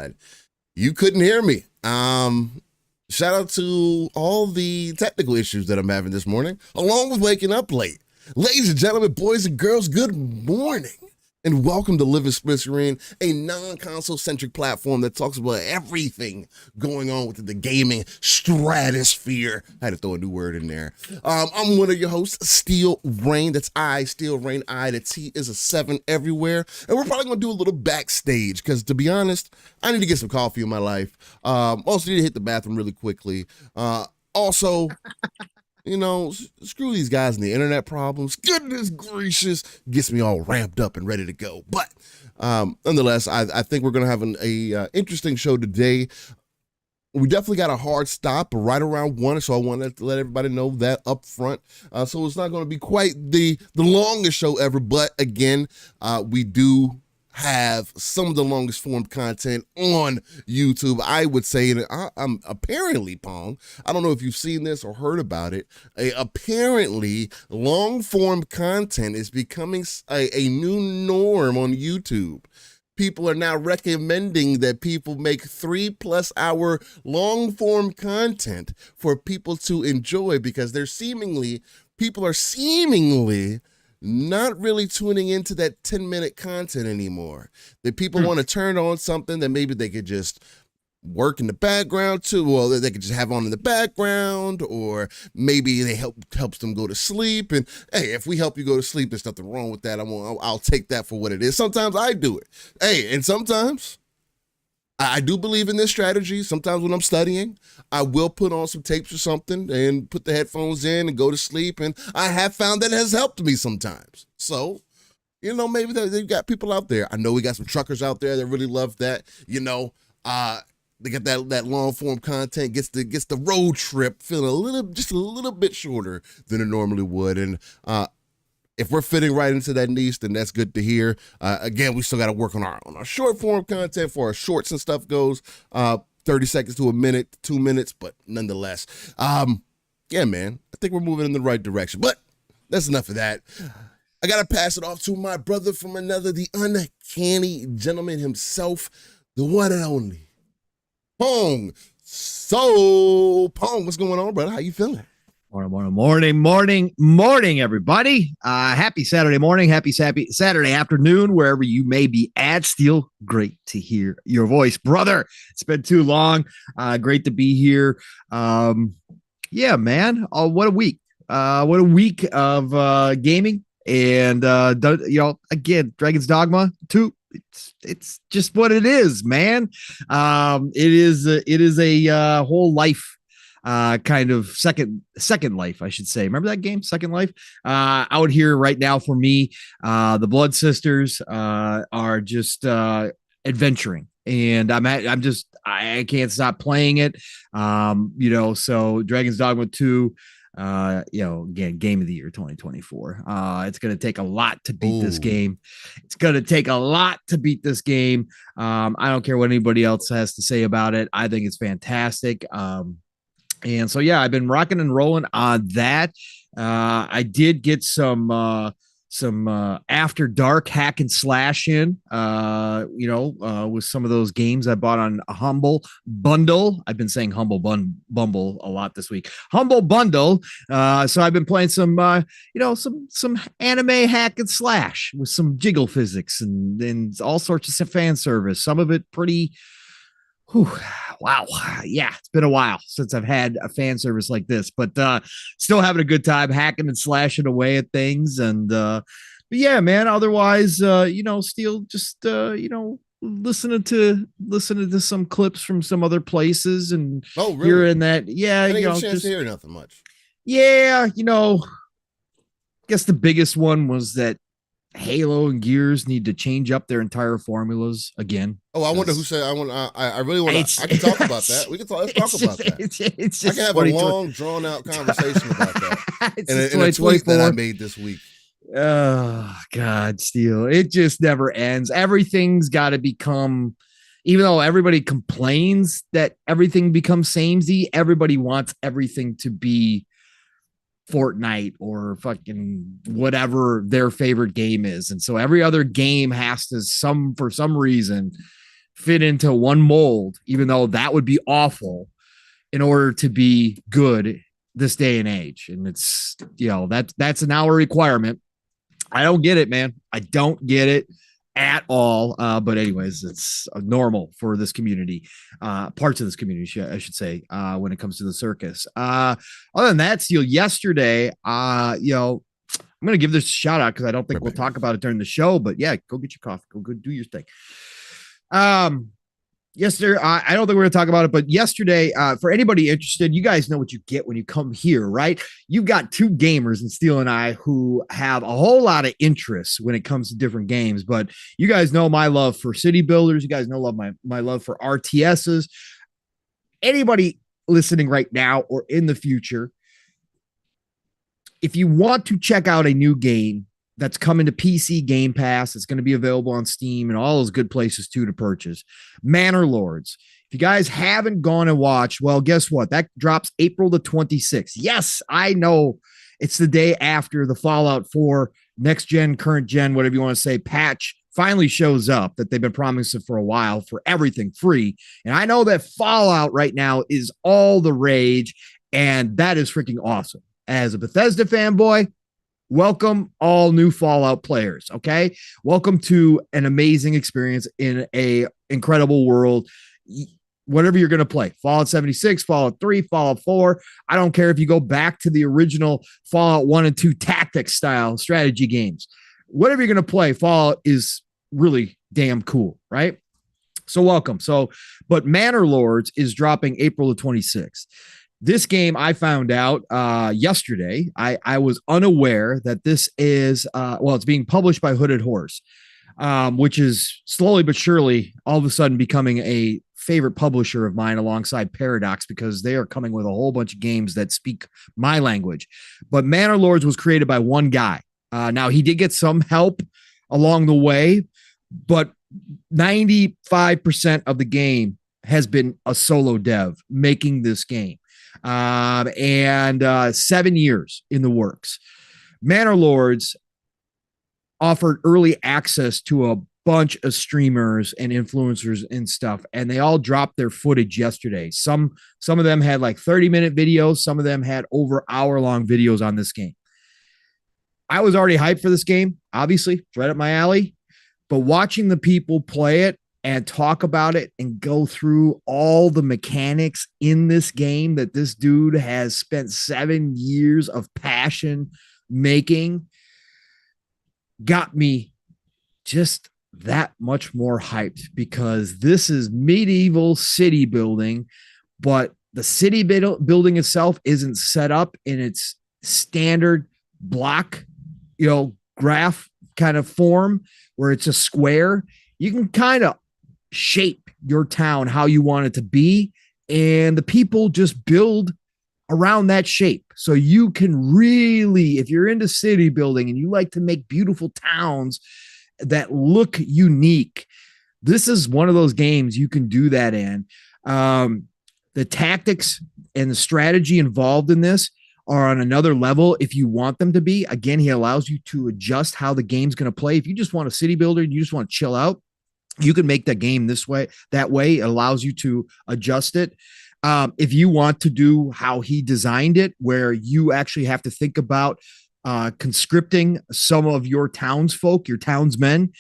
side. You couldn't hear me. Shout out to all the technical issues that I'm having this morning, along with waking up late. Ladies and gentlemen, boys and girls, good morning. And welcome to Living Split Screen, a non-console centric platform that talks about everything going on within the gaming stratosphere. I had to throw a new word in there. I'm one of your hosts, Steel Rain. That's I, Steel Rain. The T is a 7 everywhere. And we're probably going to do a little backstage because, to be honest, I need to get some coffee in my life. Also need to hit the bathroom really quickly. Also, you know, screw these guys and the internet problems. Goodness gracious, gets me all ramped up and ready to go. But nonetheless, I think we're going to have an interesting show today. We definitely got a hard stop right around 1, so I wanted to let everybody know that up front. So it's not going to be quite the longest show ever, but again, we do have some of the longest form content on YouTube, I would say. And I'm apparently, Pong, I don't know if you've seen this or heard about it, apparently long form content is becoming a new norm on YouTube. People are now recommending that people make 3+ hour long form content for people to enjoy because people are seemingly not really tuning into that 10-minute content anymore. That people want to turn on something that maybe they could just work in the background too, or they could just have on in the background, or maybe they helps them go to sleep. And hey, if we help you go to sleep, there's nothing wrong with that. I'll take that for what it is. Sometimes I do it. Hey, and sometimes I do believe in this strategy. Sometimes when I'm studying, I will put on some tapes or something and put the headphones in and go to sleep. And I have found that has helped me sometimes. So, you know, maybe they've got people out there. I know we got some truckers out there that really love that. You know, they got that long form content, gets the road trip feeling just a little bit shorter than it normally would. And if we're fitting right into that niche, then that's good to hear. Again, we still got to work on our short form content for our shorts and stuff goes. 30 seconds to a minute, 2 minutes, but nonetheless. Yeah, man, I think we're moving in the right direction. But that's enough of that. I got to pass it off to my brother from another, the uncanny gentleman himself, the one and only, Pong. So, Pong, what's going on, brother? How you feeling? Morning, everybody. Happy Saturday morning, happy Saturday afternoon, wherever you may be at. Steel, great to hear your voice, brother. It's been too long. Great to be here. Yeah, man. What a week. What a week of gaming. And, again, Dragon's Dogma 2. It's just what it is, man. It is a whole life. Kind of second life, I should say. Remember that game, Second Life? Out here right now for me, the Blood Sisters are just adventuring, and I can't stop playing it. So Dragon's Dogma 2, again, game of the year 2024. It's going to take a lot to beat this game. It's going to take a lot to beat this game. I don't care what anybody else has to say about it. I think it's fantastic. And so, yeah, I've been rocking and rolling on that. I did get some after dark hack and slash in, with some of those games I bought on a Humble Bundle. I've been saying Humble Bumble a lot this week. Humble Bundle. So I've been playing some anime hack and slash with some jiggle physics and all sorts of fan service. Some of it pretty. Wow. Yeah, it's been a while since I've had a fan service like this, but still having a good time hacking and slashing away at things. And but yeah, man, otherwise, still just listening to some clips from some other places and hearing that. Yeah, I didn't get a chance to hear nothing much. Yeah, I guess the biggest one was that Halo and Gears need to change up their entire formulas again. Oh, I wonder who said. I really want to. I can talk about that. Let's talk about that. It's I can have a long, drawn out conversation about that. in a tweet that I made this week. Oh God, Steel! It just never ends. Everything's got to become. Even though everybody complains that everything becomes samey, everybody wants everything to be Fortnite or fucking whatever their favorite game is. And so every other game has to for some reason fit into one mold, even though that would be awful in order to be good this day and age. And it's, that's an hour requirement. I don't get it, man. I don't get it at all. But anyways, it's normal for this community, parts of this community, I should say, when it comes to the circus. Other than that, Steele, yesterday, I'm going to give this a shout out because I don't think we'll talk about it during the show, but yeah, go get your coffee, go do your thing. Yesterday, I don't think we're going to talk about it, but yesterday, for anybody interested, you guys know what you get when you come here, right? You've got two gamers, and Steele and I, who have a whole lot of interests when it comes to different games. But you guys know my love for city builders. You guys know my love for RTSs. Anybody listening right now or in the future, if you want to check out a new game that's coming to PC Game Pass, it's going to be available on Steam and all those good places too to purchase. Manor Lords. If you guys haven't gone and watched, well, guess what? That drops April the 26th. Yes, I know it's the day after the Fallout 4 next gen, current gen, whatever you want to say, patch finally shows up that they've been promising for a while for everything free. And I know that Fallout right now is all the rage, and that is freaking awesome. As a Bethesda fanboy, welcome all new Fallout players, okay? Welcome to an amazing experience in a incredible world. Whatever you're going to play, Fallout 76, Fallout 3, Fallout 4. I don't care if you go back to the original Fallout 1 and 2 tactics style strategy games. Whatever you're going to play, Fallout is really damn cool, right? So welcome. But Manor Lords is dropping April the 26th. This game I found out yesterday. I was unaware that this is, it's being published by Hooded Horse, which is slowly but surely all of a sudden becoming a favorite publisher of mine alongside Paradox, because they are coming with a whole bunch of games that speak my language. But Manor Lords was created by one guy. Now, he did get some help along the way, but 95% of the game has been a solo dev making this game. And 7 years in the works. Manor Lords offered early access to a bunch of streamers and influencers and stuff, and they all dropped their footage yesterday. Some of them had like 30-minute videos. Some of them had over hour-long videos on this game. I was already hyped for this game. Obviously, it's right up my alley. But watching the people play it and talk about it and go through all the mechanics in this game that this dude has spent 7 years of passion making got me just that much more hyped, because this is medieval city building, but the city building itself isn't set up in its standard block, graph kind of form where it's a square. You can kind of shape your town how you want it to be, and the people just build around that shape. So you can really, if you're into city building and you like to make beautiful towns that look unique, this is one of those games you can do that in. The tactics and the strategy involved in this are on another level if you want them to be. Again, he allows you to adjust how the game's going to play. If you just want a city builder and you just want to chill out, you can make that game this way, that way. It allows you to adjust it. If you want to do how he designed it, where you actually have to think about conscripting some of your townsfolk, your townsmen,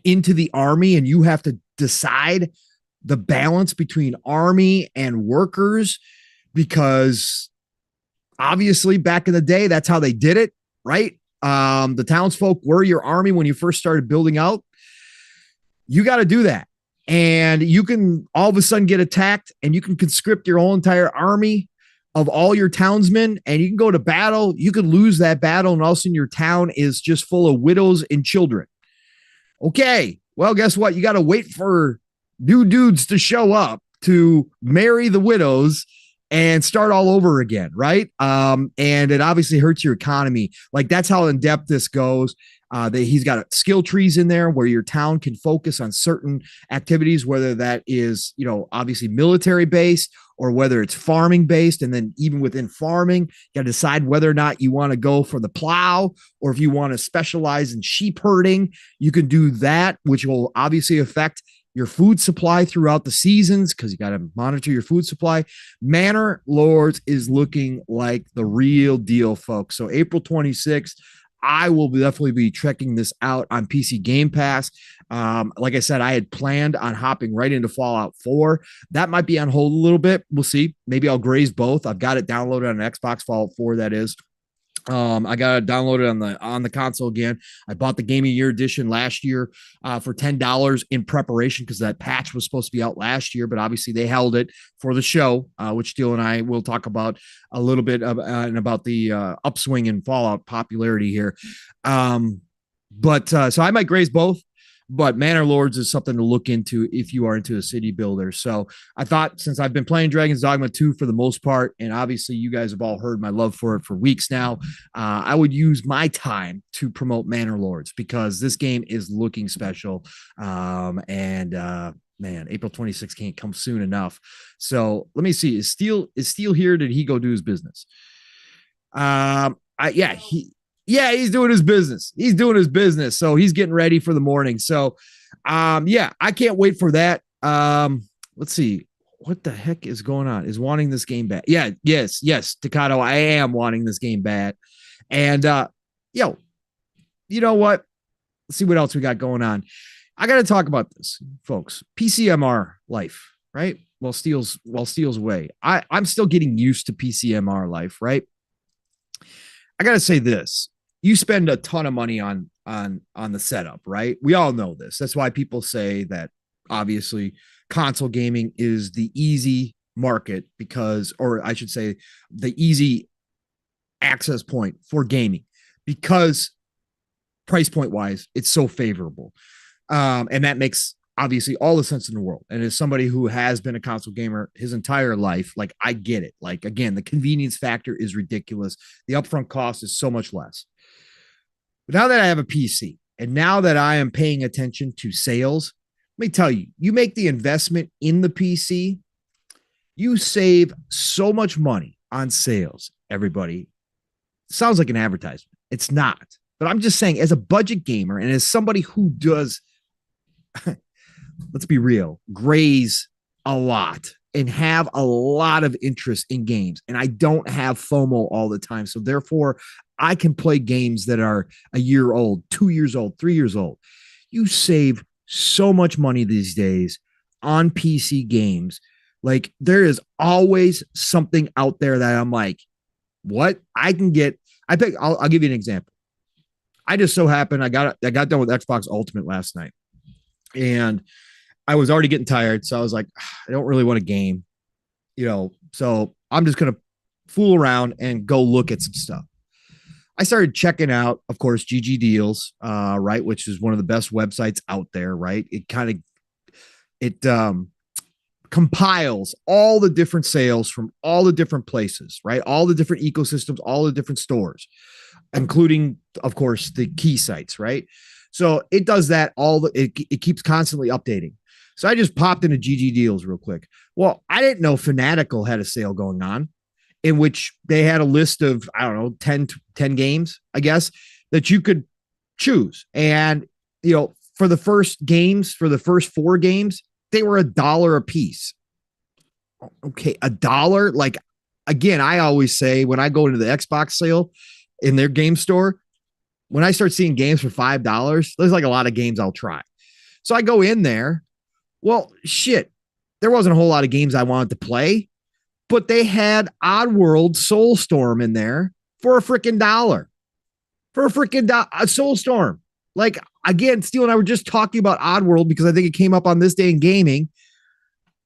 into the army, and you have to decide the balance between army and workers, because obviously back in the day, that's how they did it, right? The townsfolk were your army when you first started building out. You got to do that. And you can all of a sudden get attacked, and you can conscript your whole entire army of all your townsmen, and you can go to battle. You could lose that battle, and all of a sudden your town is just full of widows and children. Okay, well, guess what? You got to wait for new dudes to show up to marry the widows and start all over again, right? And it obviously hurts your economy. Like, that's how in depth this goes. He's got skill trees in there where your town can focus on certain activities, whether that is, obviously military based or whether it's farming based. And then even within farming, you got to decide whether or not you want to go for the plow, or if you want to specialize in sheep herding, you can do that, which will obviously affect your food supply throughout the seasons because you got to monitor your food supply. Manor Lords is looking like the real deal, folks. So April 26th, I will definitely be checking this out on PC Game Pass. Like I said, I had planned on hopping right into Fallout 4. That might be on hold a little bit. We'll see. Maybe I'll graze both. I've got it downloaded on Xbox, Fallout 4, that is. I got it downloaded on the console again. I bought the Game of Year edition last year for $10 in preparation because that patch was supposed to be out last year, but obviously they held it for the show, which Steele and I will talk about a little bit about the upswing in Fallout popularity here. So I might graze both. But Manor Lords is something to look into if you are into a city builder. So I thought, since I've been playing Dragon's Dogma 2 for the most part, and obviously you guys have all heard my love for it for weeks now, I would use my time to promote Manor Lords because this game is looking special. Man, April 26th can't come soon enough. So let me see. Is Steele here? Did he go do his business? He's doing his business. He's doing his business. So he's getting ready for the morning. So, I can't wait for that. Let's see. What the heck is going on? Is wanting this game back? Yeah. Yes. Takato, I am wanting this game back. And, you know what? Let's see what else we got going on. I got to talk about this, folks. PCMR life, right? While Steele's away. I'm still getting used to PCMR life, right? I got to say this. You spend a ton of money on the setup, right? We all know this. That's why people say that obviously console gaming is the easy market or I should say the easy access point for gaming because price point wise, it's so favorable. And that makes obviously all the sense in the world. And as somebody who has been a console gamer his entire life, like I get it. Like, again, the convenience factor is ridiculous. The upfront cost is so much less. But now that I have a PC and now that I am paying attention to sales, let me tell you, you make the investment in the PC, you save so much money on sales, everybody. Sounds like an advertisement. It's not. But I'm just saying, as a budget gamer and as somebody who does, let's be real, graze a lot and have a lot of interest in games. And I don't have FOMO all the time. So therefore, I can play games that are a year old, 2 years old, 3 years old. You save so much money these days on PC games. Like, there is always something out there that I'm like, what? I can get, I think I'll give you an example. I just so happened, I got done with Xbox Ultimate last night. And I was already getting tired. So I was like, I don't really want a game, so I'm just going to fool around and go look at some stuff. I started checking out, of course, GG Deals, right, which is one of the best websites out there, right? It compiles all the different sales from all the different places, right? All the different ecosystems, all the different stores, including, of course, the key sites, right? So it does that it keeps constantly updating. So I just popped into GG Deals real quick. Well, I didn't know Fanatical had a sale going on in which they had a list of, 10 games, I guess, that you could choose. And, for the first 4 games, they were $1 a piece. Okay, $1. Like, again, I always say when I go into the Xbox sale in their game store, when I start seeing games for $5, there's like a lot of games I'll try. So I go in there. Well, shit, there wasn't a whole lot of games I wanted to play, but they had Oddworld Soulstorm in there for a freaking $1. For a freaking Soulstorm. Like, again, Steele and I were just talking about Oddworld because I think it came up on This Day in Gaming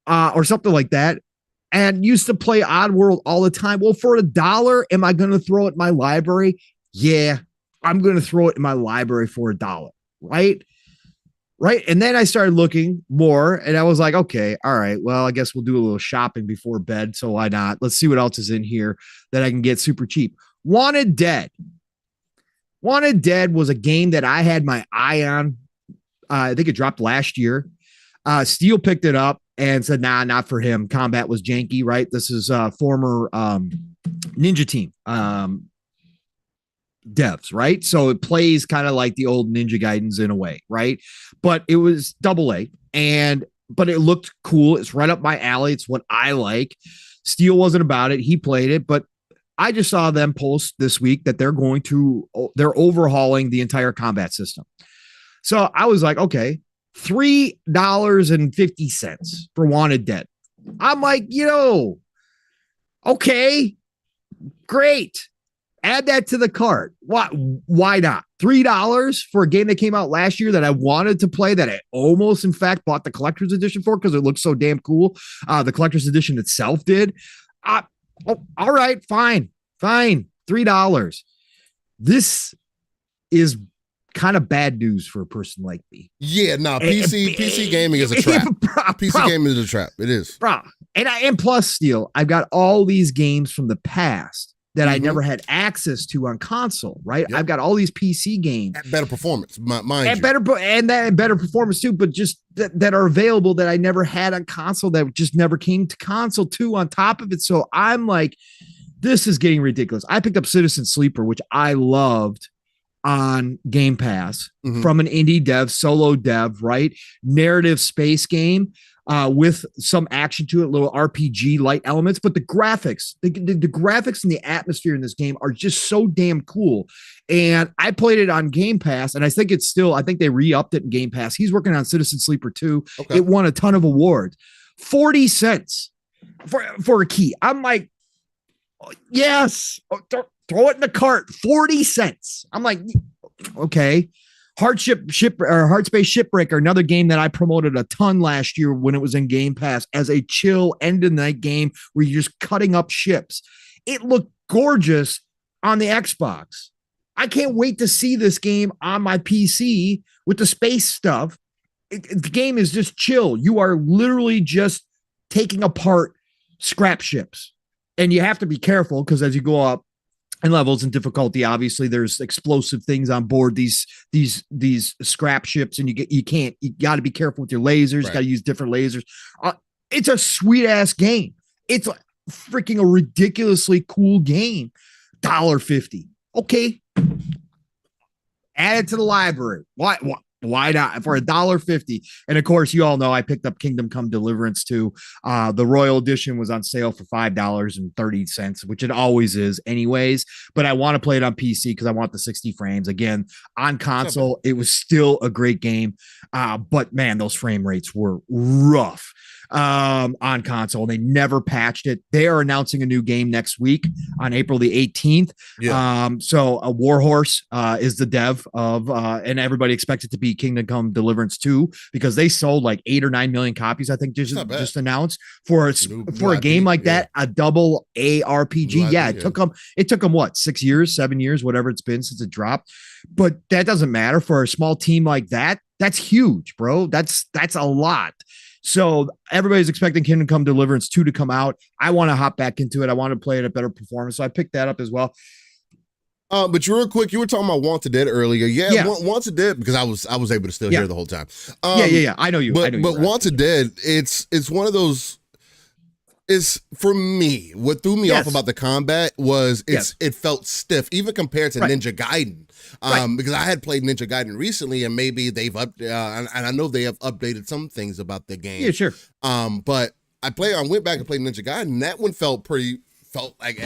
or something like that, and used to play Oddworld all the time. Well, for $1, am I going to throw it in my library? Yeah, I'm going to throw it in my library for $1, right? Right. And then I started looking more and I was like, okay, all right, well, I guess we'll do a little shopping before bed. So why not? Let's see what else is in here that I can get super cheap. Wanted Dead. Wanted Dead was a game that I had my eye on. I think it dropped last year. Steele picked it up and said, nah, not for him. Combat was janky, right? This is former Ninja Team devs, right? So it plays kind of like the old Ninja Gaidens in a way, right? But it was AA. but it looked cool. It's right up my alley. It's what I like. Steele wasn't about it. He played it, but I just saw them post this week that they're overhauling the entire combat system. So I was like, okay, $3.50 for Wanted Dead. I'm like, okay, great. Add that to the cart. Why not? $3 for a game that came out last year that I wanted to play, that I almost, in fact, bought the collector's edition for because it looks so damn cool. The collector's edition itself did. All right, fine. $3. This is kind of bad news for a person like me. Yeah, no, PC gaming is a trap. PC gaming is a trap. It is. Bro. And plus, Steele, I've got all these games from the past that I never had access to on console, right? Yep. I've got all these PC games. At better performance, mind you. Better performance too, but just that are available that I never had on console, that just never came to console too on top of it. So I'm like, this is getting ridiculous. I picked up Citizen Sleeper, which I loved, on Game Pass from an indie dev, solo dev, right? Narrative space game with some action to it, little RPG light elements, but the graphics, the graphics and the atmosphere in this game are just so damn cool. And I played it on Game Pass, and I think they re-upped it in Game Pass. He's working on Citizen Sleeper 2. Okay. It won a ton of awards. 40 cents for a key. I'm like, yes, throw it in the cart. 40 cents. I'm like, okay. Hardspace Shipbreaker, another game that I promoted a ton last year when it was in Game Pass as a chill end of the night game where you're just cutting up ships. It looked gorgeous on the Xbox. I can't wait to see this game on my PC with the space stuff. The game is just chill. You are literally just taking apart scrap ships. And you have to be careful because as you go up in levels and difficulty, obviously there's explosive things on board these scrap ships, and you got to be careful with your lasers. Right. You got to use different lasers. It's a sweet ass game. It's freaking a ridiculously cool game. $1.50. Okay. Add it to the library. Why not? For $1.50. And of course, you all know I picked up Kingdom Come Deliverance 2. The Royal Edition was on sale for $5.30, which it always is anyways. But I want to play it on PC because I want the 60 frames. Again, on console, it was still a great game. But man, those frame rates were rough on console. They never patched it. They are announcing a new game next week on April the 18th. Yeah. So a Warhorse is the dev of, and everybody expects it to be Kingdom Come Deliverance 2 because they sold like 8 or 9 million copies, I think, just announced for a game like that, a double A RPG. Yeah, it took them what, 6 years, 7 years, whatever it's been since it dropped. But that doesn't matter for a small team like that. That's huge, bro. That's a lot. So everybody's expecting Kingdom Come Deliverance 2 to come out. I want to hop back into it. I want to play it at better performance. So I picked that up as well. But real quick, you were talking about Wanted Dead earlier. Yeah. Wanted Dead, because I was able to still hear the whole time. Yeah. I know you. But Wanted Dead, it's one of those. Is for me, what threw me off about the combat was it felt stiff, even compared to Ninja Gaiden. Because I had played Ninja Gaiden recently, and maybe they've and I know they have updated some things about the game. Yeah, sure. But I went back and played Ninja Gaiden, and that one felt like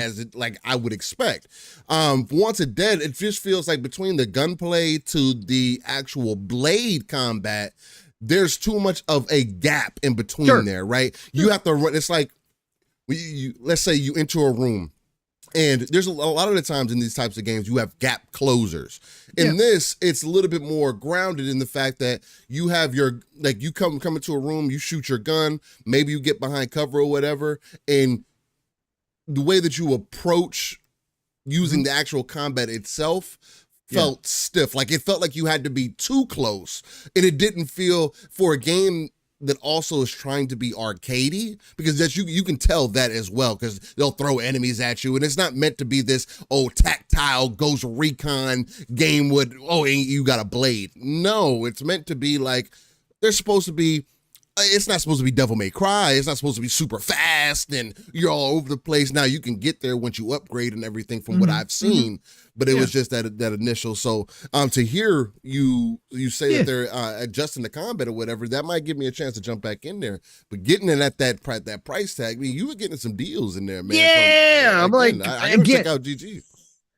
I would expect. Wanted Dead, it just feels like between the gunplay to the actual blade combat, there's too much of a gap in between there, right? You have to run. It's like let's say you enter a room, and there's a lot of the times in these types of games you have gap closers. In this, it's a little bit more grounded in the fact that you have you come into a room, you shoot your gun, maybe you get behind cover or whatever, and the way that you approach using the actual combat itself felt stiff. Like it felt like you had to be too close, and it didn't feel for a game that also is trying to be arcadey, because that's you can tell that as well, because they'll throw enemies at you, and it's not meant to be this tactile Ghost Recon game with and you got a blade. No, it's meant to be like they're supposed to be It's not supposed to be Devil May Cry. It's not supposed to be super fast and you're all over the place. Now you can get there once you upgrade and everything from what I've seen, but it was just that initial. So to hear you say that they're adjusting the combat or whatever, that might give me a chance to jump back in there. But getting it at that price tag, I mean, you were getting some deals in there, man. Yeah, I'm like, I gotta check out GG.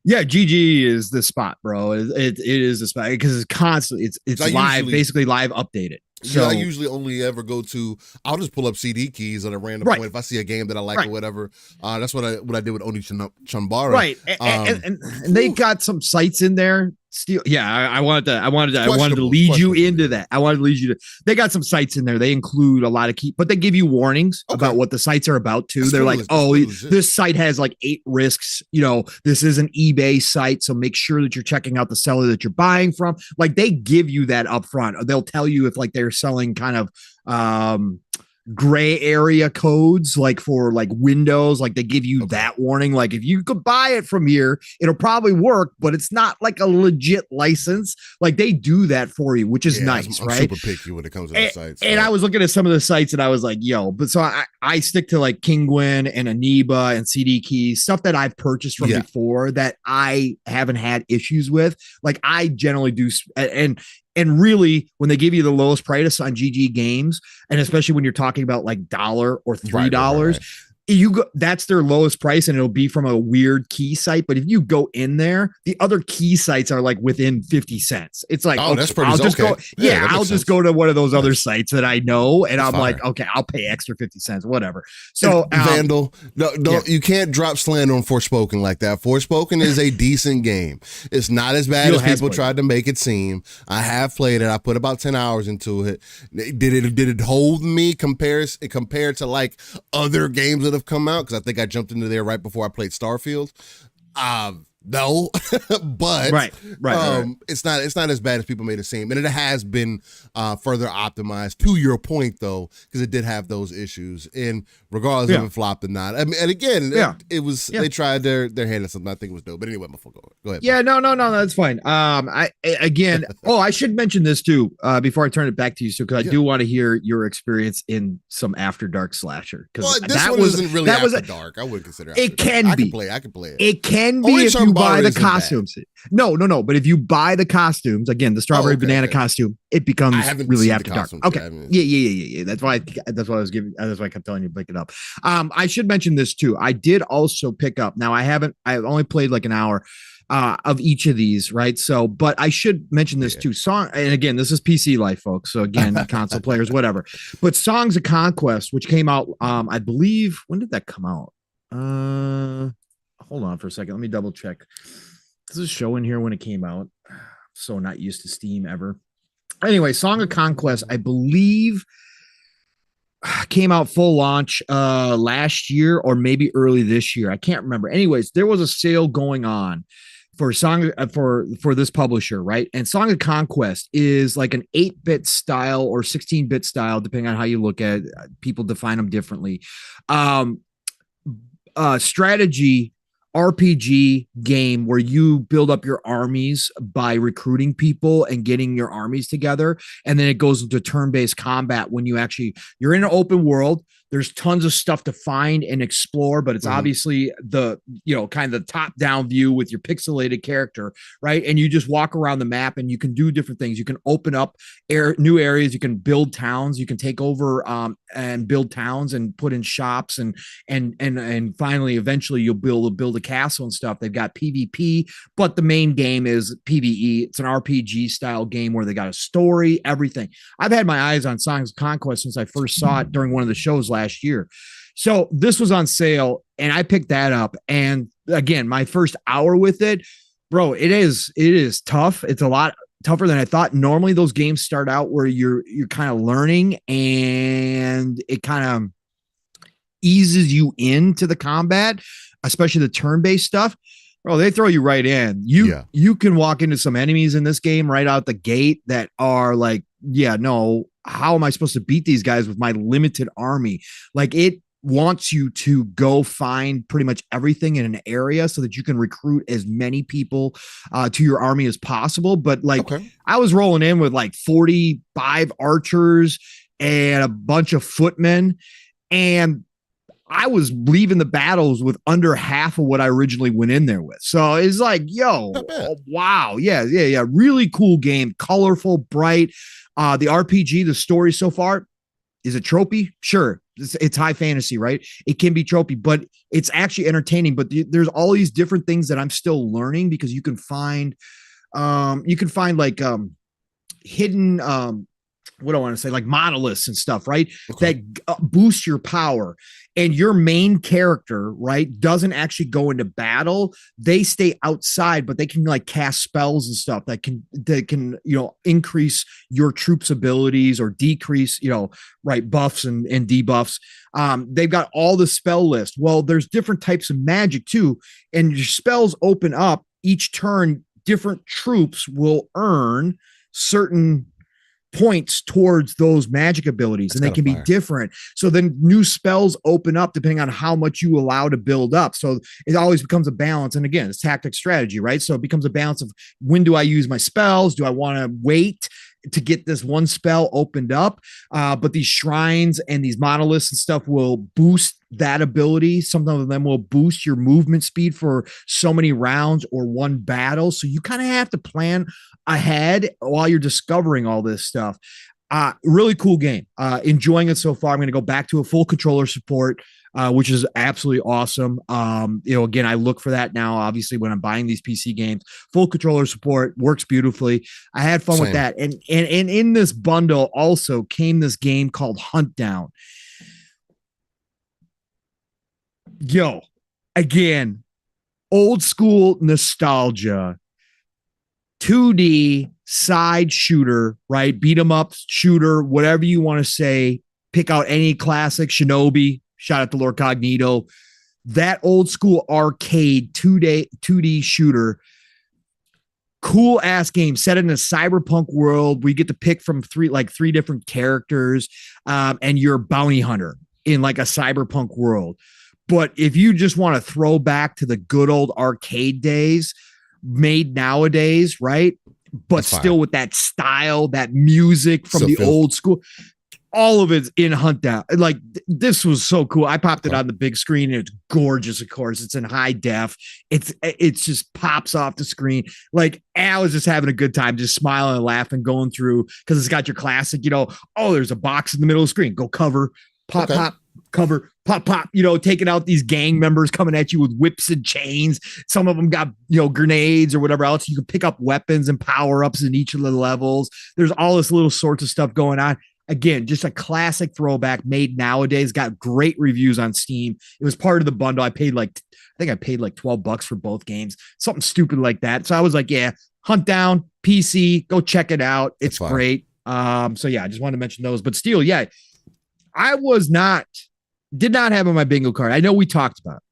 Yeah, GG is the spot, bro. It is the spot because it's constantly it's live, basically live updated. So I usually only ever go to. I'll just pull up CD keys at a random point if I see a game that I like or whatever. That's what I did with Oni Chambara. Right, and they got some sites in there. I wanted to lead you into that. I wanted to lead you to. They got some sites in there. They include a lot of but they give you warnings about what the sites are about too. They're like, this site has like 8 risks. This is an eBay site, so make sure that you're checking out the seller that you're buying from. Like they give you that up front. They'll tell you if like they're selling kind of gray area codes like for like Windows, like they give you that warning, like if you could buy it from here it'll probably work, but it's not like a legit license. Like they do that for you, which is nice. I'm super picky when it comes to the sites. And I was looking at some of the sites and I was like, but so I stick to like Kinguin and Aniba and CD keys, stuff that I've purchased from before that I haven't had issues with. Like I generally do, and really, when they give you the lowest price on GG games, and especially when you're talking about like $1 or $3, that's their lowest price, and it'll be from a weird key site. But if you go in there, the other key sites are like within 50 cents. It's like, that's pretty. I'll just go. Yeah, I'll just go to one of those other sites that I know, and I'm like, okay, I'll pay extra 50 cents, whatever. So Vandal, you can't drop slander on Forspoken like that. Forspoken is a decent game. It's not as bad as people tried to make it seem. I have played it. I put about 10 hours into it. Did it hold me compared to like other games that have come out? Because I think I jumped into there right before I played Starfield. No, but it's not as bad as people made it seem, and it has been further optimized. To your point, though, because it did have those issues, and regardless of if it flopped or not, I mean, and again, it was they tried their hand at something I think was dope. But anyway, before go ahead. Yeah, no, that's fine. I should mention this too before I turn it back to you, because I do want to hear your experience in some After Dark slasher. Because this one isn't really After Dark. I wouldn't consider it. It can be. I can play it. It can be if you buy the costumes. No. But if you buy the costumes, again, the strawberry banana costume, it becomes really After Dark. Okay. Yeah. That's why I kept telling you to pick it up. I should mention this too. I did also pick up. Now I've only played like an hour of each of these, right? So, but I should mention this too. And again, this is PC life, folks. So again, console players, whatever. But Songs of Conquest, which came out, I believe, when did that come out? Hold on for a second. Let me double check. This is showing here when it came out. So not used to Steam ever. Anyway, Song of Conquest, I believe, came out full launch last year or maybe early this year. I can't remember. Anyways, there was a sale going on for for this publisher, right? And Song of Conquest is like an 8-bit style or 16-bit style, depending on how you look at it. People define them differently. Strategy RPG game where you build up your armies by recruiting people and getting your armies together. And then it goes into turn-based combat when you're in an open world. There's tons of stuff to find and explore, but it's obviously the, kind of the top-down view with your pixelated character, right? And you just walk around the map and you can do different things. You can open up new areas. You can build towns. You can take over and build towns and put in shops and finally, eventually, you'll build a castle and stuff. They've got PvP, but the main game is PvE. It's an RPG style game where they got a story, everything. I've had my eyes on Songs of Conquest since I first saw it during one of the shows last year. So this was on sale and I picked that up. And again, my first hour with it, bro, it is tough. It's a lot tougher than I thought. Normally those games start out where you're kind of learning and it kind of eases you into the combat, especially the turn-based stuff. Bro, they throw you right in. You can walk into some enemies in this game right out the gate that are like, how am I supposed to beat these guys with my limited army? Like it wants you to go find pretty much everything in an area so that you can recruit as many people to your army as possible. But I was rolling in with like 45 archers and a bunch of footmen. And I was leaving the battles with under half of what I originally went in there with. So it's like, yo, wow. Yeah. Really cool game. Colorful, bright. The RPG, the story so far, is it tropey? Sure. It's high fantasy, right? It can be tropey, but it's actually entertaining. But there's all these different things that I'm still learning, because you can find like hidden, what do I want to say, like monoliths and stuff, right? Okay. That boost your power. And your main character, right, doesn't actually go into battle. They stay outside, but they can like cast spells and stuff that can increase your troops' abilities or decrease, right, buffs and debuffs. They've got all the spell list. Well, there's different types of magic too, and your spells open up each turn. Different troops will earn certain points towards those magic abilities. That's, and they can be different. So then new spells open up depending on how much you allow to build up. So it always becomes a balance. And again, it's tactic strategy, right? So it becomes a balance of, when do I use my spells? Do I want to wait to get this one spell opened up? But these shrines and these monoliths and stuff will boost that ability. Some of them will boost your movement speed for so many rounds or one battle. So you kind of have to plan ahead while you're discovering all this stuff. Really cool game. Enjoying it so far. I'm going to go back to a full controller support, which is absolutely awesome. Again, I look for that now, obviously, when I'm buying these PC games. Full controller support works beautifully. I had fun with that. And in this bundle also came this game called Hunt Down. Yo, again, old school nostalgia, 2D side shooter, right? Beat 'em up shooter, whatever you want to say. Pick out any classic. Shinobi, shout out to Lord Cognito. That old school arcade 2D shooter. Cool ass game set in a cyberpunk world. We get to pick from three different characters, and you're a bounty hunter in like a cyberpunk world. But if you just want to throw back to the good old arcade days made nowadays, right? But still with that style, that music from the old school, all of it's in Hunt Down. Like, this was so cool. I popped it on the big screen, and it's gorgeous. Of course, it's in high def. It's just pops off the screen. Like, I was just having a good time, just smiling and laughing, going through, because it's got your classic, there's a box in the middle of the screen. Go cover, pop, cover, pop, taking out these gang members coming at you with whips and chains. Some of them got, grenades or whatever else. You can pick up weapons and power-ups in each of the levels. There's all this little sorts of stuff going on. Again, just a classic throwback made nowadays. Got great reviews on Steam. It was part of the bundle. I paid like $12 for both games, something stupid like that. So I was like, yeah, Hunt Down, PC, go check it out. It's great. So yeah, I just wanted to mention those. But still, yeah, I did not have on my bingo card. I know we talked about it.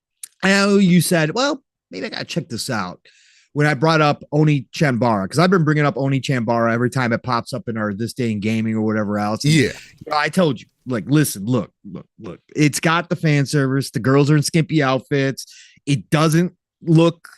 I know you said, well, maybe I got to check this out when I brought up Oni Chanbara, because I've been bringing up Oni Chanbara every time it pops up in our This Day in Gaming or whatever else. Yeah. I told you, like, listen, look. It's got the fan service. The girls are in skimpy outfits. It doesn't look,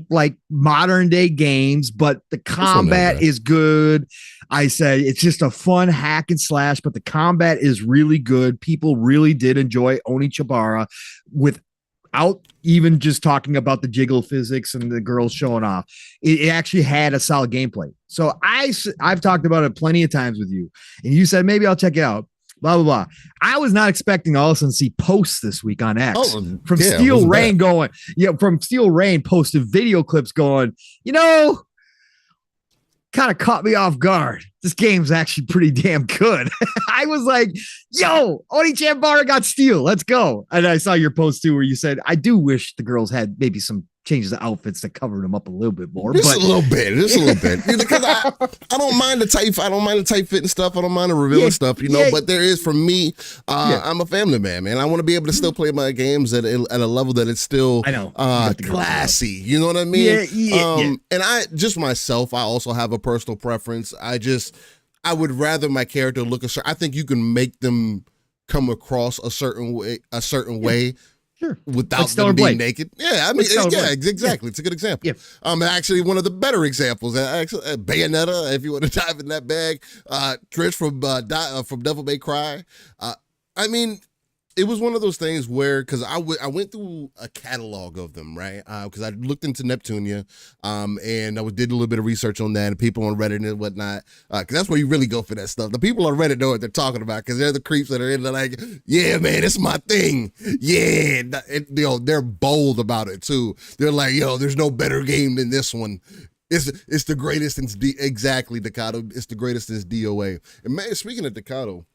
like modern day games, but the combat is good. I said it's just a fun hack and slash, but the combat is really good. People really did enjoy Oni Chanbara without even just talking about the jiggle physics and the girls showing off. It actually had a solid gameplay. So I've talked about it plenty of times with you, and you said, maybe I'll check it out. Blah, blah, blah. I was not expecting to all of a sudden see posts this week on X from Steel Rain from Steel Rain posted video clips going, kind of caught me off guard. This game's actually pretty damn good. I was like, yo, Oni Chanbara got Steel. Let's go. And I saw your post too, where you said, I do wish the girls had maybe some changes of outfits that covered them up a little bit more. Just a little bit. Because I don't mind the tight fit and stuff. I don't mind the revealing stuff, but there is, for me, I'm a family man. I want to be able to still play my games at a level that it's still classy. You know what I mean? And I just myself, I also have a personal preference. I would rather my character look I think you can make them come across a certain way Sure. without Like Stellar them being Blade. naked. Yeah, I mean, Like Stellar yeah, Blade. exactly. It's a good example. Yeah. Actually, one of the better examples. Actually, Bayonetta, if you want to dive in that bag. Trish from Devil May Cry. I mean, it was one of those things where, because I went through a catalog of them, right? Because I looked into Neptunia, and did a little bit of research on that, and people on Reddit and whatnot, because that's where you really go for that stuff. The people on Reddit know what they're talking about, because they're the creeps that are in there like, yeah, man, it's my thing. Yeah, they're bold about it too. They're like, yo, there's no better game than this one. It's the greatest since exactly Decado. It's the greatest since DOA. And man, speaking of Decado,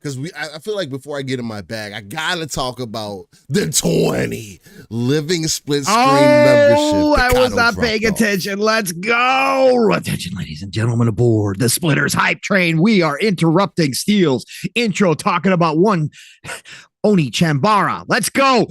because I feel like before I get in my bag, I gotta talk about the 20 living split screen membership. I was not paying attention. Let's go. Attention, ladies and gentlemen aboard the Splitters hype train. We are interrupting Steele's intro, talking about one Oni Chambara. Let's go.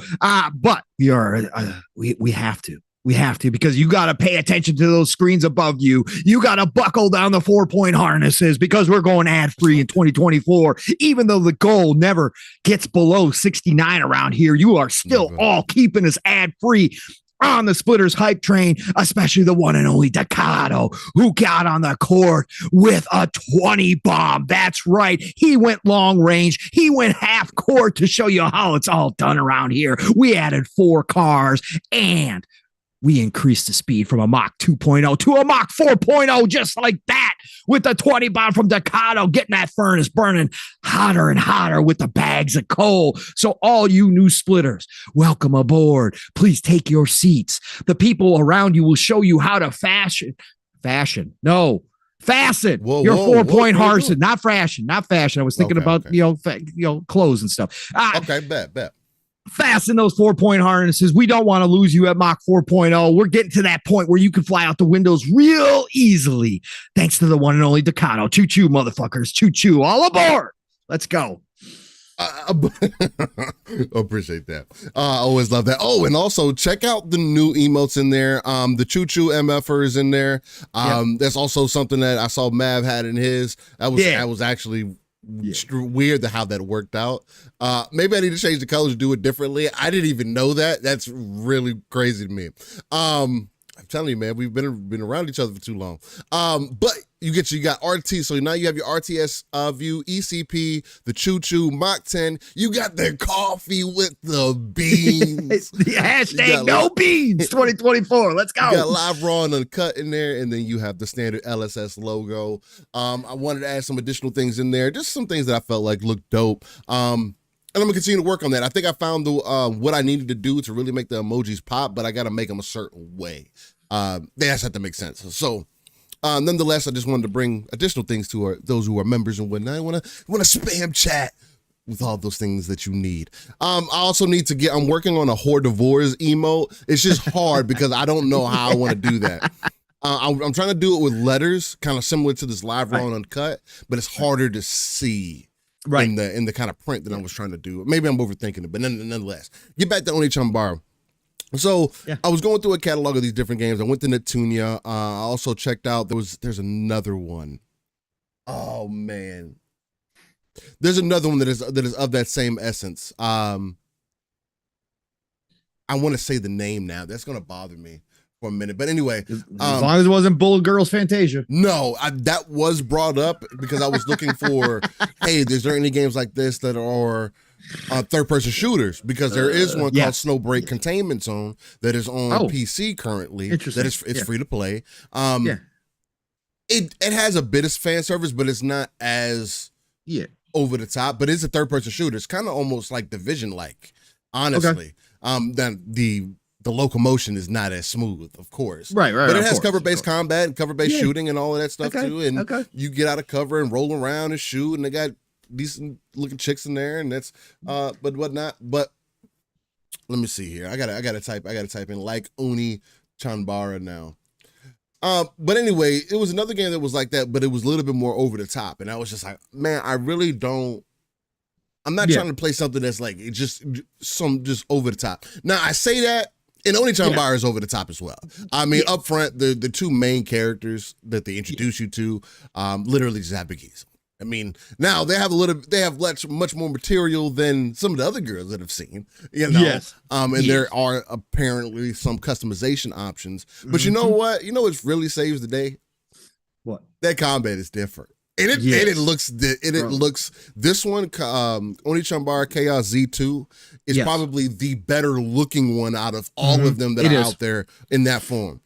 But we have to. We have to, because you got to pay attention to those screens above you. You got to buckle down the 4-point harnesses, because we're going ad-free in 2024. Even though the goal never gets below 69 around here, you are still all keeping us ad-free on the Splitters hype train, especially the one and only Decado, who got on the court with a 20 bomb. That's right. He went long range. He went half court to show you how it's all done around here. We added 4 cars, and we increased the speed from a Mach 2.0 to a Mach 4.0, just like that, with the 20 bomb from Decado, getting that furnace burning hotter and hotter with the bags of coal. So all you new splitters, welcome aboard. Please take your seats. The people around you will show you how to fasten your 4-point harness. Not fashion. I was thinking about clothes and stuff. Okay, bet. Fasten those 4-point harnesses. We don't want to lose you at Mach 4.0. We're getting to that point where you can fly out the windows real easily, thanks to the one and only Decado. Choo-choo, motherfuckers. Choo-choo. All aboard. Let's go. Appreciate that. I always love that. Oh, and also check out the new emotes in there. The choo-choo MFer is in there. That's also something that I saw Mav had in his. That was actually weird how that worked out. Maybe I need to change the colors, do it differently. I didn't even know that. That's really crazy to me. I'm telling you, man, we've been around each other for too long. But you got RT, so now you have your RTS view, ECP, the choo-choo, Mach 10. You got the coffee with the beans. The hashtag no beans 2024. Let's go. You got live raw and uncut in there, and then you have the standard LSS logo. I wanted to add some additional things in there, just some things that I felt like looked dope. And I'm gonna continue to work on that. I think I found what I needed to do to really make the emojis pop, but I got to make them a certain way. They just have to make sense. So, nonetheless, I just wanted to bring additional things to those who are members and whatnot. I want to spam chat with all those things that you need. I also need to I'm working on a Hors d'oeuvres emote. It's just hard because I don't know how I want to do that. I'm trying to do it with letters, kind of similar to this live raw and uncut, but it's harder to see. Right. In the kind of print that I was trying to do. Maybe I'm overthinking it, but nonetheless. Get back to Oni Chambara. So I was going through a catalog of these different games. I went to Neptunia. I also checked out, there's another one. Oh man. There's another one that is of that same essence. I want to say the name now. That's gonna bother me for a minute. But anyway, as long as it wasn't Bullet Girls Fantasia. No, that was brought up because I was looking for, hey, is there any games like this that are third-person shooters? Because there is one called Snowbreak Containment Zone that is on PC currently. That is free to play. It has a bit of fan service, but it's not as over the top. But it's a third-person shooter. It's kind of almost like Division-like, honestly. Then the locomotion is not as smooth, of course. Right. But it has cover-based combat and cover-based shooting and all of that stuff too. And you get out of cover and roll around and shoot, and they got decent-looking chicks in there, and that's but whatnot. But let me see here. I gotta type in like Oni Chambara now. But anyway, it was another game that was like that, but it was a little bit more over the top, and I was just like, man, I really don't. I'm not trying to play something that's like just over the top. Now I say that. And Oni Chambara is over the top as well. I mean, up front, the two main characters that they introduce you to literally just have bikinis. I mean, now they have much more material than some of the other girls that I've seen, Yes. And there are apparently some customization options. But you know what? You know what really saves the day? What? That combat is different. And it looks this one, Onichambara Chaos Z2 is probably the better looking one out of all of them that are out there in that form.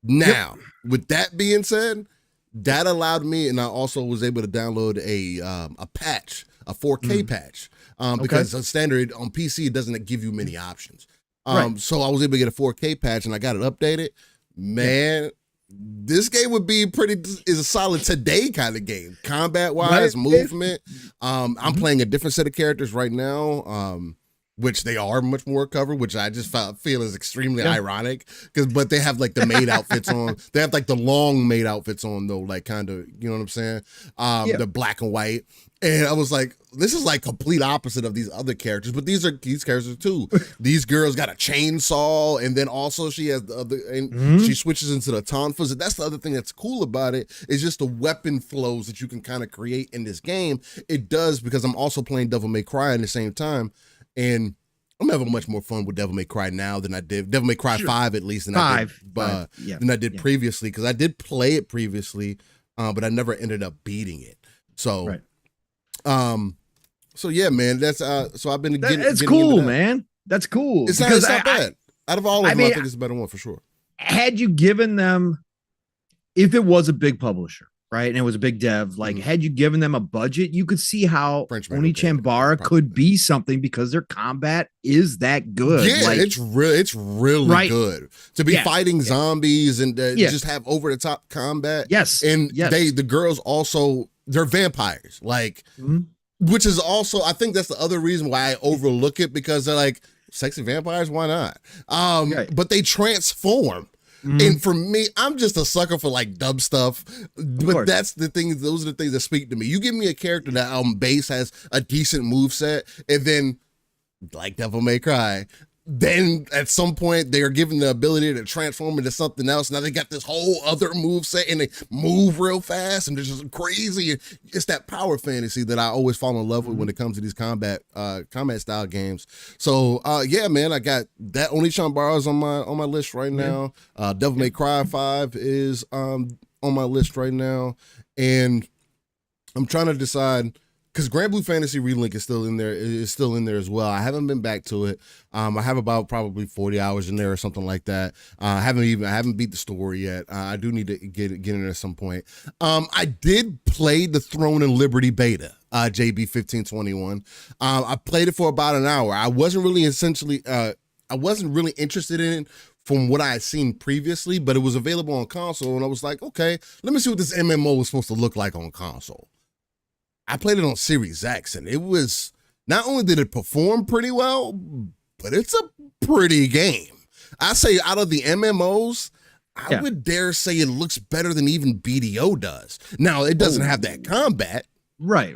Now, with that being said, that allowed me, and I also was able to download a patch, a 4K patch, because the standard on PC it doesn't give you many options. So I was able to get a 4K patch, and I got it updated. Man, this game would be is a solid today kind of game, combat wise, movement. I'm playing a different set of characters right now. Which they are much more covered, which I just feel is extremely ironic but they have like the maid outfits on. They have like the long maid outfits on though, like kind of, you know what I'm saying? The black and white. And I was like, this is like complete opposite of these other characters, but these characters too. These girls got a chainsaw, and then also she has the other, and she switches into the tonfas. And that's the other thing that's cool about it is just the weapon flows that you can kind of create in this game. It does, because I'm also playing Devil May Cry at the same time. And I'm having much more fun with Devil May Cry now than I did Devil May Cry 5 at least than I did previously, because I did play it previously, but I never ended up beating it. So, so yeah, man, that's so I've been getting. That's cool, man. That's cool. It's not bad. Out of all of them, I think it's a better one for sure. Had you given them, if it was a big publisher, right, and it was a big dev, like had you given them a budget, you could see how Onichambara could be something, because their combat is that good. Yeah, like, it's really good to be fighting zombies and just have over the top combat. Yes, and the girls also, they're vampires, like, which is also, I think that's the other reason why I overlook it, because they're like sexy vampires. Why not? But they transform. And for me, I'm just a sucker for like dumb stuff, but that's the thing. Those are the things that speak to me. You give me a character that on base has a decent moveset, and then like Devil May Cry, then at some point they are given the ability to transform into something else. Now they got this whole other moveset, and they move real fast, and they're just crazy. It's that power fantasy that I always fall in love with when it comes to these combat style games. So yeah, man, I got that. Onichambara is on my list right now. Devil May Cry 5 is on my list right now, and I'm trying to decide, because Grand Blue Fantasy Relink is still in there as well. I haven't been back to it. I have about probably 40 hours in there or something like that. I haven't beat the story yet. I do need to get in there at some point. I did play the Throne and Liberty beta, JB 1521. I played it for about an hour. I wasn't really interested in it from what I had seen previously, but it was available on console, and I was like, okay, let me see what this MMO was supposed to look like on console. I played it on Series X, and it was, not only did it perform pretty well, but it's a pretty game. I say out of the MMOs, I would dare say it looks better than even BDO does. Now, it doesn't have that combat. Right.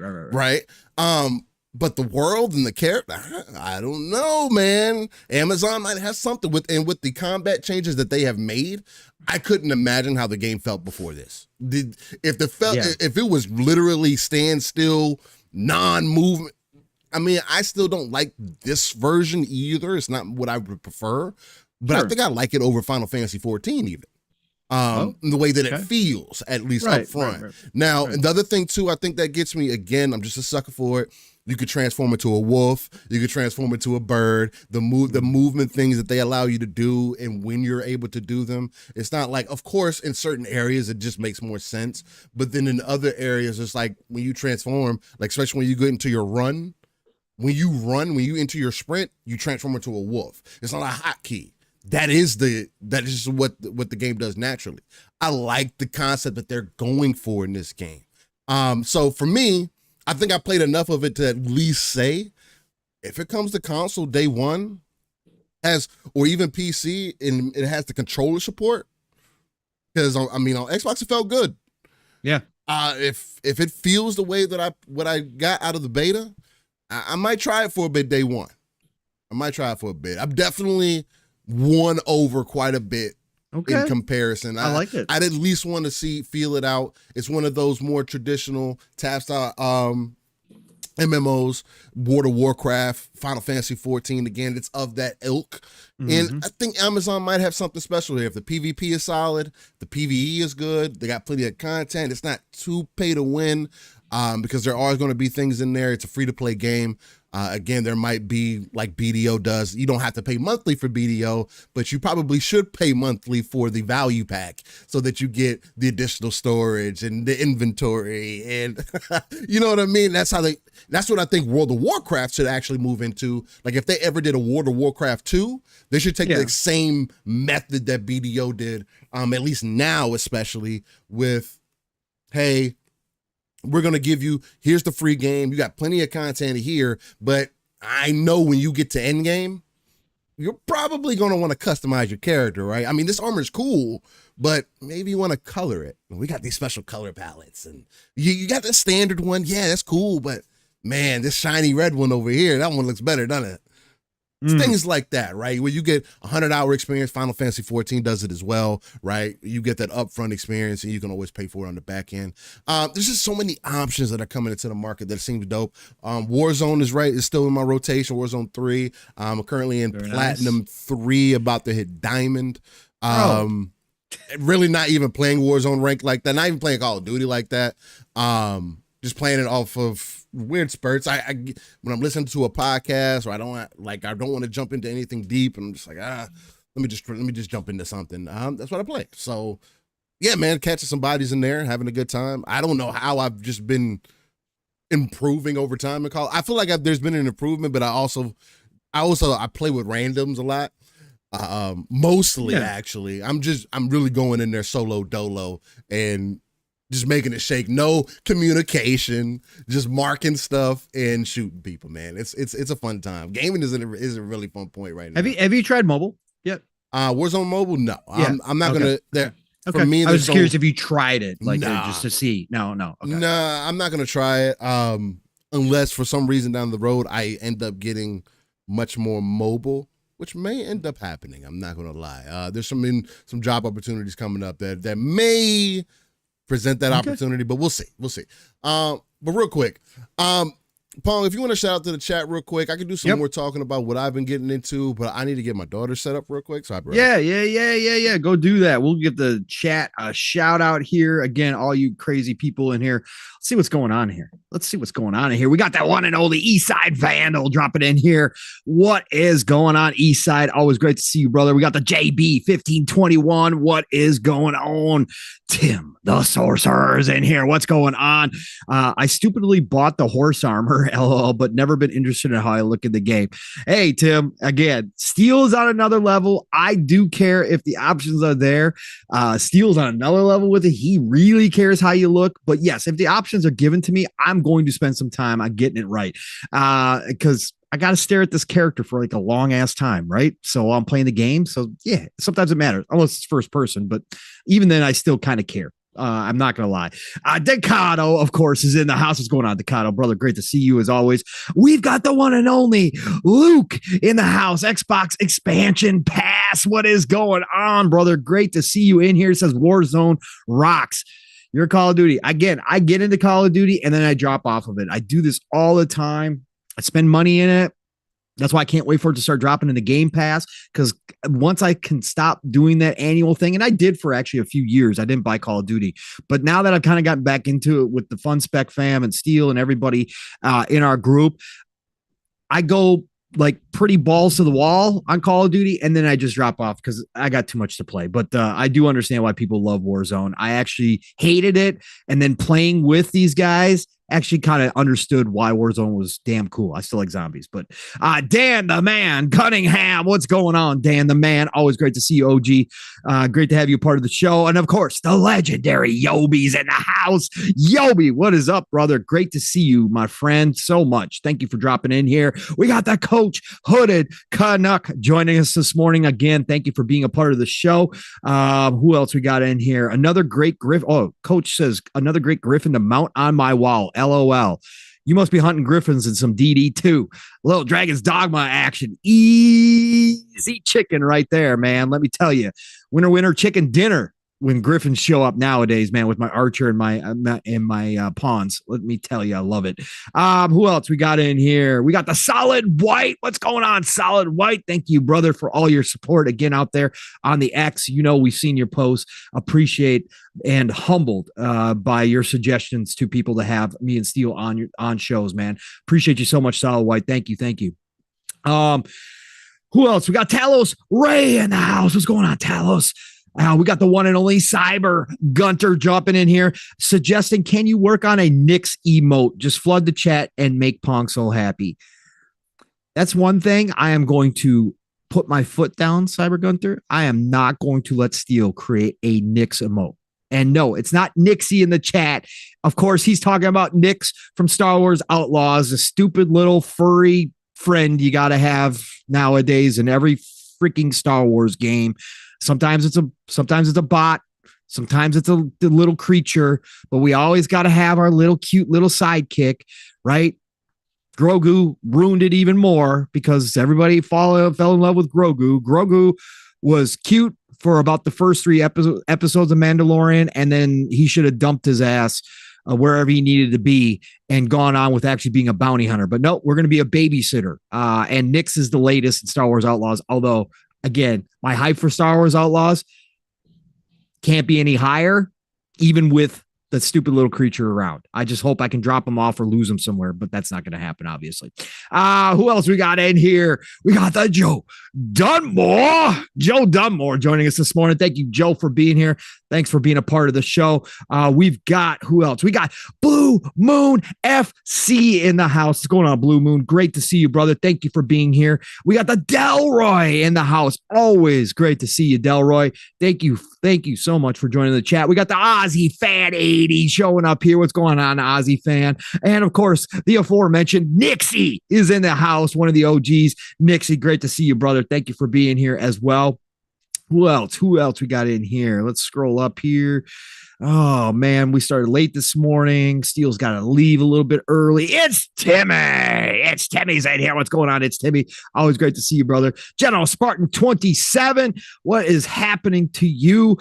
But the world and the character, I don't know, man. Amazon might have something with the combat changes that they have made. I couldn't imagine how the game felt before this. If it was literally standstill, non-movement. I mean, I still don't like this version either. It's not what I would prefer, but I think I like it over Final Fantasy 14 even. The way that it feels, at least up front. Now, and the other thing too, I think that gets me, again, I'm just a sucker for it. You could transform into a wolf. You could transform into a bird. The movement things that they allow you to do, and when you're able to do them, it's not like, of course, in certain areas it just makes more sense. But then in other areas, it's like when you transform, like especially when you go into your run, when you enter your sprint, you transform into a wolf. It's not a hotkey. That is what the game does naturally. I like the concept that they're going for in this game. So for me, I think I played enough of it to at least say, if it comes to console day one, or even PC, and it has the controller support, because I mean on Xbox it felt good. Yeah. If it feels the way that what I got out of the beta, I might try it for a bit day one. I might try it for a bit. I've definitely won over quite a bit in comparison. I like it. I'd at least want to feel it out. It's one of those more traditional tab style MMOs, World of Warcraft, Final Fantasy 14. Again, it's of that ilk. And I think Amazon might have something special here. If the PvP is solid, the PvE is good, they got plenty of content. It's not too pay to win because there are going to be things in there. It's a free-to-play game. Again, there might be, like BDO does, you don't have to pay monthly for BDO, but you probably should pay monthly for the value pack so that you get the additional storage and the inventory. And you know what I mean? That's what I think World of Warcraft should actually move into. Like if they ever did a World of Warcraft 2, they should take the same method that BDO did, at least now, especially with, hey, we're going to give you, here's the free game. You got plenty of content here, but I know when you get to end game, you're probably going to want to customize your character, right? I mean, this armor is cool, but maybe you want to color it. We got these special color palettes and you got the standard one. Yeah, that's cool. But man, this shiny red one over here, that one looks better, doesn't it? Things like that, right? Where you get 100-hour experience. Final Fantasy 14 does it as well, right? You get that upfront experience, and you can always pay for it on the back end. There's just so many options that are coming into the market that seems dope. Warzone is still in my rotation. Warzone 3. I'm currently in Platinum 3, about to hit Diamond. Really not even playing Warzone rank like that. Not even playing Call of Duty like that. Just playing it off of weird spurts. I when I'm listening to a podcast or I don't want to jump into anything deep, and I'm just like, let me just jump into something. That's what I play. So yeah, man, catching some bodies in there, having a good time. I don't know how I've just been improving over time in Call. I feel like there's been an improvement, but I play with randoms a lot. Mostly actually. I'm really going in there solo dolo and just making it shake. No communication, just marking stuff and shooting people, man. It's a fun time. Gaming is a really fun point right now. Have you tried mobile yet? Warzone mobile? No. Yeah. I'm not gonna there. Okay. For me, I was curious if you tried it, Nah. just to see. No. Okay. Nah, I'm not gonna try it. Unless for some reason down the road I end up getting much more mobile, which may end up happening. I'm not gonna lie. There's some job opportunities coming up that may present that opportunity, but we'll see. But real quick, Pong, if you want to shout out to the chat real quick, I can do some more talking about what I've been getting into, but I need to get my daughter set up real quick. So Yeah. Go do that. We'll give the chat a shout out here. Again, all you crazy people in here. Let's see what's going on here. We got that one and only Eastside Vandal dropping in here. What is going on, Eastside? Always great to see you, brother. We got the JB 1521. What is going on? Tim, the Sorcerer's in here. What's going on? I stupidly bought the horse armor, LOL, but never been interested in how I look at the game. Hey, Tim, again, Steel is on another level. I do care if the options are there. Steel's on another level with it. He really cares how you look. But yes, if the options are given to me, I'm going to spend some time on getting it right. Because I got to stare at this character for like a long ass time, right? So I'm playing the game. So yeah, sometimes it matters, unless it's first person. But even then, I still kind of care. I'm not going to lie. Decado, of course, is in the house. What's going on, Decado? Brother, great to see you as always. We've got the one and only Luke in the house. Xbox expansion pass. What is going on, brother? Great to see you in here. It says Warzone rocks. Your Call of Duty. Again, I get into Call of Duty and then I drop off of it. I do this all the time. I spend money in it. That's why I can't wait for it to start dropping in the Game Pass, because once I can stop doing that annual thing, and I did for actually a few years, I didn't buy Call of Duty, but now that I've kind of gotten back into it with the Fun Spec fam and Steel and everybody in our group, I go like pretty balls to the wall on Call of Duty, and then I just drop off because I got too much to play. But I do understand why people love Warzone. I actually hated it, and then playing with these guys actually kind of understood why Warzone was damn cool. I still like zombies, but Dan the Man Cunningham, what's going on, Dan the Man? Always great to see you, OG. Great to have you part of the show. And of course, the legendary Yobi's in the house. Yobi, what is up, brother? Great to see you, my friend, so much. Thank you for dropping in here. We got the Coach Hooded Canuck joining us this morning. Again, thank you for being a part of the show. Who else we got in here? Another great Griff. Oh, Coach says another great Griffin to mount on my wall. LOL. You must be hunting griffins and some DD2. Little Dragon's Dogma action. Easy chicken right there, man. Let me tell you. Winner chicken dinner when griffins show up nowadays, man, with my archer and my pawns. Let me tell you, I love it. Who else we got in here? We got the Solid White. What's going on, Solid White? Thank you, brother, for all your support again out there on the X. You know, we've seen your posts. Appreciate and humbled by your suggestions to people to have me and Steel on shows, man. Appreciate you so much, Solid White. Thank you. Who else? We got Talos Ray in the house. What's going on, Talos? We got the one and only Sabre Gunter jumping in here, suggesting, can you work on a Nyx emote? Just flood the chat and make Pong so happy. That's one thing. I am going to put my foot down, Sabre Gunter. I am not going to let Steel create a Nyx emote. And no, it's not Nixie in the chat. Of course, he's talking about Nyx from Star Wars Outlaws, a stupid little furry friend you got to have nowadays in every freaking Star Wars game. Sometimes it's a bot. Sometimes it's the little creature, but we always got to have our little cute little sidekick, right? Grogu ruined it even more because everybody fell in love with Grogu. Grogu was cute for about the first 3 episodes of Mandalorian, and then he should have dumped his ass wherever he needed to be and gone on with actually being a bounty hunter. But no, we're going to be a babysitter. And Nyx is the latest in Star Wars Outlaws, although again, my hype for Star Wars Outlaws can't be any higher, even with the stupid little creature around. I just hope I can drop him off or lose him somewhere, but that's not going to happen, obviously. Who else we got in here? We got the Joe Dunmore. Joe Dunmore joining us this morning. Thank you, Joe, for being here. Thanks for being a part of the show. We've got, who else? We got Blue Moon FC in the house. What's going on, Blue Moon? Great to see you, brother. Thank you for being here. We got the Delroy in the house. Always great to see you, Delroy. Thank you. Thank you so much for joining the chat. We got the Aussie Fan 80 showing up here. What's going on, Aussie Fan? And of course, the aforementioned Nixie is in the house, one of the OGs. Nixie, great to see you, brother. Thank you for being here as well. Who else we got in here? Let's scroll up here. Oh, man, we started late this morning. Steele's got to leave a little bit early. It's Timmy. It's Timmy's in here. What's going on? It's Timmy. Always great to see you, brother. General Spartan 27. What is happening to you?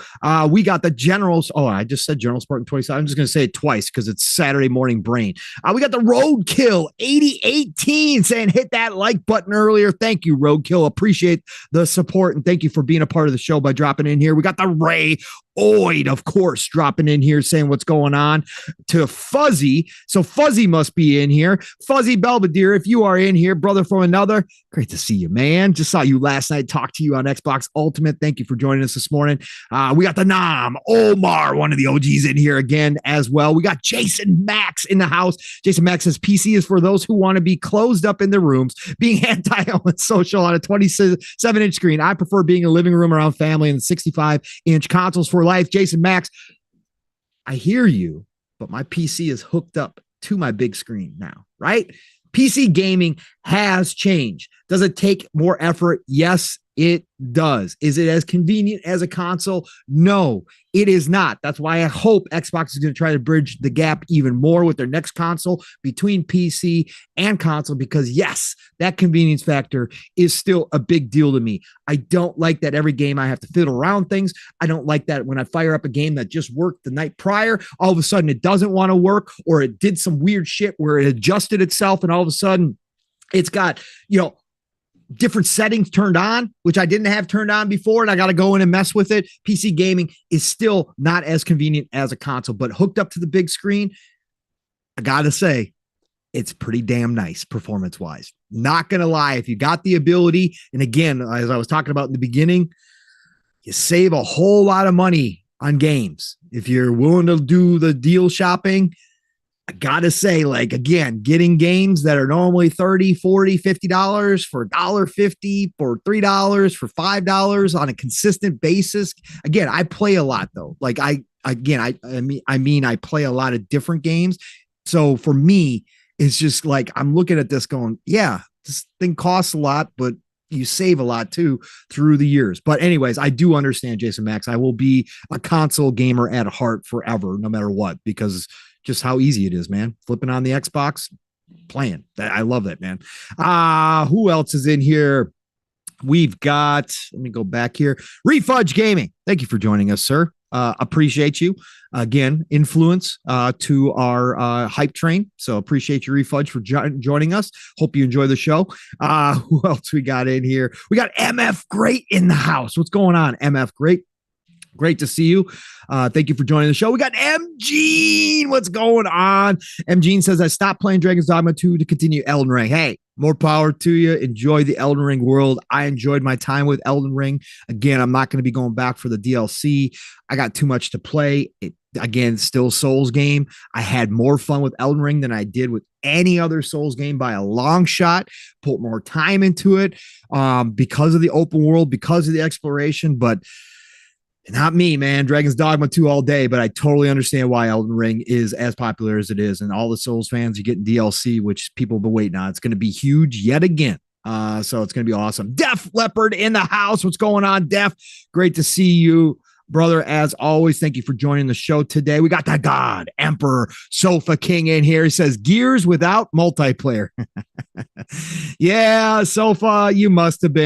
We got the Generals. Oh, I just said General Spartan 27. I'm just going to say it twice because it's Saturday morning brain. We got the Roadkill 8018 saying hit that like button earlier. Thank you, Roadkill. Appreciate the support and thank you for being a part of the show by dropping in here. We got the Ray Oid, of course, dropping in here saying what's going on to Fuzzy. So Fuzzy must be in here. Fuzzy Belvedere, if you are in here, brother from another, great to see you, man. Just saw you last night, talked to you on Xbox Ultimate. Thank you for joining us this morning. We got the Nam Omar, one of the OGs in here again as well. We got Jason Max in the house. Jason Max says PC is for those who want to be closed up in their rooms, being anti-social on a 27-inch screen. I prefer being in a living room around family and 65-inch consoles for life. Jason Max, I hear you, but my PC is hooked up to my big screen now, right? PC gaming has changed. Does it take more effort? Yes, it does. Is it as convenient as a console? No, it is not. That's why I hope Xbox is going to try to bridge the gap even more with their next console between PC and console, because yes, that convenience factor is still a big deal to me. I don't like that every game I have to fiddle around things. I don't like that when I fire up a game that just worked the night prior, all of a sudden it doesn't want to work, or it did some weird shit where it adjusted itself and all of a sudden it's got, different settings turned on, which I didn't have turned on before, and I got to go in and mess with it. PC gaming is still not as convenient as a console, but hooked up to the big screen, I got to say, it's pretty damn nice performance-wise. Not going to lie, if you got the ability, and again, as I was talking about in the beginning, you save a whole lot of money on games. If you're willing to do the deal shopping, I gotta say, again, getting games that are normally $30, $40, $50 for $1.50, for $3, for $5 on a consistent basis. Again, I play a lot though. I play a lot of different games. So for me, it's just I'm looking at this going, yeah, this thing costs a lot, but you save a lot too through the years. But anyways, I do understand, Jason Max. I will be a console gamer at heart forever, no matter what, because just how easy it is, man. Flipping on the Xbox, playing. I love that, man. Who else is in here? We've got, let me go back here. Refudge Gaming. Thank you for joining us, sir. Appreciate you. Again, influence to our hype train. So appreciate you, Refudge, for joining us. Hope you enjoy the show. Who else we got in here? We got MF Great in the house. What's going on, MF Great? Great to see you. Thank you for joining the show. We got M. Gene. What's going on? M. Gene says, I stopped playing Dragon's Dogma 2 to continue Elden Ring. Hey, more power to you. Enjoy the Elden Ring world. I enjoyed my time with Elden Ring. Again, I'm not going to be going back for the DLC. I got too much to play. Again, still Souls game. I had more fun with Elden Ring than I did with any other Souls game by a long shot. Put more time into it because of the open world, because of the exploration, but not me, man. Dragon's Dogma 2 all day, but I totally understand why Elden Ring is as popular as it is. And all the Souls fans are getting DLC, which people have been waiting on. It's going to be huge yet again. So it's going to be awesome. Def Leopard in the house. What's going on, Def? Great to see you, brother. As always, thank you for joining the show today. We got the God Emperor Sofa King in here. He says, Gears without multiplayer. Yeah, Sofa, you must have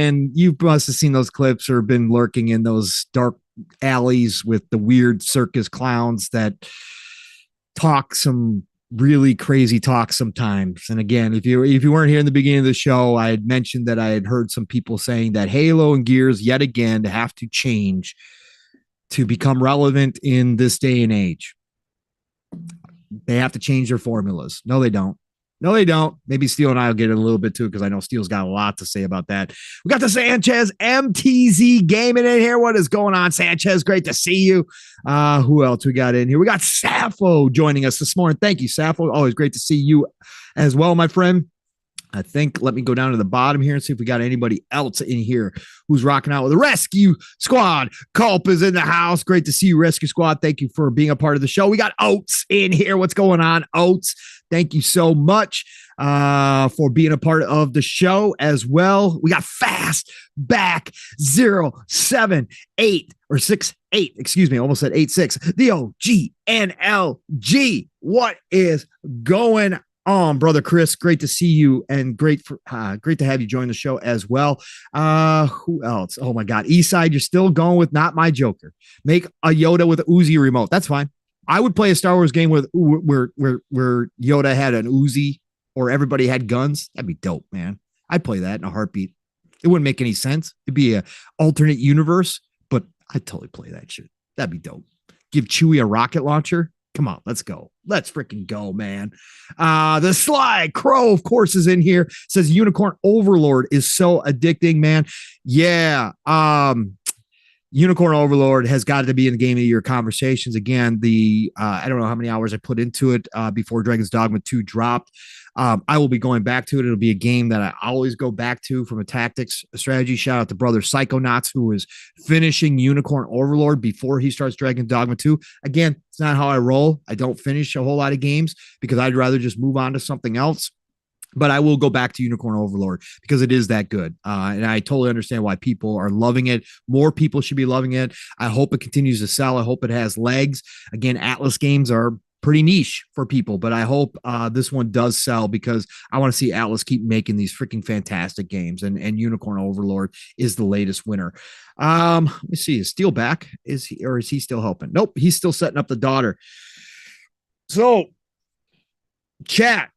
seen those clips or been lurking in those dark alleys with the weird circus clowns that talk some really crazy talk sometimes. And again, if you weren't here in the beginning of the show, I had mentioned that I had heard some people saying that Halo and Gears yet again have to change to become relevant in this day and age. They have to change their formulas. No, they don't. No, they don't. Maybe Steele and I will get in a little bit too, because I know Steele's got a lot to say about that. We got the Sanchez MTZ Gaming in here. What is going on, Sanchez? Great to see you. Who else we got in here? We got Sappho joining us this morning. Thank you, Sappho. Always great to see you as well, my friend. I think, let me go down to the bottom here and see if we got anybody else in here who's rocking out with the Rescue Squad. Culp is in the house. Great to see you, Rescue Squad. Thank you for being a part of the show. We got Oates in here. What's going on, Oates? Thank you so much for being a part of the show as well. We got Fast Back 078 or 68. Excuse me, I almost said 86. The OGNLG. What is going on, brother Chris? Great to see you, and great to have you join the show as well. Who else? Oh my God, Eastside, you're still going with not my Joker. Make a Yoda with an Uzi remote. That's fine. I would play a Star Wars game where Yoda had an Uzi or everybody had guns. That'd be dope, man. I'd play that in a heartbeat. It wouldn't make any sense. It'd be an alternate universe, but I'd totally play that shit. That'd be dope. Give Chewie a rocket launcher. Come on, let's go. Let's freaking go, man. The Sly Crow, of course, is in here. Says Unicorn Overlord is so addicting, man. Yeah. Unicorn Overlord has got to be in the Game of the Year conversations. Again, I don't know how many hours I put into it before Dragon's Dogma 2 dropped. I will be going back to it. It'll be a game that I always go back to from a tactics strategy. Shout out to brother Psychonauts, who is finishing Unicorn Overlord before he starts Dragon's Dogma 2. Again, it's not how I roll. I don't finish a whole lot of games because I'd rather just move on to something else. But I will go back to Unicorn Overlord because it is that good. And I totally understand why people are loving it. More people should be loving it. I hope it continues to sell. I hope it has legs. Again, Atlas games are pretty niche for people, but I hope this one does sell because I want to see Atlas keep making these freaking fantastic games. And Unicorn Overlord is the latest winner. Let me see. Is Steel back? Is he still helping? Nope. He's still setting up the daughter. So, chat.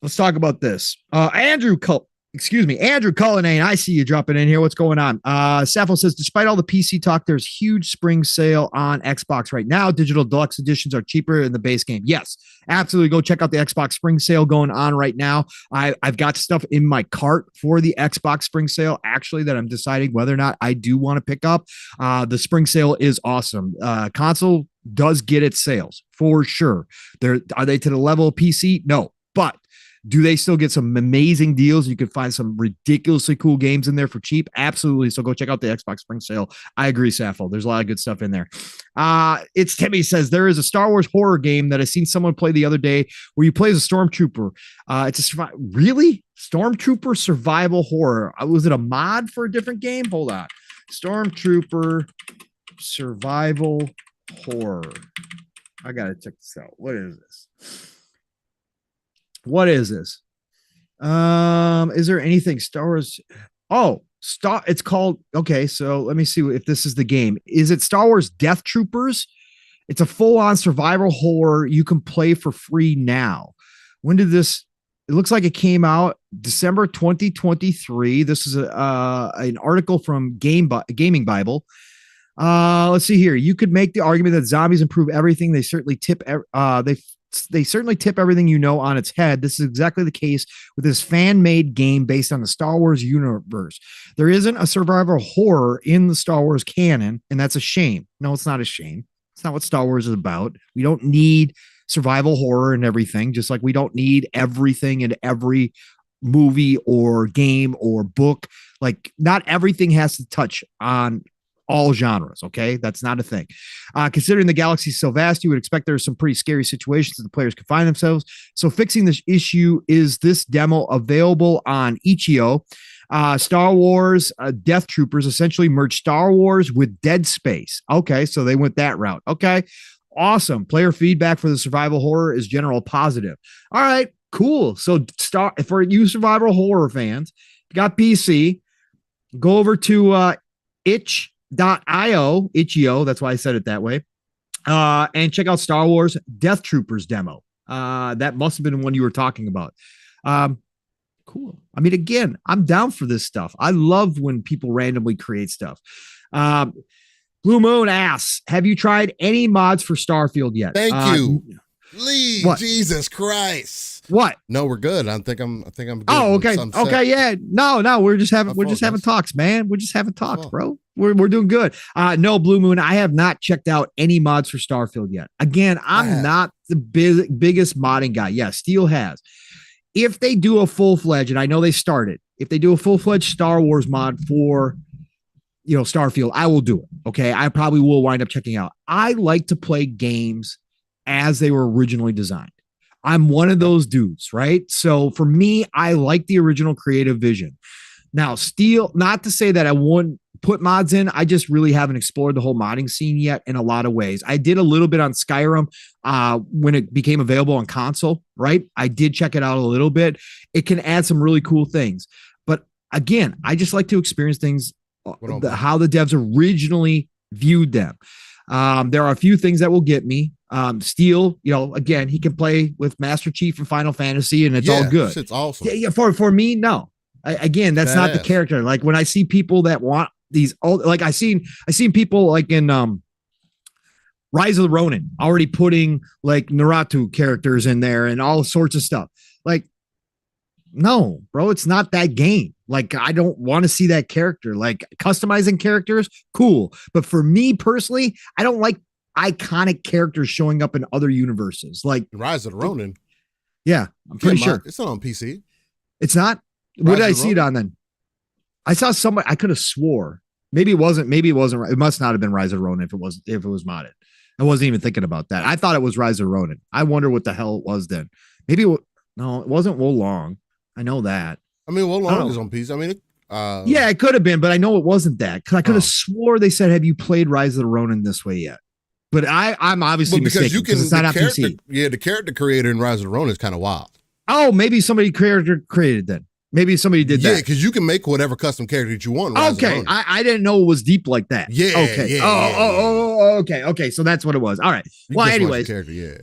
Let's talk about this. Andrew Cullinane, I see you dropping in here. What's going on? Sappho says, despite all the PC talk, there's huge spring sale on Xbox right now. Digital deluxe editions are cheaper than the base game. Yes, absolutely. Go check out the Xbox spring sale going on right now. I've got stuff in my cart for the Xbox spring sale, actually, that I'm deciding whether or not I do want to pick up. The spring sale is awesome. Console does get its sales for sure. Are they to the level of PC? No, but do they still get some amazing deals? You can find some ridiculously cool games in there for cheap. Absolutely. So go check out the Xbox Spring Sale. I agree, Sappho. There's a lot of good stuff in there. It's Timmy says there is a Star Wars horror game that I seen someone play the other day where you play as a stormtrooper. Really? Stormtrooper survival horror. Was it a mod for a different game? Hold on. Stormtrooper survival horror. I got to check this out. What is this? What is this? Is there anything Star Wars? Oh, it's called, okay, so let me see if this is the game. Is it Star Wars Death Troopers? It's a full-on survival horror you can play for free now. When did this? It looks like it came out December 2023. This is an article from Gaming Bible. Let's see here. You could make the argument that zombies improve everything. They certainly tip everything you know on its head. This is exactly the case with this fan-made game based on the Star Wars universe. There isn't a survival horror in the Star Wars canon, and that's a shame. No, it's not a shame. It's not what Star Wars is about. We don't need survival horror and everything, just like we don't need everything in every movie or game or book. Like, not everything has to touch on all genres. Okay. That's not a thing. Considering the galaxy is so vast, you would expect there are some pretty scary situations that the players can find themselves. So fixing this issue is this demo available on itch.io. Star Wars Death Troopers essentially merged Star Wars with Dead Space. Okay. So they went that route. Okay. Awesome. Player feedback for the survival horror is general positive. All right, cool. So for you survival horror fans, you got PC, go over to itch.io, that's why I said it that way, and check out Star Wars Death Troopers demo. That must have been one you were talking about. Cool. I mean, again, I'm down for this stuff. I love when people randomly create stuff. Blue Moon asks, have you tried any mods for Starfield yet? Thank you. Lee, what? Jesus Christ. What? No, we're good. I think I'm good. Oh, okay. Okay, yeah. No, we're just having talks, man. We're just having talks, bro. We're doing good. No, Blue Moon, I have not checked out any mods for Starfield yet. Again, I'm not the biggest modding guy. Yeah, Steel has. If they do a full-fledged, and I know they started, if they do a full-fledged Star Wars mod for Starfield, I will do it. Okay. I probably will wind up checking out. I like to play games as they were originally designed. I'm one of those dudes, right? So for me, I like the original creative vision. Now, Steel, not to say that I wouldn't put mods in. I just really haven't explored the whole modding scene yet in a lot of ways. I did a little bit on Skyrim when it became available on console, right? I did check it out a little bit. It can add some really cool things. But again, I just like to experience things how the devs originally viewed them. There are a few things that will get me. Steel, again, he can play with Master Chief and Final Fantasy, and it's all good. It's awesome. Yeah, for me, no. Again, that's not the character. Like when I see people that want these old, like I seen people like in Rise of the Ronin already putting like Naruto characters in there and all sorts of stuff. Like, no, bro, it's not that game. Like, I don't want to see that character. Like, customizing characters, cool. But for me personally, I don't like iconic characters showing up in other universes. Like Rise of the Ronin. Yeah, I'm pretty sure. It's not on PC. It's not? What did I see it on then? I saw somebody, I could have swore. Maybe it wasn't. It must not have been Rise of Ronin if it was modded. I wasn't even thinking about that. I thought it was Rise of Ronin. I wonder what the hell it was then. Maybe no, it wasn't Wolong. I know that. I mean, Wolong is on PC. I mean, yeah, it could have been, but I know it wasn't that because I could have swore they said, "Have you played Rise of the Ronin this way yet?" But I'm obviously mistaken because it's not on PC. Yeah, the character creator in Rise of the Ronin is kind of wild. Oh, maybe somebody created then. Maybe somebody did that. Yeah, because you can make whatever custom character that you want. Okay, I didn't know it was deep like that. Yeah. Okay. Yeah, Okay. So that's what it was. All right. Well, anyways,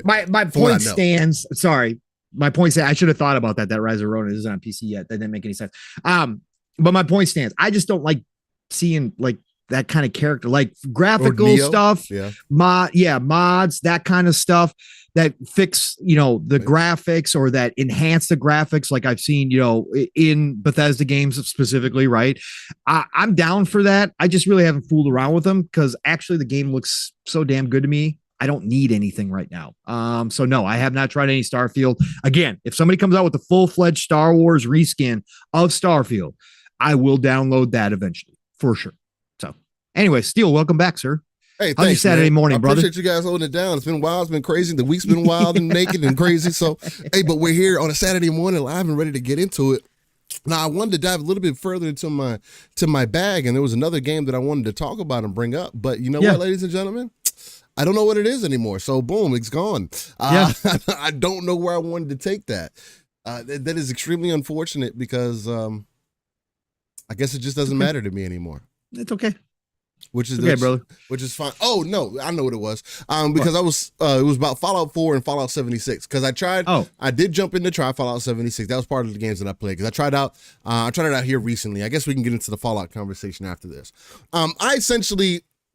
my point stands. Sorry, my point stands. I should have thought about that. That Rise of Ronin isn't on PC yet. That didn't make any sense. But my point stands. I just don't like seeing like that kind of character, like graphical stuff. Yeah. Mods, that kind of stuff that fix, the graphics or that enhance the graphics. Like I've seen, in Bethesda games specifically, right? I'm down for that. I just really haven't fooled around with them because actually the game looks so damn good to me. I don't need anything right now. So no, I have not tried any Starfield. Again, if somebody comes out with a full-fledged Star Wars reskin of Starfield, I will download that eventually for sure. So anyway, Steel, welcome back, sir. Hey, how's your Saturday morning, brother? I appreciate you guys holding it down. It's been wild. It's been crazy. The week's been wild and naked and crazy. So, hey, but we're here on a Saturday morning live and ready to get into it. Now, I wanted to dive a little bit further into my bag, and there was another game that I wanted to talk about and bring up. But you know what, ladies and gentlemen? I don't know what it is anymore. So, boom, it's gone. I don't know where I wanted to take that. That is extremely unfortunate because I guess it just doesn't matter to me anymore. It's okay. Which is okay, brother. Which is fine. Oh no, I know what it was. Because it was about Fallout 4 and Fallout 76. Because I did jump in to try Fallout 76. That was part of the games that I played. Because I tried it out here recently. I guess we can get into the Fallout conversation after this.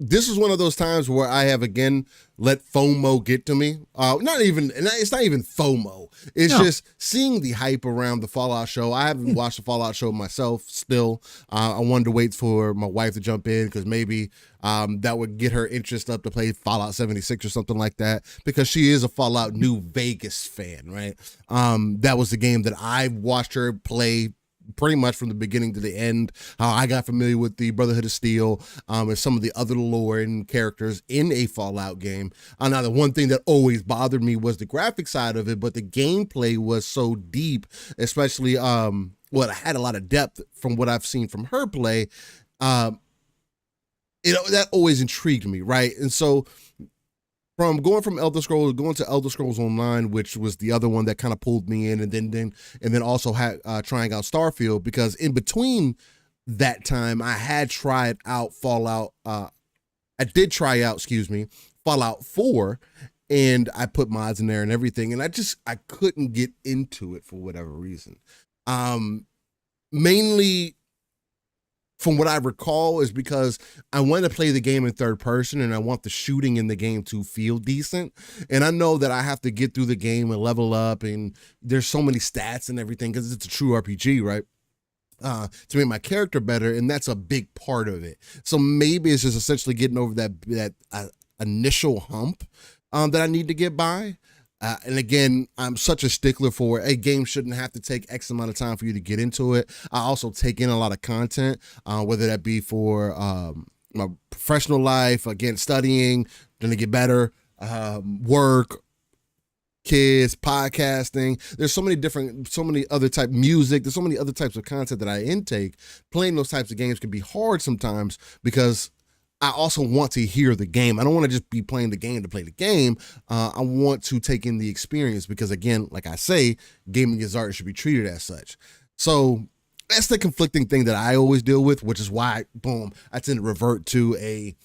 This is one of those times where I have again let FOMO get to me. It's not even FOMO. It's just seeing the hype around the Fallout show. I haven't watched the Fallout show myself still. I wanted to wait for my wife to jump in because maybe that would get her interest up to play Fallout 76 or something like that, because she is a Fallout New Vegas fan, right? That was the game that I watched her play pretty much from the beginning to the end, how I got familiar with the Brotherhood of Steel and some of the other lore and characters in a Fallout game. Now, the one thing that always bothered me was the graphic side of it, but the gameplay was so deep, especially, it had a lot of depth from what I've seen from her play. That always intrigued me, right? And so from going to Elder Scrolls Online, which was the other one that kind of pulled me in, and then also trying out Starfield, because in between that time I had tried out Fallout 4, and I put mods in there and everything, and I couldn't get into it for whatever reason. Mainly from what I recall is because I want to play the game in third person and I want the shooting in the game to feel decent. And I know that I have to get through the game and level up, and there's so many stats and everything because it's a true RPG, right? To make my character better, and that's a big part of it. So maybe it's just essentially getting over that initial hump that I need to get by. And again, I'm such a stickler for a game shouldn't have to take X amount of time for you to get into it. I also take in a lot of content, whether that be for my professional life, again, studying, trying to get better, work, kids, podcasting. There's so many other type music. There's so many other types of content that I intake. Playing those types of games can be hard sometimes because I also want to hear the game. I don't want to just be playing the game to play the game. I want to take in the experience because, again, like I say, gaming is art and should be treated as such. So that's the conflicting thing that I always deal with, which is why, I tend to revert to a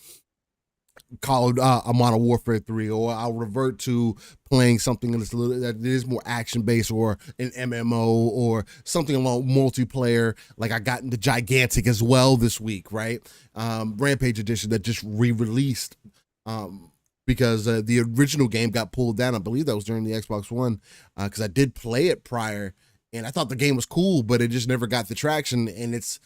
Modern Warfare 3, or I'll revert to playing something that is more action-based, or an MMO, or something along multiplayer. Like I got into Gigantic as well this week, right? Rampage Edition that just re-released because the original game got pulled down. I believe that was during the Xbox One, because I did play it prior, and I thought the game was cool, but it just never got the traction, and it's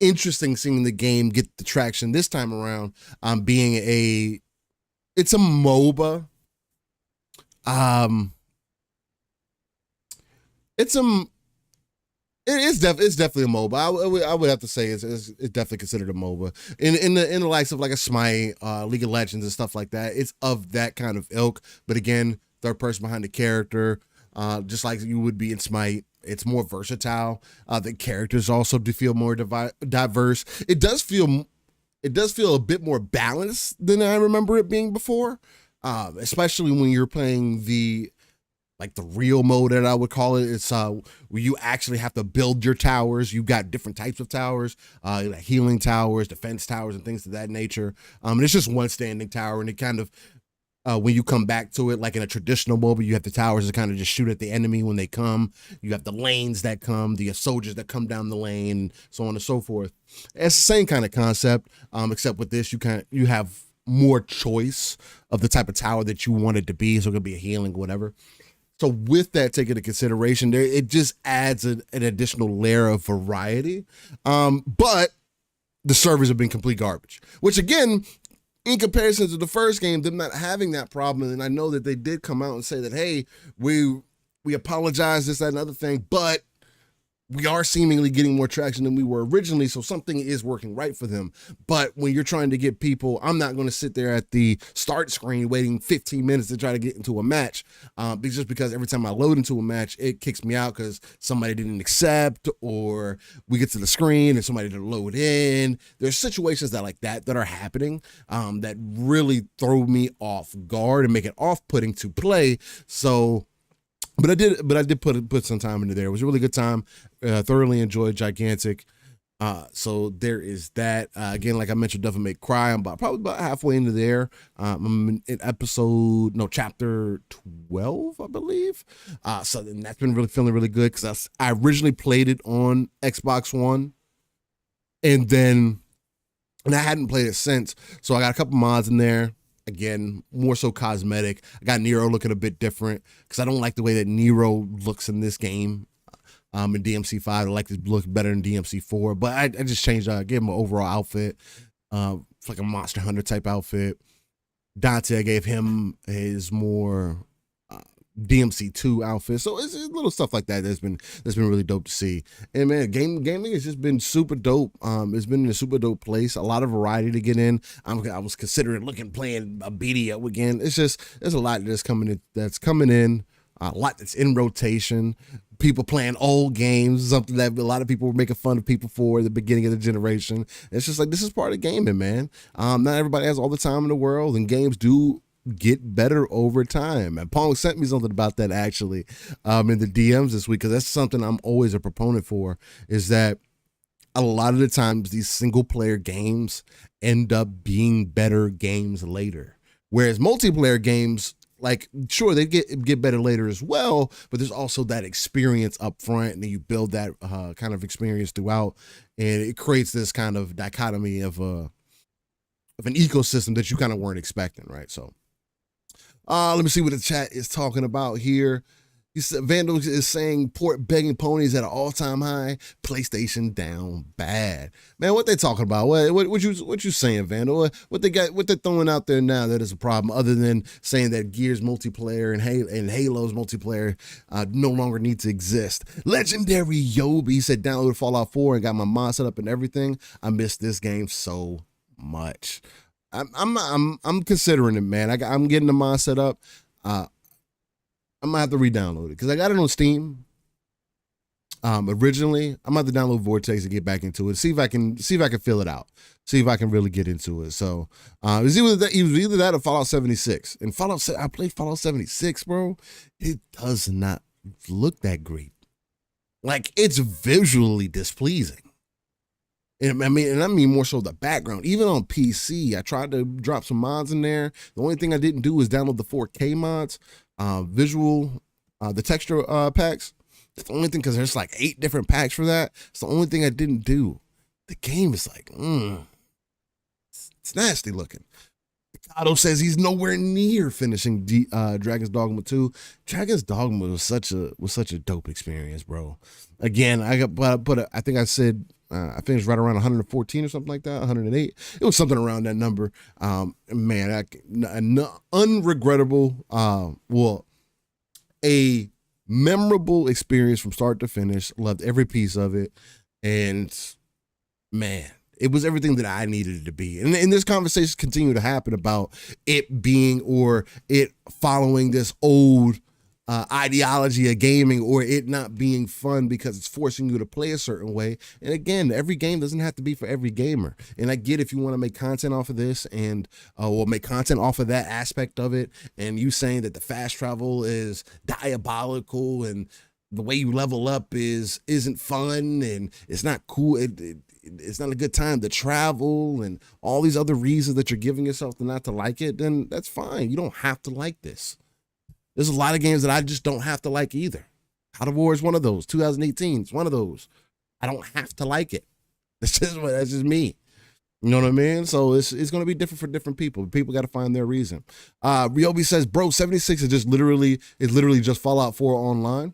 interesting seeing the game get the traction this time around, it's a MOBA. It's definitely a MOBA. I would have to say it's definitely considered a MOBA in the likes of like a Smite, League of Legends and stuff like that. It's of that kind of ilk, but again, third person behind the character, just like you would be in Smite. It's more versatile. The characters also do feel more diverse. It does feel a bit more balanced than I remember it being before, especially when you're playing the real mode that I would call it. It's where you actually have to build your towers. You've got different types of towers, like healing towers, defense towers, and things of that nature. And it's just one standing tower, and it kind of when you come back to it, like in a traditional MOBA, you have the towers that kind of just shoot at the enemy when they come. You have the lanes that come, the soldiers that come down the lane, so on and so forth. It's the same kind of concept, except with this, you have more choice of the type of tower that you want it to be. So it could be a healing, whatever. So with that taken into consideration, it just adds an additional layer of variety. But the servers have been complete garbage, which again, in comparison to the first game, them not having that problem, and I know that they did come out and say that, hey, we apologize, this, that, and other thing, but we are seemingly getting more traction than we were originally, so something is working right for them. But when you're trying to get people, I'm not going to sit there at the start screen waiting 15 minutes to try to get into a match, just because every time I load into a match, it kicks me out because somebody didn't accept, or we get to the screen and somebody didn't load in. There's situations that are happening that really throw me off guard and make it off-putting to play. So But I did put some time into there. It was a really good time. Thoroughly enjoyed Gigantic. So there is that. Again, like I mentioned, Devil May Cry. I'm probably about halfway into there. I'm in chapter 12, I believe. So then that's been feeling really good because I originally played it on Xbox One, and I hadn't played it since. So I got a couple mods in there. Again, more so cosmetic. I got Nero looking a bit different because I don't like the way that Nero looks in this game. In DMC5, I like to look better in DMC4, but I just changed. Gave him an overall outfit. It's like a Monster Hunter type outfit. Dante, I gave him his more DMC2 outfit. So it's little stuff like that that's been really dope to see. And man, gaming has just been super dope. It's been in a super dope place. A lot of variety to get in. I was considering playing a BDO again. There's a lot that's coming in. A lot that's in rotation. People playing old games, something that a lot of people were making fun of people for at the beginning of the generation. It's just like, this is part of gaming, man. Not everybody has all the time in the world, and games do get better over time. And Pong sent me something about that actually in the DMs this week, because that's something I'm always a proponent for, is that a lot of the times these single player games end up being better games later. Whereas multiplayer games, like, sure, they get better later as well, but there's also that experience up front, and then you build that kind of experience throughout, and it creates this kind of dichotomy of an ecosystem that you kind of weren't expecting, right? So, let me see what the chat is talking about here. He said Vandal is saying port begging ponies at an all-time high. PlayStation down bad. Man, what they talking about? What you saying, Vandal? What they're throwing out there now that is a problem, other than saying that Gears multiplayer and Halo's multiplayer no longer need to exist. Legendary Yobi said downloaded Fallout 4 and got my mod set up and everything. I missed this game so much. I'm considering it, man. I'm getting the mod set up. I'm gonna have to re-download it because I got it on Steam. Originally, I'm gonna have to download Vortex to get back into it. See if I can fill it out. See if I can really get into it. So it was either that or Fallout 76. And I played Fallout 76, bro. It does not look that great. Like, it's visually displeasing. And I mean more so the background. Even on PC, I tried to drop some mods in there. The only thing I didn't do was download the 4K mods. The texture packs. That's the only thing, because there's like 8 different packs for that. It's the only thing I didn't do. The game is like, it's nasty looking. Otto says he's nowhere near finishing Dragon's Dogma 2. Dragon's Dogma was such a dope experience, bro. Again, I think I said I finished right around 114 or something like that, 108. It was something around that number. Man, unregrettable. A memorable experience from start to finish. Loved every piece of it, and man, it was everything that I needed it to be. And this conversation continue to happen about it being, or it following this old ideology of gaming, or it not being fun because it's forcing you to play a certain way. And again, every game doesn't have to be for every gamer. And I get if you want to make content off of this and or make content off of that aspect of it, and you saying that the fast travel is diabolical and the way you level up isn't fun and it's not cool. It's not a good time to travel and all these other reasons that you're giving yourself to not to like it, then that's fine. You don't have to like this. There's a lot of games that I just don't have to like either. God of War is one of those. 2018 is one of those. I don't have to like it. That's just me. You know what I mean? So it's going to be different for different people. People got to find their reason. Ryobi says, bro, 76 is literally just Fallout 4 online.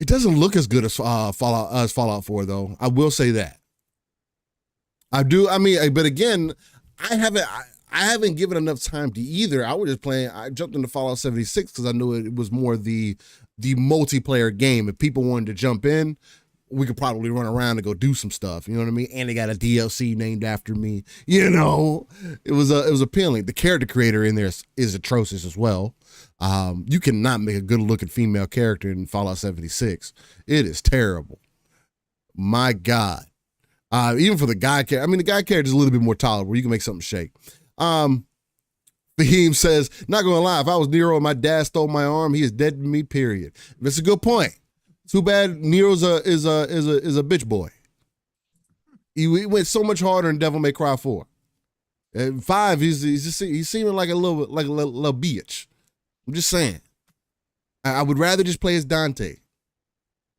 It doesn't look as good as Fallout 4 though. I will say that. But again, I haven't given enough time to either. I jumped into Fallout 76 because I knew it was more the multiplayer game. If people wanted to jump in, we could probably run around and go do some stuff. You know what I mean? And they got a DLC named after me. You know, it was appealing. The character creator in there is atrocious as well. You cannot make a good looking female character in Fallout 76. It is terrible. My God. Even for the guy character, the guy character is a little bit more tolerable. You can make something shake. Fahim says, not gonna lie, if I was Nero and my dad stole my arm, he is dead to me, period. That's a good point. Too bad Nero's is a bitch boy. He went so much harder in Devil May Cry 4. At 5, he's seeming like a little bitch. I'm just saying. I would rather just play as Dante.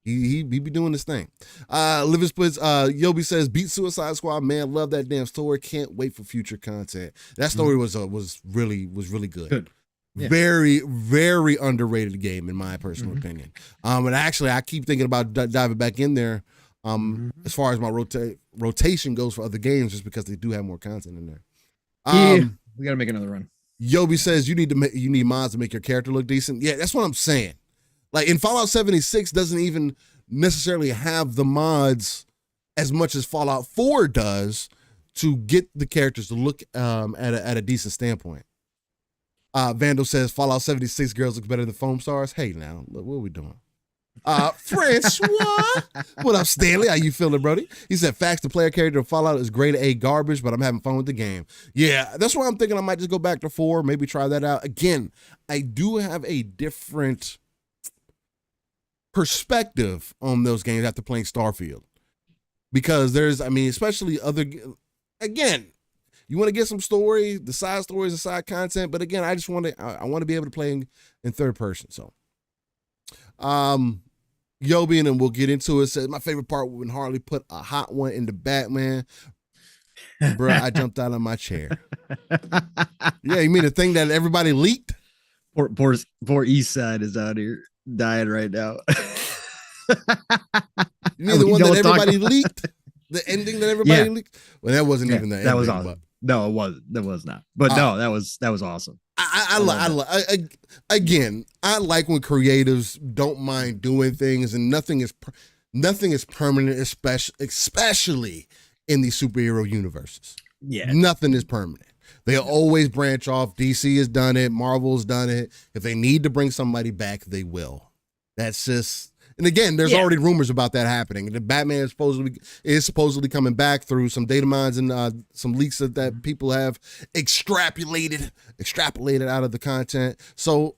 He be doing this thing. Living Splits, Yobi says, beat Suicide Squad, man. Love that damn story. Can't wait for future content. That story was really good. Yeah. Very, very underrated game in my personal opinion. And actually, I keep thinking about diving back in there. As far as my rotation goes for other games, just because they do have more content in there. We gotta make another run. Yobi says you need mods to make your character look decent. Yeah, that's what I'm saying. Like in Fallout 76 doesn't even necessarily have the mods as much as Fallout 4 does to get the characters to look at a decent standpoint. Vandal says Fallout 76 girls look better than Foam Stars. Hey now, look, what are we doing? Francois, what up, Stanley? How you feeling, Brody? He said, facts, the player character of Fallout is grade A garbage, but I'm having fun with the game. Yeah, that's why I'm thinking I might just go back to 4, maybe try that out. Again, I do have a different perspective on those games after playing Starfield. Because especially again, you want to get some story, the side stories and side content, but again, I want to be able to play in third person, so. Yobi, and then we'll get into it, says my favorite part when Harley put a hot one in the Batman. Bro, I jumped out of my chair. Yeah, you mean the thing that everybody leaked? Poor East Side is out here dying right now. You mean the one that everybody leaked? The ending that everybody leaked? Well, that wasn't even the ending. That was awesome. No, it wasn't. That was not. But no, that was awesome. I like when creatives don't mind doing things, and nothing is permanent, especially in these superhero universes. Yeah, nothing is permanent. They always branch off. DC has done it. Marvel's done it. If they need to bring somebody back, they will. That's just. And again, there's already rumors about that happening. The Batman is supposedly coming back through some data mines and some leaks that people have extrapolated out of the content. So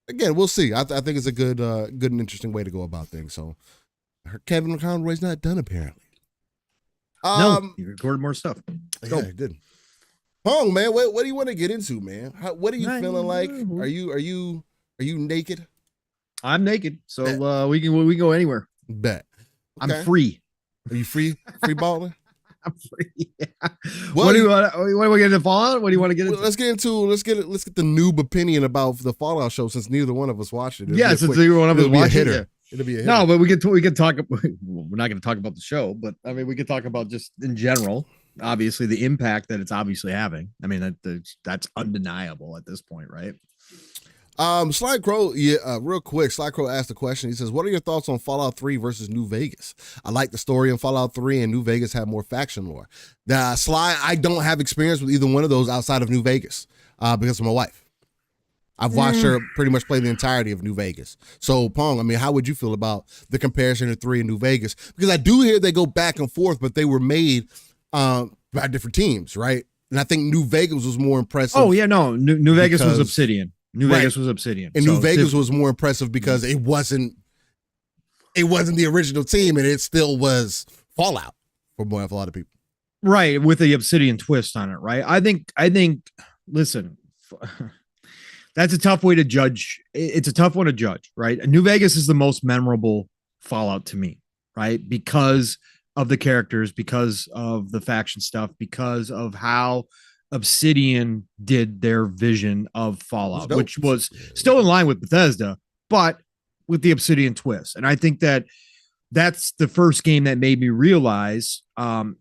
again, we'll see. I think it's a good and interesting way to go about things. So Kevin Conroy's not done apparently. No, he recorded more stuff. Yeah, he did. Pong, man, what do you want to get into, man? What are you feeling like? Are you naked? I'm naked, so we can go anywhere. Bet. Okay. I'm free. Are you free? Free balling? I'm free. Yeah. What do you want? What do we get into Fallout? What do you want to get into? Let's get the noob opinion about the Fallout show, since neither one of us watched it. Since neither one of us watched it. Yeah. It'll be a hitter. No, but we can talk. We're not going to talk about the show, but I mean, we could talk about just in general. Obviously, the impact that it's obviously having. I mean, that's undeniable at this point, right? Sly Crow, real quick, Sly Crow asked a question. He says, what are your thoughts on Fallout 3 versus New Vegas? I like the story in Fallout 3, and New Vegas have more faction lore. Sly, I don't have experience with either one of those outside of New Vegas because of my wife. I've watched her pretty much play the entirety of New Vegas. So, Pong, I mean, how would you feel about the comparison of 3 and New Vegas? Because I do hear they go back and forth, but they were made by different teams, right? And I think New Vegas was more impressive. Oh, yeah, no. New Vegas was Obsidian. Vegas was Obsidian. And New Vegas was more impressive because it wasn't the original team, and it still was Fallout for a lot of people. Right, with the Obsidian twist on it, right? I think listen, that's a tough way to judge. It's a tough one to judge, right? New Vegas is the most memorable Fallout to me, right? Because of the characters, because of the faction stuff, because of how Obsidian did their vision of Fallout, which was still in line with Bethesda, but with the Obsidian twist. And I think that's the first game that made me realize, how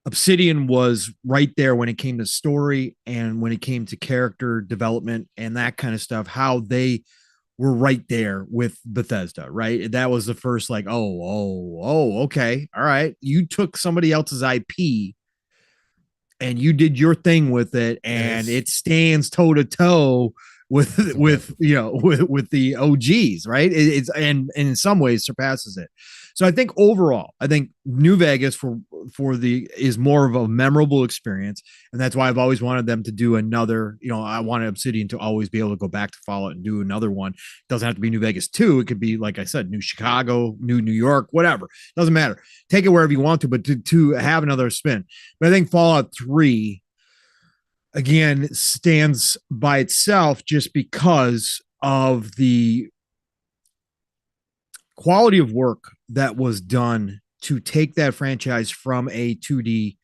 Obsidian was right there when it came to story and when it came to character development and that kind of stuff, how they were right there with Bethesda, right? That was the first okay. All right. You took somebody else's IP and you did your thing with it, and it stands toe to toe with the OGs, right? It's and in some ways surpasses it. So I think overall, New Vegas, for is more of a memorable experience, and that's why I've always wanted them to do another. I wanted Obsidian to always be able to go back to Fallout and do another one. It doesn't have to be New Vegas 2. It could be, like I said, New Chicago, New York, whatever. Doesn't matter. Take it wherever you want to, but to have another spin. But I think Fallout 3 again stands by itself just because of the quality of work that was done to take that franchise from a 2D,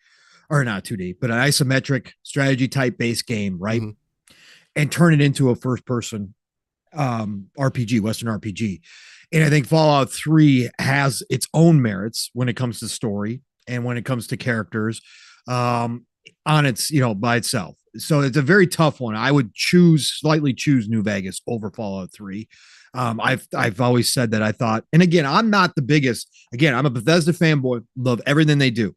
or not 2D, but an isometric strategy type based game, right? Mm-hmm. And turn it into a first person RPG, Western RPG. And I think Fallout 3 has its own merits when it comes to story and when it comes to characters on its, by itself. So it's a very tough one. I would slightly choose New Vegas over Fallout 3. I've always said that I thought, and again, I'm not the biggest, I'm a Bethesda fanboy, love everything they do.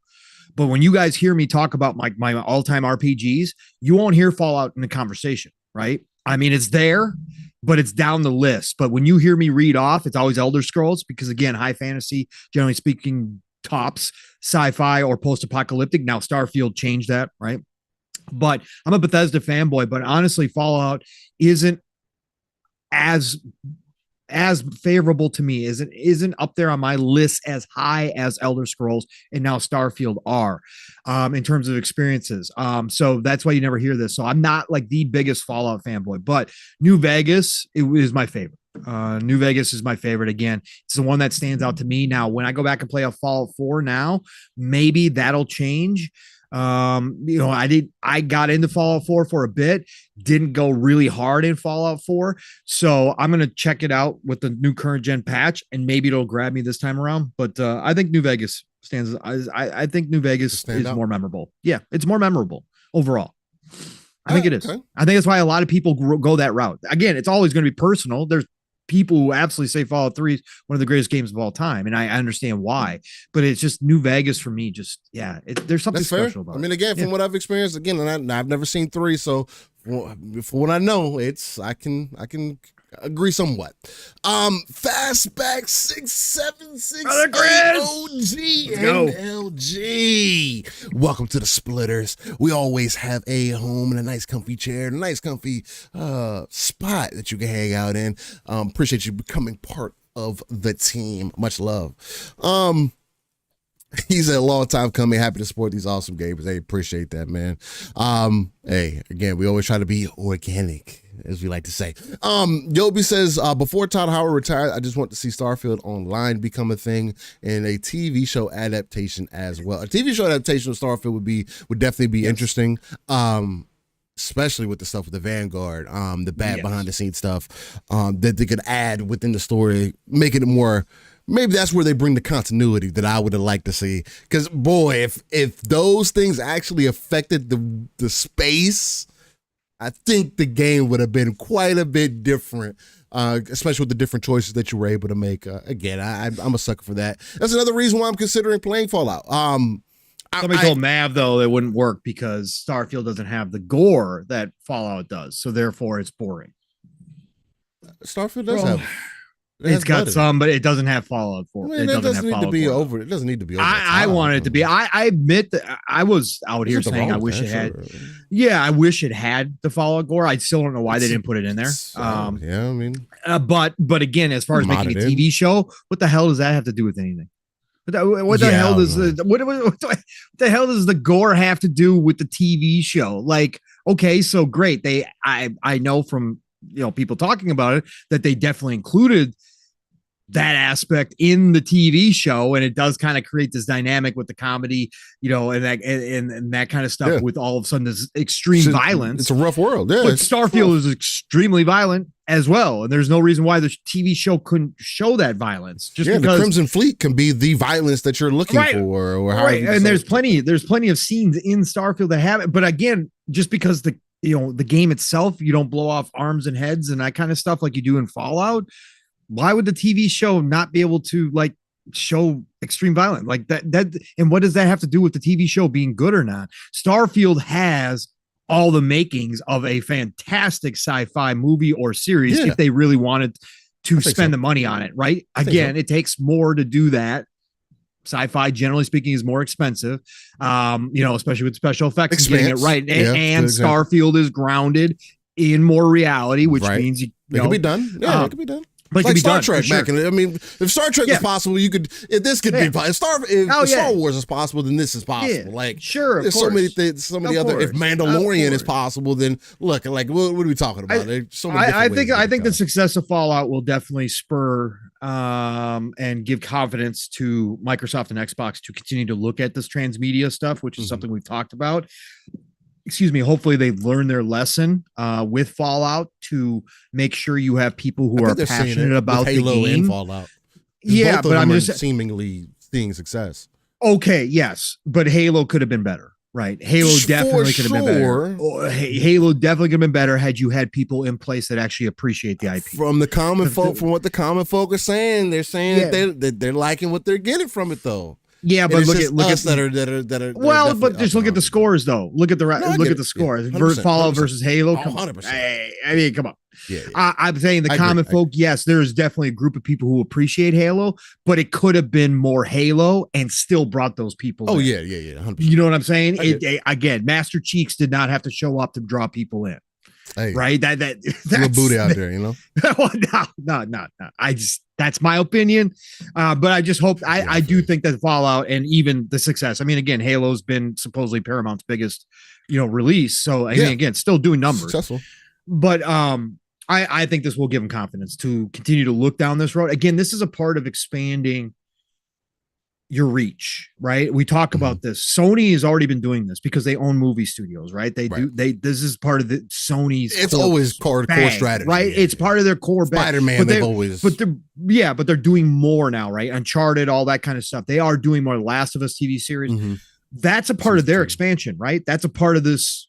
But when you guys hear me talk about my all-time RPGs, you won't hear Fallout in the conversation, right? I mean, it's there, but it's down the list. But when you hear me read off, it's always Elder Scrolls, because again, high fantasy, generally speaking, tops sci-fi or post-apocalyptic. Now Starfield changed that, right? But I'm a Bethesda fanboy, but honestly, Fallout isn't as favorable to me, isn't up there on my list as high as Elder Scrolls and now Starfield are in terms of experiences. So that's why you never hear this. So I'm not like the biggest Fallout fanboy, but New Vegas is my favorite. New Vegas is my favorite. Again, it's the one that stands out to me. Now, when I go back and play a Fallout 4 now, maybe that'll change. I got into Fallout 4 for a bit, didn't go really hard in Fallout 4. So I'm going to check it out with the new current gen patch, and maybe it'll grab me this time around. But I think New Vegas I think New Vegas is more memorable. Yeah, it's more memorable overall. I think it is. Okay. I think that's why a lot of people go that route. Again, it's always going to be personal. There's people who absolutely say Fallout 3 is one of the greatest games of all time, and I understand why, but it's just New Vegas for me. Just there's something special about it. I mean, again, from what I've experienced, again, and I've never seen 3, so for what I know, I can agree somewhat. Fastback 676 OG and LG. Welcome to the Splitters. We always have a home and a nice comfy chair, and a nice comfy spot that you can hang out in. Appreciate you becoming part of the team. Much love. He's a long time coming. Happy to support these awesome gamers. Hey, appreciate that, man. Hey, again, we always try to be organic, as we like to say. Yobi says, before Todd Howard retired, I just want to see Starfield Online become a thing, and a TV show adaptation as well. A TV show adaptation of Starfield would definitely be interesting. Especially with the stuff with the Vanguard, the bad behind the scenes stuff, that they could add within the story, making it more. Maybe that's where they bring the continuity that I would have liked to see. Because boy, if those things actually affected the space, I think the game would have been quite a bit different, especially with the different choices that you were able to make. Again, I'm a sucker for that. That's another reason why I'm considering playing Fallout. Somebody told Mav, though, it wouldn't work because Starfield doesn't have the gore that Fallout does. So therefore, it's boring. Starfield does have. It's got some, but it doesn't have Fallout 4. It doesn't need to be over. It doesn't need to be over. I want it to be. I admit that I was out here saying I wish it had. Yeah, I wish it had the Fallout gore. I still don't know why they didn't put it in there. I mean, but again, as far as making a TV show, what the hell does that have to do with anything? What the hell does what the hell does the gore have to do with the TV show? Like, okay, so great. I know from people talking about it that they definitely included that aspect in the TV show, and it does kind of create this dynamic with the comedy, and that kind of stuff with all of a sudden this extreme violence. It's a rough world, yeah. But Starfield is extremely violent as well, and there's no reason why the TV show couldn't show that violence. Just because the Crimson Fleet can be the violence that you're looking for, or how. Right, and there's plenty of scenes in Starfield that have it, but again, just because the game itself, you don't blow off arms and heads and that kind of stuff like you do in Fallout. Why would the TV show not be able to show extreme violence like that? And what does that have to do with the TV show being good or not? Starfield has all the makings of a fantastic sci-fi movie or series if they really wanted to spend the money on it, right? Again, it takes more to do that Sci-fi, generally speaking, is more expensive, especially with special effects and getting it right. And Starfield is grounded in more reality, which means it can be done. Yeah, it can be done. But like Star Trek back in I mean, if Star Trek is possible, you could. If this could be possible, if Star Wars is possible, then this is possible. Like, there's so many things, so many other. If Mandalorian is possible, then look, like, what are we talking about? There's so many. I think the success of Fallout will definitely spur and give confidence to Microsoft and Xbox to continue to look at this transmedia stuff, which is something we've talked about. Excuse me, hopefully they've learned their lesson with Fallout to make sure you have people who are passionate about the Halo game. And Fallout. Yeah, but I'm just seemingly seeing success. Okay, yes, but Halo could have been better, right? Halo definitely could have been better. Halo definitely could have been better had you had people in place that actually appreciate the IP. From the common folk, from what the common folk are saying, they're saying that they're liking what they're getting from it, though. Yeah, but look at that are well, but just look at the scores though. Look at the scores. Fallout versus Halo. 100%. I mean, come on. Yeah. I'm saying the common folk. Yes, there is definitely a group of people who appreciate Halo, but it could have been more Halo and still brought those people. Oh in. yeah. 100%. You know what I'm saying? Again, Master Cheeks did not have to show up to draw people in. Hey, right? That's a booty out there, you know. No. That's my opinion. But I just hope I do think that Fallout and even the success. I mean, again, Halo's been supposedly Paramount's biggest, release. So I mean, again, still doing numbers. Successful. But I think this will give them confidence to continue to look down this road. Again, this is a part of expanding your reach, right? We talk about this. Sony has already been doing this because they own movie studios, right? This is part of the Sony's. It's always core strategy, right? It's part of their core Spider-Man. But they're doing more now, right? Uncharted, all that kind of stuff. They are doing more. Last of Us TV series. That's a part of their expansion, right? That's a part of this,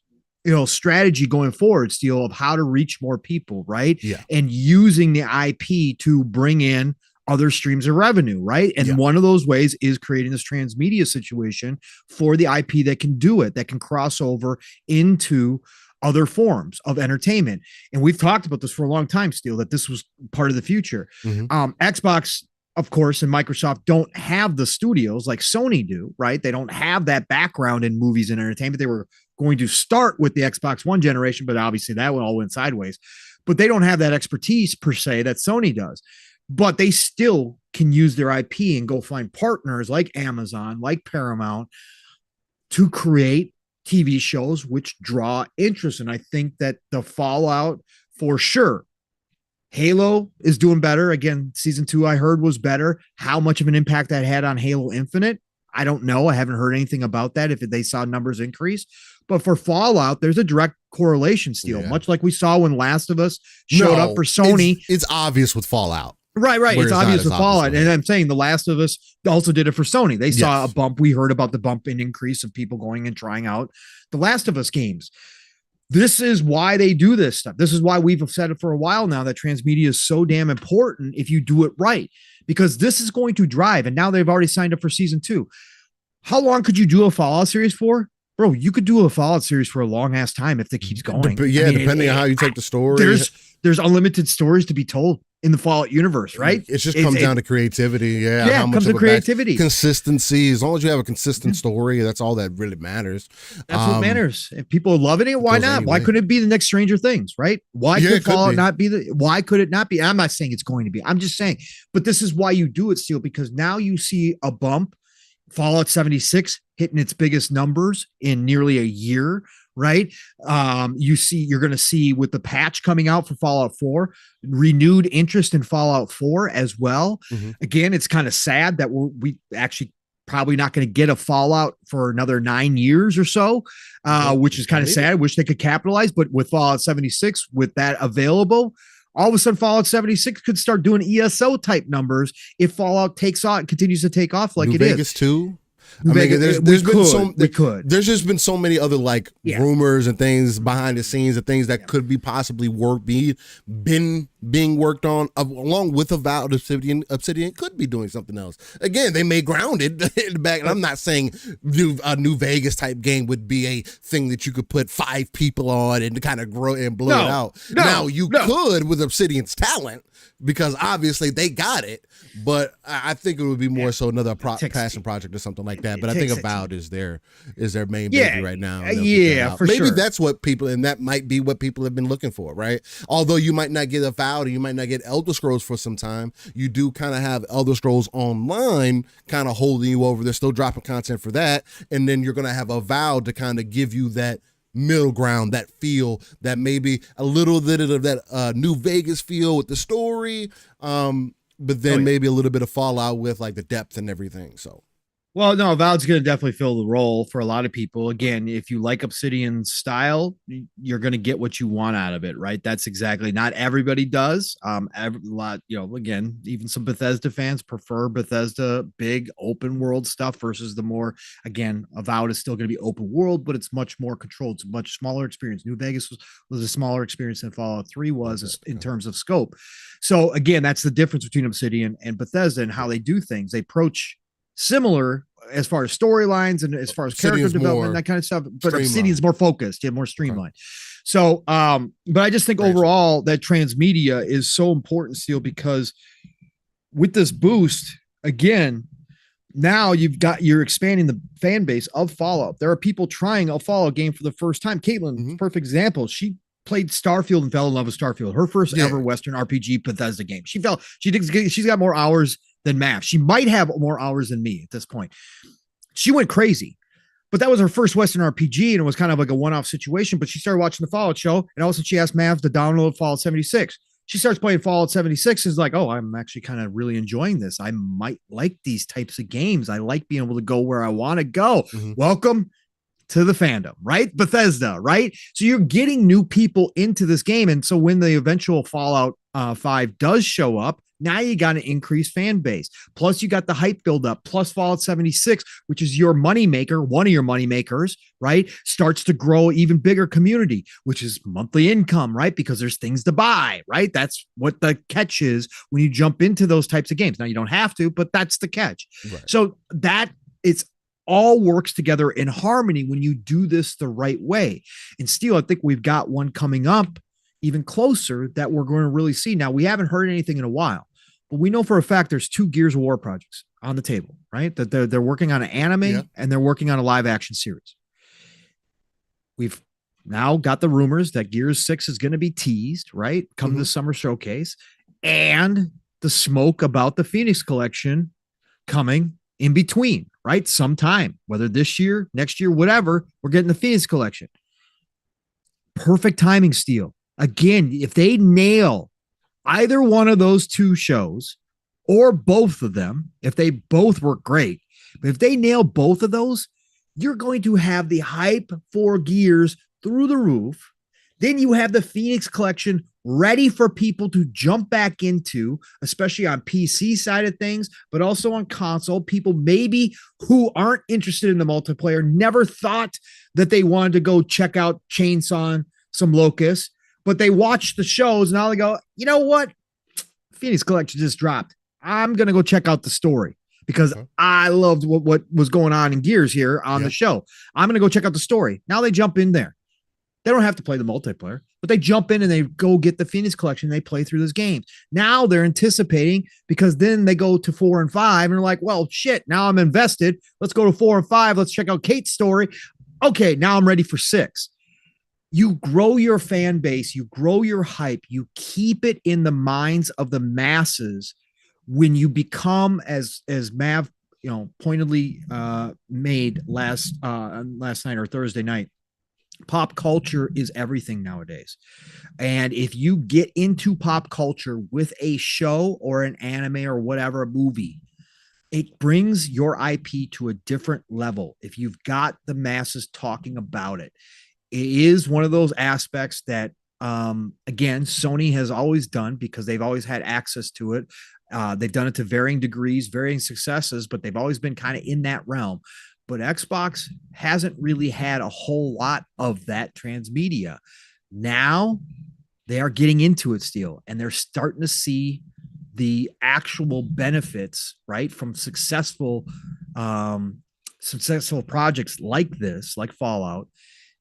strategy going forward, Steele, of how to reach more people, right? Yeah. And using the IP to bring in other streams of revenue, right? And one of those ways is creating this transmedia situation for the IP that can do it, that can cross over into other forms of entertainment. And we've talked about this for a long time, Steele, that this was part of the future. Xbox, of course, and Microsoft don't have the studios like Sony do, right? They don't have that background in movies and entertainment. They were going to start with the Xbox One generation, but obviously that all went sideways. But they don't have that expertise per se that Sony does. But they still can use their IP and go find partners like Amazon, like Paramount, to create TV shows which draw interest. And I think that the Fallout, for sure, Halo is doing better. Again, season 2 I heard was better. How much of an impact that had on Halo Infinite, I don't know. I haven't heard anything about that, if they saw numbers increase. But for Fallout, there's a direct correlation, Steele, much like we saw when Last of Us showed up for Sony. It's obvious with Fallout. Right. It's obvious with Fallout. And I'm saying The Last of Us also did it for Sony. They saw a bump. We heard about the bump in increase of people going and trying out The Last of Us games. This is why they do this stuff. This is why we've said it for a while now that transmedia is so damn important if you do it right, because this is going to drive. And now they've already signed up for season 2. How long could you do a Fallout series for? Bro, you could do a Fallout series for a long ass time if it keeps going. But depending on how you take the story. There's unlimited stories to be told in the Fallout universe, right? It just comes down to creativity. Yeah, how much comes to creativity. Consistency. As long as you have a consistent story, that's all that really matters. That's what matters. If people are loving it, why not? Anyway. Why couldn't it be the next Stranger Things, right? Why could Fallout not be why could it not be? I'm not saying it's going to be. I'm just saying, but this is why you do it, Steele, because now you see a bump. Fallout 76 hitting its biggest numbers in nearly a year, right? You're going to see with the patch coming out for Fallout 4, renewed interest in Fallout 4 as well. Again, it's kind of sad that we actually probably not going to get a Fallout for another 9 years or so, which is kind of sad. I wish they could capitalize, but with Fallout 76, with that available, all of a sudden Fallout 76 could start doing ESO type numbers if Fallout takes on, continues to take off like New it Vegas is. 2. I mean, we could. There's just been so many other like rumors and things behind the scenes and things that could be possibly being worked on along with Avowed. Obsidian could be doing something else. Again, they may ground it in the back. And I'm not saying a New Vegas type game would be a thing that you could put 5 people on and kind of grow and blow it out. Now you could with Obsidian's talent, because obviously they got it, but I think it would be more so another passion project or something like that. But I think Avowed is their main baby right now. For maybe sure. that's what people, and that might be what people have been looking for, right? Although you might not get Avowed, and you might not get Elder Scrolls for some time, you do kind of have Elder Scrolls Online kind of holding you over. They're still dropping content for that, and then you're going to have Avowed to kind of give you that middle ground, that feel, that maybe a little bit of that New Vegas feel with the story, but then maybe a little bit of Fallout with like the depth and everything. So, well, no, Avowed's going to definitely fill the role for a lot of people. Again, if you like Obsidian's style, you're going to get what you want out of it, right? That's exactly, not everybody does. Again, even some Bethesda fans prefer Bethesda big open world stuff versus the more, again, Avowed is still going to be open world, but it's much more controlled. It's a much smaller experience. New Vegas was a smaller experience than Fallout 3 was in terms of scope. So again, that's the difference between Obsidian and Bethesda and how they do things. They approach similar as far as storylines and as far as character development, that kind of stuff, but Obsidian's more focused, more streamlined. So, but I just think overall that transmedia is so important still, because with this boost, again, now you're expanding the fan base of Fallout. There are people trying a Fallout game for the first time. Caitlin, perfect example. She played Starfield and fell in love with Starfield. Her first ever Western RPG Bethesda game. She thinks she's got more hours than Mav. She might have more hours than me at this point. She went crazy, but that was her first Western RPG, and it was kind of like a one-off situation. But she started watching the Fallout show, and all of a sudden she asked Mav to download Fallout 76. She starts playing Fallout 76 and is like, oh, I'm actually kind of really enjoying this. I might like these types of games. I like being able to go where I want to go. Welcome to the fandom, right? Bethesda, right? So you're getting new people into this game. And so when the eventual Fallout 5 does show up, now you got an increased fan base. Plus you got the hype build up, plus Fallout 76, which is your moneymaker, one of your money makers, right? Starts to grow even bigger community, which is monthly income, right? Because there's things to buy, right? That's what the catch is when you jump into those types of games. Now you don't have to, but that's the catch. Right. So that it's all works together in harmony when you do this the right way. And Steel, I think we've got one coming up even closer that we're going to really see. Now, we haven't heard anything in a while, but we know for a fact there's 2 Gears of War projects on the table, right? That they're working on an anime and they're working on a live action series. We've now got the rumors that Gears 6 is going to be teased, right? Come the summer showcase, and the smoke about the Phoenix Collection coming in between, right? Sometime, whether this year, next year, whatever, we're getting the Phoenix Collection. Perfect timing, Steel. Again, if they nail either one of those 2 shows or both of them, if they both work great, but if they nail both of those, you're going to have the hype for Gears through the roof. Then you have the Phoenix Collection ready for people to jump back into, especially on PC side of things, but also on console. People maybe who aren't interested in the multiplayer, never thought that they wanted to go check out Chainsaw some Locust, but they watch the shows and now they go, you know what? Phoenix Collection just dropped. I'm going to go check out the story because I loved what was going on in Gears here on the show. I'm going to go check out the story. Now they jump in there. They don't have to play the multiplayer, but they jump in and they go get the Phoenix Collection. They play through this game. Now they're anticipating, because then they go to 4 and 5 and they're like, well, shit, now I'm invested. Let's go to 4 and 5. Let's check out Kate's story. Okay, now I'm ready for 6. You grow your fan base, you grow your hype, you keep it in the minds of the masses when you become, as Mav, pointedly made last night or Thursday night. Pop culture is everything nowadays. And if you get into pop culture with a show or an anime or whatever, a movie, it brings your IP to a different level. If you've got the masses talking about it, it is one of those aspects that, again, Sony has always done because they've always had access to it. They've done it to varying degrees, varying successes, but they've always been kind of in that realm. But Xbox hasn't really had a whole lot of that transmedia. Now they are getting into it still, and they're starting to see the actual benefits, right, from successful projects like this, like Fallout.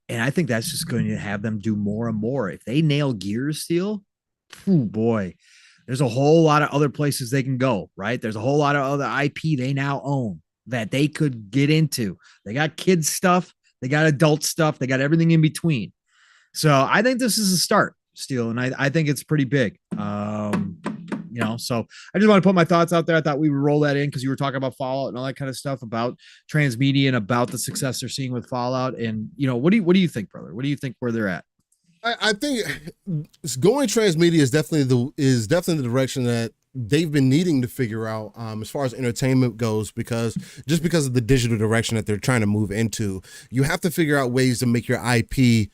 And I think that's just going to have them do more and more. If they nail Gears still, oh boy, there's a whole lot of other places they can go, right? There's a whole lot of other IP they now own that they could get into. They got kids stuff, they got adult stuff, they got everything in between. So I think this is a start still, and I think it's pretty big. So I just want to put my thoughts out there. I thought we would roll that in because you were talking about Fallout and all that kind of stuff about transmedia and about the success they're seeing with Fallout. And what do you think, brother? What do you think where they're at? I think going transmedia is definitely the direction that they've been needing to figure out as far as entertainment goes, because of the digital direction that they're trying to move into, you have to figure out ways to make your IP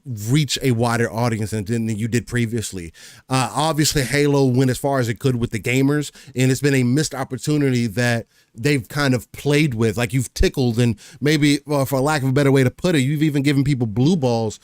reach a wider audience than you did previously. Obviously, Halo went as far as it could with the gamers, and it's been a missed opportunity that they've kind of played with. Like, you've tickled, and maybe, for lack of a better way to put it, you've even given people blue balls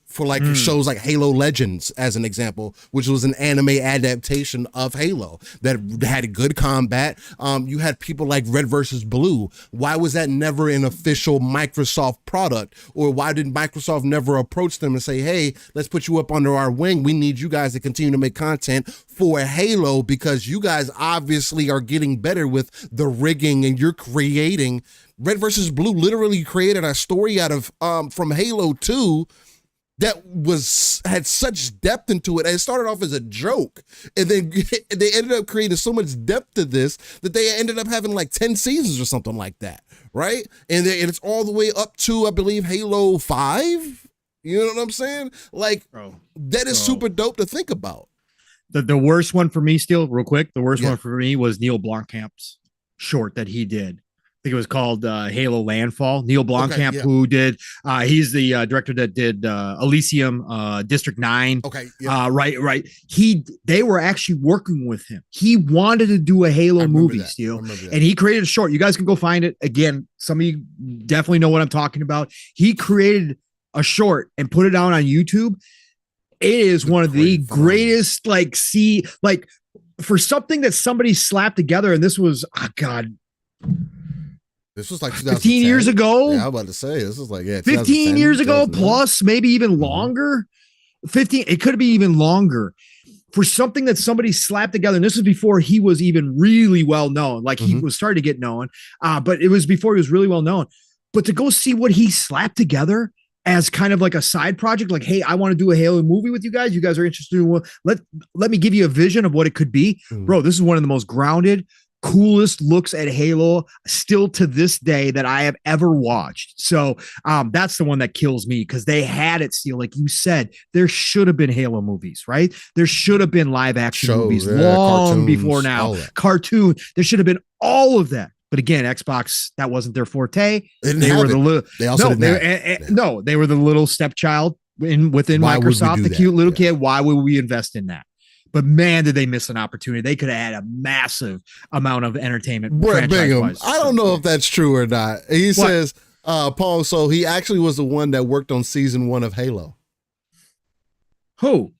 for like shows like Halo Legends, as an example, which was an anime adaptation of Halo that had good combat. You had people like Red versus Blue. Why was that never an official Microsoft product? Or why did Microsoft never approach them and say, hey, let's put you up under our wing. We need you guys to continue to make content for Halo, because you guys obviously are getting better with the rigging, and you're creating. Red versus Blue literally created a story out of from Halo 2 that had such depth into it. And it started off as a joke, and then they ended up creating so much depth to this that they ended up having like 10 seasons or something like that, right? And it's all the way up to, I believe, Halo 5. You know what I'm saying? Like, that is super dope to think about. The worst one for me still, real quick, the worst one for me was Neil Blomkamp's short that he did. I think it was called Halo Landfall. Neil Blomkamp, who did, he's the director that did Elysium, District 9. Okay. Right. They were actually working with him. He wanted to do a Halo movie, Steel, and he created a short. You guys can go find it. Again, some of you definitely know what I'm talking about. He created a short and put it out on YouTube. It is one of the greatest, for something that somebody slapped together, and this was, this was like 15 years ago. Yeah, I'm about to say, this was like 15 years ago, plus maybe even longer. 15, it could be even longer. For something that somebody slapped together, and this was before he was even really well known. Like, he was starting to get known, but it was before he was really well known. But to go see what he slapped together as kind of like a side project, like, hey, I want to do a Halo movie with you guys. You guys are interested in let me give you a vision of what it could be. Bro, this is one of the most grounded, coolest looks at Halo still to this day that I have ever watched. So that's the one that kills me, because they had it still. Like you said, there should have been Halo movies, right? There should have been live action movies long before now. Cartoon. There should have been all of that. But again, Xbox, that wasn't their forte. They were the little stepchild within Microsoft, the cute little kid. Why would we invest in that? But man, did they miss an opportunity. They could have had a massive amount of entertainment. Brett Bingham, I don't know if that's true or not. He says, Paul, so he actually was the one that worked on season 1 of Halo. Who?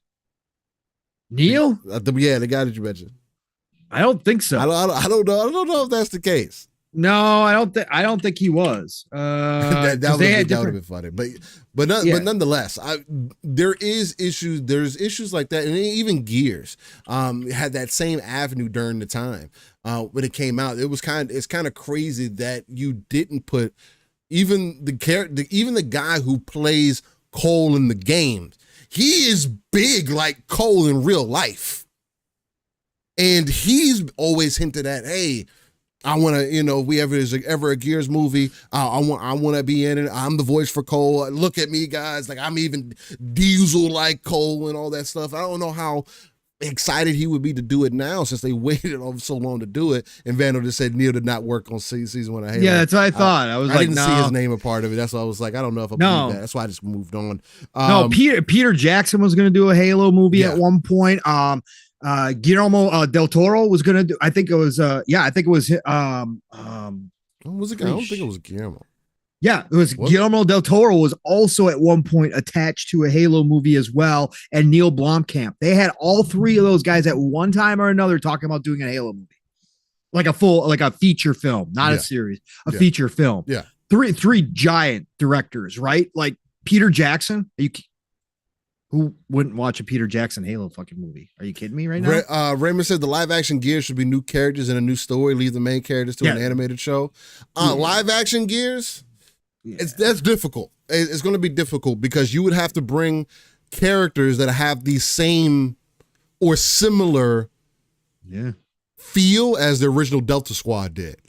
Neil? The guy that you mentioned. I don't think so. I don't know. I don't know if that's the case. No, I don't think he was. that would have been funny, but nonetheless, there's issues like that, and even Gears had that same avenue during the time when it came out. It's kind of crazy that you didn't put even the guy who plays Cole in the games. He is big like Cole in real life, and he's always hinted at, hey, I want to, if we there's ever a Gears movie, I want to be in it. I'm the voice for Cole. Look at me, guys. Like, I'm even Diesel like Cole and all that stuff. I don't know how excited he would be to do it now, since they waited so long to do it. And Vandal just said Neil did not work on season 1 of Halo. Yeah, that's what I thought. I didn't see his name a part of it. That's why I was like, I don't know if I believe that. That's why I just moved on. Peter Jackson was going to do a Halo movie at one point. Guillermo del Toro was gonna do. I think it was. Was it? I don't think it was Guillermo. Yeah, it was What? Guillermo del Toro was also at one point attached to a Halo movie as well, and Neil Blomkamp. They had all three of those guys at one time or another talking about doing a Halo movie, like a feature film, not a series, a feature film. Yeah, three giant directors, right? Like Peter Jackson. Who wouldn't watch a Peter Jackson Halo fucking movie? Are you kidding me right now? Raymond said the live action Gears should be new characters and a new story. Leave the main characters to an animated show. Live action Gears. That's difficult. It's going to be difficult because you would have to bring characters that have the same or similar feel as the original Delta Squad did.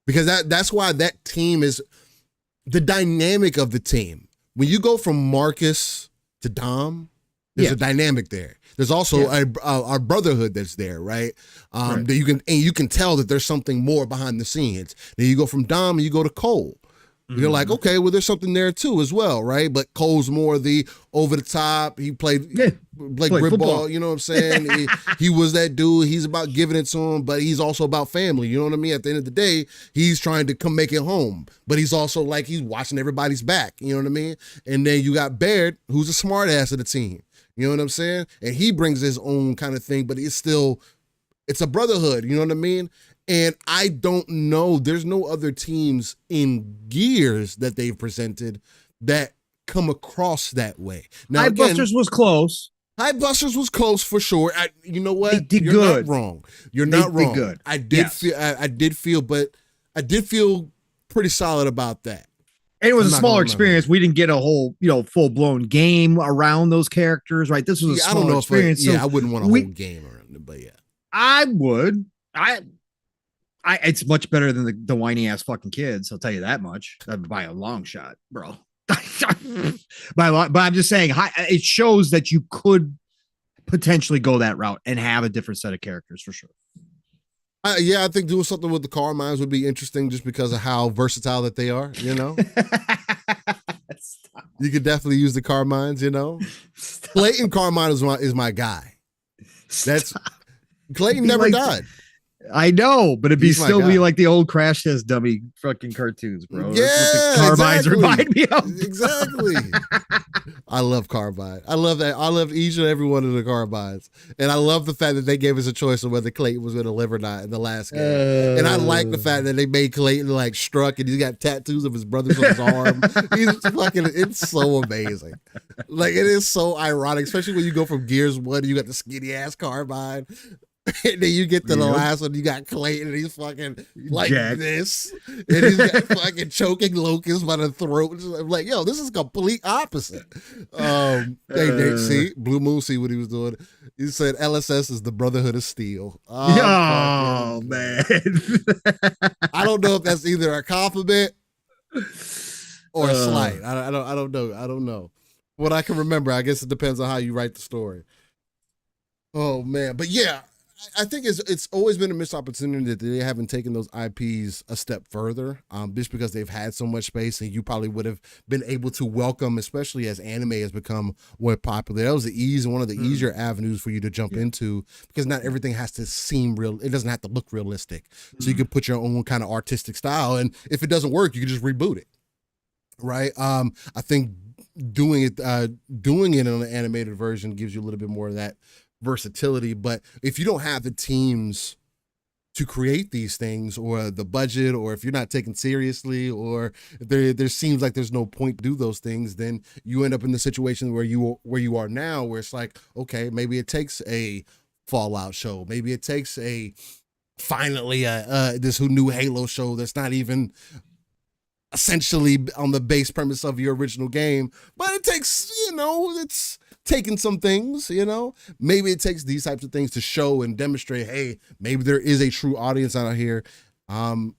Because that's why that team is the dynamic of the team. When you go from Marcus to Dom, there's a dynamic there. There's also our brotherhood that's there, right? That you can tell that there's something more behind the scenes. Then you go from Dom and you go to Cole. You're like, okay, well, there's something there too as well, right? But Cole's more the over the top. He played grip ball, you know what I'm saying? he was that dude. He's about giving it to him, but he's also about family. You know what I mean? At the end of the day, he's trying to come make it home, but he's also like he's watching everybody's back. You know what I mean? And then you got Baird, who's a smart ass of the team. You know what I'm saying? And he brings his own kind of thing, but it's a brotherhood. You know what I mean? And I don't know, there's no other teams in Gears that they've presented that come across that way. Now, Busters was close. Busters was close for sure. You know what? They did You're good. Not wrong. You're not wrong. Did good. I did feel pretty solid about that. And it was a smaller experience. We didn't get a whole, full blown game around those characters, right? This was a smaller experience. I wouldn't want a whole game around it, but yeah. I would. It's much better than the whiny ass fucking kids. I'll tell you that much. By a long shot, bro. But I'm just saying, it shows that you could potentially go that route and have a different set of characters for sure. I think doing something with the car mines would be interesting just because of how versatile that they are, you know? You could definitely use the car mines, you know? Clayton Carmine is my guy. Clayton never died. I know, but it'd be like the old Crash Test dummy fucking cartoons, bro. Yeah, that's what the Carbines remind me of. Exactly. I love Carbine. I love that. I love each and every one of the Carbines. And I love the fact that they gave us a choice of whether Clayton was going to live or not in the last game. And I like the fact that they made Clayton like struck and he's got tattoos of his brothers on his arm. It's so amazing. Like, it is so ironic, especially when you go from Gears 1 and you got the skinny ass Carbine. And then you get to the last one, you got Clayton, and he's fucking like Jack. This. And he's got fucking choking Locust by the throat. I'm like, yo, this is complete opposite. See, Blue Moon, see what he was doing. He said LSS is the Brotherhood of Steel. Oh man. I don't know if that's either a compliment or a slight. I don't know. I don't know. What I can remember, I guess it depends on how you write the story. Oh man. But yeah. I think it's always been a missed opportunity that they haven't taken those IPs a step further, just because they've had so much space and you probably would have been able to welcome, especially as anime has become more popular. That was one of the easier avenues for you to jump into because not everything has to seem real. It doesn't have to look realistic. So you can put your own kind of artistic style. And if it doesn't work, you can just reboot it. Right. I think doing it on an animated version gives you a little bit more of that versatility, but if you don't have the teams to create these things or the budget, or if you're not taken seriously, or there seems like there's no point to do those things, then you end up in the situation where you are now, where it's like, okay, maybe it takes a Fallout show, maybe it takes finally this new Halo show that's not even essentially on the base premise of your original game, but it takes, it's taking some things, maybe it takes these types of things to show and demonstrate, hey, maybe there is a true audience out here. And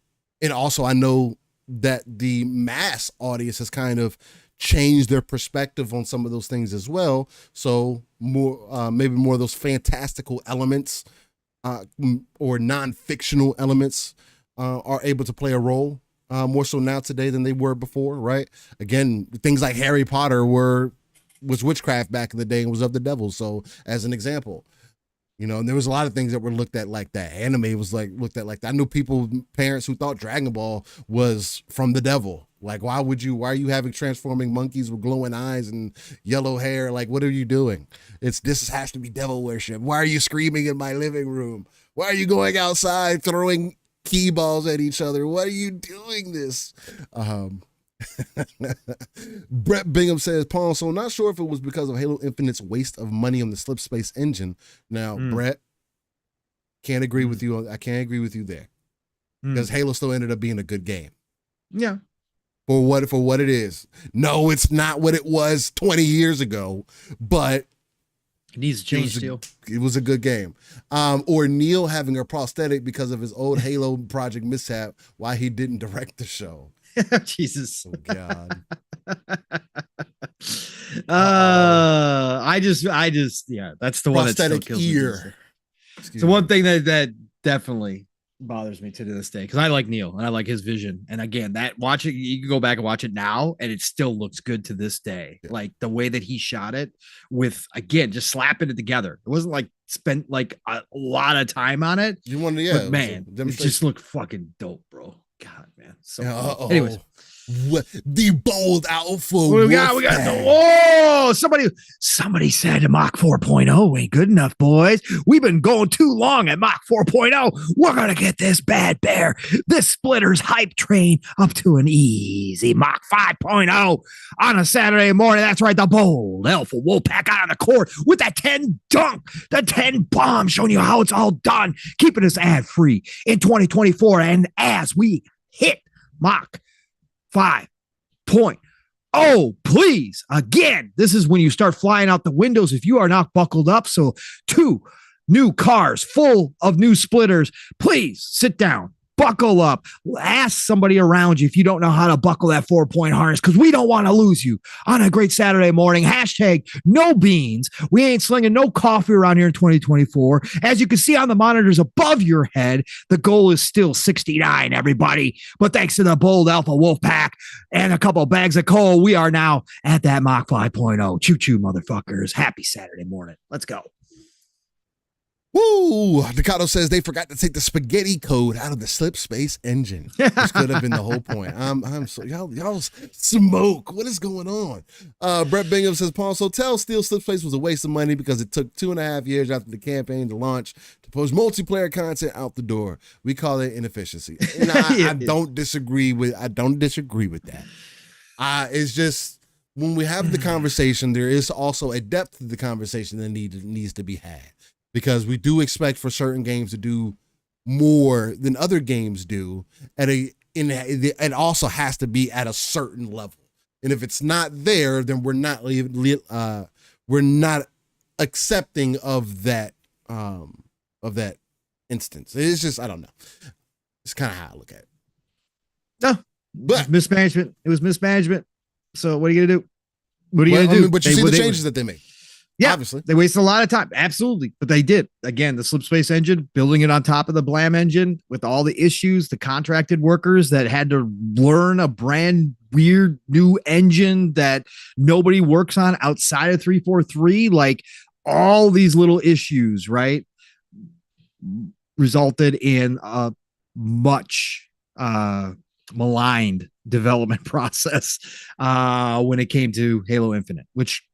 also I know that the mass audience has kind of changed their perspective on some of those things as well. So maybe more of those fantastical elements or non-fictional elements are able to play a role more so now today than they were before, right? Again, things like Harry Potter was witchcraft back in the day and was of the devil. So as an example, And there was a lot of things that were looked at like that. Anime was looked at like that. I knew parents who thought Dragon Ball was from the devil. Like, why are you having transforming monkeys with glowing eyes and yellow hair? Like, what are you doing? This has to be devil worship. Why are you screaming in my living room? Why are you going outside throwing key balls at each other? Why are you doing this? Brett Bingham says, Paul, so not sure if it was because of Halo Infinite's waste of money on the Slip Space engine. Now, Brett, can't agree with you. I can't agree with you there. Because Halo still ended up being a good game. Yeah. For what it is. No, it's not what it was 20 years ago, but it needs to change still. It was a good game. Or Neil having a prosthetic because of his old Halo project mishap, why he didn't direct the show. Jesus. Oh God. I just that's the one that still kills ear. It's the one thing that definitely bothers me to this day, because I like Neil and I like his vision. And again, you can go back and watch it now and it still looks good to this day. Yeah. Like the way that he shot it with, again, just slapping it together. It wasn't like spent like a lot of time on it. You wanted, but man, it just looked fucking dope, bro. God, man. So cool. Anyways. The bold out for we got somebody said Mach 4.0 ain't good enough, boys. We've been going too long at Mach 4.0. We're gonna get this bad bear, this splitters hype train up to an easy Mach 5.0 on a Saturday morning. That's right, the bold alpha Wolfpack out on the court with that 10 dunk, the 10 bomb, showing you how it's all done, keeping us ad free in 2024. And as we hit Mach 5.0, please. Again, this is when you start flying out the windows if you are not buckled up. So 2 new cars full of new splitters. Please sit down, buckle up. Ask somebody around you if you don't know how to buckle that 4-point harness, because we don't want to lose you on a great Saturday morning. Hashtag no beans. We ain't slinging no coffee around here in 2024. As you can see on the monitors above your head, the goal is still 69, everybody. But thanks to the bold alpha wolf pack and a couple of bags of coal, we are now at that Mach 5.0. Choo-choo, motherfuckers. Happy Saturday morning. Let's go. Woo! Ducato says they forgot to take the spaghetti code out of the Slip Space engine. This could have been the whole point. I'm so y'all smoke. What is going on? Brett Bingham says, Paul, so tell Steel Slip Space was a waste of money because it took 2.5 years after the campaign to launch to post multiplayer content out the door. We call it inefficiency. And I don't disagree with that. It's just when we have the conversation, there is also a depth to the conversation that needs to be had. Because we do expect for certain games to do more than other games do it also has to be at a certain level. And if it's not there, then we're not accepting of that instance. It's just, I don't know. It's kind of how I look at it. No, but mismanagement. It was mismanagement. So what are you gonna do? What are you gonna do? But you see the changes that they made. Yeah, obviously they wasted a lot of time. Absolutely. But they did. Again, the Slip Space engine, building it on top of the Blam engine with all the issues, the contracted workers that had to learn a brand weird new engine that nobody works on outside of 343. Like all these little issues, right, resulted in a much maligned development process when it came to Halo Infinite, which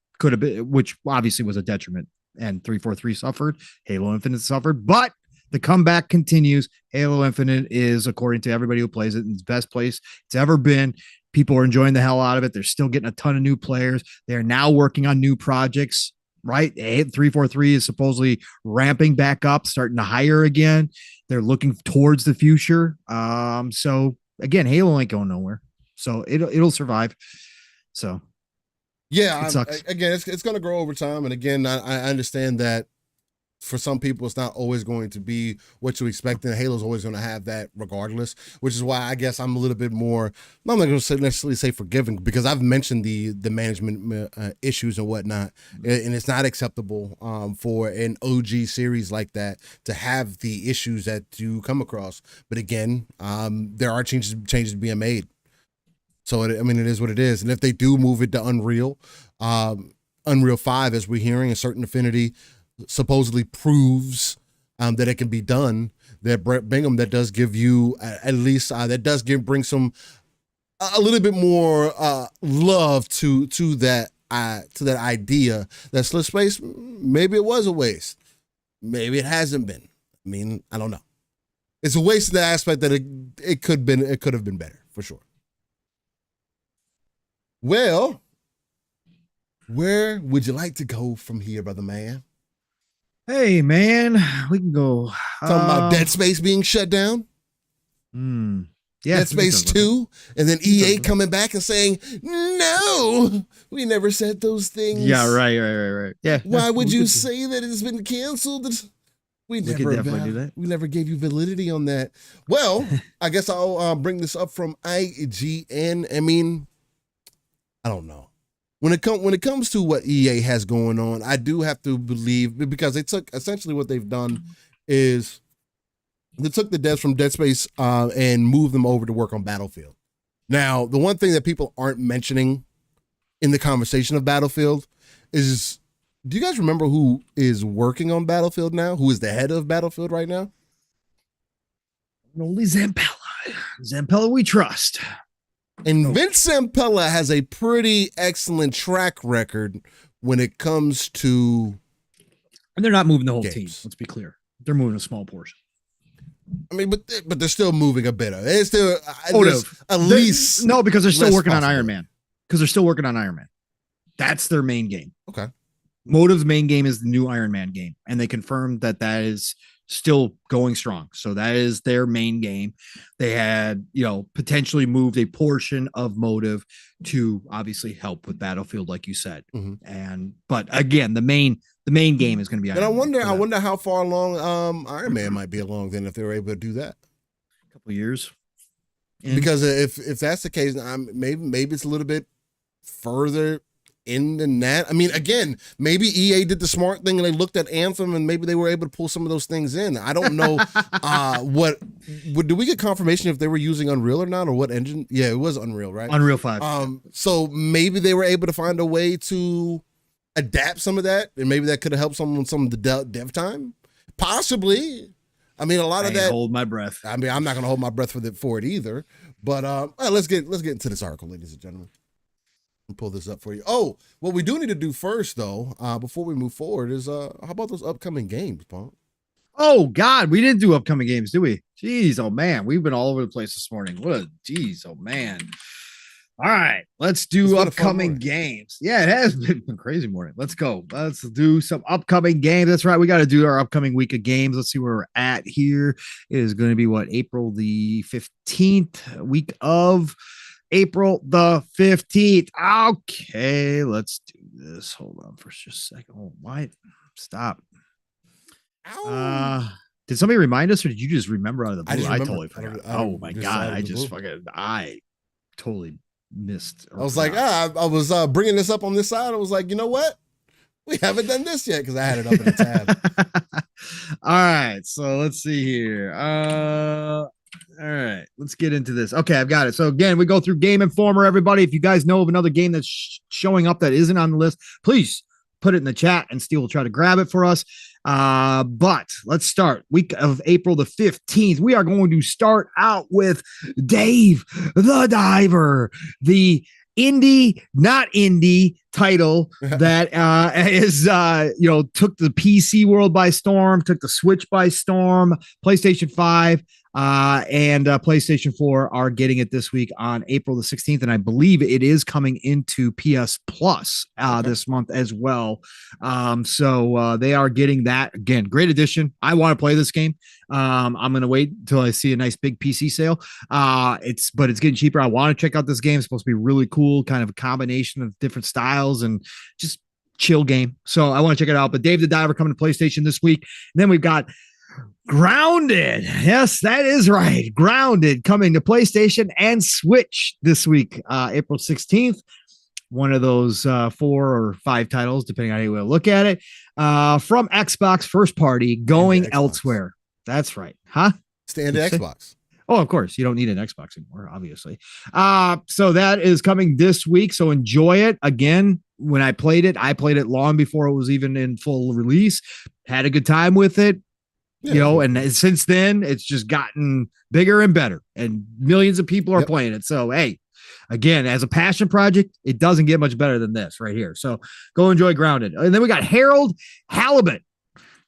obviously was a detriment, and 343 suffered, Halo Infinite suffered, but the comeback continues. Halo Infinite is, according to everybody who plays it, in its best place it's ever been. People are enjoying the hell out of it. They're still getting a ton of new players. They're now working on new projects, right? 343 is supposedly ramping back up, starting to hire again. They're looking towards the future. So again, Halo ain't going nowhere. So it'll survive. So yeah, it's going to grow over time. And again, I understand that for some people, it's not always going to be what you expect. And Halo's always going to have that regardless, which is why I guess I'm a little bit more, I'm not going to necessarily say forgiving, because I've mentioned the management issues and whatnot. And it's not acceptable for an OG series like that to have the issues that you come across. But again, there are changes being made. So, it is what it is. And if they do move it to Unreal 5, as we're hearing, a certain affinity supposedly proves that it can be done. That Brett Bingham, that does give you at least bring some a little bit more love to that idea that Split Space, maybe it was a waste, maybe it hasn't been. I mean, I don't know. It's a waste in the aspect that it could have been better for sure. Well, where would you like to go from here, brother man? Hey, man, we can go. Talking about Dead Space being shut down. Yeah, Dead Space 2, and then EA coming back and saying, no, we never said those things. Yeah, right. Yeah. Why would you say that it's been canceled? We could definitely do that. We never gave you validity on that. Well, I guess I'll bring this up from IGN. I mean, I don't know. When it comes to what EA has going on, I do have to believe, because they took essentially what they've done is they took the devs from Dead Space and moved them over to work on Battlefield. Now, the one thing that people aren't mentioning in the conversation of Battlefield is, do you guys remember who is working on Battlefield now? Who is the head of Battlefield right now? Only Zampella. Zampella we trust. And Vince Zampella has a pretty excellent track record when it comes to. And they're not moving the whole games. team. Let's be clear. They're moving a small portion. I mean, but they're still moving a bit of it. It's still at They're, least. No, because they're still working possible. on Iron Man. Because they're still working on Iron Man. That's their main game. Okay. Motive's main game is the new Iron Man game, and they confirmed that is still going strong. So that is their main game. They had, potentially moved a portion of Motive to obviously help with Battlefield, like you said. Mm-hmm. But again, the main game is going to be Iron Man. And I wonder how far along Iron Man might be along then if they were able to do that. A couple of years. Because if that's the case, maybe it's a little bit further in than that. I mean, again, maybe EA did the smart thing and they looked at Anthem and maybe they were able to pull some of those things in. I don't know do we get confirmation if they were using Unreal or not, or what engine? Yeah, it was Unreal, right? Unreal 5. So maybe they were able to find a way to adapt some of that, and maybe that could have helped some of the dev time. Possibly. I mean, a lot of that. Hold my breath. I mean, I'm not going to hold my breath for it either. But let's get into this article, ladies and gentlemen. I'll pull this up for you. Oh, what we do need to do first, though, before we move forward, is how about those upcoming games, Punk? Oh God, we didn't do upcoming games, do we? Jeez, oh man, we've been all over the place this morning. Jeez, oh man. All right, let's do upcoming games. Yeah, it has been a crazy morning. Let's go. Let's do some upcoming games. That's right. We got to do our upcoming week of games. Let's see where we're at here. It is going to be April the 15th, week of April the 15th. Okay, let's do this. Hold on for just a second. Oh, why? Stop. Did somebody remind us, or did you just remember out of the blue? I totally forgot. Oh my God. I totally missed. I was like, I was bringing this up on this side. I was like, you know what? We haven't done this yet because I had it up in the tab. All right. So let's see here. All right, let's get into this. Okay, I've got it. So again, we go through Game Informer, everybody. If you guys know of another game that's showing up that isn't on the list, please put it in the chat and Steve will try to grab it for us. But let's start. Week of April the 15th. We are going to start out with Dave the Diver, the not indie title that took the PC world by storm, took the Switch by storm. PlayStation 5 and PlayStation 4 are getting it this week on April the 16th, and I believe it is coming into PS Plus this month as well. So they are getting that. Again, great addition. I want to play this game. I'm gonna wait until I see a nice big PC sale. It's getting cheaper. I want to check out this game. It's supposed to be really cool, kind of a combination of different styles and just chill game. So I want to check it out. But Dave the Diver coming to PlayStation this week. And then we've got Grounded. Yes, that is right. Grounded coming to PlayStation and Switch this week, April 16th. One of those 4 or 5 titles, depending on how you will look at it, from Xbox first party going elsewhere. That's right. Huh? Stand to Xbox. Oh, of course. You don't need an Xbox anymore, obviously. So that is coming this week. So enjoy it. Again, when I played it long before it was even in full release. Had a good time with it. And since then it's just gotten bigger and better, and millions of people are playing it. So, hey, again, as a passion project, it doesn't get much better than this right here. So go enjoy Grounded. And then we got Harold Halibut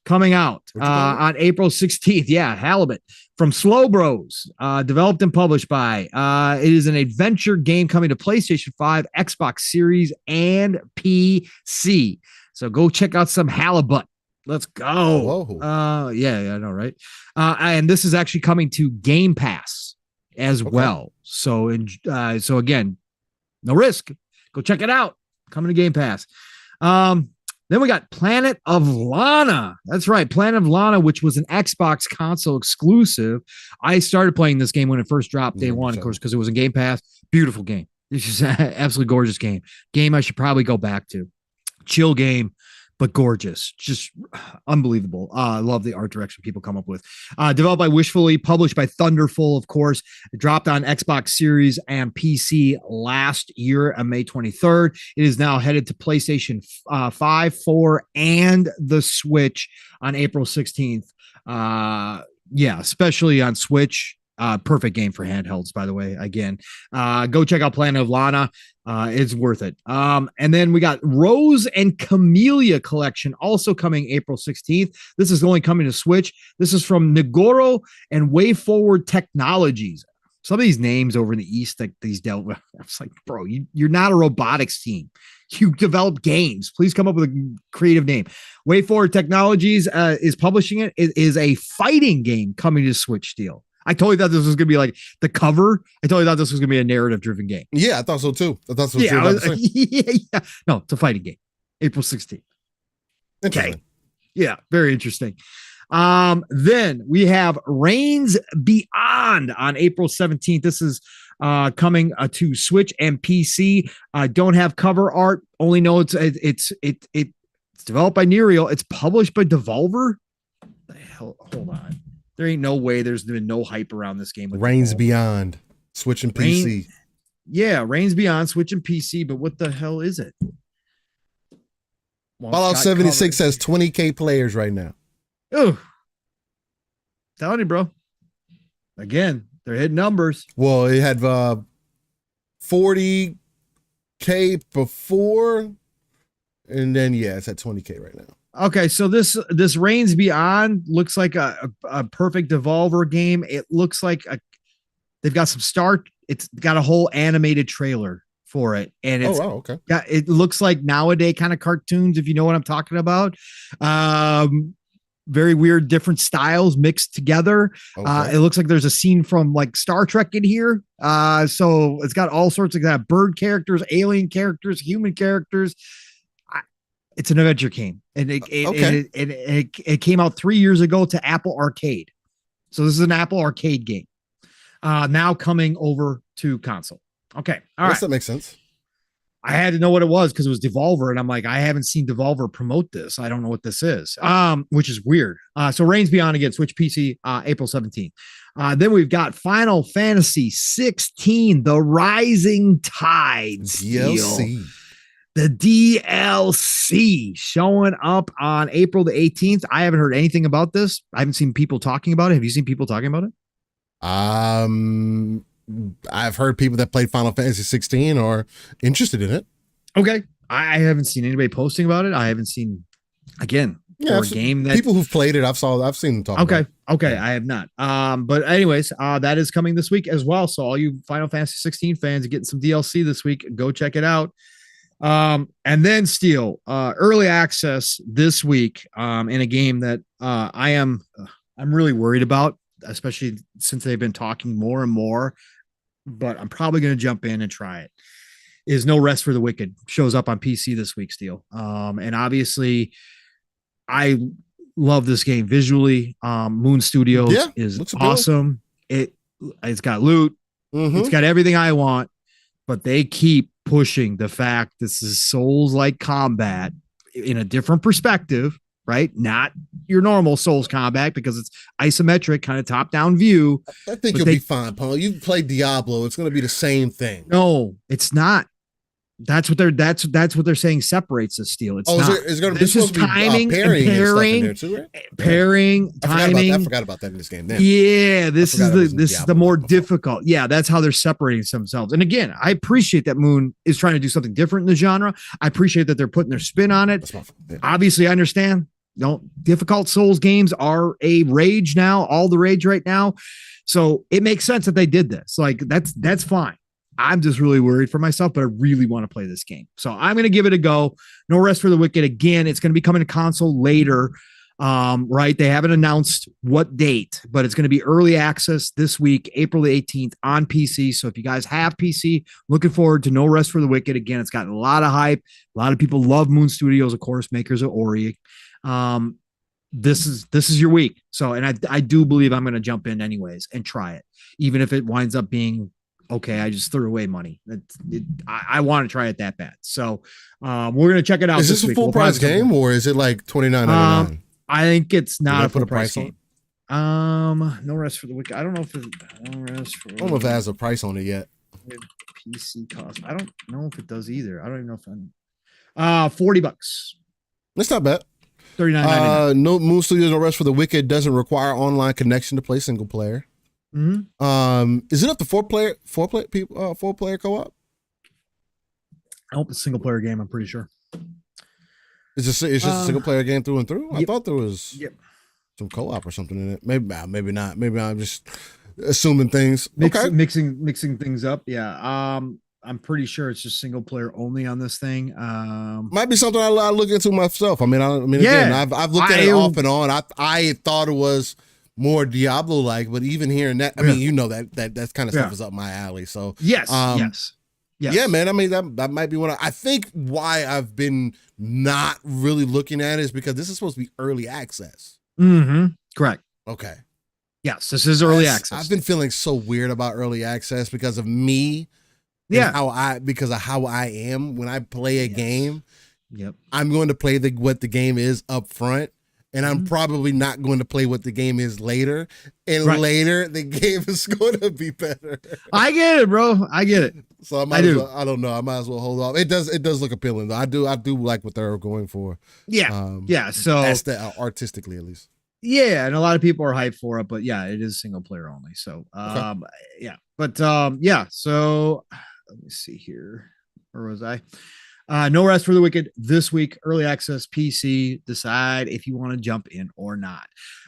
coming out on April 16th. Yeah, Halibut from Slow Bros, developed and published by. It is an adventure game coming to PlayStation 5, Xbox Series, and PC. So go check out some Halibut. Let's go. Yeah, I know, right? And this is actually coming to Game Pass as well. So, so again, no risk. Go check it out. Coming to Game Pass. Then we got Planet of Lana. That's right, Planet of Lana, which was an Xbox console exclusive. I started playing this game when it first dropped day one, of course, because it was in Game Pass. Beautiful game. This is an absolutely gorgeous game. Game I should probably go back to. Chill game, but gorgeous. Just unbelievable. I love the art direction people come up with. Developed by Wishfully, published by Thunderful, of course. It dropped on Xbox Series and PC last year on May 23rd. It is now headed to PlayStation 5, 4, and the Switch on April 16th. Especially on Switch. Perfect game for handhelds, by the way. Again, go check out Planet of Lana. It's worth it. And then we got Rose and Camellia collection also coming April 16th. This is only coming to Switch. This is from Nagoro and Way Forward Technologies. Some of these names over in the East that these dealt with, I was like, bro, you're not a robotics team. You develop games. Please come up with a creative name. Way Forward Technologies is publishing it. It is a fighting game coming to Switch deal. I totally thought this was going to be like the cover. I totally thought this was going to be a narrative-driven game. Yeah, I thought so too. I thought so too. Yeah. No, it's a fighting game. April 16th. Okay. Yeah, very interesting. Then we have Reigns Beyond on April 17th. This is coming to Switch and PC. Don't have cover art. Only know it's developed by Nereal. It's published by Devolver. The hell? Hold on. There ain't no way there's been no hype around this game. Reigns Beyond, Switch and PC. Reigns Beyond, Switch and PC, but what the hell is it? Fallout 76 has 20K players right now. Oh, telling you, bro. Again, they're hitting numbers. Well, it had 40K before, and then it's at 20K right now. Okay, so this Reigns Beyond looks like a perfect Devolver game. It looks like they've got it's got a whole animated trailer for it, and it's it looks like nowadays kind of cartoons, if you know what I'm talking about. Very weird, different styles mixed together. It looks like there's a scene from like Star Trek in here. So it's got all sorts of that bird characters, alien characters, human characters. It's an adventure game, and it came out 3 years ago to Apple Arcade. So this is an Apple Arcade game. Now coming over to console. Okay, all right. That makes sense. I had to know what it was because it was Devolver, and I'm like, I haven't seen Devolver promote this. I don't know what this is, which is weird. So Reigns Beyond again, Switch PC, April 17th. Then we've got Final Fantasy 16, The Rising Tides DLC. The DLC showing up on April the 18th. I haven't heard anything about this. I haven't seen people talking about it. Have you seen people talking about it? I've heard people that played Final Fantasy 16 are interested in it. Okay. I haven't seen anybody posting about it. I haven't seen, again, a game that people who've played it. I've seen them talk about it. Okay. I have not. But anyways, that is coming this week as well. So all you Final Fantasy 16 fans are getting some DLC this week. Go check it out. And then Steel, early access this week, in a game that I'm really worried about, especially since they've been talking more and more, but I'm probably going to jump in and try it, is No Rest for the Wicked. Shows up on PC this week, Steel. And obviously I love this game visually. Moon Studios is awesome. It's got loot. Mm-hmm. It's got everything I want, but they keep pushing the fact this is Souls-like combat in a different perspective, right? Not your normal Souls combat because it's isometric, kind of top-down view. I think you'll be fine, Paul. You've played Diablo. It's going to be the same thing. No, it's not. That's what they're saying separates the steel. It's not. Is going to be This is supposed to be timing, pairing and stuff in there pairing, too, right? pairing, timing. I forgot about that in this game. Damn. Yeah, this is the more before. difficult. Yeah, that's how they're separating themselves. And again, I appreciate that Moon is trying to do something different in the genre. I appreciate that they're putting their spin on it. Yeah. Obviously, I understand. Difficult Souls games are a rage now, all the rage right now. So it makes sense that they did this. Like that's fine. I'm just really worried for myself, but I really want to play this game. So I'm going to give it a go. No Rest for the Wicked. Again, it's going to be coming to console later. Right. They haven't announced what date, but it's going to be early access this week, April the 18th on PC. So if you guys have PC, looking forward to No Rest for the Wicked. Again, it's gotten a lot of hype. A lot of people love Moon Studios, of course, makers of Ori. This is your week. So, and I do believe I'm going to jump in anyways and try it, even if it winds up being okay. I just threw away money. I want to try it that bad. So, we're going to check it out. Is this a full price game or is it like $29.99? I think it's not a full put a price price game. No Rest for the Wicked. I don't know if it's No Rest for. I don't know if it has a price on it yet. PC cost. I don't know if it does either. I don't even know if I'm. $40. That's not bad. $39.99. No Moon Studios No Rest for the Wicked doesn't require online connection to play single player. Mm-hmm. Is it up to four player co-op? I hope it's a single player game. I'm pretty sure. It's just a single player game through and through. Yep. I thought there was some co-op or something in it. Maybe not. Maybe I'm just assuming things. Mixing things up. Yeah. I'm pretty sure it's just single player only on this thing. Might be something I look into myself. Again, I've looked at it off and on. I thought it was more Diablo like, but even hearing that, that kind of stuff is up my alley. So yes. Yeah, man. I mean, that might be I think why I've been not really looking at it is because this is supposed to be early access. Mm-hmm. Correct. Okay. Yes, this is early access. I've been feeling so weird about early access because of me. Yeah. Because of how I am when I play a game. Yep. I'm going to play what the game is up front. And I'm probably not going to play what the game is later. And later, the game is going to be better. I get it, bro. I get it. So I don't know. I might as well hold off. It does look appealing, though. I do like what they're going for. Yeah. So artistically, at least. Yeah, and a lot of people are hyped for it, but yeah, it is single player only. So yeah. But so let me see here. Where was I? No Rest for the Wicked this week, early access PC. Decide if you want to jump in or not.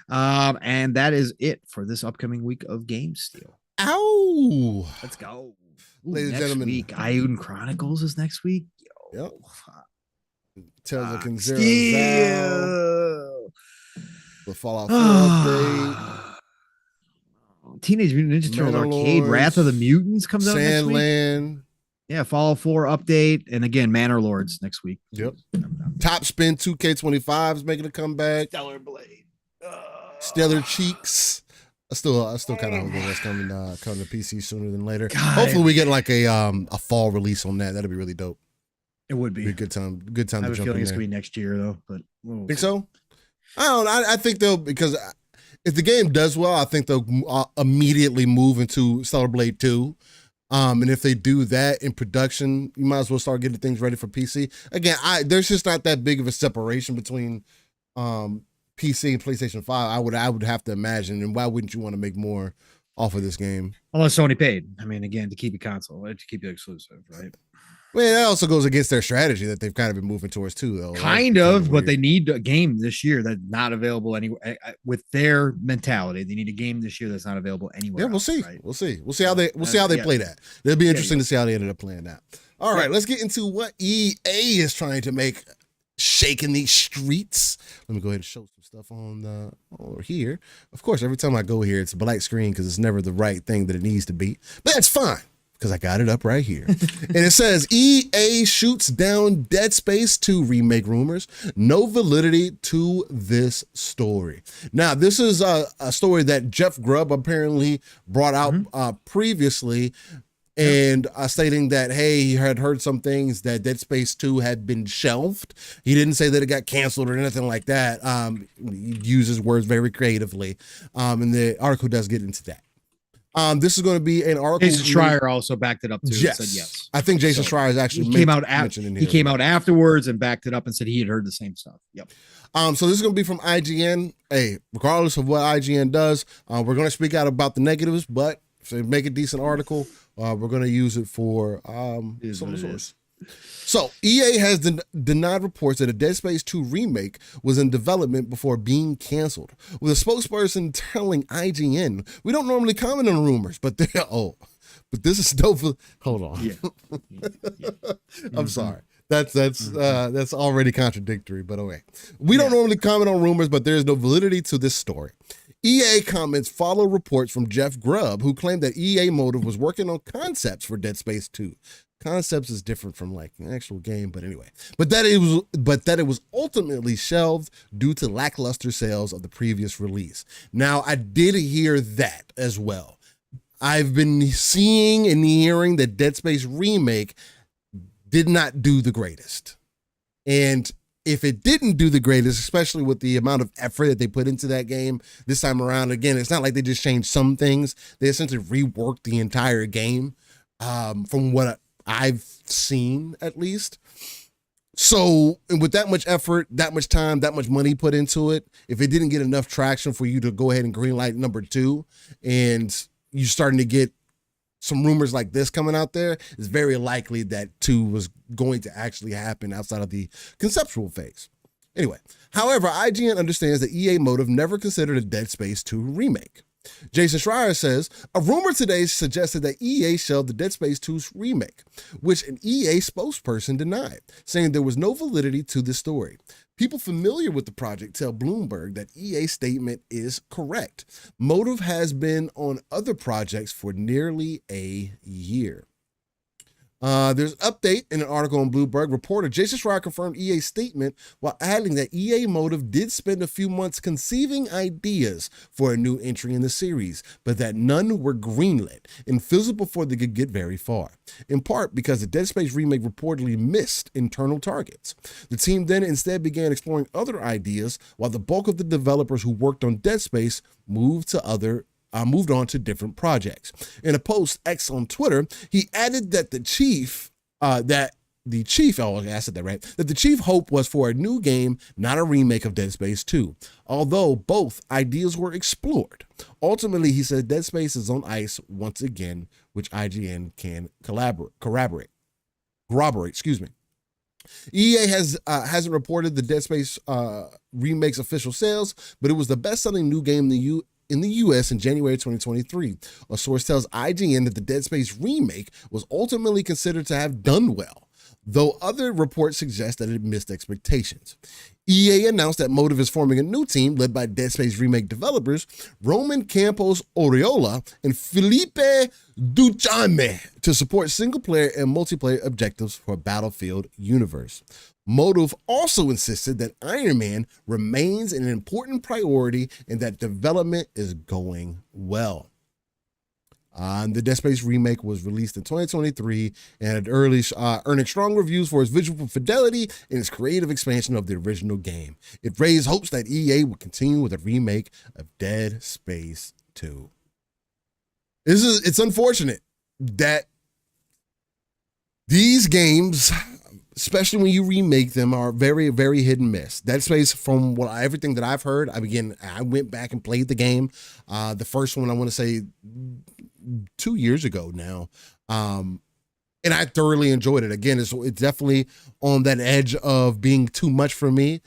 And that is it for this upcoming week of Game Steal. Ow! Let's go. Ladies and gentlemen. Week, Ioun Chronicles is next week. Yep. Tales of Conzero. The Fallout 4 update. Teenage Mutant Ninja Turtles Arcade Wrath of the Mutants comes out next week. Sandland. Yeah, Fallout 4 update. And again, Manor Lords next week. Yep. Top Spin 2K25 is making a comeback. Stellar Blade. Stellar Cheeks. I still kind of hope that's coming to PC sooner than later. God. Hopefully we get like a fall release on that. That'd be really dope. It would be. A good time. Good time I to have a jump feeling in it's there. going to be next year, though. But think so? I don't know. I think they'll, because if the game does well, I think they'll immediately move into Stellar Blade 2. And if they do that in production, you might as well start getting things ready for PC. Again, there's just not that big of a separation between PC and PlayStation 5. I would have to imagine. And why wouldn't you want to make more off of this game? Unless Sony paid. I mean, again, to keep it console, to keep it exclusive, right? Well, that also goes against their strategy that they've kind of been moving towards too, though. Kind of, but they need a game this year that's not available anywhere. With their mentality, they need a game this year that's not available anywhere. Yeah, we'll see. Right? We'll see how they play that. It'll be interesting to see how they ended up playing that. All right, let's get into what EA is trying to make shaking these streets. Let me go ahead and show some stuff on over here. Of course, every time I go here, it's a black screen because it's never the right thing that it needs to be. But that's fine, because I got it up right here. And it says, EA shoots down Dead Space 2 remake rumors. No validity to this story. Now, this is a story that Jeff Grubb apparently brought out previously, and stating that, hey, he had heard some things that Dead Space 2 had been shelved. He didn't say that it got canceled or anything like that. He uses words very creatively. And the article does get into that. This is going to be an article. Jason Schreier also backed it up too. Yes. Said yes. I think Jason Schreier is actually he came out mentioned in here. He came out afterwards and backed it up and said he had heard the same stuff. Yep. So this is going to be from IGN. Hey, regardless of what IGN does, we're going to speak out about the negatives, but if they make a decent article, we're going to use it for some of the source. So EA has denied reports that a Dead Space 2 remake was in development before being canceled, with a spokesperson telling IGN, "We don't normally comment on rumors, but they're but this is still hold on." Yeah. I'm sorry. That's already contradictory, but okay. We don't normally comment on rumors, but there is no validity to this story. EA comments follow reports from Jeff Grubb, who claimed that EA Motive was working on concepts for Dead Space 2. Concepts is different from like an actual game, but anyway. But that it was ultimately shelved due to lackluster sales of the previous release. Now, I did hear that as well. I've been seeing and hearing that Dead Space Remake did not do the greatest. And if it didn't do the greatest, especially with the amount of effort that they put into that game this time around, again, it's not like they just changed some things. They essentially reworked the entire game, from what I've seen, at least. So with that much effort, that much time, that much money put into it, if it didn't get enough traction for you to go ahead and greenlight number 2, and you're starting to get some rumors like this coming out there, it's very likely that 2 was going to actually happen outside of the conceptual phase. Anyway, however, IGN understands that EA Motive never considered a Dead Space 2 remake. Jason Schreier says, a rumor today suggested that EA shelved the Dead Space 2's remake, which an EA spokesperson denied, saying there was no validity to the story. People familiar with the project tell Bloomberg that EA's statement is correct. Motive has been on other projects for nearly a year. There's an update in an article on Bloomberg. Reporter Jason Schreier confirmed EA's statement while adding that EA Motive did spend a few months conceiving ideas for a new entry in the series, but that none were greenlit and fizzled before they could get very far, in part because the Dead Space remake reportedly missed internal targets. The team then instead began exploring other ideas, while the bulk of the developers who worked on Dead Space moved on to different projects. In a post X on Twitter, he added that the chief hope was for a new game, not a remake of Dead Space 2, although both ideas were explored. Ultimately, he said Dead Space is on ice once again, which IGN can corroborate. EA hasn't reported the Dead Space remake's official sales, but it was the best-selling new game in the US in January 2023. A source tells IGN that the Dead Space remake was ultimately considered to have done well, though other reports suggest that it missed expectations. EA announced that Motive is forming a new team led by Dead Space remake developers Roman Campos Oriola and Felipe Duchame to support single-player and multiplayer objectives for Battlefield universe. Motive also insisted that Iron Man remains an important priority and that development is going well. The Dead Space remake was released in 2023 and had earning strong reviews for its visual fidelity and its creative expansion of the original game. It raised hopes that EA would continue with a remake of Dead Space 2. It's unfortunate that these games, especially when you remake them, are very, very hit and miss. Dead Space, from everything that I've heard, I went back and played the game. The first one, I want to say 2 years ago now. And I thoroughly enjoyed it. Again, it's definitely on that edge of being too much for me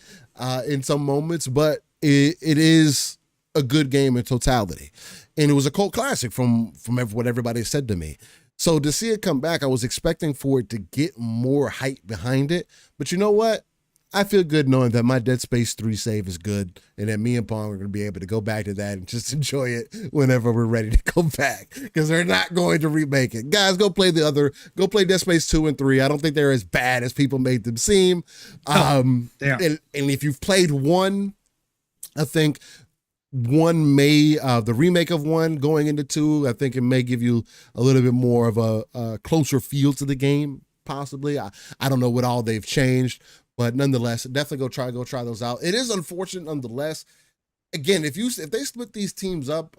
in some moments, but it is a good game in totality. And it was a cult classic from what everybody said to me. So to see it come back, I was expecting for it to get more hype behind it. But you know what? I feel good knowing that my Dead Space 3 save is good and that me and Pong are going to be able to go back to that and just enjoy it whenever we're ready to go back, because they're not going to remake it. Guys, go play Dead Space 2 and 3. I don't think they're as bad as people made them seem. And if you've played 1, I think 1 may, the remake of 1 going into 2, I think it may give you a little bit more of a closer feel to the game, possibly. I don't know what all they've changed, but nonetheless, definitely go try those out. It is unfortunate nonetheless. Again, if they split these teams up,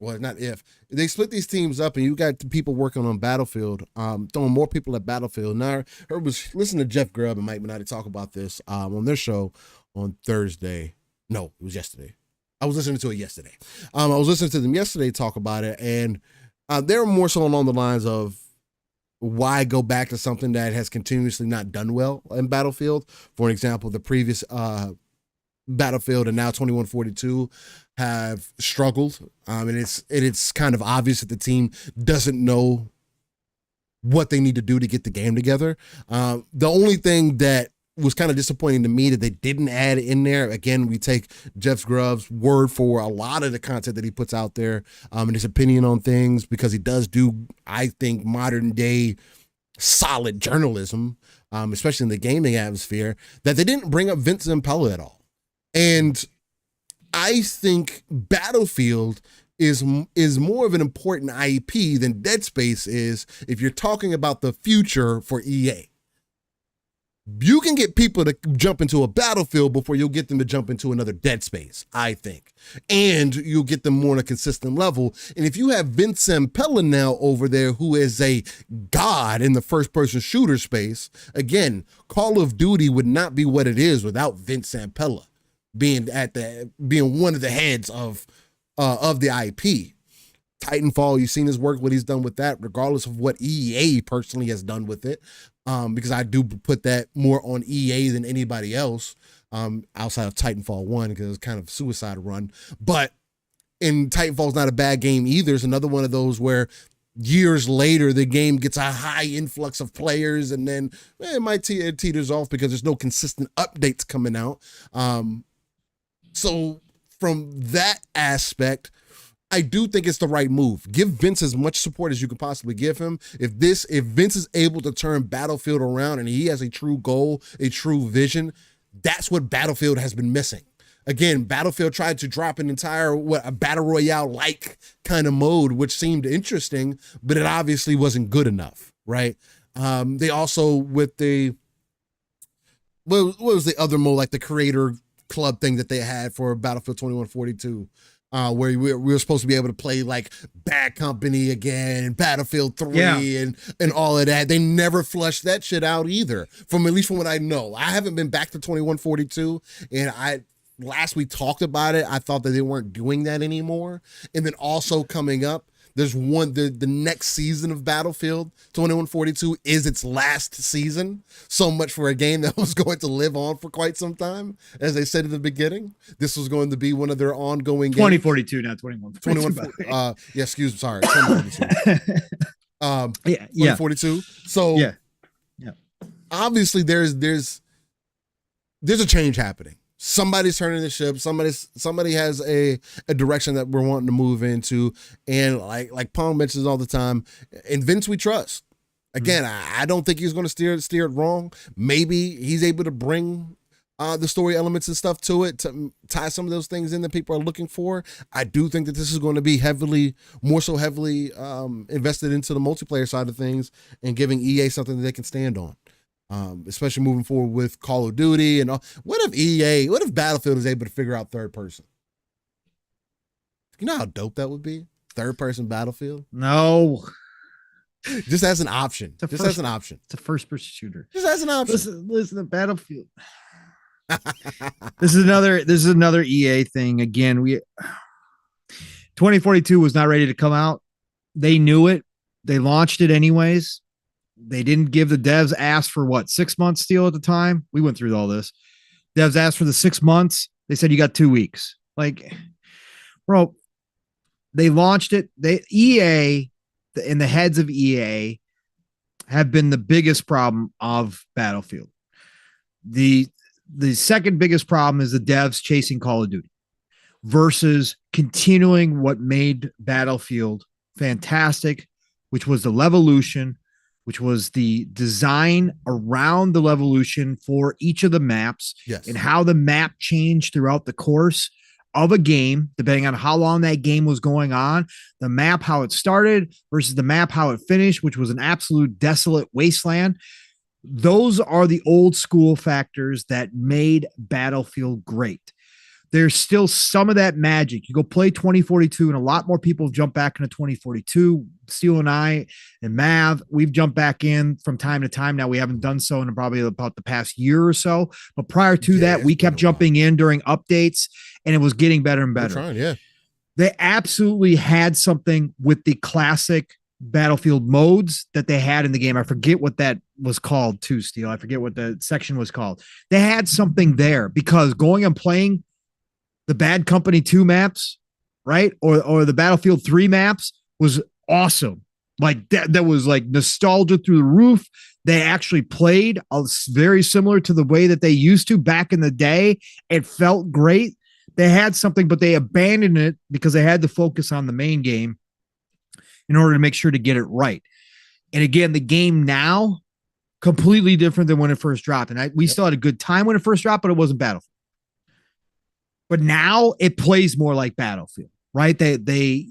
well, not if they split these teams up, and you got people working on Battlefield, throwing more people at Battlefield. Now, I was listening to Jeff Grubb and Mike Minotti talk about this on their show on Thursday. No, it was yesterday. I was listening to it yesterday. I was listening to them yesterday talk about it, and they were more so along the lines of why go back to something that has continuously not done well in Battlefield. For example, the previous Battlefield and now 2142 have struggled, and it's kind of obvious that the team doesn't know what they need to do to get the game together. The only thing that was kind of disappointing to me that they didn't add in there. Again, we take Jeff Grubb's word for a lot of the content that he puts out there, and his opinion on things, because he does do, I think, modern day solid journalism, especially in the gaming atmosphere, that they didn't bring up Vince Zampella at all. And I think Battlefield is more of an important IP than Dead Space is if you're talking about the future for EA. You can get people to jump into a Battlefield before you'll get them to jump into another Dead Space, I think. And you'll get them more on a consistent level. And if you have Vince Zampella now over there, who is a god in the first-person shooter space, again, Call of Duty would not be what it is without Vince Zampella being one of the heads of the IP. Titanfall, you've seen his work, what he's done with that, regardless of what EA personally has done with it. Because I do put that more on EA than anybody else, outside of Titanfall 1, because it's kind of a suicide run. But Titanfall's not a bad game either. It's another one of those where years later the game gets a high influx of players, and then it might teeters off because there's no consistent updates coming out. So from that aspect, I do think it's the right move. Give Vince as much support as you can possibly give him. If Vince is able to turn Battlefield around and he has a true goal, a true vision, that's what Battlefield has been missing. Again, Battlefield tried to drop an entire a battle royale-like kind of mode, which seemed interesting, but it obviously wasn't good enough, right? They also, with the what was the other mode, like the creator club thing that they had for Battlefield 2142, where we were supposed to be able to play like Bad Company again and Battlefield 3 and all of that. They never flushed that shit out either, at least from what I know. I haven't been back to 2142, and last we talked about it, I thought that they weren't doing that anymore. And then also coming up, there's the next season of Battlefield 2142 is its last season. So much for a game that was going to live on for quite some time. As they said at the beginning, this was going to be one of their ongoing 2042, not 2142. 2042. 2042. So obviously there's a change happening. Somebody's turning the ship. Somebody has a direction that we're wanting to move into. And like Pong mentions all the time, in Vince we trust. Again, I don't think he's going to steer it wrong. Maybe he's able to bring the story elements and stuff to it, to tie some of those things in that people are looking for. I do think that this is going to be more so heavily invested into the multiplayer side of things and giving EA something that they can stand on. Especially moving forward with Call of Duty and all. What if Battlefield is able to figure out third person? You know how dope that would be? Third person Battlefield? No. Just as an option. As an option. It's a first person shooter. Just as an option. Listen to Battlefield. This is another EA thing. Again, 2042 was not ready to come out. They knew it. They launched it anyways. They didn't give the devs asked for 6 months still at the time. We went through all this. Devs asked for the 6 months. They said, you got 2 weeks. Like, bro, they launched it. EA and the heads of EA have been the biggest problem of Battlefield. The second biggest problem is the devs chasing Call of Duty versus continuing what made Battlefield fantastic, which was the Levolution, which was the design around the Levolution for each of the maps, and how the map changed throughout the course of a game, depending on how long that game was going on, the map, how it started versus the map, how it finished, which was an absolute desolate wasteland. Those are the old school factors that made Battlefield great. there's still some of that magic. You go play 2042, and a lot more people have jumped back into 2042. Steele and I and Mav, we've jumped back in from time to time. Now we haven't done so in probably about the past year or so. But prior to that, we kept jumping in during updates, and it was getting better and better. Trying, yeah. They absolutely had something with the classic Battlefield modes that they had in the game. I forget what that was called too, Steele. I forget what the section was called. They had something there because going and playing the Bad Company 2 maps, right? Or the Battlefield 3 maps was awesome. Like that was like nostalgia through the roof. They actually played very similar to the way that they used to back in the day. It felt great. They had something, but they abandoned it because they had to focus on the main game in order to make sure to get it right. And again, the game now, completely different than when it first dropped. And we still had a good time when it first dropped, but it wasn't Battlefield. But now it plays more like Battlefield, right? They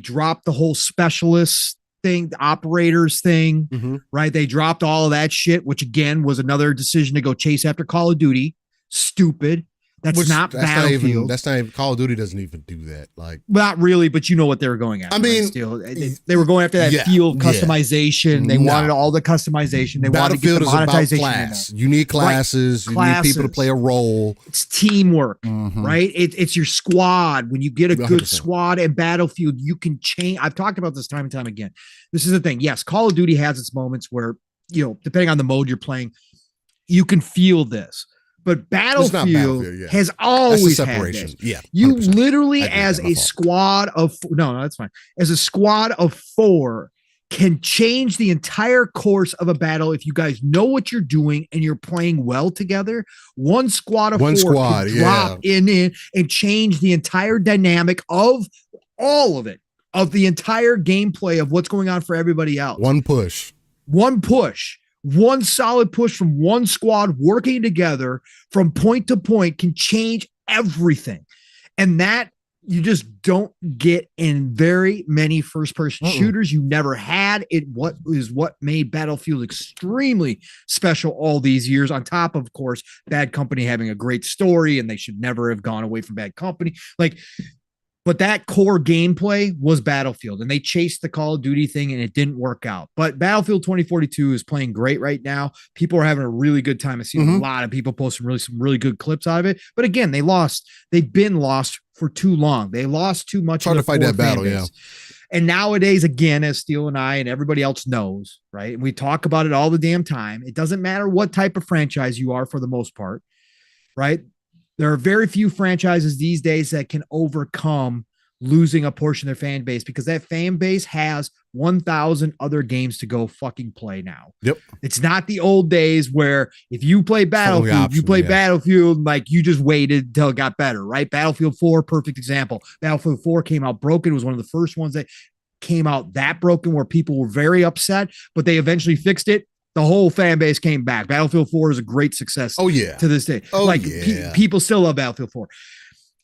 dropped the whole specialist thing, the operators thing, right? They dropped all of that shit, which again was another decision to go chase after Call of Duty. Stupid. That's not Battlefield. That's not even Call of Duty doesn't even do that. Like, not really, but you know what they were going after. I mean, Still, they were going after that field customization. They wanted all the customization. They wanted to get the monetization. Class. You need classes. You need people to play a role. It's teamwork, right? It's your squad. When you get a good 100%. Squad in Battlefield, you can change. I've talked about this time and time again. This is the thing. Yes, Call of Duty has its moments where, depending on the mode you're playing, you can feel this. But Battlefield has always had this. Yeah, you literally, as a squad of that's fine. As a squad of 4, can change the entire course of a battle if you guys know what you're doing and you're playing well together. One squad of 4 can drop in and change the entire dynamic of all of it, of the entire gameplay of what's going on for everybody else. One push. One solid push from one squad working together from point to point can change everything. And that you just don't get in very many first-person shooters. You never had it. What made Battlefield extremely special all these years, on top of course, Bad Company having a great story, and they should never have gone away from Bad Company. But that core gameplay was Battlefield, and they chased the Call of Duty thing, and it didn't work out. But Battlefield 2042 is playing great right now. People are having a really good time. I've seen a lot of people post some really good clips out of it. But again, they lost. They've been lost for too long. They lost too much. It's hard to fight that battle, yeah. And nowadays, again, as Steele and I and everybody else knows, right? And we talk about it all the damn time. It doesn't matter what type of franchise you are for the most part, right? There are very few franchises these days that can overcome losing a portion of their fan base, because that fan base has 1,000 other games to go fucking play now. Yep. It's not the old days where if you play Battlefield, Battlefield, like you just waited until it got better, right? Battlefield 4, perfect example. Battlefield 4 came out broken. It was one of the first ones that came out that broken where people were very upset, but they eventually fixed it. The whole fan base came back. Battlefield 4 is a great success. To this day. People still love Battlefield 4,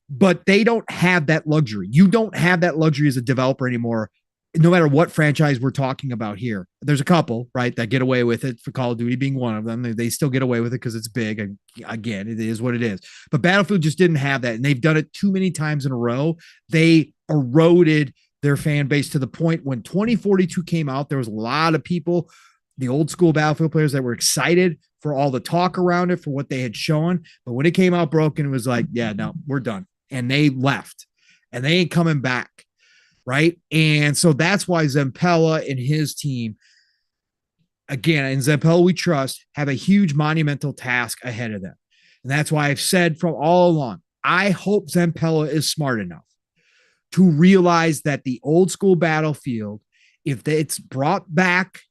but they don't have that luxury. You don't have that luxury as a developer anymore. No matter what franchise we're talking about here, there's a couple, right, that get away with it, for Call of Duty being one of them. They still get away with it because it's big. And again, it is what it is. But Battlefield just didn't have that. And they've done it too many times in a row. They eroded their fan base to the point when 2042 came out, there was a lot of people, the old school Battlefield players, that were excited for all the talk around it, for what they had shown. But when it came out broken, it was like, yeah, no, we're done. And they left, and they ain't coming back. Right. And so that's why Zampella and his team, again, and Zampella we trust, have a huge monumental task ahead of them. And that's why I've said from all along, I hope Zampella is smart enough to realize that the old school Battlefield, if it's brought back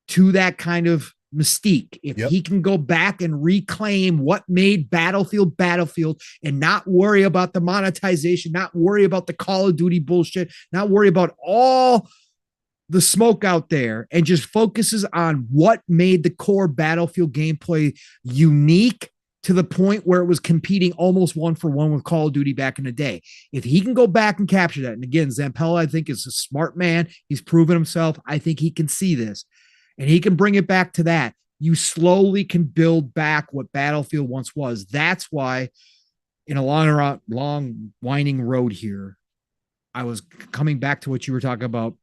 to that kind of mystique, if he can go back and reclaim what made Battlefield and not worry about the monetization, not worry about the Call of Duty bullshit, not worry about all the smoke out there, and just focuses on what made the core Battlefield gameplay unique to the point where it was competing almost 1-for-1 with Call of Duty back in the day. If he can go back and capture that, and again, Zampella, I think, is a smart man. He's proven himself. I think he can see this, and he can bring it back to that. You slowly can build back what Battlefield once was. That's why in a long winding road here, I was coming back to what you were talking about,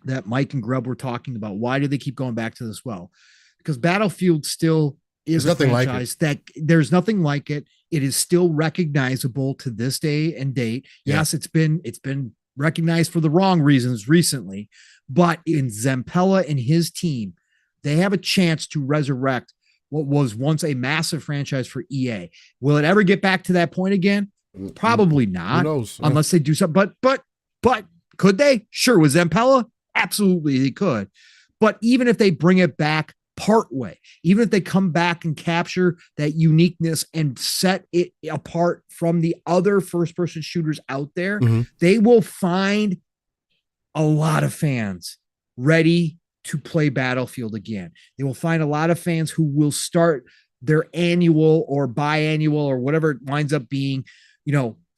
that Mike and Grubb were talking about. Why do they keep going back to this well? Because Battlefield still is a franchise that there's nothing like it. It is still recognizable to this day and date. Yeah. Yes, it's been recognized for the wrong reasons recently, but in Zampella and his team, they have a chance to resurrect what was once a massive franchise for EA. Will it ever get back to that point again? Probably not. Who knows? Unless they do something. But could they? Sure. With Zampella, absolutely they could. But even if they bring it back part way, even if they come back and capture that uniqueness and set it apart from the other first-person shooters out there, they will find a lot of fans ready to play Battlefield again. They will find a lot of fans who will start their annual or biannual or whatever it winds up being,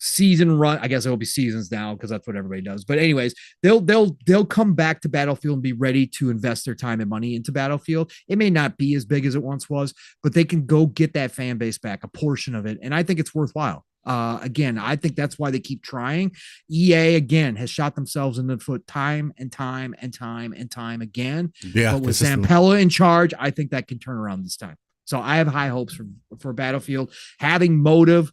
season run. I guess it will be seasons now because that's what everybody does. But anyways, they'll come back to Battlefield and be ready to invest their time and money into Battlefield. It may not be as big as it once was, but they can go get that fan base back, a portion of it. And I think it's worthwhile. Again, I think that's why they keep trying. EA again has shot themselves in the foot time and time again. Yeah, but with Zampella in charge, I think that can turn around this time. So I have high hopes for Battlefield. Having Motive,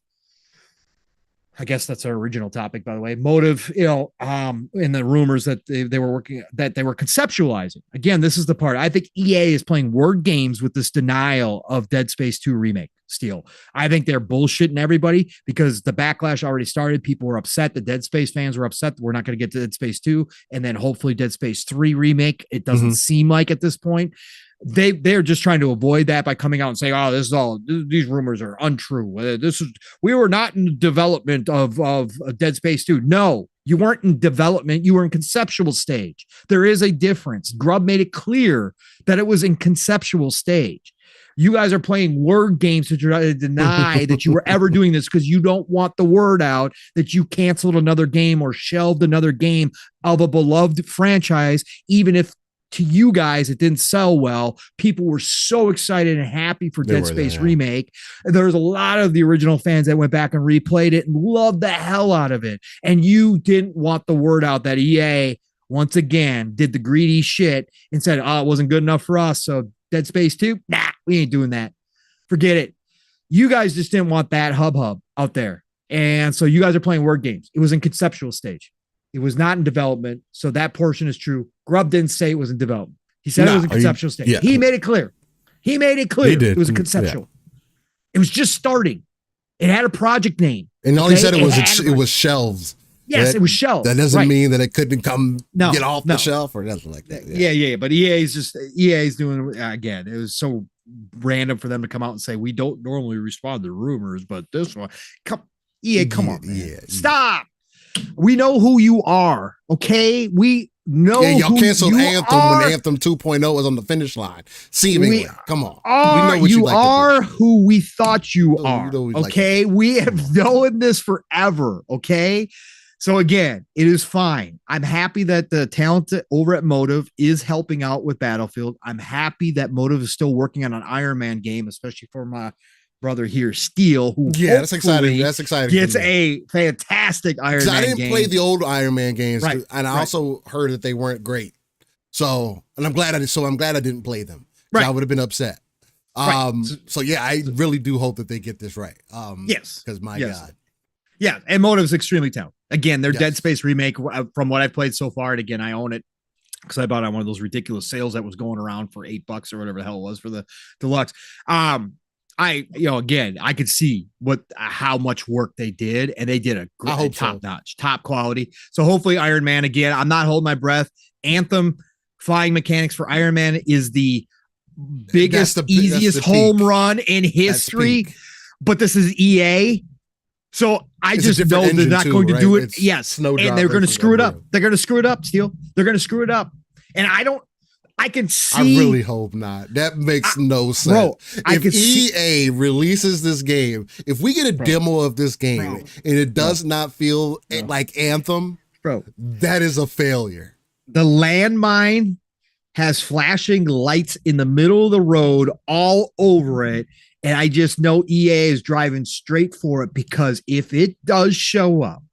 I guess that's our original topic, by the way. Motive, in the rumors that they were working, that they were conceptualizing. Again, this is the part. I think EA is playing word games with this denial of Dead Space 2 remake. Steel. I think they're bullshitting everybody because the backlash already started. People were upset. The Dead Space fans were upset that we're not going to get to Dead Space 2 and then hopefully Dead Space 3 remake. It doesn't seem like at this point. They're just trying to avoid that by coming out and saying, "Oh, these rumors are untrue. We were not in development of Dead Space 2." No, you weren't in development. You were in conceptual stage. There is a difference. Grubb made it clear that it was in conceptual stage. You guys are playing word games to try to deny that you were ever doing this because you don't want the word out that you canceled another game or shelved another game of a beloved franchise, even if to you guys it didn't sell well. People were so excited and happy for Dead Space Remake. There's a lot of the original fans that went back and replayed it and loved the hell out of it. And you didn't want the word out that EA, once again, did the greedy shit and said, "Oh, it wasn't good enough for us. So Dead Space 2, nah, we ain't doing that. Forget it." You guys just didn't want that hub out there. And so you guys are playing word games. It was in conceptual stage. It was not in development. So that portion is true. Grubb didn't say it was in development. He said it was in conceptual stage. Yeah. He made it clear. He did. It was a conceptual. Yeah. It was just starting. It had a project name. And all he said it was shelves. Yes, it was shelved. That doesn't mean that it couldn't get off the shelf or nothing like that. Yeah. But EA's doing, again, it was so random for them to come out and say, "We don't normally respond to rumors, but this one." Come on, man. Yeah. Stop. We know who you are, okay? We know y'all canceled Anthem when Anthem 2.0 was on the finish line. Seemingly. Come on. We know you are who we thought you are, okay? We have known this forever, okay? So again, it is fine. I'm happy that the talent over at Motive is helping out with Battlefield. I'm happy that Motive is still working on an Iron Man game, especially for my brother here, Steel, who that's exciting. That's exciting. Gets a fantastic Iron Man game. I didn't play the old Iron Man games, and I also heard that they weren't great. So, and I'm glad I didn't play them. I would have been upset. So yeah, I really do hope that they get this right. Yes, because my God. Yeah, and Motive is extremely talented. Again, their Dead Space remake, from what I've played so far, and again, I own it because I bought it on one of those ridiculous sales that was going around for $8 or whatever the hell it was for the deluxe. Again, I could see how much work they did, and they did a great, top-notch, top quality. So hopefully Iron Man again. I'm not holding my breath. Anthem flying mechanics for Iron Man is the biggest, easiest home run in history. But this is EA. So I just know they're not going to do it. Yes. And they're going to screw it up. They're going to screw it up, Steel. They're going to screw it up. And I can see. I really hope not. That makes no sense. Bro, if EA releases this game, if we get a demo of this game and it does not feel like Anthem, that is a failure. The landmine has flashing lights in the middle of the road all over it. And I just know EA is driving straight for it, because if it does show up,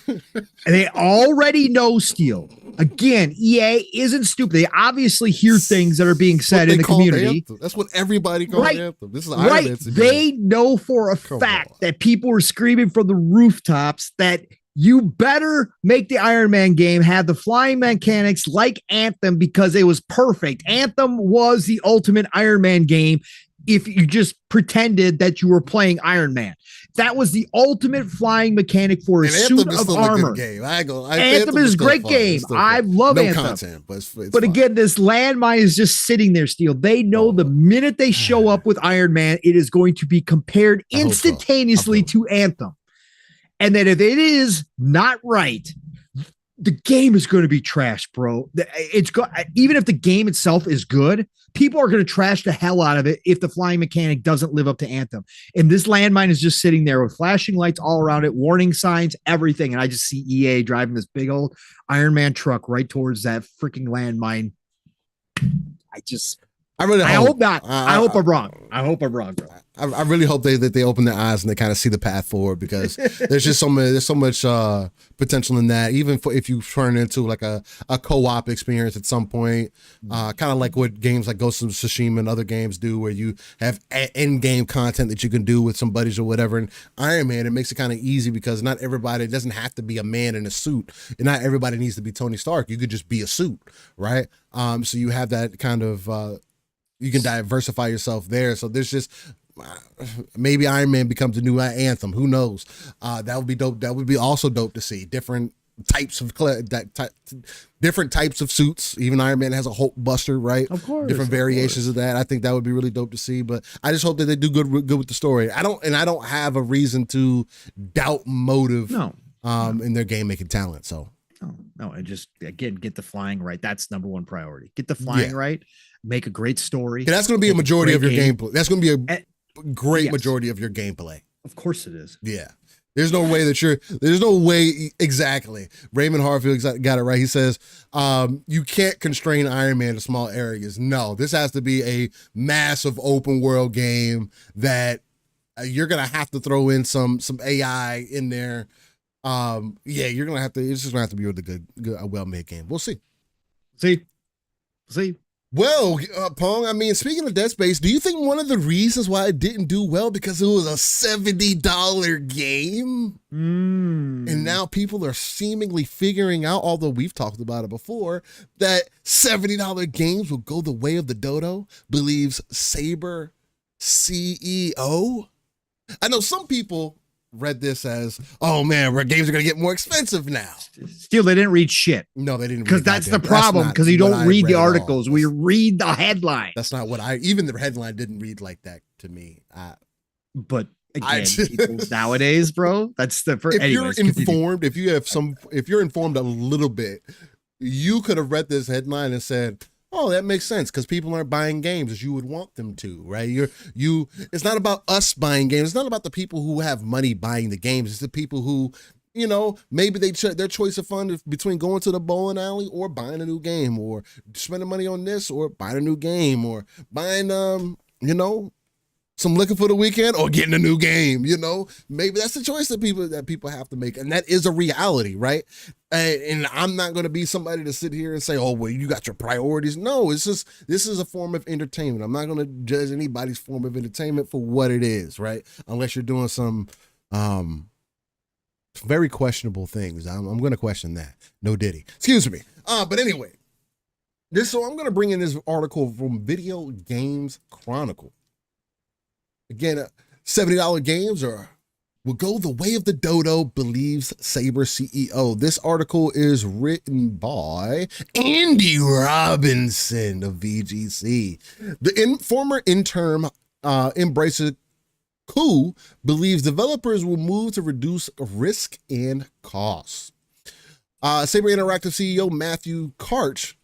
and they already know Steel. Again, EA isn't stupid. They obviously hear things that are being said in the community. That's what everybody calls Anthem. This is Iron right. Man. They know for a fact that people are screaming from the rooftops that you better make the Iron Man game have the flying mechanics like Anthem, because it was perfect. Anthem was the ultimate Iron Man game if you just pretended that you were playing Iron Man. That was the ultimate flying mechanic for a suit of armor. Anthem is a great game. I love Anthem. Content, but but again, this landmine is just sitting there, Steel. They know the minute they show up with Iron Man, it is going to be compared instantaneously to Anthem. And that if it is not right, the game is going to be trash, bro. Even if the game itself is good, people are going to trash the hell out of it if the flying mechanic doesn't live up to Anthem. And this landmine is just sitting there with flashing lights all around it, warning signs, everything. And I just see EA driving this big old Iron Man truck right towards that freaking landmine. I hope not. I hope I'm wrong. I hope I'm wrong, bro. I really hope that they open their eyes and they kind of see the path forward, because there's just there's so much potential in that. Even if you turn into like a co-op experience at some point, kind of like what games like Ghost of Tsushima and other games do, where you have in-game content that you can do with some buddies or whatever. And Iron Man, it makes it kind of easy, because not everybody, it doesn't have to be a man in a suit, and not everybody needs to be Tony Stark. You could just be a suit, right? So you have that kind of you can diversify yourself there. So there's just maybe Iron Man becomes a new Anthem. Who knows? That would be dope. That would be also dope to see different types of different types of suits. Even Iron Man has a Hulk Buster, right? Of course, different variations of that. I think that would be really dope to see. But I just hope that they do good with the story. I don't have a reason to doubt motive. In their game making talent. So no, and just again get the flying right. That's number one priority. Get the flying right. Make a great story. Yeah, that's going to be a majority of your gameplay. That's going to be a great majority of your gameplay. Of course it is. Yeah. There's no way exactly. Raymond Harfield got it right. He says, you can't constrain Iron Man to small areas. No, this has to be a massive open world game that you're going to have to throw in some AI in there. You're going to have to, it's just going to have to be a well-made game. We'll see. See. Well, Pong, I mean, speaking of Dead Space, do you think one of the reasons why it didn't do well because it was a $70 game? And now people are seemingly figuring out, although we've talked about it before, that $70 games will go the way of the dodo, believes Sabre CEO. I know some people read this as, oh man, our games are going to get more expensive now. Still, they didn't read shit. No, they didn't. Because that's the problem, because you don't read the articles. We read the headline. That's not what even the headline didn't read like that to me. But again, people nowadays, bro, that's the first. If you're informed, if you're informed a little bit, you could have read this headline and said, oh, that makes sense, because people aren't buying games as you would want them to, right? It's not about us buying games. It's not about the people who have money buying the games. It's the people who, maybe their choice of fun between going to the bowling alley or buying a new game, or spending money on this or buying a new game, or buying, some liquor for the weekend or getting a new game, maybe that's the choice that people have to make. And that is a reality, right? And I'm not going to be somebody to sit here and say, oh, well, you got your priorities. No, this is a form of entertainment. I'm not going to judge anybody's form of entertainment for what it is, right? Unless you're doing some very questionable things. I'm going to question that. No Diddy. Excuse me. But anyway, so I'm going to bring in this article from Video Games Chronicle. Again, $70 games will go the way of the dodo, believes Sabre CEO. This article is written by Andy Robinson of VGC. The former interim Embracer Coup believes developers will move to reduce risk and costs. Sabre Interactive CEO Matthew Karch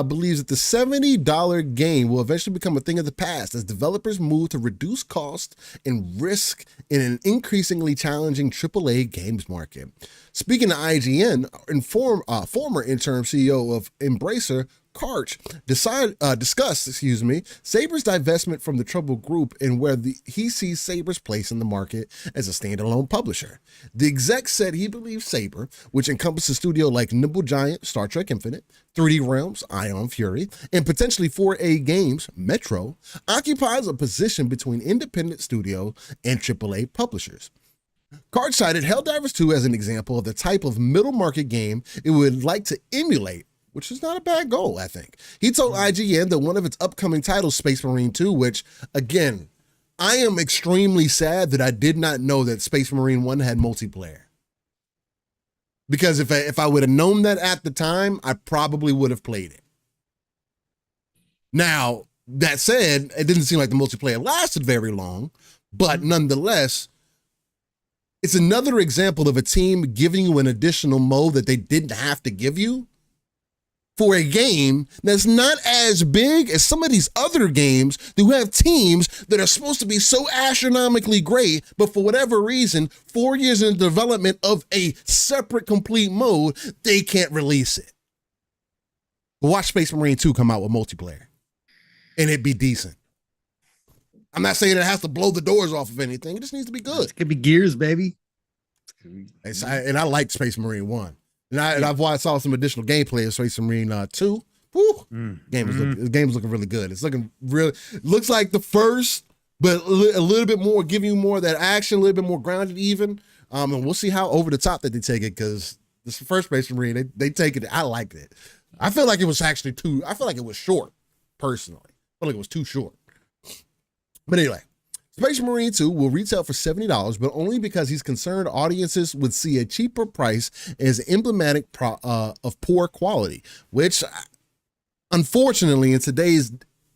believes that the $70 game will eventually become a thing of the past as developers move to reduce cost and risk in an increasingly challenging AAA games market. Speaking to IGN, former interim CEO of Embracer, Karch discussed Sabre's divestment from the Troubled Group and where he sees Sabre's place in the market as a standalone publisher. The exec said he believes Sabre, which encompasses studio like Nimble Giant, Star Trek Infinite, 3D Realms, Ion Fury, and potentially 4A Games, Metro, occupies a position between independent studio and AAA publishers. Karch cited Helldivers 2 as an example of the type of middle market game it would like to emulate, which is not a bad goal, I think. He told IGN that one of its upcoming titles, Space Marine 2, which, again, I am extremely sad that I did not know that Space Marine 1 had multiplayer. Because if I would have known that at the time, I probably would have played it. Now, that said, it didn't seem like the multiplayer lasted very long, but nonetheless, it's another example of a team giving you an additional mode that they didn't have to give you for a game that's not as big as some of these other games that have teams that are supposed to be so astronomically great, but for whatever reason, 4 years in development of a separate complete mode, they can't release it. But watch Space Marine 2 come out with multiplayer, and it'd be decent. I'm not saying it has to blow the doors off of anything. It just needs to be good. It could be Gears, baby. And I like Space Marine 1. And I've saw some additional gameplay of Space Marine 2. Woo! The game is looking really good. It's looking really, looks like the first, but a little bit more, giving you more of that action, a little bit more grounded even. And we'll see how over the top that they take it, because this first Space Marine, they take it. I liked it. I feel like it was actually I feel like it was short, personally. I feel like it was too short. But anyway, Space Marine 2 will retail for $70, but only because he's concerned audiences would see a cheaper price as emblematic of poor quality, which, unfortunately, in today's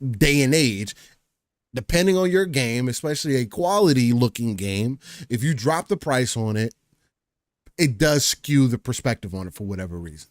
day and age, depending on your game, especially a quality-looking game, if you drop the price on it, it does skew the perspective on it for whatever reason.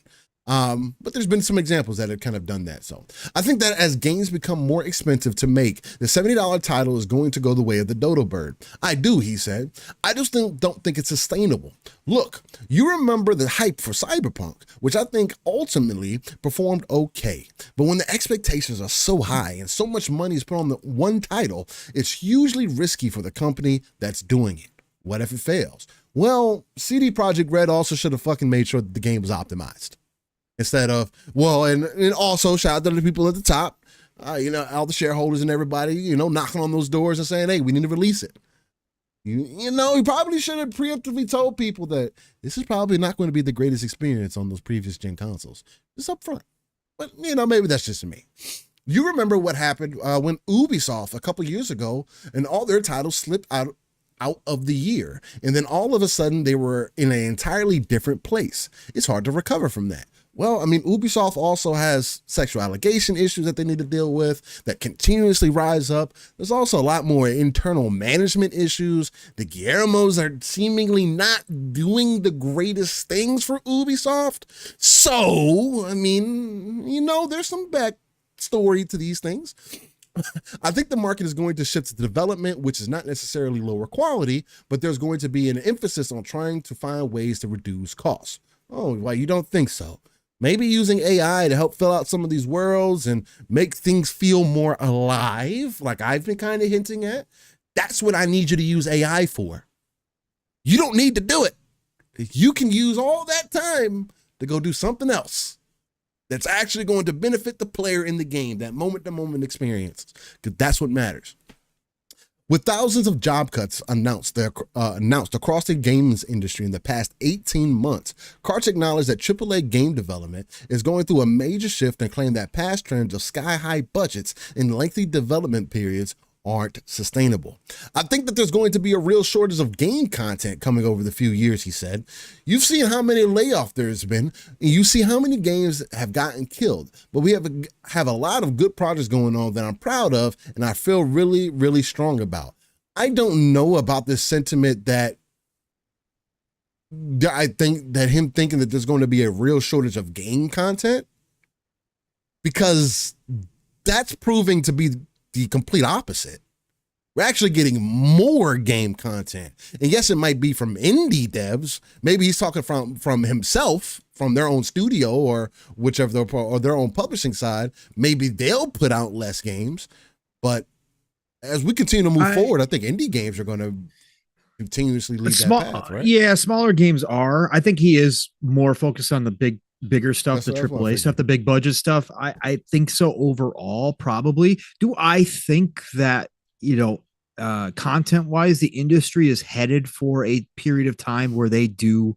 But there's been some examples that have kind of done that. So I think that as games become more expensive to make, the $70 title is going to go the way of the dodo bird. I do, he said. I just don't think it's sustainable. Look, you remember the hype for Cyberpunk, which I think ultimately performed okay. But when the expectations are so high and so much money is put on the one title, it's hugely risky for the company that's doing it. What if it fails? Well, CD Projekt Red also should have fucking made sure that the game was optimized. Instead of, and also shout out to the people at the top, all the shareholders and everybody, knocking on those doors and saying, hey, we need to release it. He probably should have preemptively told people that this is probably not going to be the greatest experience on those previous gen consoles. Just up front. But, maybe that's just me. You remember what happened when Ubisoft a couple years ago and all their titles slipped out of the year. And then all of a sudden they were in an entirely different place. It's hard to recover from that. Well, Ubisoft also has sexual allegation issues that they need to deal with that continuously rise up. There's also a lot more internal management issues. The Guillermos are seemingly not doing the greatest things for Ubisoft. So, there's some backstory to these things. I think the market is going to shift to development, which is not necessarily lower quality, but there's going to be an emphasis on trying to find ways to reduce costs. Oh, well, you don't think so? Maybe using AI to help fill out some of these worlds and make things feel more alive, like I've been kind of hinting at. That's what I need you to use AI for. You don't need to do it. You can use all that time to go do something else that's actually going to benefit the player in the game, that moment-to-moment experience, because that's what matters. With thousands of job cuts announced across the games industry in the past 18 months, Karch acknowledged that AAA game development is going through a major shift and claimed that past trends of sky-high budgets and lengthy development periods aren't sustainable. I think that there's going to be a real shortage of game content coming over the few years, he said. You've seen how many layoffs there's been, and you see how many games have gotten killed. But we have a lot of good projects going on that I'm proud of, and I feel really, really strong about. I don't know about this sentiment that I think that him thinking that there's going to be a real shortage of game content, because that's proving to be the complete opposite. We're actually getting more game content. And yes, it might be from indie devs. Maybe he's talking from himself, from their own studio or whichever, or their own publishing side. Maybe they'll put out less games. But as we continue to move forward, I think indie games are going to continuously lead that path, right? Yeah, smaller games are. I think he is more focused on the bigger stuff, the AAA stuff, the big budget stuff. I think so overall, probably. Do I think that, content wise, the industry is headed for a period of time where they do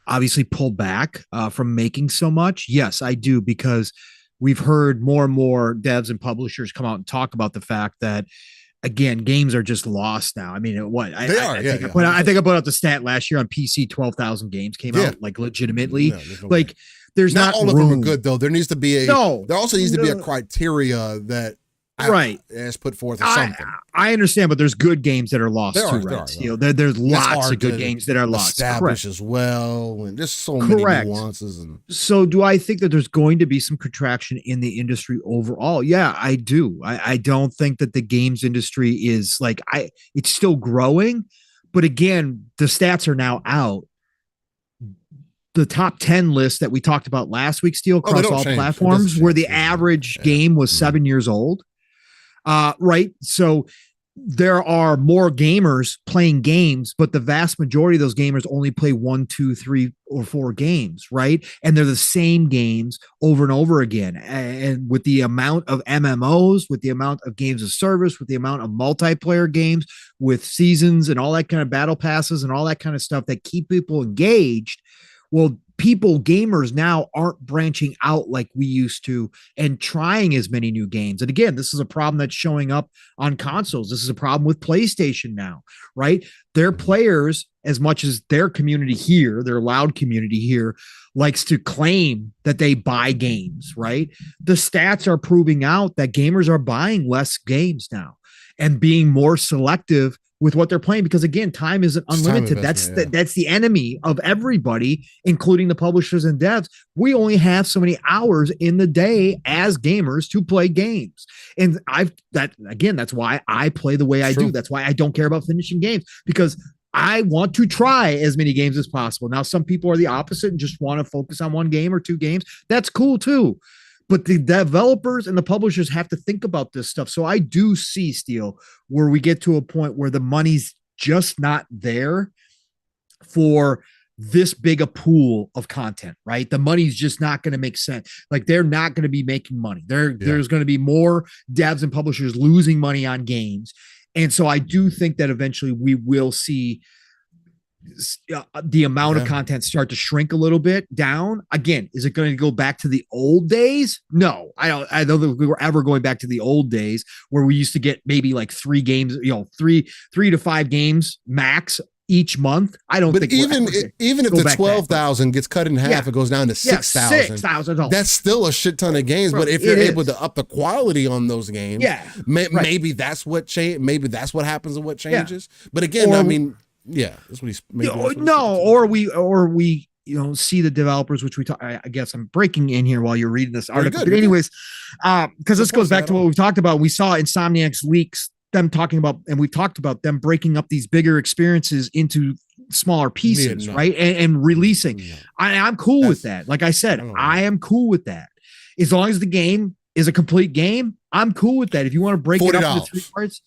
obviously pull back from making so much? Yes, I do, because we've heard more and more devs and publishers come out and talk about the fact that, again, games are just lost now. I mean, what I think I put out the stat last year on PC, 12,000 games came out, like legitimately. Like, there's not all room. of them are good though. There needs to be there also needs to be a criteria that is put forth or something. I understand, but there's good games that are lost too, right? There's lots of good games that are lost. Established as well, and there's so many nuances. So, do I think that there's going to be some contraction in the industry overall? Yeah, I do. I don't think that the games industry is it's still growing, but again, the stats are now out. The top 10 list that we talked about last week, Steel, across all platforms, where the average game was 7 years old. Right. So there are more gamers playing games, but the vast majority of those gamers only play 1, 2, 3, or 4 games. Right. And they're the same games over and over again. And with the amount of MMOs, with the amount of games of service, with the amount of multiplayer games, with seasons and all that kind of battle passes and all that kind of stuff that keep people engaged. Well, gamers now aren't branching out like we used to and trying as many new games. And again, this is a problem that's showing up on consoles. This is a problem with PlayStation now, right? Their players, as much as their community here, their loud community here, likes to claim that they buy games, right? The stats are proving out that gamers are buying less games now and being more selective with what they're playing, because again, time isn't unlimited. That's the enemy of everybody, including the publishers and devs. We only have so many hours in the day as gamers to play games. And that's why I play the way I do. That's why I don't care about finishing games, because I want to try as many games as possible. Now, some people are the opposite and just want to focus on one game or 2 games. That's cool too. But the developers and the publishers have to think about this stuff. So I do see, Steel, where we get to a point where the money's just not there for this big a pool of content, right? The money's just not going to make sense. Like, they're not going to be making money. There's going to be more devs and publishers losing money on games. And so I do think that eventually we will see the amount of content start to shrink a little bit down. Again, is it going to go back to the old days? No, I don't think we were ever going back to the old days where we used to get maybe like 3 games, 3 to 5 games max each month. I don't think even if the 12,000 gets cut in half, it goes down to 6,000. That's still a shit ton of games. But if you're able to up the quality on those games, maybe that's what maybe that's what happens and what changes. But again, I mean, that's what he's or we see the developers, which we talk. I guess I'm breaking in here while you're reading this article. But anyways, because this goes back to what we've talked about. We saw Insomniac's leaks, them talking about, and we've talked about them breaking up these bigger experiences into smaller pieces, right? And releasing. I'm cool with that. Like I said, I am cool with that. As long as the game is a complete game, I'm cool with that. If you want to break it up into 3 parts,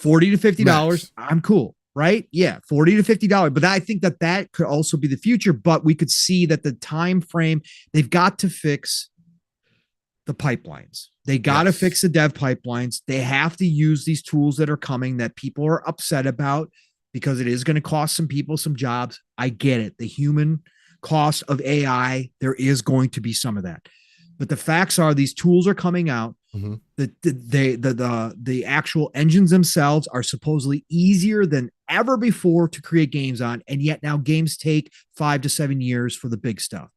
$40 to $50, I'm cool. Right? Yeah. $40 to $50. But I think that could also be the future, but we could see that the time frame, they've got to fix the pipelines. They got to fix the dev pipelines. They have to use these tools that are coming that people are upset about, because it is going to cost some people some jobs. I get it. The human cost of AI, there is going to be some of that. But the facts are, these tools are coming out. The actual engines themselves are supposedly easier than ever before to create games on, and yet now games take 5 to 7 years for the big stuff.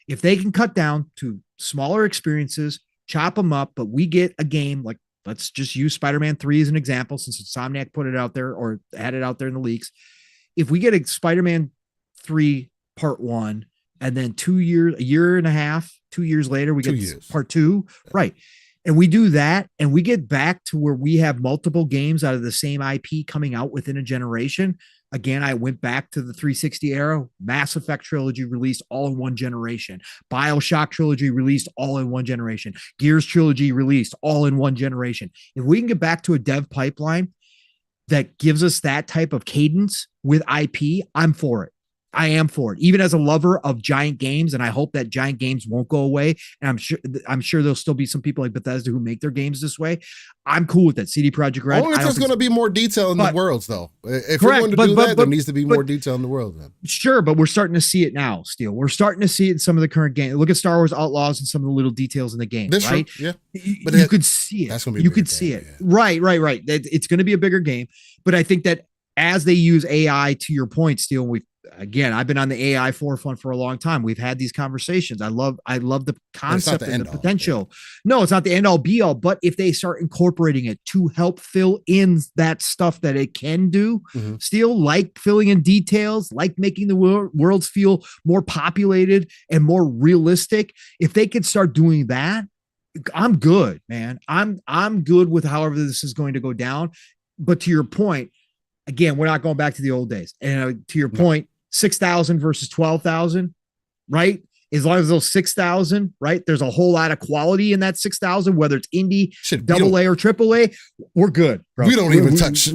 If they can cut down to smaller experiences, chop them up, but we get a game like, let's just use Spider-Man 3 as an example, since Insomniac put it out there or had it out there in the leaks. If we get a Spider-Man 3 part 1, and then 2 years, a year and a half, 2 years later, we get part 2, right? And we do that, and we get back to where we have multiple games out of the same IP coming out within a generation. Again, I went back to the 360 era. Mass Effect trilogy released all in one generation. BioShock trilogy released all in one generation. Gears trilogy released all in one generation. If we can get back to a dev pipeline that gives us that type of cadence with IP, I'm for it. I am for it, even as a lover of giant games, and I hope that giant games won't go away. And I'm sure there'll still be some people like Bethesda who make their games this way. I'm cool with that. CD Projekt Red. Only if there's going to be more detail in the worlds, though. If correct, you're going to do that, there needs to be more detail in the world. Then. Sure, but we're starting to see it now. Still, we're starting to see it in some of the current games. Look at Star Wars Outlaws and some of the little details in the game. That's right? True. Yeah, but you could see it. That's going to be. You could see it. Yeah. Right. It's going to be a bigger game, but I think that as they use AI, to your point, Steele, I've been on the AI forefront for a long time. We've had these conversations. I love the concept and the potential. Yeah. No, it's not the end all be all, but if they start incorporating it to help fill in that stuff that it can do, still like filling in details, like making the worlds feel more populated and more realistic. If they could start doing that, I'm good, man. I'm good with however this is going to go down. But to your point, again, we're not going back to the old days. And to your point, 6,000 versus 12,000, right? As long as those 6,000, right? There's a whole lot of quality in that 6,000, whether it's indie, double A or triple A, we're good. Bro. We don't even touch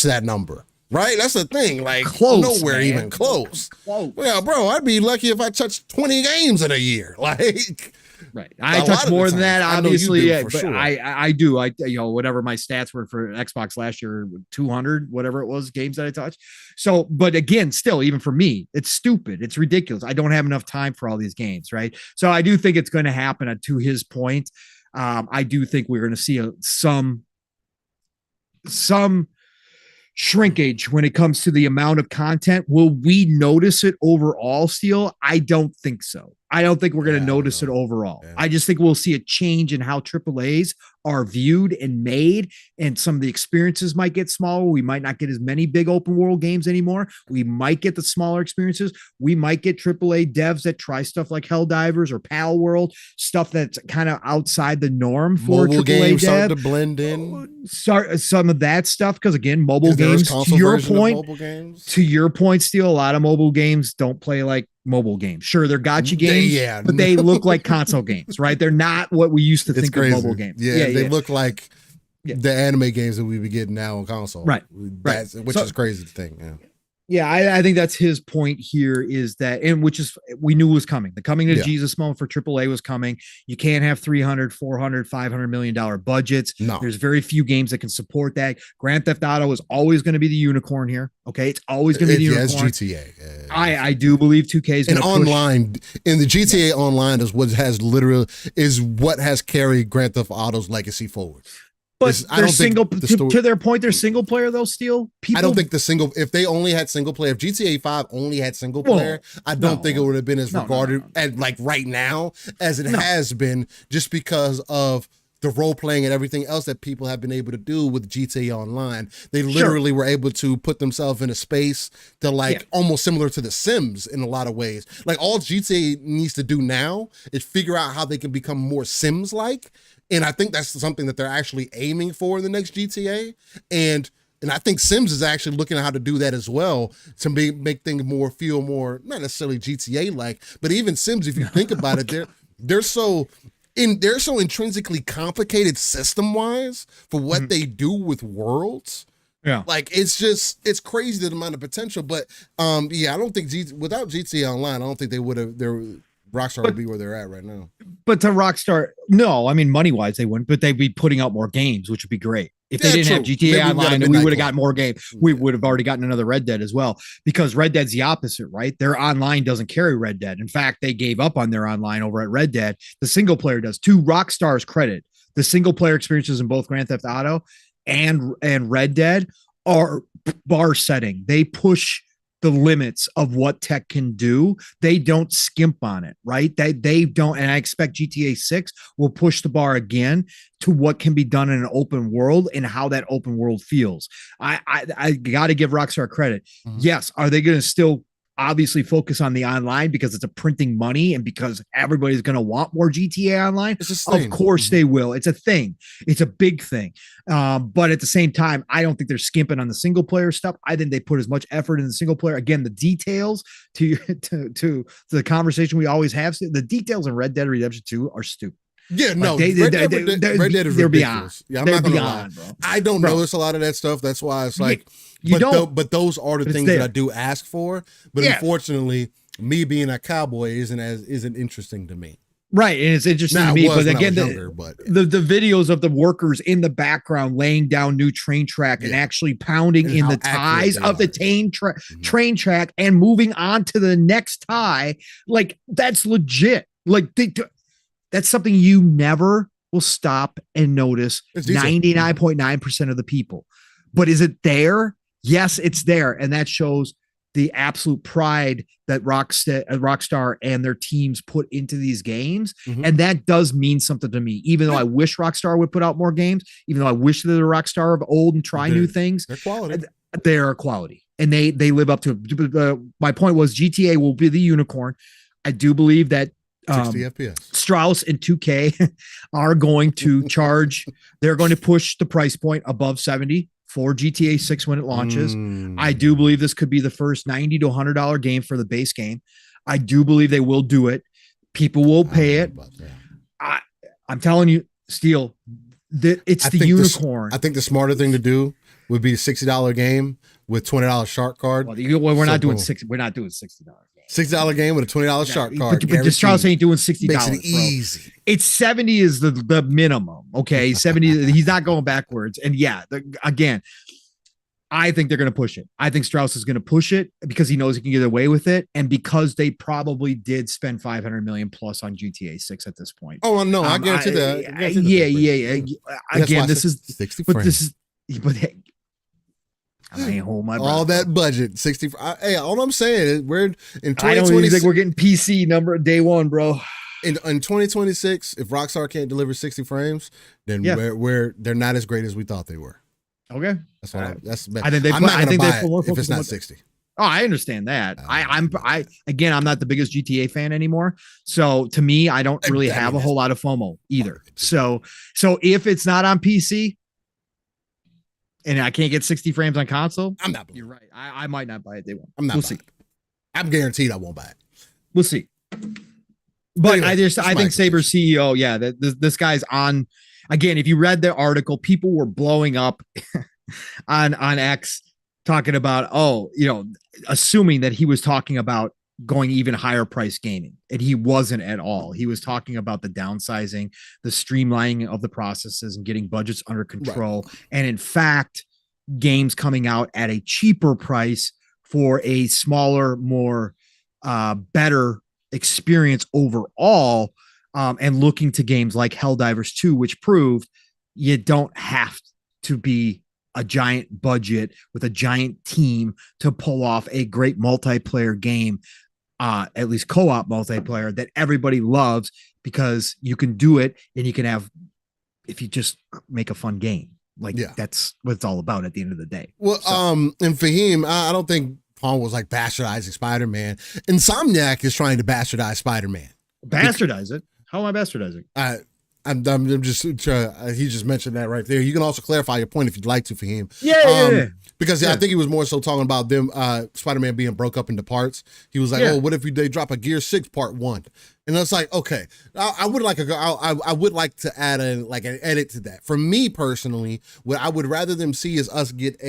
that number, right? That's the thing. Like close, nowhere man. Even close. Well, bro, I'd be lucky if I touched 20 games in a year. Like. Right. I touch more than that, obviously, but sure. I do. Whatever my stats were for Xbox last year, 200, whatever it was, games that I touched. So, but again, still, even for me, it's stupid. It's ridiculous. I don't have enough time for all these games, right? So I do think it's going to happen. To his point, I do think we're going to see some shrinkage when it comes to the amount of content. Will we notice it overall, Steele? I don't think so. I don't think we're going to notice it overall. Yeah. I just think we'll see a change in how AAAs are viewed and made, and some of the experiences might get smaller. We might not get as many big open world games anymore. We might get the smaller experiences. We might get AAA devs that try stuff like Helldivers or Pal World, stuff that's kind of outside the norm for mobile AAA games dev. Starting to blend in. Some of that stuff, because again, mobile games. To your point, Steele, a lot of mobile games don't play like mobile games. Sure, they're gotcha games, but they look like console games, right? They're not what we used to think of mobile games. Yeah, they look like the anime games that we be getting now on console. Right. Which is crazy to think. Yeah, I think that's his point here, is that, and which is, we knew was coming. The coming to Jesus moment for AAA was coming. You can't have 300, 400, $500 million budgets. No. There's very few games that can support that. Grand Theft Auto is always going to be the unicorn here. Okay. It's always going to be the unicorn. GTA. I do believe 2K is going to online, in the GTA Online is what has carried Grand Theft Auto's legacy forward. But they're to their point, they're single player though, Steele. I don't think if they only had single player, if GTA 5 only had single player, I don't think it would have been as regarded at like right now as it has been, just because of the role playing and everything else that people have been able to do with GTA Online. They literally were able to put themselves in a space that almost similar to The Sims in a lot of ways. Like all GTA needs to do now is figure out how they can become more Sims-like. And I think that's something that they're actually aiming for in the next GTA. And I think Sims is actually looking at how to do that as well, to make things feel more, not necessarily GTA-like, but even Sims, if you think about it, they're so intrinsically complicated system-wise for what they do with worlds. Yeah. Like it's crazy the amount of potential. But I don't think without GTA Online, I don't think they would have Rockstar would be where they're at right now. But to Rockstar, no, I mean, money-wise, they wouldn't, but they'd be putting out more games, which would be great. If they didn't have GTA Online, and we would have got more games, we would have already gotten another Red Dead as well, because Red Dead's the opposite, right? Their online doesn't carry Red Dead. In fact, they gave up on their online over at Red Dead. The single player does. To Rockstar's credit, the single player experiences in both Grand Theft Auto and Red Dead are bar setting. They push the limits of what tech can do. They don't skimp on it, right? They don't, and I expect GTA 6 will push the bar again to what can be done in an open world and how that open world feels. I got to give Rockstar credit. Mm-hmm. Yes, are they going to still obviously focus on the online because it's a printing money and because everybody's going to want more GTA Online. Of course they will. It's a thing. It's a big thing. But at the same time, I don't think they're skimping on the single player stuff. I think they put as much effort in the single player. Again, the details to the conversation we always have. The details in Red Dead Redemption 2 are stupid. Yeah, no, Red Dead is they're ridiculous. Beyond. Yeah, I'm they're not gonna beyond, lie. Bro. I don't notice a lot of that stuff. That's why it's like, but those are the things that I do ask for. But unfortunately, me being a cowboy isn't interesting to me. Right, and it's interesting to me. But again, the videos of the workers in the background laying down new train track and actually pounding in the ties of the train track and moving on to the next tie, like that's legit. Like that's something you never will stop and notice 99.9% of the people. But is it there? Yes, it's there. And that shows the absolute pride that Rockstar and their teams put into these games. Mm-hmm. And that does mean something to me, even though I wish Rockstar would put out more games, even though I wish they're the Rockstar of old and try new things. They're quality. They're quality. And they live up to it. My point was GTA will be the unicorn. I do believe that 60 FPS. Strauss and 2K are going to charge. They're going to push the price point above 70 for GTA 6 when it launches. I do believe this could be the first $90 to $100 game for the base game. I do believe they will do it. People will pay it. I'm telling you, Steel, it's the unicorn. I think the smarter thing to do would be a $60 game with $20 shark card. Well, we're not doing $60. We're not doing $60. $60 game with a $20 shark card. But Strauss ain't doing $60. Makes it easy. It's 70 is the minimum. Okay. 70. He's not going backwards. And again, I think they're going to push it. I think Strauss is going to push it because he knows he can get away with it. And because they probably did spend $500 million plus on GTA 6 at this point. Oh, no, I guarantee that. Yeah. Again, this is 60 frames. But I ain't hold my breath. All that budget, 60. Hey, all I'm saying is we're in 2026. I don't even think we're getting PC number day one, bro. In 2026, if Rockstar can't deliver 60 frames, then they're not as great as we thought they were. Okay, that's what I think they. I think they put if it's not 60. Oh, I understand that. I'm not the biggest GTA fan anymore. So to me, I don't really have a whole lot of FOMO either. So if it's not on PC. And I can't get 60 frames on console. I'm not. You're right. I might not buy it day one. I'm not. We'll see. I'm guaranteed I won't buy it. We'll see. But anyway, I think Sabre's CEO. Yeah, this guy's on. Again, if you read the article, people were blowing up on X talking about assuming that he was talking about going even higher price gaming, and he wasn't at all. He was talking about the downsizing, the streamlining of the processes and getting budgets under control. Right. And in fact, games coming out at a cheaper price for a smaller, more better experience overall, and looking to games like Helldivers 2, which proved you don't have to be a giant budget with a giant team to pull off a great multiplayer game, at least co-op multiplayer that everybody loves, because you can do it and you can have, if you just make a fun game, that's what it's all about at the end of the day. Well, and Fahim, I don't think Paul was like bastardizing Spider-Man. Insomniac is trying to bastardize Spider-Man. Bastardize it? How am I bastardizing? I'm just he just mentioned that right there. You can also clarify your point if you'd like to, Fahim. Yeah. Because I think he was more so talking about them, Spider-Man being broke up into parts. He was like, "Oh, what if they drop a Gear 6 Part 1?" And it's like, okay, I would like to add an edit to that. For me personally, what I would rather them see is us get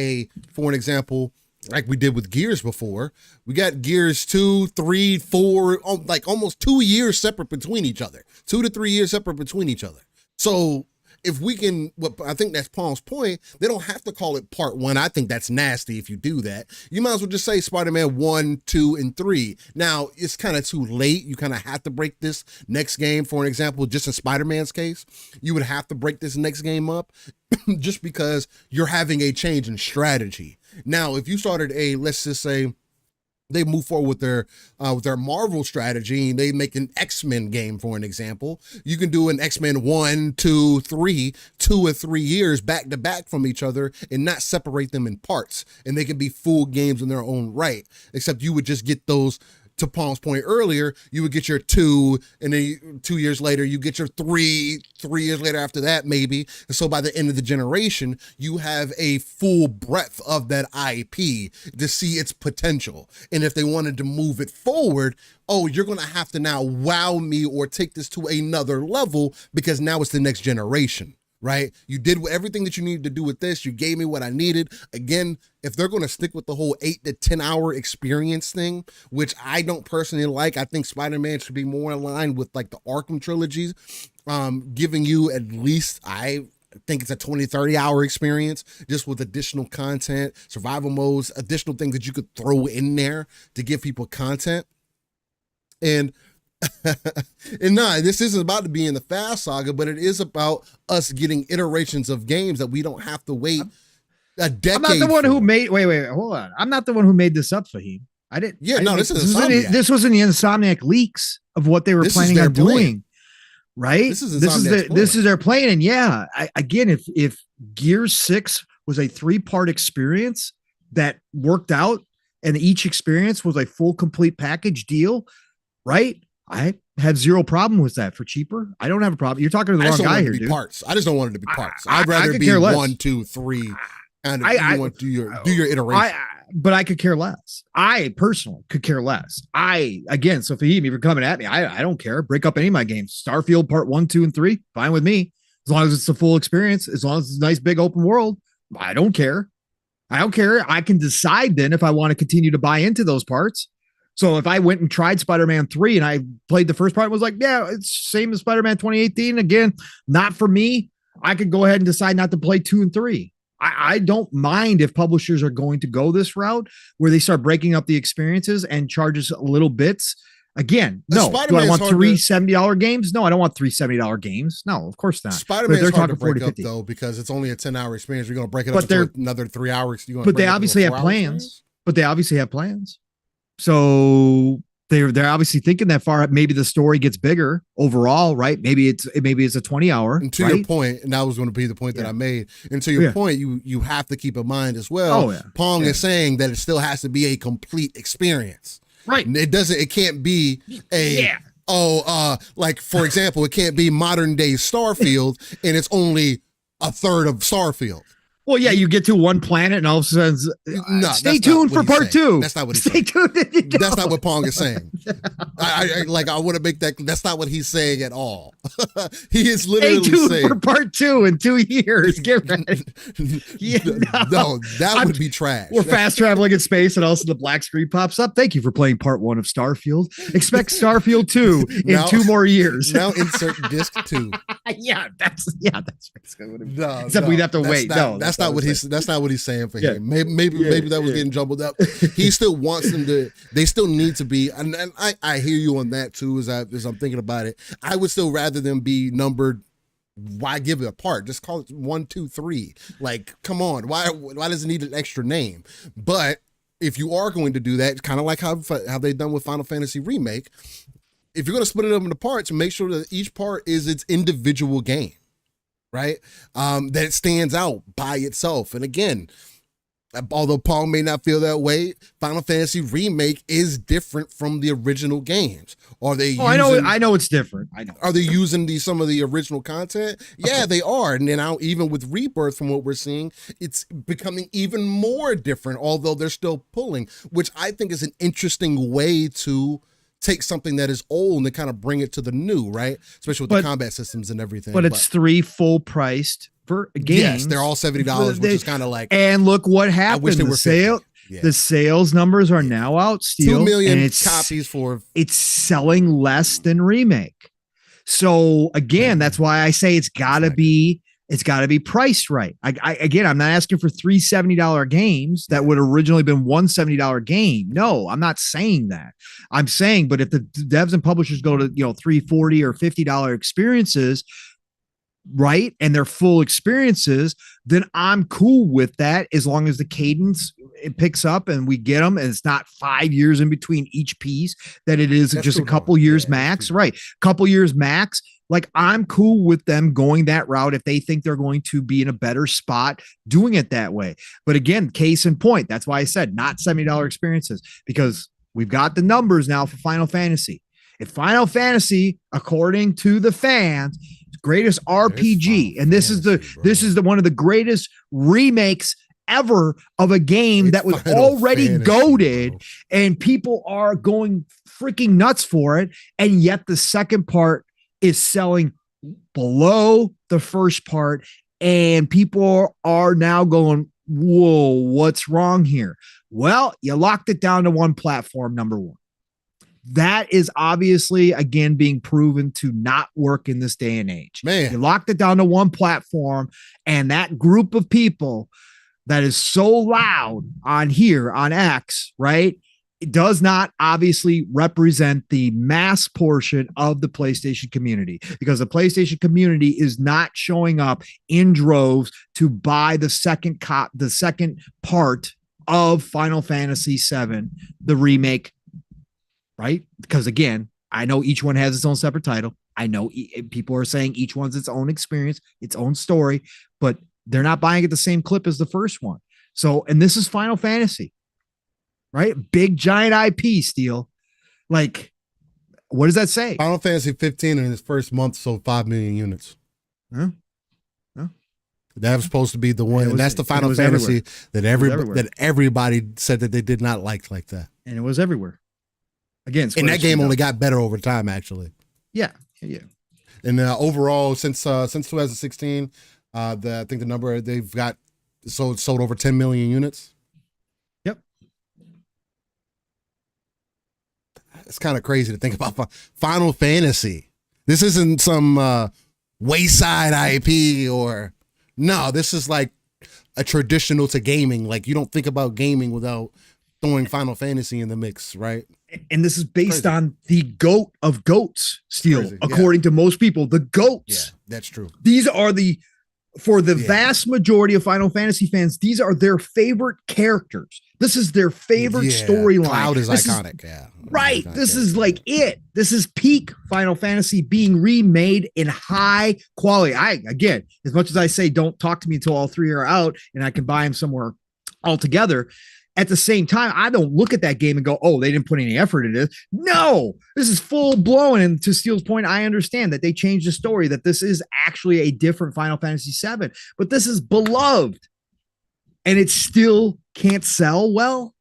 for an example, like we did with Gears before. We got Gears 2, 3, 4, like almost 2 years separate between each other. 2 to 3 years separate between each other. So if we can, I think that's Paul's point, they don't have to call it Part 1. I think that's nasty if you do that. You might as well just say Spider-Man 1, 2, and 3. Now, it's kind of too late. You kind of have to break this next game. For an example, just in Spider-Man's case, you would have to break this next game up just because you're having a change in strategy. Now, if you started let's just say, they move forward with their Marvel strategy. They make an X-Men game, for an example. You can do an X-Men 1, 2, 3, 2 or 3 years back to back from each other and not separate them in parts. And they can be full games in their own right, except you would just get those. To Paul's point earlier, you would get your 2, and then 2 years later, you get your 3 years later after that, maybe. And so by the end of the generation, you have a full breadth of that IP to see its potential. And if they wanted to move it forward, oh, you're going to have to now wow me or take this to another level because now it's the next generation. Right? You did everything that you needed to do with this. You gave me what I needed. Again, if they're going to stick with the whole 8 to 10 hour experience thing, which I don't personally like, I think Spider-Man should be more aligned with like the Arkham trilogies, giving you at least, I think it's a 20, 30 hour experience just with additional content, survival modes, additional things that you could throw in there to give people content. And this isn't about to be in the Fast Saga, but it is about us getting iterations of games that we don't have to wait a decade. I'm not the one who made. Wait, hold on. I'm not the one who made this up, Fahim. I didn't. Yeah, no, this is Insomniac. This was in the Insomniac leaks of what they were planning on doing. Right. This is their plan. And yeah, again, if Gears 6 was a 3-part experience that worked out, and each experience was a full complete package deal, right? I have zero problem with that for cheaper. I don't have a problem. You're talking to the wrong guy here, dude. Parts. I just don't want it to be parts. I'd rather it be 1, 2, 3, and you want to do your iteration. But I could care less. I personally could care less. Again, so Fahim, if you're coming at me, I don't care. Break up any of my games. Starfield Part 1, 2, and 3, fine with me. As long as it's a full experience, as long as it's a nice big open world, I don't care. I can decide then if I want to continue to buy into those parts. So if I went and tried Spider-Man 3 and I played the first part and was like, yeah, it's same as Spider-Man 2018. Again, not for me. I could go ahead and decide not to play 2 and 3. I don't mind if publishers are going to go this route where they start breaking up the experiences and charge us little bits. Again, no. Do I want $370 games? No, I don't want $370 games. No, of course not. Spider-Man's hard to break up, though, because it's only a 10-hour experience. You're going to break it up into another 3 hours. But they obviously have plans. So they're obviously thinking that far. Maybe the story gets bigger overall, right? Maybe it's a 20-hour. And to your point, and that was going to be the point that I made. And to your point, you have to keep in mind as well. Pong is saying that it still has to be a complete experience, right? It can't be like for example, it can't be modern day Starfield and it's only a third of Starfield. Well, yeah, you get to one planet and all of a sudden, stay tuned for part 2. That's not what he's saying. Stay tuned. That's not what Pong is saying. I want to make that. That's not what he's saying at all. He is literally stay tuned saying for part 2 in 2 years. Get ready. No, that would be trash. We're fast traveling in space, and also the black screen pops up. Thank you for playing part 1 of Starfield. Expect Starfield 2 in 2 more years. Now insert disc 2. That's basically what it is. Except we'd have to wait. That's not what he's saying for him. Maybe that was getting jumbled up. He still wants them to. They still need to be, and I hear you on that too. As I'm thinking about it, I would still rather them be numbered. Why give it a part? Just call it 1, 2, 3. Like, come on. Why does it need an extra name? But if you are going to do that, kind of like how they've done with Final Fantasy Remake, if you're going to split it up into parts, make sure that each part is its individual game. Right? That it stands out by itself. And again, although Paul may not feel that way, Final Fantasy Remake is different from the original games. Are they? I know it's different. I know. Are they using some of the original content? Yeah, they are. And then now, even with Rebirth, from what we're seeing, it's becoming even more different. Although they're still pulling, which I think is an interesting way to take something that is old and kind of bring it to the new, right? Especially with the combat systems and everything. But it's 3 full priced for games. Yes, they're all $70, which is kind of like. And look what happened. I wish they were sale. Yeah. The sales numbers are now out, Steel. 2 million copies for. It's selling less than Remake. So again, that's why I say it's got to be priced right. Again, I'm not asking for $370 games that would originally been $170 game. No, I'm not saying that. I'm saying, but if the devs and publishers go to $340 or $50 experiences, right, and they're full experiences, then I'm cool with that as long as the cadence it picks up and we get them, and it's not 5 years in between each piece, that it is just a couple years max, right? Couple years max. Like, I'm cool with them going that route if they think they're going to be in a better spot doing it that way. But again, case in point, that's why I said not $70 experiences, because we've got the numbers now for Final Fantasy. If Final Fantasy, according to the fans, greatest RPG, and this is the one of the greatest remakes ever of a game that was already goated, and people are going freaking nuts for it, and yet the second part is selling below the first part, and people are now going, whoa, what's wrong here? Well, you locked it down to one platform, number one. That is obviously, again, being proven to not work in this day and age. Man, you locked it down to one platform, and that group of people that is so loud on here on X, right? It does not obviously represent the mass portion of the PlayStation community, because the PlayStation community is not showing up in droves to buy the second part of Final Fantasy VII, the remake, right? Because again, I know each one has its own separate title. I know people are saying each one's its own experience, its own story, but they're not buying at the same clip as the first one. So, and this is Final Fantasy, right? Big giant IP, Steel. Like, what does that say? Final Fantasy 15 in its first month sold 5 million units. Huh? That was supposed to be the one, and that's the Final Fantasy that everybody said that they did not like that. And it was everywhere. Again, and that game only got better over time, actually. Yeah. And overall, since 2016, I think the number they've got sold over 10 million units. Yep. It's kind of crazy to think about Final Fantasy. This isn't some wayside IP or no. This is like a traditional to gaming. Like, you don't think about gaming without throwing Final Fantasy in the mix, right? And this is based on the GOAT of GOATs, Steel, according to most people. The GOATs. Yeah, that's true. These are for the vast majority of Final Fantasy fans, these are their favorite characters. This is their favorite storyline. Cloud is iconic. Right. This is like it. This is peak Final Fantasy being remade in high quality. Again, as much as I say, don't talk to me until all three are out and I can buy them somewhere altogether. At the same time, I don't look at that game and go, oh, they didn't put any effort into it. No, this is full blown. And to Steele's point, I understand that they changed the story, that this is actually a different Final Fantasy VII, but this is beloved and it still can't sell well.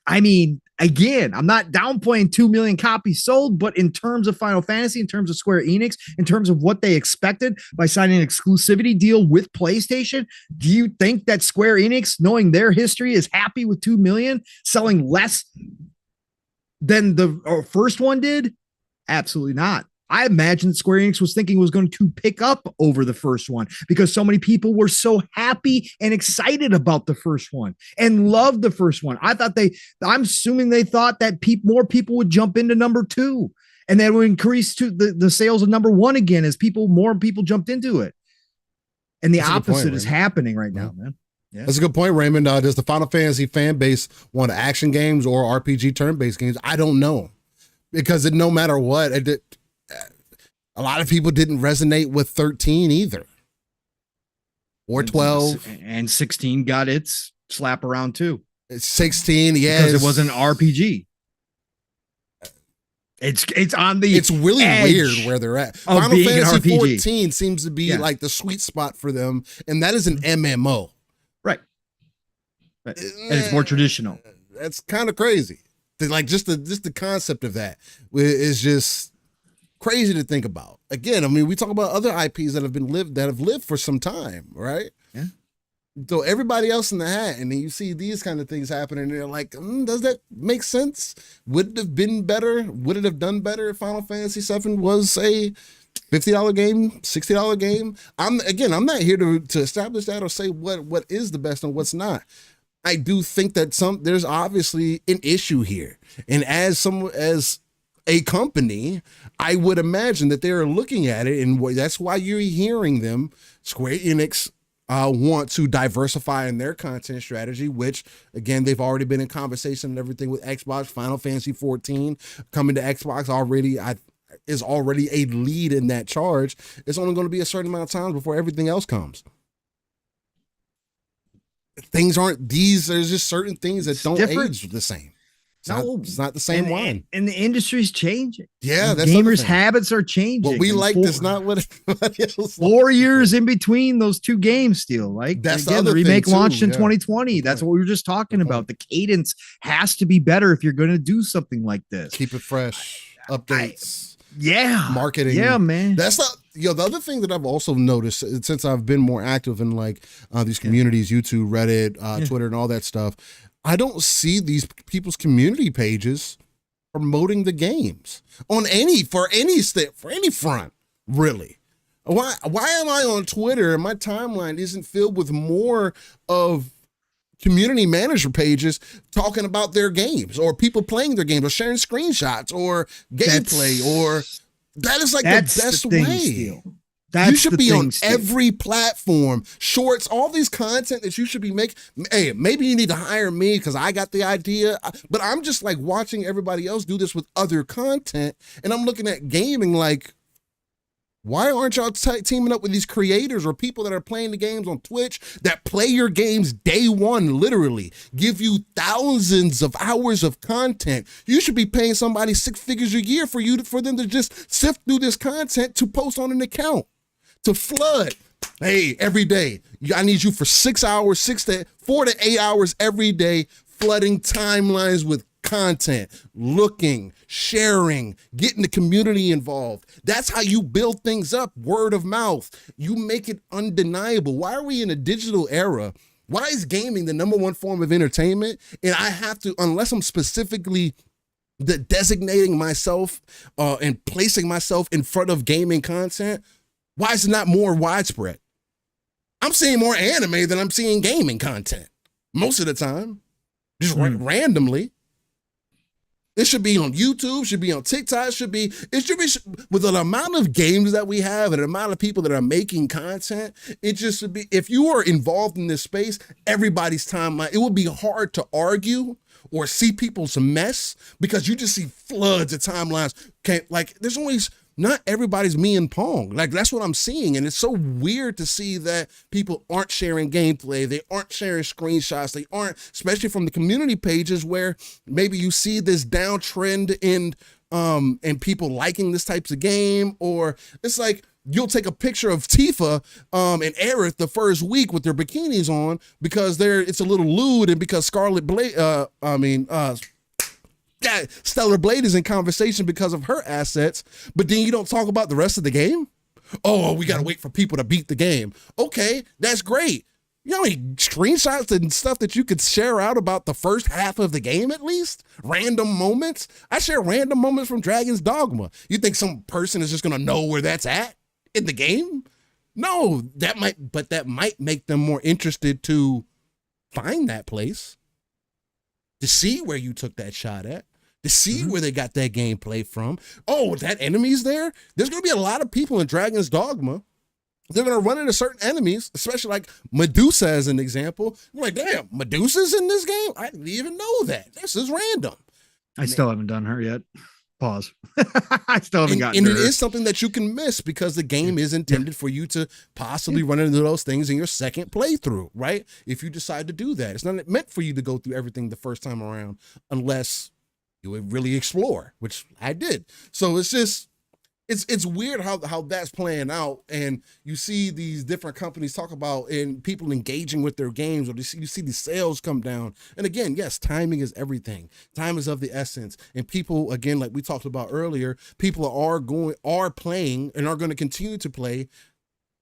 I mean, again, I'm not downplaying 2 million copies sold, but in terms of Final Fantasy, in terms of Square Enix, in terms of what they expected by signing an exclusivity deal with PlayStation, do you think that Square Enix, knowing their history, is happy with 2 million selling less than the first one did? Absolutely not. I imagine Square Enix was thinking it was going to pick up over the first one because so many people were so happy and excited about the first one and loved the first one. I'm assuming they thought that more people would jump into number two and that would increase to the sales of number one again as more people jumped into it. And the opposite is happening right now, man. Yeah. That's a good point, Raymond. Does the Final Fantasy fan base want action games or RPG turn-based games? I don't know, because no matter what, a lot of people didn't resonate with 13 either, or 12, and 16 got its slap around too. 16, yeah, because it was an RPG. It's on the. It's really weird where they're at. Final Fantasy 14 seems to be like the sweet spot for them, and that is an MMO. Right. And it's more traditional. That's kind of crazy. Like just the concept of that is just crazy to think about. Again, I mean, we talk about other IPs that have lived for some time, right? Yeah. So everybody else in the hat, and then you see these kind of things happening, and you're like, does that make sense? Would it have been better? Would it have done better if Final Fantasy VII was a $50 game, $60 game? I'm not here to establish that or say what is the best and what's not. I do think that there's obviously an issue here. And as a company, I would imagine that they're looking at it, and that's why you're hearing them, Square Enix, want to diversify in their content strategy, which again, they've already been in conversation and everything with Xbox. Final Fantasy 14 coming to Xbox already is already a lead in that charge. It's only going to be a certain amount of time before everything else comes. Things aren't these. There's just certain things that don't age the same. It's not the same wine. And the industry's changing. Yeah, that's gamers' habits are changing. What we like is not what everybody else. 4 years in between those two games still. Like that's again, the remake launched in 2020. That's what we were just talking about. The cadence has to be better if you're going to do something like this. Keep it fresh. Updates. Marketing. Yeah, man. That's not the other thing that I've also noticed since I've been more active in like these communities, YouTube, Reddit, Twitter, and all that stuff. I don't see these people's community pages promoting the games on any front, really. Why am I on Twitter and my timeline isn't filled with more of community manager pages talking about their games or people playing their games or sharing screenshots or gameplay that is like the best way. You should be on every platform, shorts, all these content that you should be making. Hey, maybe you need to hire me because I got the idea, but I'm just like watching everybody else do this with other content. And I'm looking at gaming like, why aren't y'all teaming up with these creators or people that are playing the games on Twitch that play your games day one, literally give you thousands of hours of content? You should be paying somebody 6 figures a year for them to just sift through this content to post on an account. To flood, hey, every day. I need you for 6 hours, 4 to 8 hours every day, flooding timelines with content, looking, sharing, getting the community involved. That's how you build things up, word of mouth. You make it undeniable. Why are we in a digital era? Why is gaming the number one form of entertainment? And I have to, unless I'm specifically designating myself and placing myself in front of gaming content, why is it not more widespread? I'm seeing more anime than I'm seeing gaming content most of the time, just randomly. It should be on YouTube, should be on TikTok, it should be with the amount of games that we have and the amount of people that are making content, it just should be, if you are involved in this space, everybody's timeline, it would be hard to argue or see people's mess because you just see floods of timelines. There's always, not everybody's me and Pong. Like, that's what I'm seeing. And it's so weird to see that people aren't sharing gameplay. They aren't sharing screenshots. They aren't, especially from the community pages where maybe you see this downtrend in people liking this types of game, or it's like you'll take a picture of Tifa and Aerith the first week with their bikinis on because it's a little lewd, and because Stellar Blade is in conversation because of her assets, but then you don't talk about the rest of the game? Oh, we got to wait for people to beat the game. Okay, that's great. You know how many screenshots and stuff that you could share out about the first half of the game at least? Random moments? I share random moments from Dragon's Dogma. You think some person is just going to know where that's at in the game? No, that might make them more interested to find that place, to see where you took that shot at, to see where they got that gameplay from. Oh, that enemy's there? There's going to be a lot of people in Dragon's Dogma. They're going to run into certain enemies, especially like Medusa as an example. I'm like, damn, Medusa's in this game? I didn't even know that. This is random. I still haven't done her yet. Pause. I still haven't gotten and her. It is something that you can miss because the game is intended for you to possibly run into those things in your second playthrough, right? If you decide to do that. It's not meant for you to go through everything the first time around unless you would really explore, which I did. So it's just, it's weird how that's playing out, and you see these different companies talk about and people engaging with their games, or you see the sales come down. And again, yes, timing is everything. Time is of the essence. And people, again, like we talked about earlier, people are playing and are going to continue to play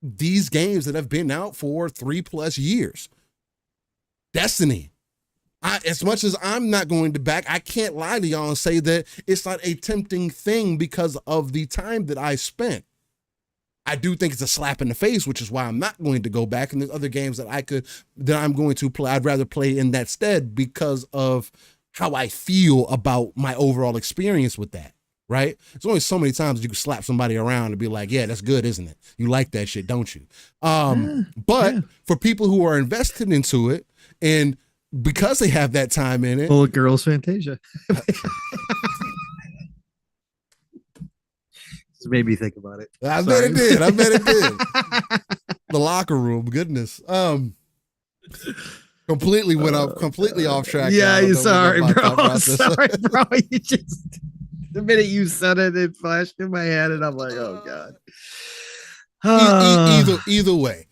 these games that have been out for 3+ years. Destiny. As much as I'm not going to back, I can't lie to y'all and say that it's not a tempting thing because of the time that I spent. I do think it's a slap in the face, which is why I'm not going to go back. And there's other games that I'm going to play. I'd rather play in that stead because of how I feel about my overall experience with that, right? There's only so many times you can slap somebody around and be like, yeah, that's good, isn't it? You like that shit, don't you? But for people who are invested into it, and because they have that time in it. Bullet Girls Fantasia. Just made me think about it. I bet it did. The locker room, goodness. Completely went up, completely off track. Yeah, you sorry, bro. Sorry, bro. You just the minute you said it, it flashed in my head, and I'm like, oh god. Either way,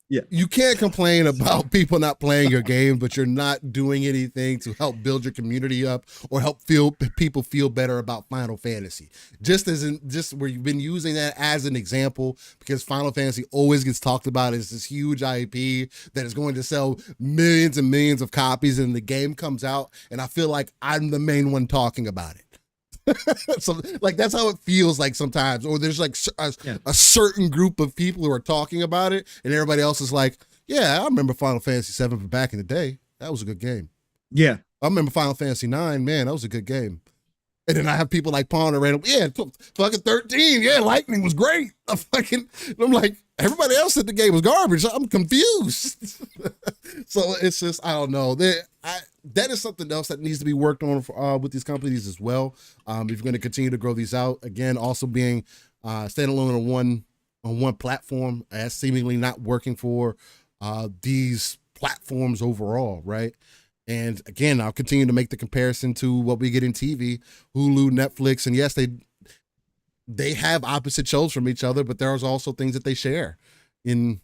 yeah, you can't complain about people not playing your game, but you're not doing anything to help build your community up or help people feel better about Final Fantasy. Just where you've been using that as an example, because Final Fantasy always gets talked about as this huge IP that is going to sell millions and millions of copies, and the game comes out, and I feel like I'm the main one talking about it. So like that's how it feels like sometimes, or there's like a certain group of people who are talking about it, and everybody else is like, yeah, I remember Final Fantasy 7 from back in the day. That was a good game. Yeah, I remember Final Fantasy 9. Man, that was a good game. And then I have people like Pawn random, yeah, fucking 13. Yeah, Lightning was great. I'm like, everybody else said the game was garbage. I'm confused. So it's just, I don't know. That is something else that needs to be worked on with these companies as well. If you're going to continue to grow these out, again, also being standalone on one platform, as seemingly not working for these platforms overall, right? And again, I'll continue to make the comparison to what we get in TV, Hulu, Netflix, and yes, they have opposite shows from each other, but there's also things that they share. I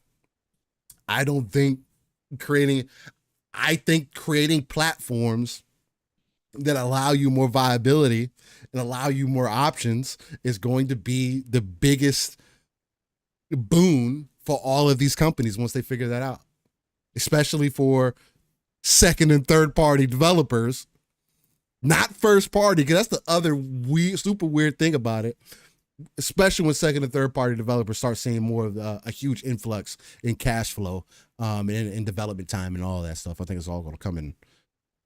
think creating platforms that allow you more viability and allow you more options is going to be the biggest boon for all of these companies once they figure that out, especially for second and third party developers, not first party, because that's the other super weird thing about it, especially when second and third party developers start seeing more of a huge influx in cash flow and in development time and all that stuff. I think it's all going to come and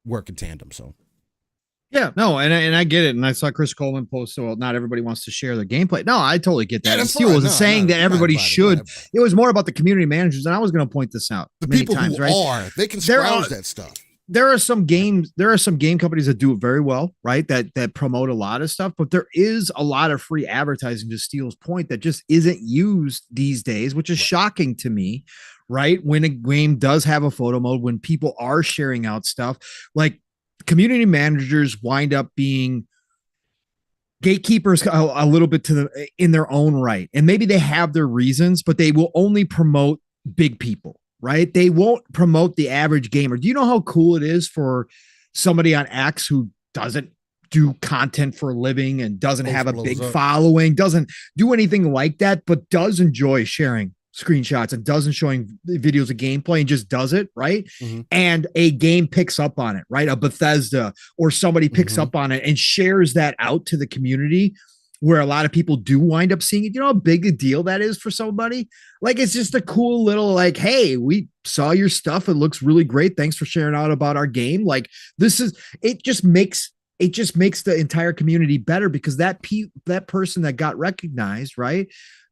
work in tandem. So yeah, no, and I get it. And I saw Chris Coleman post, so not everybody wants to share their gameplay. No, I totally get that. Steel wasn't saying that everybody should. It was more about the community managers, and I was going to point this out. The people who they can scrounge that stuff. There are some game companies that do it very well, right? That promote a lot of stuff, but there is a lot of free advertising, to Steele's point, that just isn't used these days, which is shocking to me, right? When a game does have a photo mode, when people are sharing out stuff, like community managers wind up being gatekeepers a little bit in their own right. And maybe they have their reasons, but they will only promote big people, right? They won't promote the average gamer. Do you know how cool it is for somebody on X who doesn't do content for a living and doesn't have a big following, doesn't do anything like that, but does enjoy sharing screenshots and doesn't showing videos of gameplay and just does it, right? Mm-hmm. And a game picks up on it, right? A Bethesda or somebody picks up on it and shares that out to the community, where a lot of people do wind up seeing it. You know how big a deal that is for somebody? Like, it's just a cool little, like, hey, we saw your stuff. It looks really great. Thanks for sharing out about our game. Like, it just makes the entire community better, because that person that got recognized, right,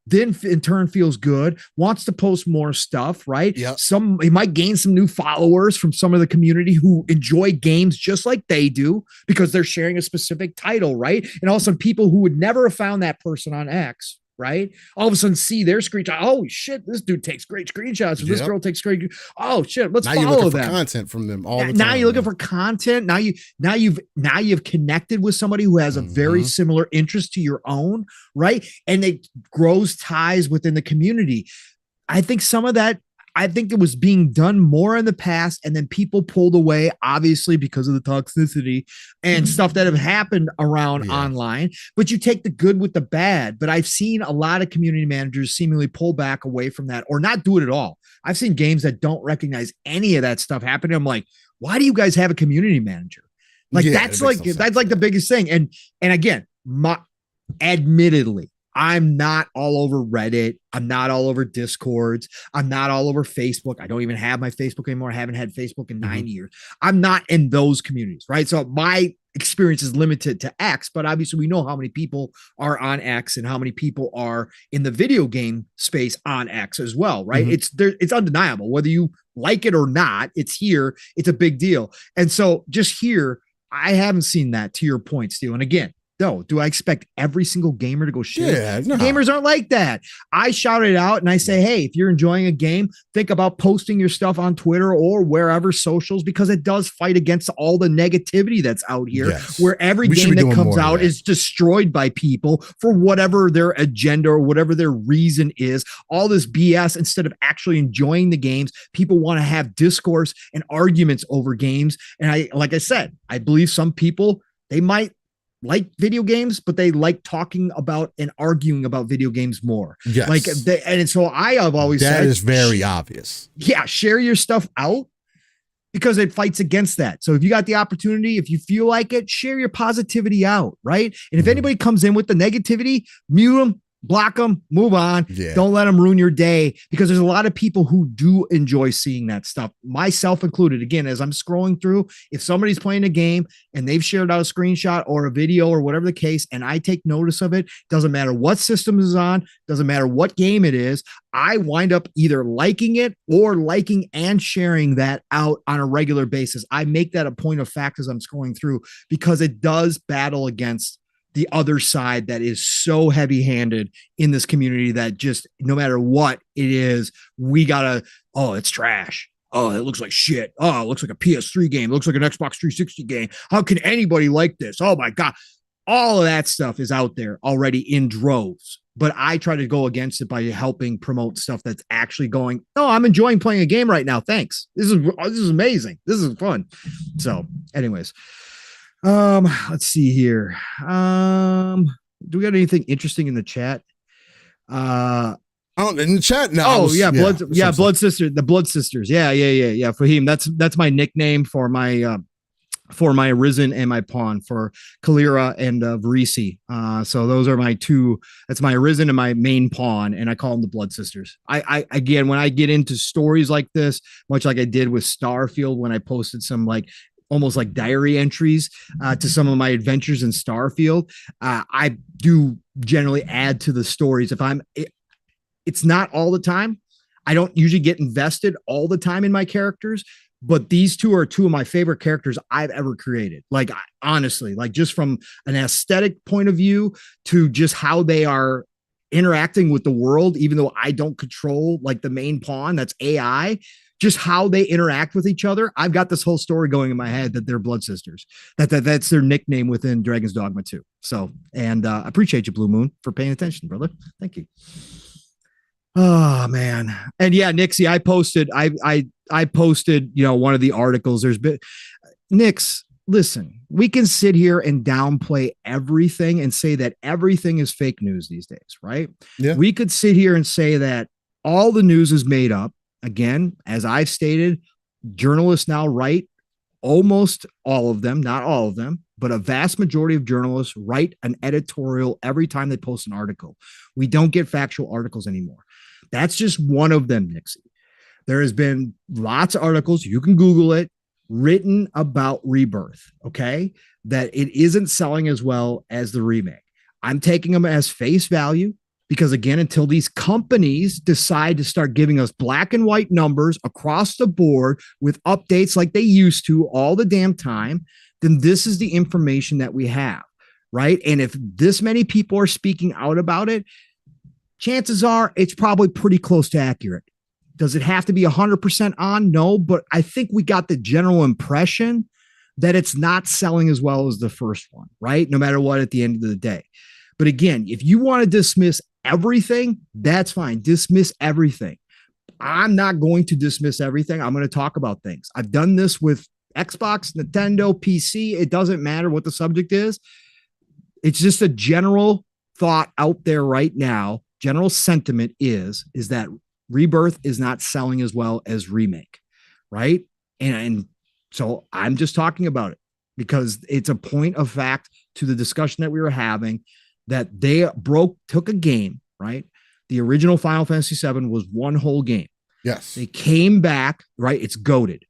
then in turn feels good, wants to post more stuff, right? Yep. He might gain some new followers from some of the community who enjoy games just like they do, because they're sharing a specific title, right? And also people who would never have found that person on X, right? All of a sudden see their screenshot. Oh shit, this dude takes great screenshots. Or this girl takes great. Oh shit, let's follow them. Now you're looking for content from them all the time. Now you're looking for content. Now you've connected with somebody who has a very similar interest to your own, right? And it grows ties within the community. I think some of that, it was being done more in the past, and then people pulled away, obviously, because of the toxicity and stuff that have happened around online. But you take the good with the bad. But I've seen a lot of community managers seemingly pull back away from that or not do it at all. I've seen games that don't recognize any of that stuff happening. I'm like, why do you guys have a community manager? Like, that's like the biggest thing. And again, admittedly, I'm not all over Reddit. I'm not all over Discords. I'm not all over Facebook. I don't even have my Facebook anymore. I haven't had Facebook in 9 years. I'm not in those communities, right? So my experience is limited to X, but obviously we know how many people are on X and how many people are in the video game space on X as well, right? It's undeniable. Whether you like it or not, it's here. It's a big deal. And so just here, I haven't seen that, to your point, Steele. And again, no, do I expect every single gamer to go share? Yeah, no. Gamers aren't like that. I shout it out and I say, hey, if you're enjoying a game, think about posting your stuff on Twitter or wherever socials, because it does fight against all the negativity that's out here, where every game that comes out is destroyed by people for whatever their agenda or whatever their reason is. All this BS, instead of actually enjoying the games, people want to have discourse and arguments over games. And like I said, I believe some people, they might like video games, but they like talking about and arguing about video games more. Yes. And so I have always said that is very obvious. Yeah. Share your stuff out because it fights against that. So if you got the opportunity, if you feel like it, share your positivity out. Right. And if anybody comes in with the negativity, mute them, block them, move on. Don't let them ruin your day, because there's a lot of people who do enjoy seeing that stuff, myself included. Again, as I'm scrolling through, if somebody's playing a game and they've shared out a screenshot or a video or whatever the case, and I take notice of it, doesn't matter what system is on, doesn't matter what game it is, I wind up either liking it or liking and sharing that out on a regular basis. I make that a point of fact as I'm scrolling through, because it does battle against the other side that is so heavy-handed in this community that just no matter what it is, we gotta, oh, it's trash. Oh, it looks like shit. Oh, it looks like a PS3 game. It looks like an Xbox 360 game. How can anybody like this? Oh my God. All of that stuff is out there already in droves, but I try to go against it by helping promote stuff that's actually going, oh, I'm enjoying playing a game right now. Thanks. This is amazing. This is fun. So anyways, let's see here. Do we got anything interesting in the chat? In the chat now. Blood Sister, the Blood Sisters. Yeah. Fahim, that's my nickname for my Arisen and my Pawn, for Kalira and Varisi. So those are my two. That's my Arisen and my main pawn, and I call them the Blood Sisters. I again, when I get into stories like this, much like I did with Starfield, when I posted some almost like diary entries to some of my adventures in Starfield, I do generally add to the stories. It's not all the time. I don't usually get invested all the time in my characters, but these two are two of my favorite characters I've ever created. Like, honestly, like just from an aesthetic point of view to just how they are interacting with the world, even though I don't control like the main pawn, that's AI, just how they interact with each other. I've got this whole story going in my head that they're Blood Sisters. That's their nickname within Dragon's Dogma 2. So, and I appreciate you, Blue Moon, for paying attention, brother. Thank you. Oh man. And yeah, Nixie, I posted, one of the articles. There's been Nix, listen, we can sit here and downplay everything and say that everything is fake news these days, right? Yeah. We could sit here and say that all the news is made up. Again, as I've stated, journalists now write, almost all of them, not all of them, but a vast majority of journalists write an editorial every time they post an article. We don't get factual articles anymore. That's just one of them, Nixie. There has been lots of articles, you can Google it, written about Rebirth, okay? That it isn't selling as well as the remake. I'm taking them as face value, because again, until these companies decide to start giving us black and white numbers across the board with updates like they used to all the damn time, then this is the information that we have, right? And if this many people are speaking out about it, chances are it's probably pretty close to accurate. Does it have to be 100% on? No, but I think we got the general impression that it's not selling as well as the first one, right? No matter what, at the end of the day. But again, if you want to dismiss everything, that's fine. Dismiss everything. I'm not going to dismiss everything. I'm going to talk about things. I've done this with Xbox, Nintendo, PC. It doesn't matter what the subject is. It's just a general thought out there right now. General sentiment is that Rebirth is not selling as well as Remake, right? And so I'm just talking about it because it's a point of fact to the discussion that we were having that they took a game, right? The original Final Fantasy VII was one whole game. Yes. They came back, right? It's goated,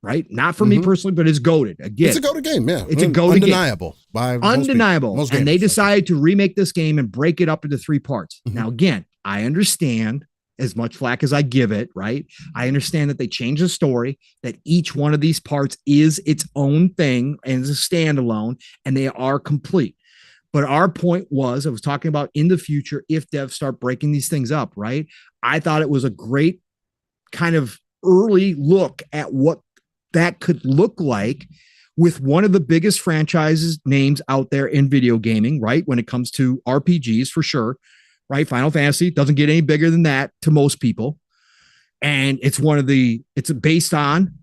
right? Not for me personally, but it's goated. Again, it's a goated game, yeah. It's a goated undeniable game. By undeniable. Most and they gamers, decided to remake this game and break it up into 3 parts. Now, again, I understand as much flack as I give it, right? I understand that they changed the story, that each one of these parts is its own thing and is a standalone, and they are complete. But our point was, I was talking about in the future, if devs start breaking these things up, right? I thought it was a great kind of early look at what that could look like with one of the biggest franchises names out there in video gaming, right? When it comes to RPGs, for sure, right? Final Fantasy doesn't get any bigger than that to most people. And it's based on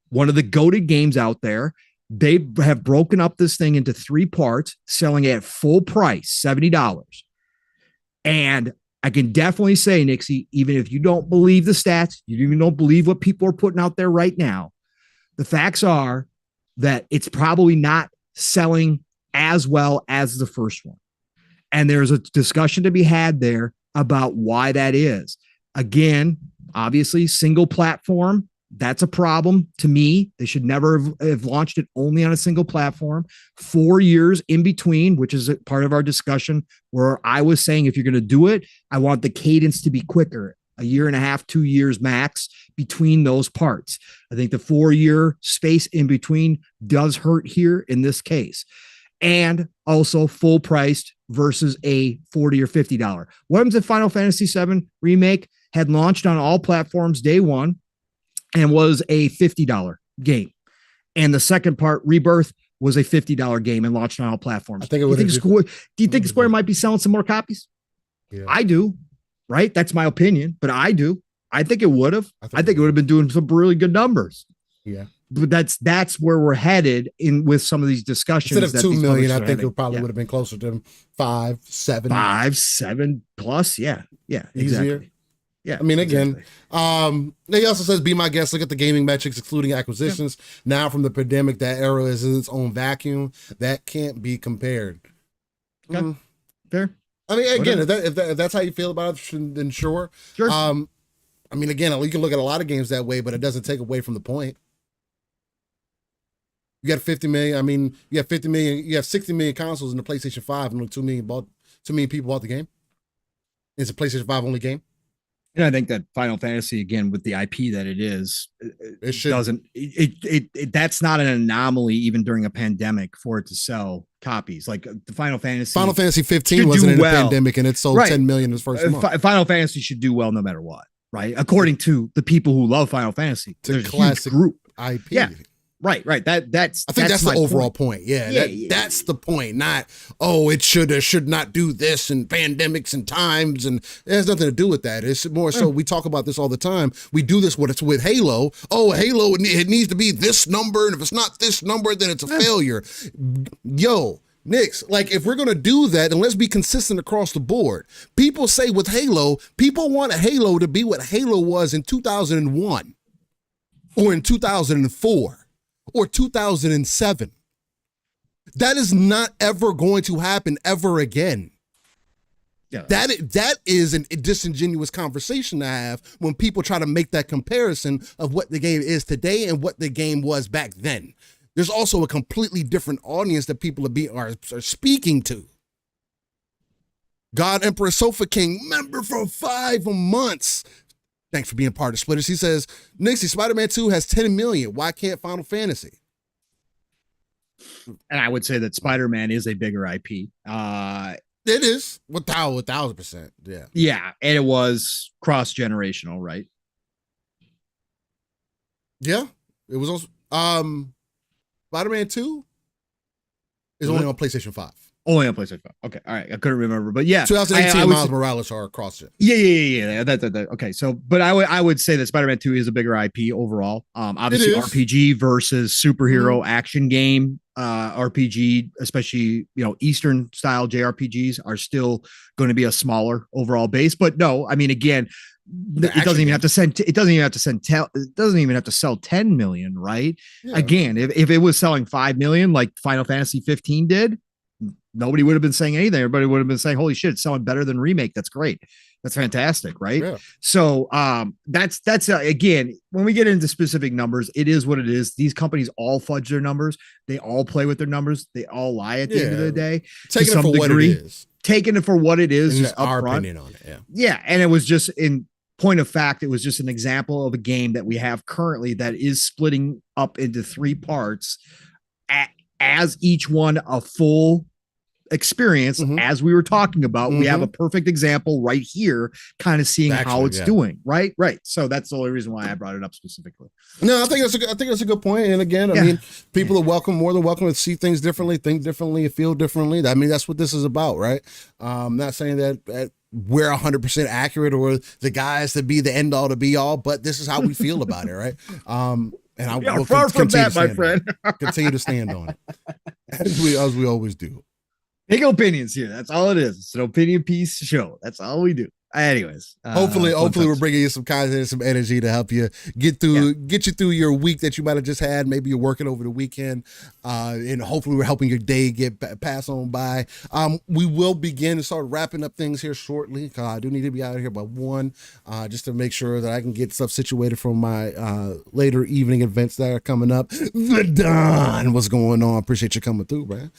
one of the goated games out there. They have broken up this thing into 3 parts, selling at full price, $70. And I can definitely say, Nixie, even if you don't believe the stats, you even don't believe what people are putting out there right now, the facts are that it's probably not selling as well as the first one. And there's a discussion to be had there about why that is. Again, obviously, single platform, that's a problem to me. They should never have launched it only on a single platform. 4 years in between, which is a part of our discussion where I was saying, if you're going to do it, I want the cadence to be quicker, 1.5 years, 2 years max between those parts. I think the 4-year space in between does hurt here in this case. And also full priced versus a $40 or $50. What happens if Final Fantasy VII Remake had launched on all platforms day one and was a $50 game? And the second part, Rebirth, was a $50 game and launched on all platforms. I think it would. Do you think Square might be selling some more copies? Yeah. I do, right? That's my opinion, but I do. I think it would have. I think it would have been doing some really good numbers. Yeah. But that's where we're headed in with some of these discussions. Instead of 2 million, I think it probably would have been closer to 5, 7. 5, 7 plus. Yeah. Yeah. Exactly. Easier. Yeah. I mean, again, he also says, be my guest, look at the gaming metrics, excluding acquisitions. Yeah. Now from the pandemic, that era is in its own vacuum. That can't be compared. Okay. Fair. I mean, again, if that's how you feel about it, then sure. Sure. I mean, again, you can look at a lot of games that way, but it doesn't take away from the point. You got 50 million. I mean, you have 50 million. You have 60 million consoles in the PlayStation 5, and only 2 million people bought the game. It's a PlayStation 5 only game. And I think that Final Fantasy, again, with the IP that it is, that's not an anomaly even during a pandemic for it to sell copies. Like the Final Fantasy 15 wasn't in a pandemic, and it sold 10 million in its first month. Final Fantasy should do well no matter what, right? According to the people who love Final Fantasy. It's a classic group IP. Yeah. Right. I think that's the overall point. Yeah, that's the point. Not, it should or should not do this and pandemics and times, and it has nothing to do with that. It's more so we talk about this all the time. We do this with Halo. Oh, Halo, it needs to be this number, and if it's not this number, then it's a failure. Yo, Nix, like if we're gonna do that, and let's be consistent across the board. People say with Halo, people want Halo to be what Halo was in 2001 or in 2004. Or 2007. That is not ever going to happen ever again. Yeah, that is a disingenuous conversation to have when people try to make that comparison of what the game is today and what the game was back then. There's also a completely different audience that people are speaking to. God Emperor Sofa King, member for 5 months. Thanks for being part of Splitters. He says, Nixie, Spider-Man 2 has 10 million. Why can't Final Fantasy? And I would say that Spider-Man is a bigger IP. It is. 1,000%. Yeah. Yeah. And it was cross-generational, right? Yeah. It was also Spider-Man 2 is only on PlayStation 5. Only on PlayStation 5. Okay. All right. I couldn't remember, but yeah. 2018 Miles Morales are across it. Yeah. That. Okay. So, but I would say that Spider-Man 2 is a bigger IP overall. Obviously RPG versus superhero action game, RPG, especially, Eastern style JRPGs are still going to be a smaller overall base, but no, I mean, again, it doesn't even have to sell 10 million, right? Yeah. Again, if it was selling 5 million, like Final Fantasy 15 did, nobody would have been saying anything. Everybody would have been saying, holy shit, it's selling better than Remake. That's great. That's fantastic, right? Yeah. So that's again, when we get into specific numbers, it is what it is. These companies all fudge their numbers. They all play with their numbers. They all lie at the end of the day. Taking it for what it is. Taking it for what it is, just our upfront. opinion on it. Yeah. Yeah, and it was just in point of fact, it was just an example of a game that we have currently that is splitting up into 3 parts, as each one a full experience. As we were talking about, we have a perfect example right here, kind of seeing how it's doing. Right. So that's the only reason why I brought it up specifically. No, I think that's a good point. And again, I mean, people are more than welcome to see things differently, think differently, feel differently. I mean, that's what this is about, right? I'm not saying that we're 100% accurate or the guys to be the end all to be all, but this is how we feel about it, right? And I will far from that, my friend. Continue to stand on it as we always do. Big opinions here. That's all it is. It's an opinion piece show. That's all we do. Anyways, hopefully we're bringing you some content and some energy to help you get you through your week that you might have just had. Maybe you're working over the weekend, and hopefully we're helping your day get pass on by. We will begin to start wrapping up things here shortly. I do need to be out of here by 1, just to make sure that I can get stuff situated for my later evening events that are coming up. The Don, what's going on? Appreciate you coming through, man.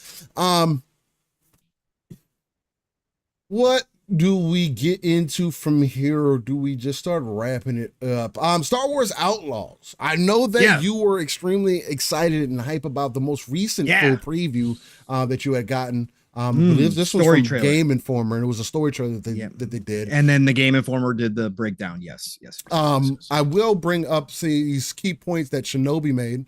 What do we get into from here, or do we just start wrapping it up? Star Wars Outlaws. I know that you were extremely excited and hype about the most recent full preview that you had gotten. This was from trailer. Game Informer, and it was a story trailer that they did. And then the Game Informer did the breakdown. Yes. I will bring up these key points that Shinobi made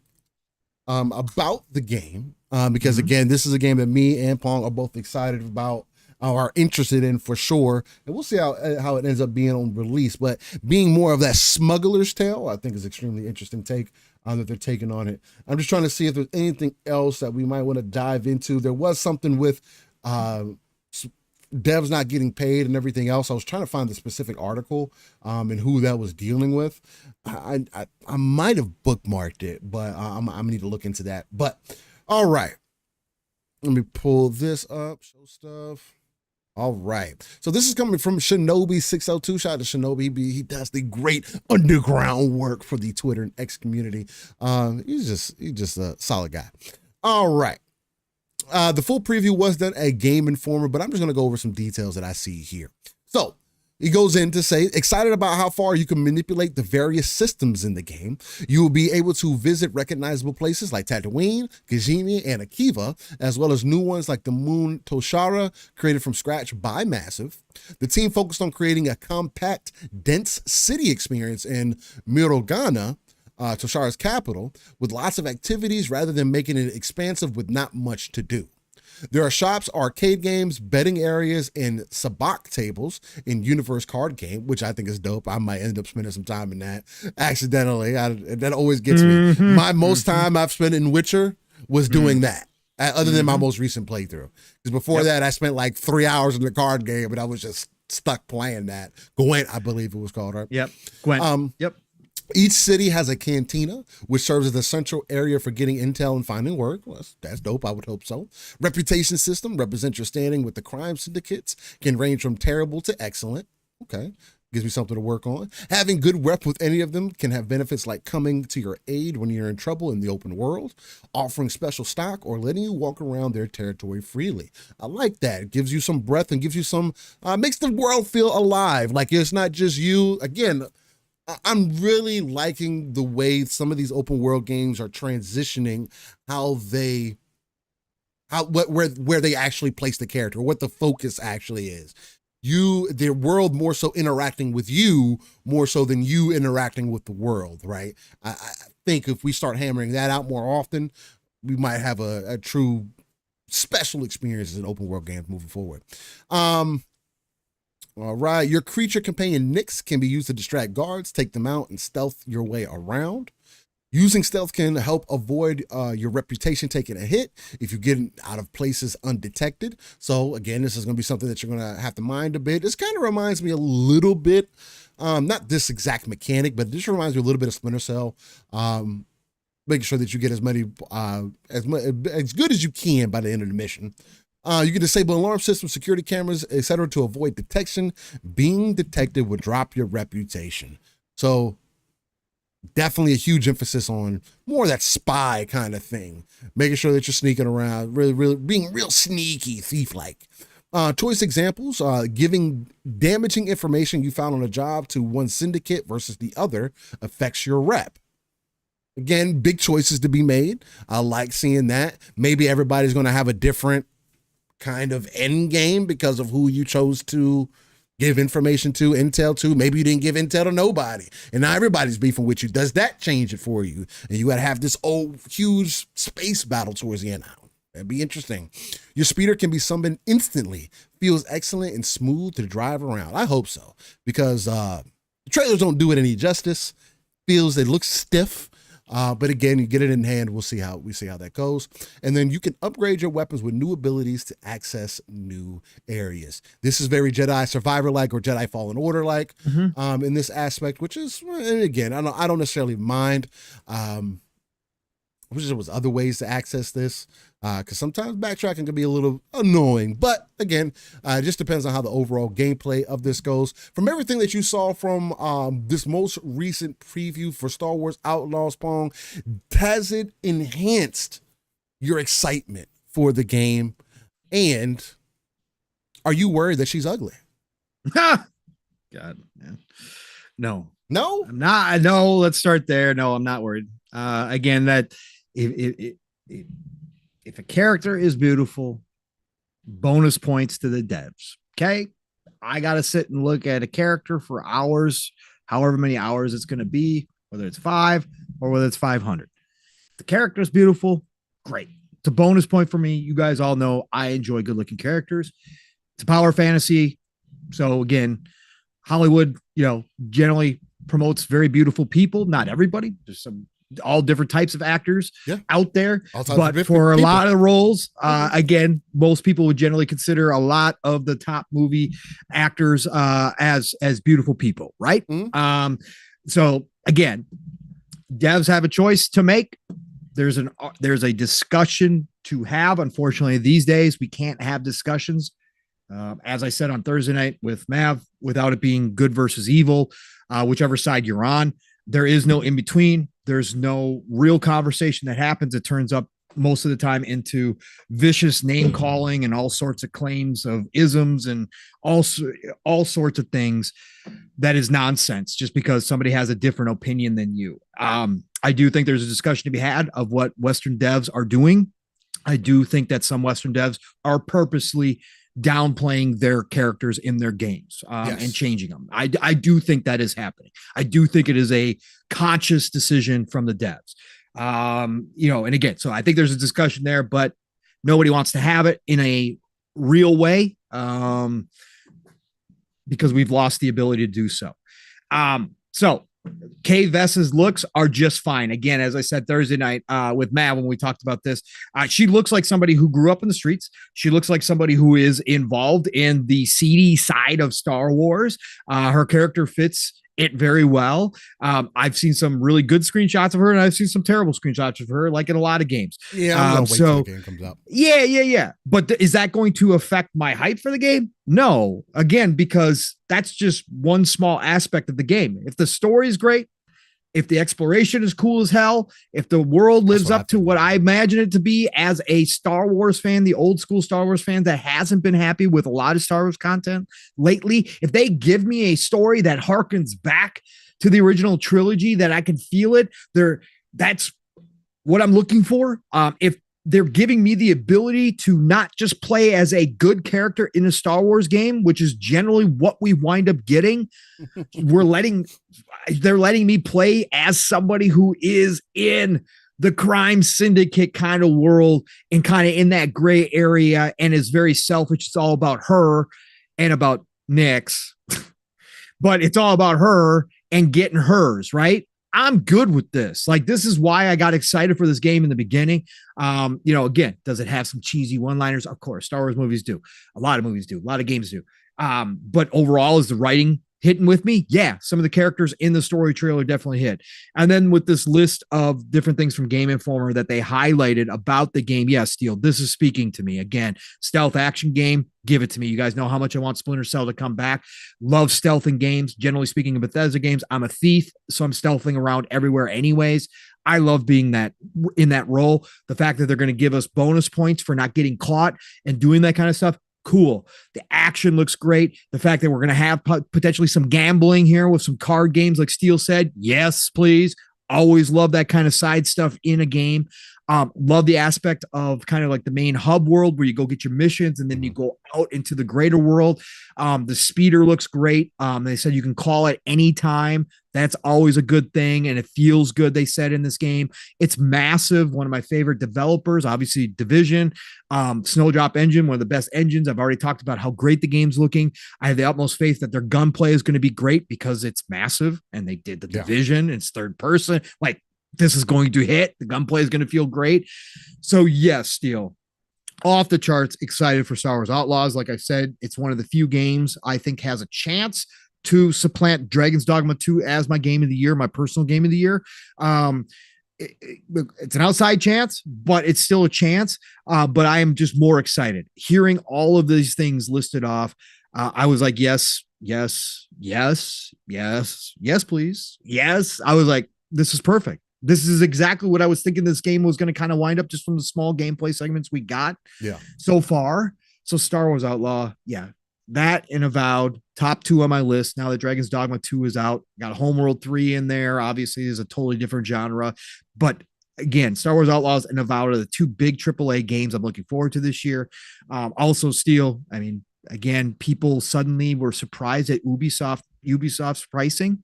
about the game, because again, this is a game that me and Pong are both excited about. Are interested in for sure, and we'll see how it ends up being on release. But being more of that smuggler's tale, I think is extremely interesting take that they're taking on it. I'm just trying to see if there's anything else that we might want to dive into. There was something with devs not getting paid and everything else. I was trying to find the specific article and who that was dealing with. I might have bookmarked it, but I'm gonna need to look into that. But all right, let me pull this up. Show stuff. All right. So this is coming from Shinobi602. Shout out to Shinobi. He does the great underground work for the Twitter and X community. He's just a solid guy. All right. The full preview was done at Game Informer, but I'm just going to go over some details that I see here. So he goes in to say, excited about how far you can manipulate the various systems in the game. You will be able to visit recognizable places like Tatooine, Gajini, and Akiva, as well as new ones like the moon Toshara, created from scratch by Massive. The team focused on creating a compact, dense city experience in Mirogana, Toshara's capital, with lots of activities rather than making it expansive with not much to do. There are shops, arcade games, betting areas, and sabacc tables in Universe card game, which I think is dope. I might end up spending some time in that accidentally. That always gets me. My most time I've spent in Witcher was doing that, other than my most recent playthrough. Because before that, I spent like 3 hours in the card game, and I was just stuck playing that. Gwent, I believe it was called, right? Yep. Gwent. Each city has a cantina, which serves as the central area for getting intel and finding work. Well, that's dope. I would hope so. Reputation system represents your standing with the crime syndicates. Can range from terrible to excellent. Okay. Gives me something to work on. Having good rep with any of them can have benefits like coming to your aid when you're in trouble in the open world, offering special stock, or letting you walk around their territory freely. I like that. It gives you some breath and gives you some, makes the world feel alive. Like it's not just you. Again, I'm really liking the way some of these open world games are transitioning where they actually place the character, what the focus actually is. Their world more so interacting with you more so than you interacting with the world, right? I think if we start hammering that out more often, we might have a true special experience in open world games moving forward. All right, your creature companion Nyx can be used to distract guards, take them out, and stealth your way around. Using stealth can help avoid your reputation taking a hit if you get out of places undetected. So again, this is going to be something that you're going to have to mind a bit. This kind of reminds me a little bit, not this exact mechanic, but this reminds me a little bit of Splinter Cell. Making sure that you get as good as you can by the end of the mission. You can disable alarm systems, security cameras, etc. to avoid detection. Being detected would drop your reputation. So definitely a huge emphasis on more of that spy kind of thing, making sure that you're sneaking around, really being real sneaky, thief-like. Choice examples, giving damaging information you found on a job to one syndicate versus the other affects your rep. Again, big choices to be made. I like seeing that. Maybe everybody's going to have a different kind of end game because of who you chose to give information to, intel to. Maybe you didn't give intel to nobody, and now everybody's beefing with you. Does that change it for you? And you got to have this huge space battle towards the end. That'd be interesting. Your speeder can be summoned instantly. Feels excellent and smooth to drive around. I hope so, because the trailers don't do it any justice. It looks stiff. But again, you get it in hand. We see how that goes. And then you can upgrade your weapons with new abilities to access new areas. This is very Jedi Survivor-like or Jedi Fallen Order-like in this aspect, which is, and again, I don't necessarily mind. I wish there was other ways to access this, because sometimes backtracking can be a little annoying. But again, it just depends on how the overall gameplay of this goes. From everything that you saw from this most recent preview for Star Wars Outlaws, Pong, has it enhanced your excitement for the game? And are you worried that she's ugly? God, man. No. No? I'm not. No, let's start there. No, I'm not worried. Again, that if a character is beautiful, bonus points to the devs. Okay. I got to sit and look at a character for hours, however many hours it's going to be, whether it's 5 or whether it's 500. The character is beautiful. Great. It's a bonus point for me. You guys all know I enjoy good looking characters. It's a power fantasy. So again, Hollywood, generally promotes very beautiful people. Not everybody. There's all different types of actors out there, but for a lot of roles, again, most people would generally consider a lot of the top movie actors as beautiful people, right? So again, devs have a choice to make. There's a discussion to have. Unfortunately, these days we can't have discussions. As I said on Thursday night with Mav, without it being good versus evil, whichever side you're on, there is no in between. There's no real conversation that happens. It turns up most of the time into vicious name calling and all sorts of claims of isms and all sorts of things that is nonsense just because somebody has a different opinion than you. I do think there's a discussion to be had of what Western devs are doing. I do think that some Western devs are purposely downplaying their characters in their games and changing them. I do think that is happening. I do think it is a conscious decision from the devs. And again, so I think there's a discussion there, but nobody wants to have it in a real way because we've lost the ability to do so. So Kay Vess's looks are just fine. Again, as I said Thursday night with Matt when we talked about this, she looks like somebody who grew up in the streets. She looks like somebody who is involved in the seedy side of Star Wars. Her character fits it very well. I've seen some really good screenshots of her, and I've seen some terrible screenshots of her, like in a lot of games. Yeah, I'm gonna wait till the game comes out. Yeah. But is that going to affect my hype for the game? No. Again, because that's just one small aspect of the game. If the story is great, if the exploration is cool as hell, if the world lives up to what I imagine it to be as a Star Wars fan, the old school Star Wars fan that hasn't been happy with a lot of Star Wars content lately, if they give me a story that harkens back to the original trilogy, that I can feel it, that's what I'm looking for. If they're giving me the ability to not just play as a good character in a Star Wars game, which is generally what we wind up getting. They're letting me play as somebody who is in the crime syndicate kind of world and kind of in that gray area and is very selfish. It's all about her and about Nyx, but it's all about her and getting hers, right? I'm good with this. Like, this is why I got excited for this game in the beginning. Again, does it have some cheesy one-liners? Of course, Star Wars movies do. A lot of movies do. A lot of games do. But overall, is the writing hitting with me? Yeah, some of the characters in the story trailer definitely hit. And then with this list of different things from Game Informer that they highlighted about the game, yes, Steel, this is speaking to me. Again, stealth action game, give it to me. You guys know how much I want Splinter Cell to come back. Love stealth in games. Generally speaking, in Bethesda games, I'm a thief, so I'm stealthing around everywhere anyways. I love being in that role. The fact that they're going to give us bonus points for not getting caught and doing that kind of stuff, cool. The action looks great. The fact that we're going to have potentially some gambling here with some card games, like Steele said, yes, please. Always love that kind of side stuff in a game. Love the aspect of kind of like the main hub world where you go get your missions and then you go out into the greater world. The speeder looks great. They said you can call it anytime. That's always a good thing, and it feels good, they said, in this game. It's massive. One of my favorite developers, obviously Division, Snowdrop Engine, one of the best engines. I've already talked about how great the game's looking. I have the utmost faith that their gunplay is going to be great because it's massive, and they did the Division. It's third person. Like, this is going to hit. The gunplay is going to feel great. So yes, Steel, off the charts, excited for Star Wars Outlaws. Like I said, it's one of the few games I think has a chance to supplant Dragon's Dogma 2 as my game of the year, my personal game of the year. It's an outside chance, but it's still a chance. But I am just more excited hearing all of these things listed off. I was like, yes, please. Yes. I was like, this is perfect. This is exactly what I was thinking this game was going to kind of wind up, just from the small gameplay segments we got so far. So Star Wars Outlaw, that and Avowed, top 2 on my list. Now that Dragon's Dogma 2 is out, got Homeworld 3 in there. Obviously, is a totally different genre. But again, Star Wars Outlaws and Avowed are the 2 big AAA games I'm looking forward to this year. Also, Steel, I mean, again, people suddenly were surprised at Ubisoft's pricing.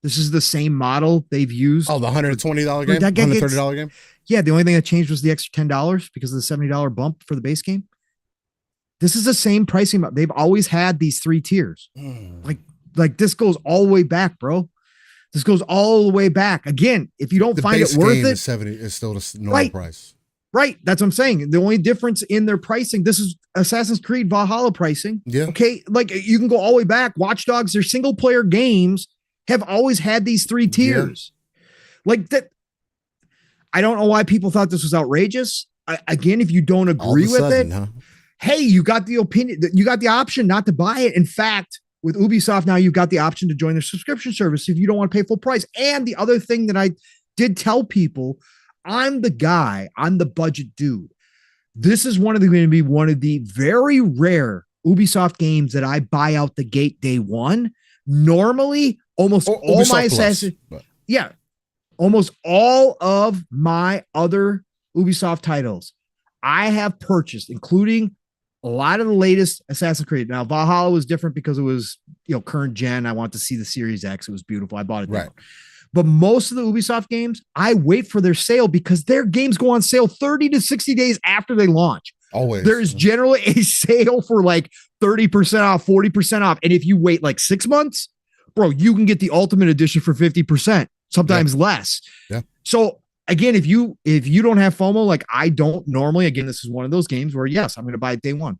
This is the same model they've used. Oh, the $120 game? $130 game? Yeah, the only thing that changed was the extra $10 because of the $70 bump for the base game. This is the same pricing. They've always had these 3 tiers. Like this goes all the way back, bro. This goes all the way back. Again, if you don't find it worth it, 70 is still the normal price. Right. That's what I'm saying. The only difference in their pricing, this is Assassin's Creed Valhalla pricing. Yeah. Okay. Like, you can go all the way back. Watch Dogs, their single player games have always had these 3 tiers. Like that. I don't know why people thought this was outrageous. Again, if you don't agree with it, hey, you got the opinion, you got the option not to buy it. In fact, with Ubisoft now, you've got the option to join their subscription service if you don't want to pay full price. And the other thing that I did tell people, I'm the budget dude. This is going to be one of the very rare Ubisoft games that I buy out the gate day one. Normally, almost all my Assassin's, almost all of my other Ubisoft titles I have purchased, including a lot of the latest Assassin's Creed. Now, Valhalla was different because it was, current gen. I want to see the Series X. It was beautiful. I bought it. Right. But most of the Ubisoft games, I wait for their sale because their games go on sale 30 to 60 days after they launch. Always. There's generally a sale for like 30% off, 40% off. And if you wait like 6 months, bro, you can get the Ultimate Edition for 50%, sometimes less. Yeah. So again, if you don't have FOMO, like I don't normally, again, this is one of those games where, yes, I'm going to buy it day one.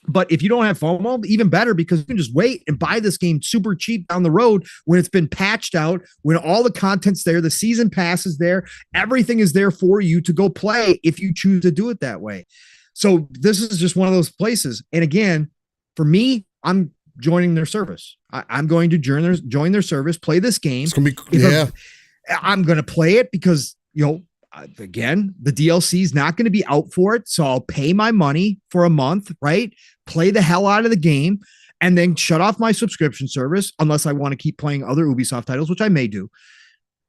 But if you don't have FOMO, even better, because you can just wait and buy this game super cheap down the road when it's been patched out, when all the content's there, the season pass is there, everything is there for you to go play if you choose to do it that way. So this is just one of those places. And again, for me, I'm joining their service. I'm going to join their service, play this game. It's gonna be, I'm going to play it because, again, the DLC is not going to be out for it. So I'll pay my money for a month, right? Play the hell out of the game and then shut off my subscription service unless I want to keep playing other Ubisoft titles, which I may do.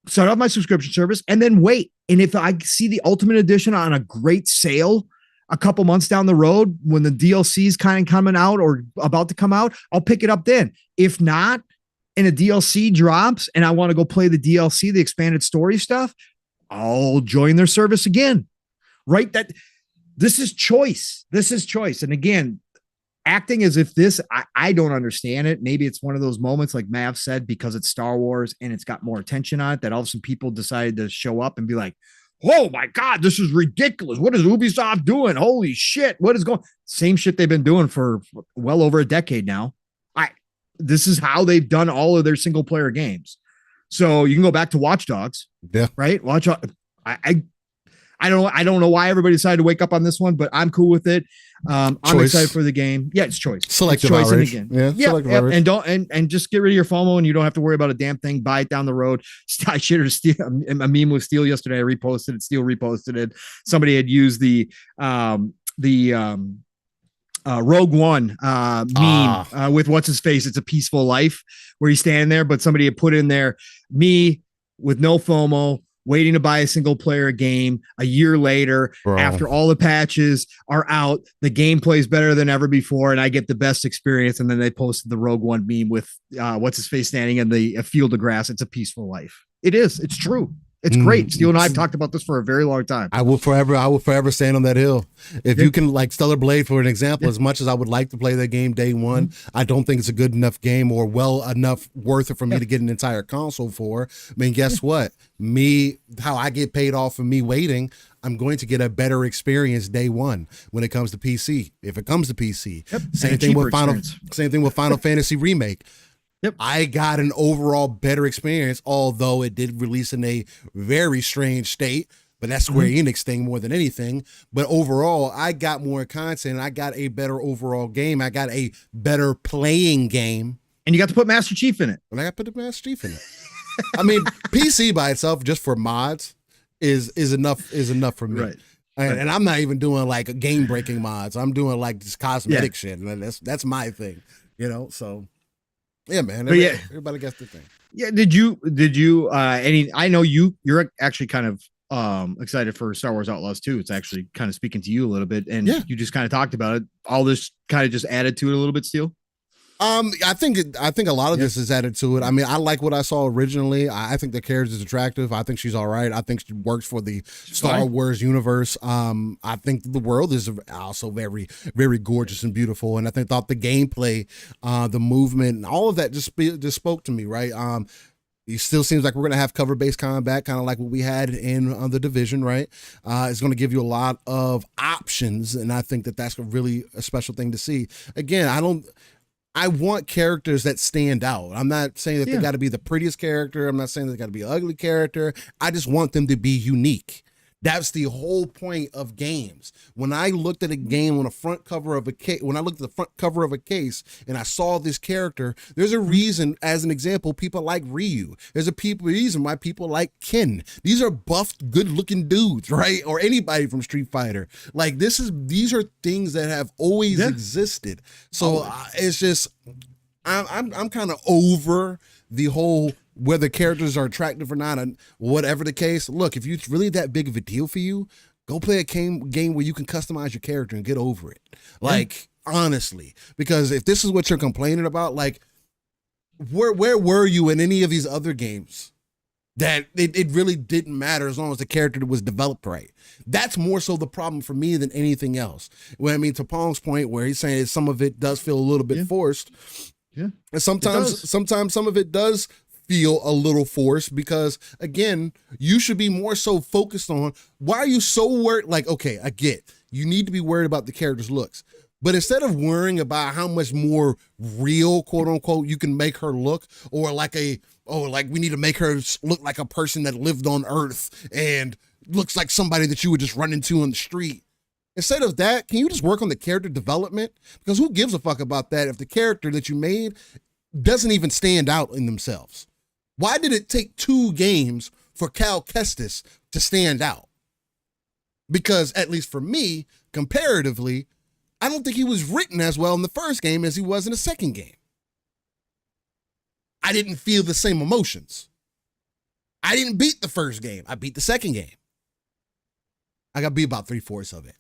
Shut off my subscription service and then wait. And if I see the Ultimate Edition on a great sale a couple months down the road when the DLC is kind of coming out or about to come out, I'll pick it up then. If not, and a DLC drops and I want to go play the DLC, the expanded story stuff, I'll join their service again, right? This is choice. And again, acting as if I don't understand it. Maybe it's one of those moments like Mav said, because it's Star Wars and it's got more attention on it, that all of a sudden people decided to show up and be like, oh my God, this is ridiculous. What is Ubisoft doing? Holy shit. What is going? Same shit they've been doing for well over a decade now. this is how they've done all of their single player games. So you can go back to Watch Dogs, right? I don't know why everybody decided to wake up on this one, but I'm cool with it. I'm excited for the game. Yeah, it's choice. Selective choice outrage. In the game. Yeah. And don't and just get rid of your FOMO, and you don't have to worry about a damn thing. Buy it down the road. I shared a meme with Steel yesterday. I reposted it. Steel reposted it. Somebody had used the Rogue One meme with what's his face. It's a peaceful life where he's standing there, but somebody had put in there me with no FOMO, waiting to buy a single player game a year later. Bro. After all the patches are out, the gameplay is better than ever before, and I get the best experience. And then they posted the Rogue One meme with what's his face standing in a field of grass. It's a peaceful life. It is. It's true. It's great. Steel and I have talked about this for a very long time. I will forever stand on that hill. If you can, like Stellar Blade, for an example, as much as I would like to play that game day one, I don't think it's a good enough game or well enough worth it for me to get an entire console for. I mean, guess what? How I get paid off for me waiting, I'm going to get a better experience day one when it comes to PC. If it comes to PC, same thing with Final Fantasy Remake. Yep. I got an overall better experience, although it did release in a very strange state, but that's Square Enix thing more than anything. But overall, I got more content. I got a better overall game. I got a better playing game. And you got to put Master Chief in it. And I got to put the Master Chief in it. I mean, PC by itself, just for mods, is enough for me. Right. And I'm not even doing like game breaking mods. I'm doing like just cosmetic shit. And that's my thing, so. Yeah, man. Everybody gets the thing. Yeah. Did you I know you're actually kind of excited for Star Wars Outlaws too. It's actually kind of speaking to you a little bit, and you just kind of talked about it. All this kind of just added to it a little bit, Steel. I think a lot of this is added to it. I mean, I like what I saw originally. I think the character is attractive. I think she's all right. I think she works for the Star Wars universe. I think the world is also very, very gorgeous and beautiful. And I thought the gameplay, the movement, and all of that just spoke to me, right? It still seems like we're going to have cover-based combat, kind of like what we had in The Division, right? It's going to give you a lot of options, and I think that's a special thing to see. Again, I want characters that stand out. I'm not saying that they got to be the prettiest character. I'm not saying they got to be an ugly character. I just want them to be unique. That's the whole point of games. When I looked at a game on the front cover of a case, and I saw this character, there's a reason, as an example, people like Ryu. There's a reason why people like Ken. These are buffed, good-looking dudes, right? Or anybody from Street Fighter. Like these are things that have always existed. So it's just, I'm kind of over the whole whether characters are attractive or not, and whatever the case. Look, if it's really that big of a deal for you, go play a game where you can customize your character and get over it. Like, honestly, because if this is what you're complaining about, like, where were you in any of these other games that it really didn't matter as long as the character was developed right? That's more so the problem for me than anything else. Well, I mean, to Pong's point where he's saying some of it does feel a little bit forced. Yeah. And sometimes some of it does feel a little forced because, again, you should be more so focused on why are you so worried? Like, okay, I get you need to be worried about the character's looks, but instead of worrying about how much more real, quote unquote, you can make her look, or like we need to make her look like a person that lived on Earth and looks like somebody that you would just run into on the street. Instead of that, can you just work on the character development? Because who gives a fuck about that if the character that you made doesn't even stand out in themselves? Why did it take 2 games for Cal Kestis to stand out? Because, at least for me, comparatively, I don't think he was written as well in the first game as he was in the second game. I didn't feel the same emotions. I didn't beat the first game. I beat the second game. I got beat about 3/4 of it.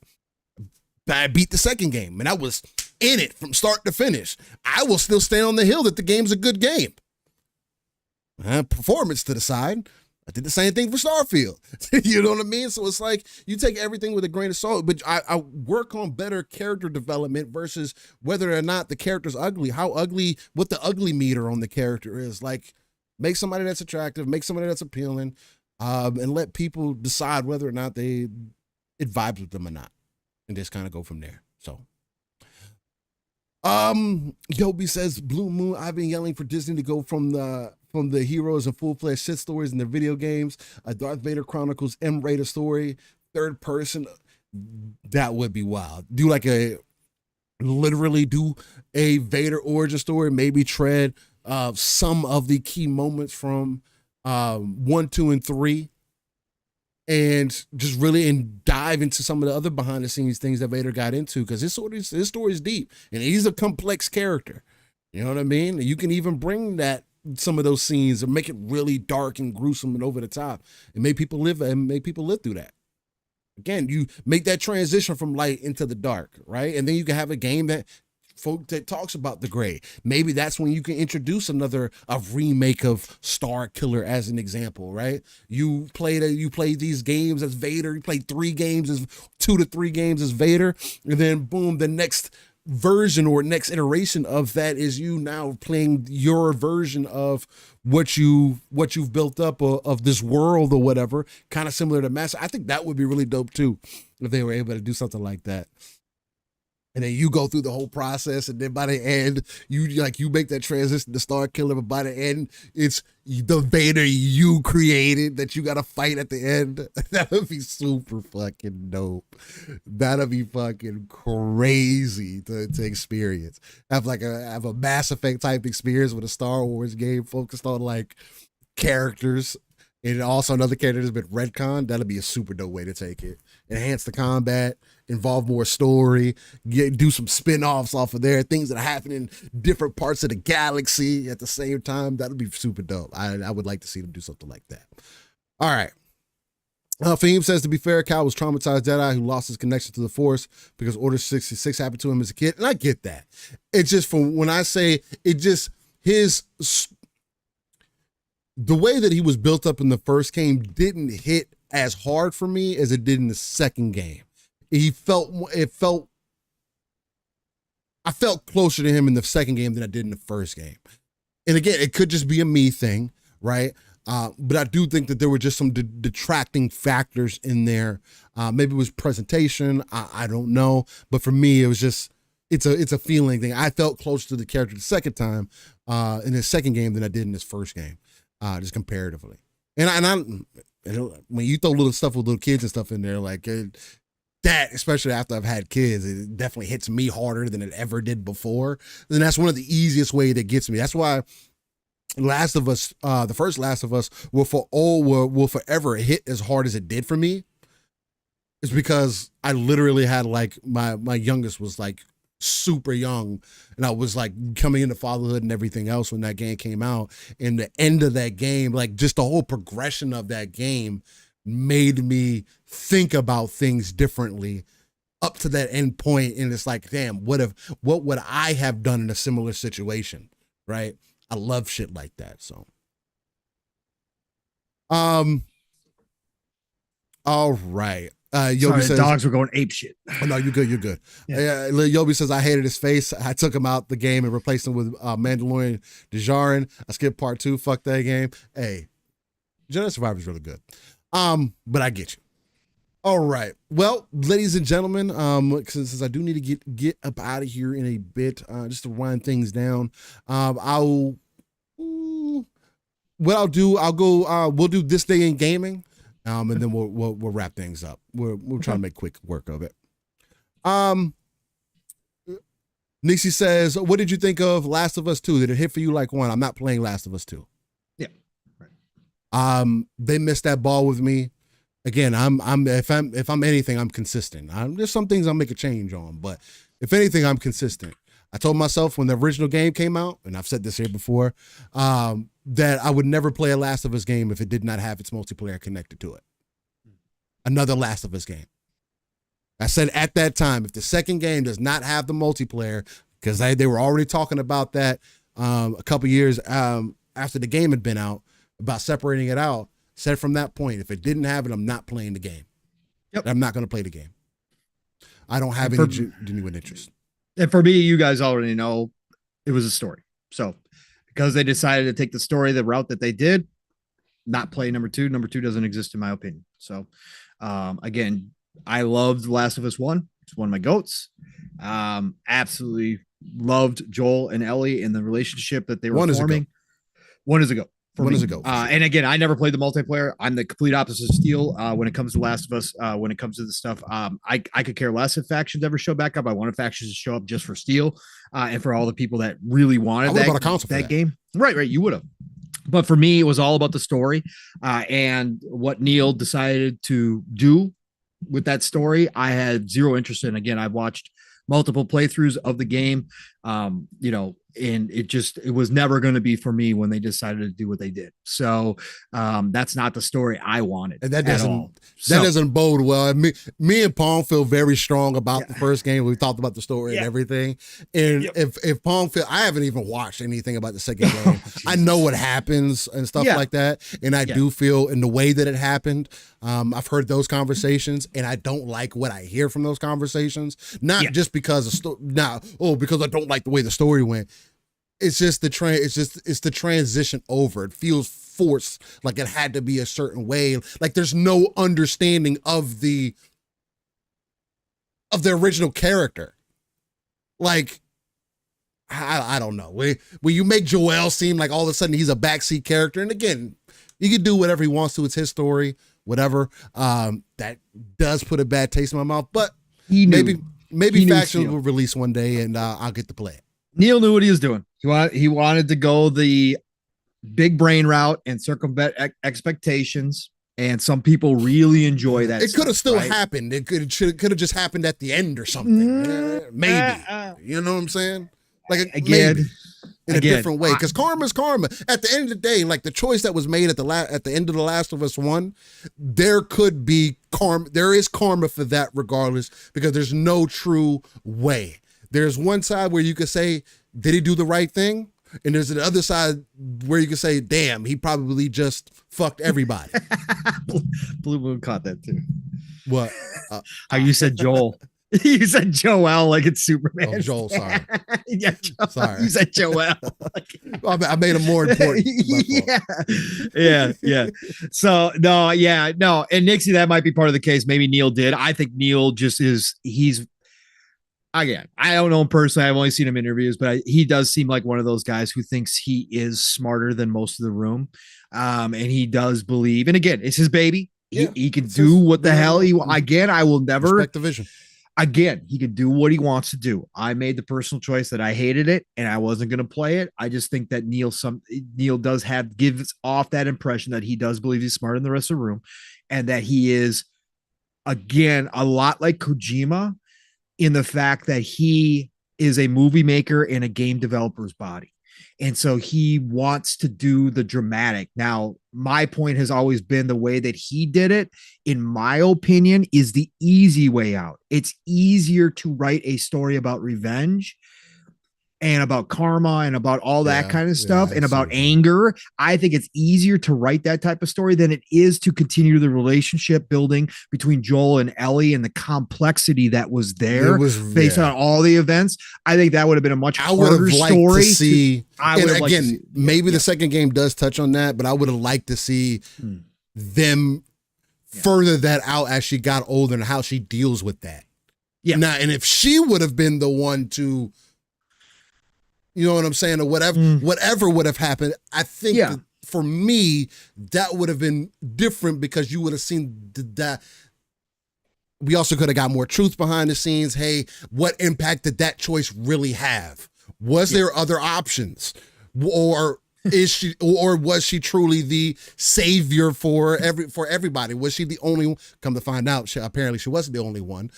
But I beat the second game, and I was in it from start to finish. I will still stand on the hill that the game's a good game. Performance to the side. I did the same thing for Starfield. You know what I mean? So it's like you take everything with a grain of salt, but I work on better character development versus whether or not the character's ugly, what the ugly meter on the character is. Like, make somebody that's attractive, make somebody that's appealing, and let people decide whether or not it vibes with them or not. And just kind of go from there. So, Yobi says Blue Moon. I've been yelling for Disney to go from the heroes and full-fledged shit stories in their video games. A Darth Vader Chronicles M-rated story, third person. That would be wild. Literally do a Vader origin story. Maybe tread some of the key moments from 1, 2, and 3. And just really dive into some of the other behind the scenes things that Vader got into, because his story is deep and he's a complex character. You know what I mean? You can even bring some of those scenes and make it really dark and gruesome and over the top and make people live through that. Again, you make that transition from light into the dark, right? And then you can have a game that talks about the gray. Maybe that's when you can introduce a remake of Star Killer as an example, right? You play these games as Vader, you play 2 to 3 games as Vader, and then boom, the next version or next iteration of that is you now playing your version of what you've built up of this world or whatever, kind of similar to Master. I think that would be really dope too if they were able to do something like that. And then you go through the whole process, and then by the end, you make that transition to Star Killer, but by the end, it's the Vader you created that you got to fight at the end. That would be super fucking dope. That'd be fucking crazy to experience. Have a Mass Effect type experience with a Star Wars game focused on like characters. And also another character that's been retconned. That'll be a super dope way to take it. Enhance the combat, involve more story, do some spin-offs off of there, things that are happening in different parts of the galaxy at the same time. That'll be super dope. I would like to see them do something like that. All right. Fahim says, to be fair, Cal was traumatized Jedi who lost his connection to the Force because Order 66 happened to him as a kid. And I get that. It's just from when I say it, just the way that he was built up in the first game didn't hit as hard for me as it did in the second game. I felt closer to him in the second game than I did in the first game. And again, it could just be a me thing, right? But I do think that there were just some detracting factors in there. Maybe it was presentation. I don't know. But for me, it was just, it's a feeling thing. I felt closer to the character the second time in the second game than I did in this first game. Just comparatively. And when you throw little stuff with little kids and stuff in there, that, especially after I've had kids, it definitely hits me harder than it ever did before. And that's one of the easiest ways that gets me. That's why Last of Us, the first Last of Us will forever hit as hard as it did for me. It's because I literally had my youngest was super young, and I was coming into fatherhood and everything else when that game came out. And the end of that game, just the whole progression of that game made me think about things differently up to that end point. And it's damn, what would I have done in a similar situation? Right? I love shit like that. So, all right. Yobi Sorry, says, dogs were going ape shit. Oh, no, you're good. You're good. Yeah. Yobi says, I hated his face. I took him out the game and replaced him with Mandalorian Djarin. I skipped part 2. Fuck that game. Hey, Jedi Survivor is really good. But I get you. All right. Well, ladies and gentlemen, since I do need to get up out of here in a bit, just to wind things down, we'll do this day in gaming. And then we'll wrap things up. We'll try to make quick work of it. Nixie says, what did you think of Last of Us 2? Did it hit for you like one? I'm not playing Last of Us 2. Yeah. Right. They missed that ball with me. Again, if I'm anything, I'm consistent. There's some things I'll make a change on, but if anything, I'm consistent. I told myself when the original game came out, and I've said this here before, that I would never play a Last of Us game if it did not have its multiplayer connected to it. Another Last of Us game. I said at that time, if the second game does not have the multiplayer, because they were already talking about that a couple years after the game had been out, about separating it out, said from that point, if it didn't have it, I'm not playing the game. Yep. I'm not going to play the game. I don't have any genuine interest. And for me, you guys already know it was a story. So because they decided to take the story, the route that they did, not play number 2. Number 2 doesn't exist in my opinion. So again, I loved Last of Us 1. It's one of my goats. Absolutely loved Joel and Ellie and the relationship that they were One is forming. ago. 1 is ago. One is ago. And again, I never played the multiplayer. I'm the complete opposite of Steel when it comes to Last of Us. When it comes to the stuff, I could care less if factions ever show back up. I wanted factions to show up just for Steel and for all the people that really wanted that game. Right. You would have. But for me, it was all about the story and what Neil decided to do with that story. I had zero interest in. Again, I've watched multiple playthroughs of the game, and it was never going to be for me when they decided to do what they did. So that's not the story I wanted. And that doesn't bode well. Me and Pong feel very strong about the first game. We talked about the story and everything. And if Pong I haven't even watched anything about the second game. I know what happens and stuff like that. And I do feel in the way that it happened. I've heard those conversations and I don't like what I hear from those conversations. Not just because because I don't like the way the story went. It's just it's the transition over. It feels forced, like it had to be a certain way. Like there's no understanding of the original character. Like I don't know. When you make Joel seem like all of a sudden he's a backseat character, and again, he can do whatever he wants to. It's his story, whatever. That does put a bad taste in my mouth, but maybe factions will release one day, and I'll get to play it. Neil knew what he was doing. He wanted to go the big brain route and circumvent expectations. And some people really enjoy that. It could have still happened. It could have just happened at the end or something. Maybe. You know what I'm saying? Like maybe in a different way. Because karma's karma. At the end of the day, like the choice that was made at the end of The Last of Us 1, there could be karma. There is karma for that regardless, because there's no true way. There's one side where you could say, did he do the right thing? And there's the other side where you can say, damn, he probably just fucked everybody. Blue Moon caught that too. What? How you said Joel. You said Joel like it's Superman. Oh, Joel, sorry. Yeah, Joel. Sorry. You said Joel. I made him more important. Yeah. So, no. And Nixie, that might be part of the case. Maybe Neil did. I think Neil just again, I don't know him personally. I've only seen him in interviews, but he does seem like one of those guys who thinks he is smarter than most of the room. And he does believe, and again, it's his baby. He can do what the hell he wants. Again, I will never respect the vision. Again, he can do what he wants to do. I made the personal choice that I hated it and I wasn't going to play it. I just think that Neil gives off that impression that he does believe he's smarter than the rest of the room, and that he is, again, a lot like Kojima, in the fact that he is a movie maker in a game developer's body. And so he wants to do the dramatic. Now, my point has always been the way that he did it, in my opinion, is the easy way out. It's easier to write a story about revenge and about karma and about all that kind of stuff and about anger. I think it's easier to write that type of story than it is to continue the relationship building between Joel and Ellie and the complexity that was there based on all the events. I think that would have been a much harder story to see. Maybe the second game does touch on that, but I would have liked to see them further that out as she got older and how she deals with that. Yeah. Now, and if she would have been the one to, you know what I'm saying, or whatever would have happened, I think that for me, that would have been different, because you would have seen that. We also could have got more truth behind the scenes. Hey, what impact did that choice really have? Was there other options? Or was she truly the savior for everybody? Was she the only one? Come to find out, apparently she wasn't the only one.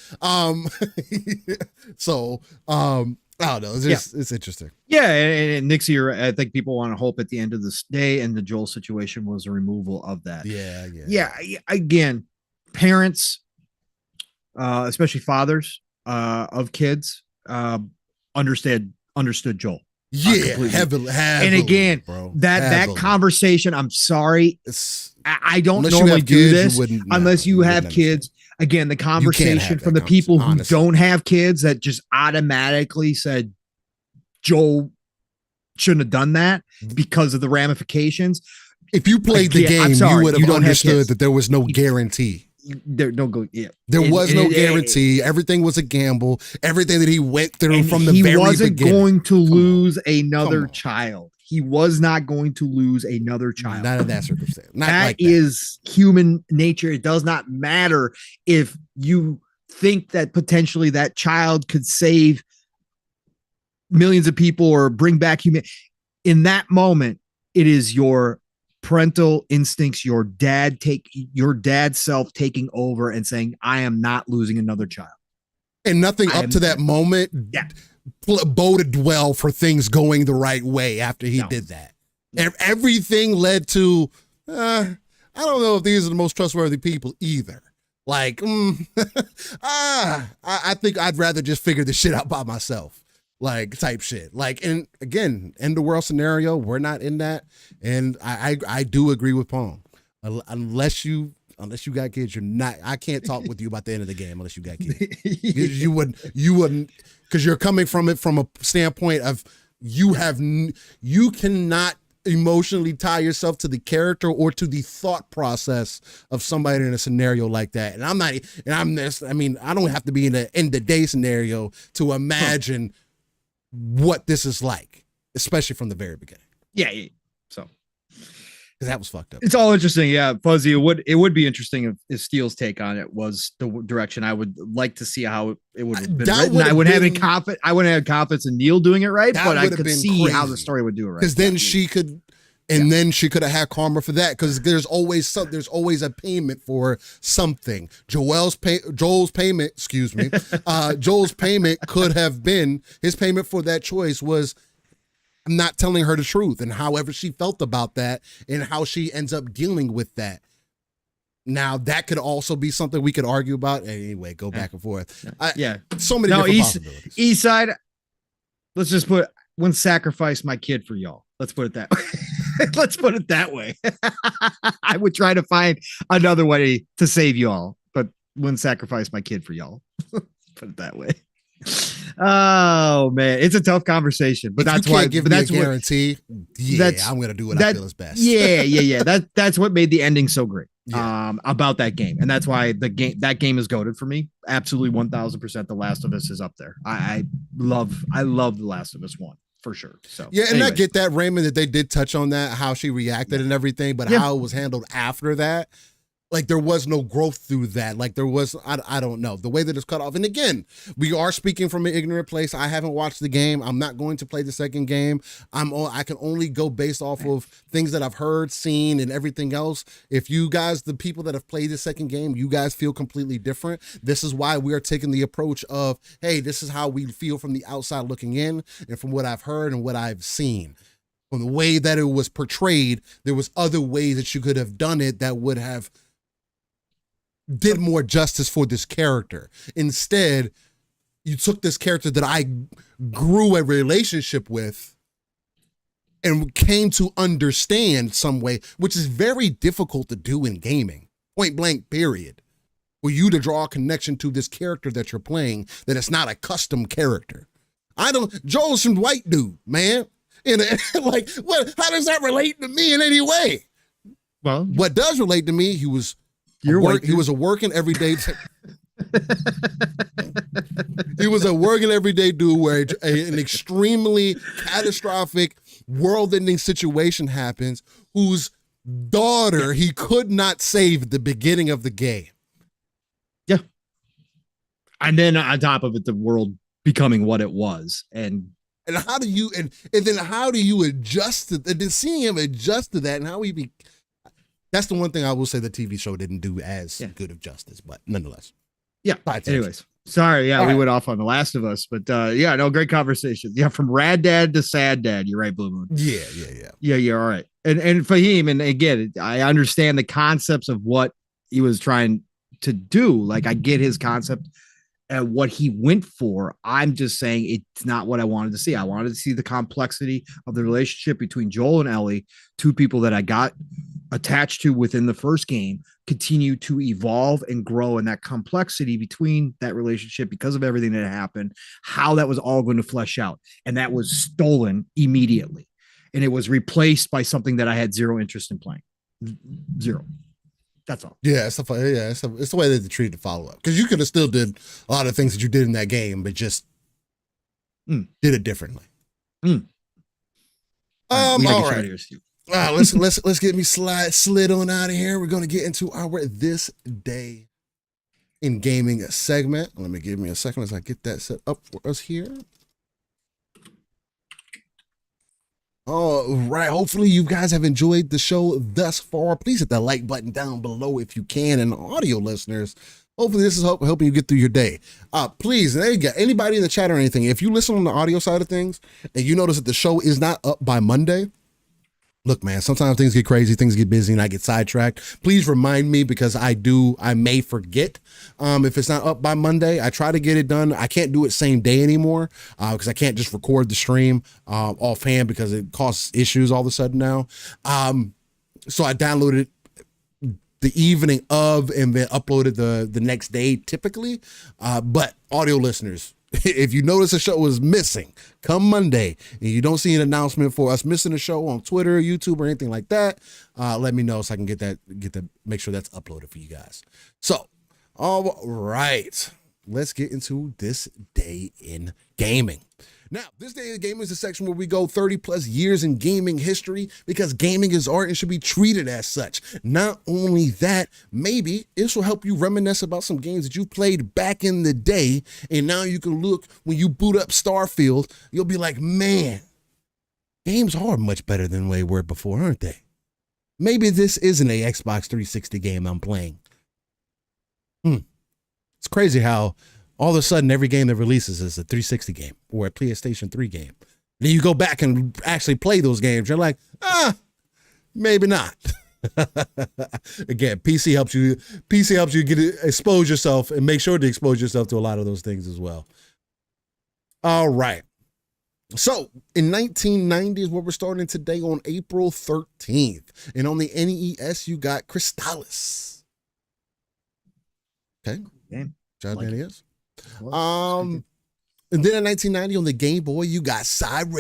I don't know. It's interesting. Yeah, and Nixie, I think people want to hope at the end of this day, and the Joel situation was a removal of that. Yeah. Again, parents, especially fathers of kids, understood Joel. Heavily, and again, bro. That conversation. I'm sorry, I don't unless normally do kids, this unless you have kids. Again, the conversation from the people who don't have kids that just automatically said Joel shouldn't have done that because of the ramifications. If you played the game, you would have understood that there was no guarantee. there don't go. Yeah, There was no guarantee. Everything was a gamble. Everything that he went through from the very beginning. He wasn't going to lose another child. He was not going to lose another child. Not in that circumstance. That is human nature. It does not matter if you think that potentially that child could save millions of people or bring back human. In that moment, it is your parental instincts, your dad's self taking over and saying, I am not losing another child. And nothing up to that moment boded well for things going the right way after he did that. Everything led to, I don't know if these are the most trustworthy people either. Like, I think I'd rather just figure this shit out by myself. Like type shit. Like, and again, end the world scenario, we're not in that. And I do agree with Pong. Unless you got kids, you're not. I can't talk with you about the end of the game unless you got kids. You wouldn't, because you're coming from it from a standpoint of you cannot emotionally tie yourself to the character or to the thought process of somebody in a scenario like that. And I don't have to be in the end of day scenario to imagine what this is like, especially from the very beginning. Yeah. So. Because that was fucked up. It's all interesting. Yeah, Fuzzy. It would be interesting if Steele's take on it was the direction. I would like to see how it would have been written. I wouldn't have confidence in Neil doing it right, but I could see how the story would do it right. Because then she could, and then she could have had karma for that. Because there's always a payment for something. Joel's payment. Excuse me. Joel's payment could have been, his payment for that choice was not telling her the truth, and however she felt about that and how she ends up dealing with that. Now that could also be something we could argue about. Anyway, go back and forth. So many different possibilities. East side, let's just wouldn't sacrifice my kid for y'all. Let's put it that way. Let's put it that way. I would try to find another way to save y'all, but wouldn't sacrifice my kid for y'all. Put it that way. Oh man, it's a tough conversation, but that's why. Give me a guarantee. I'm gonna do what I feel is best. Yeah. That's what made the ending so great. About that game, and that's why that game is goated for me. Absolutely, 1000%. The Last of Us is up there. I love The Last of Us 1 for sure. So and I get that, Raymond, that they did touch on that, how she reacted and everything, but how it was handled after that. Like there was no growth through that. Like there was, I don't know, the way that it's cut off. And again, we are speaking from an ignorant place. I haven't watched the game. I'm not going to play the second game. I can only go based off of things that I've heard, seen, and everything else. If you guys, the people that have played the second game, you guys feel completely different. This is why we are taking the approach of, hey, this is how we feel from the outside looking in, and from what I've heard and what I've seen. From the way that it was portrayed, there was other ways that you could have done it that would have did more justice for this character. Instead, you took this character that I grew a relationship with and came to understand some way, which is very difficult to do in gaming, point blank, period. For you to draw a connection to this character that you're playing, that it's not a custom character. Joel's some white dude, man. And like, how does that relate to me in any way? Well, what does relate to me, he was a working everyday. He was a working everyday dude where an extremely catastrophic, world-ending situation happens, whose daughter he could not save at the beginning of the game. Yeah, and then on top of it, the world becoming what it was, and how do you adjust to, and then seeing him adjust to that, and how he be. That's the one thing I will say the TV show didn't do as good of justice, but nonetheless. Yeah. Anyways, sorry. Yeah, we went off on The Last of Us, but great conversation. Yeah, from rad dad to sad dad. You're right, Blue Moon. Yeah. Yeah, all right. And Fahim, and again, I understand the concepts of what he was trying to do. Like, I get his concept and what he went for. I'm just saying it's not what I wanted to see. I wanted to see the complexity of the relationship between Joel and Ellie, two people that I got attached to within the first game, continue to evolve and grow, and that complexity between that relationship because of everything that happened, how that was all going to flesh out. And that was stolen immediately. And it was replaced by something that I had zero interest in playing. Zero. That's all. Yeah, it's the way that they treated the follow-up. Because you could have still did a lot of things that you did in that game, but just did it differently. All right. Let's get me slid on out of here. We're gonna get into our This Day in Gaming segment. Give me a second as I get that set up for us here. All right. Hopefully you guys have enjoyed the show thus far. Please hit that like button down below if you can. And audio listeners, hopefully this is helping you get through your day. Please, there you go. Anybody in the chat or anything, if you listen on the audio side of things and you notice that the show is not up by Monday, look, man, sometimes things get crazy, things get busy, and I get sidetracked. Please remind me because I may forget. If it's not up by Monday, I try to get it done. I can't do it same day anymore because I can't just record the stream offhand because it causes issues all of a sudden now. So I downloaded it the evening of and then uploaded the next day typically. But audio listeners, if you notice a show was missing come Monday and you don't see an announcement for us missing a show on Twitter, YouTube, or anything like that, let me know so I can make sure that's uploaded for you guys. So, all right, let's get into This Day in Gaming. Now, This Day in Gaming is a section where we go 30 plus years in gaming history because gaming is art and should be treated as such. Not only that, maybe this will help you reminisce about some games that you played back in the day. And now you can look, when you boot up Starfield, you'll be like, man, games are much better than they were before, aren't they? Maybe this isn't a Xbox 360 game I'm playing. It's crazy how all of a sudden, every game that releases is a 360 game or a PlayStation 3 game. Then you go back and actually play those games. You're like, maybe not. Again, PC helps you expose yourself and make sure to expose yourself to a lot of those things as well. All right. So in 1990 is what we're starting today on April 13th. And on the NES, you got Crystalis. Okay. Shout out to NES. And then in 1990 on the Game Boy, you got Sabre.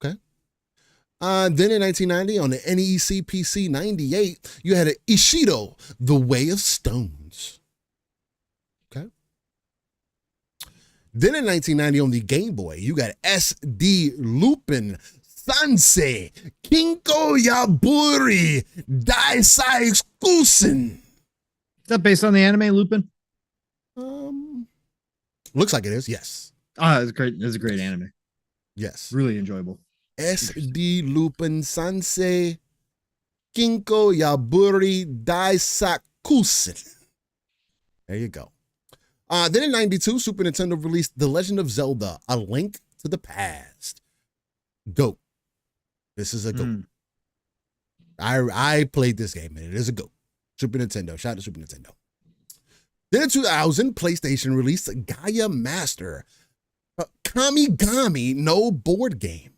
Okay. Then in 1990 on the NEC PC 98, you had an Ishido, The Way of Stones. Okay. Then in 1990 on the Game Boy, you got SD Lupin Sansei Kinko Yaburi Daisai Kusen. Is that based on the anime Lupin? Looks like it is. Yes. It's great. It's a great anime. Yes. Really enjoyable. SD Lupin Sansei Kinko Yaburi Daisakusen. There you go. Then in 92, Super Nintendo released The Legend of Zelda, A Link to the Past. GOAT. This is a GOAT. I played this game and it is a GOAT. Super Nintendo. Shout out to Super Nintendo. Then in 2000, PlayStation released Gaia Master, Kamigami no board game.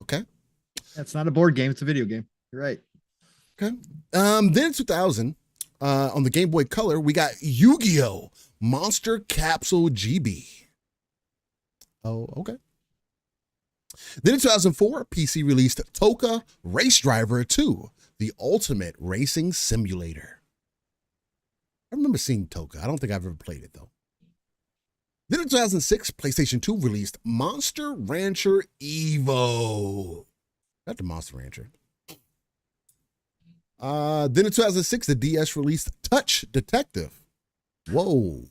Okay. That's not a board game. It's a video game. You're right. Okay. Then in 2000, on the Game Boy Color, we got Yu-Gi-Oh! Monster Capsule GB. Oh, okay. Then in 2004, PC released Toka Race Driver 2. The ultimate racing simulator. I remember seeing Toka. I don't think I've ever played it though. Then in 2006, PlayStation 2 released Monster Rancher Evo. Not the Monster Rancher. Then in 2006, the DS released Touch Detective. Whoa.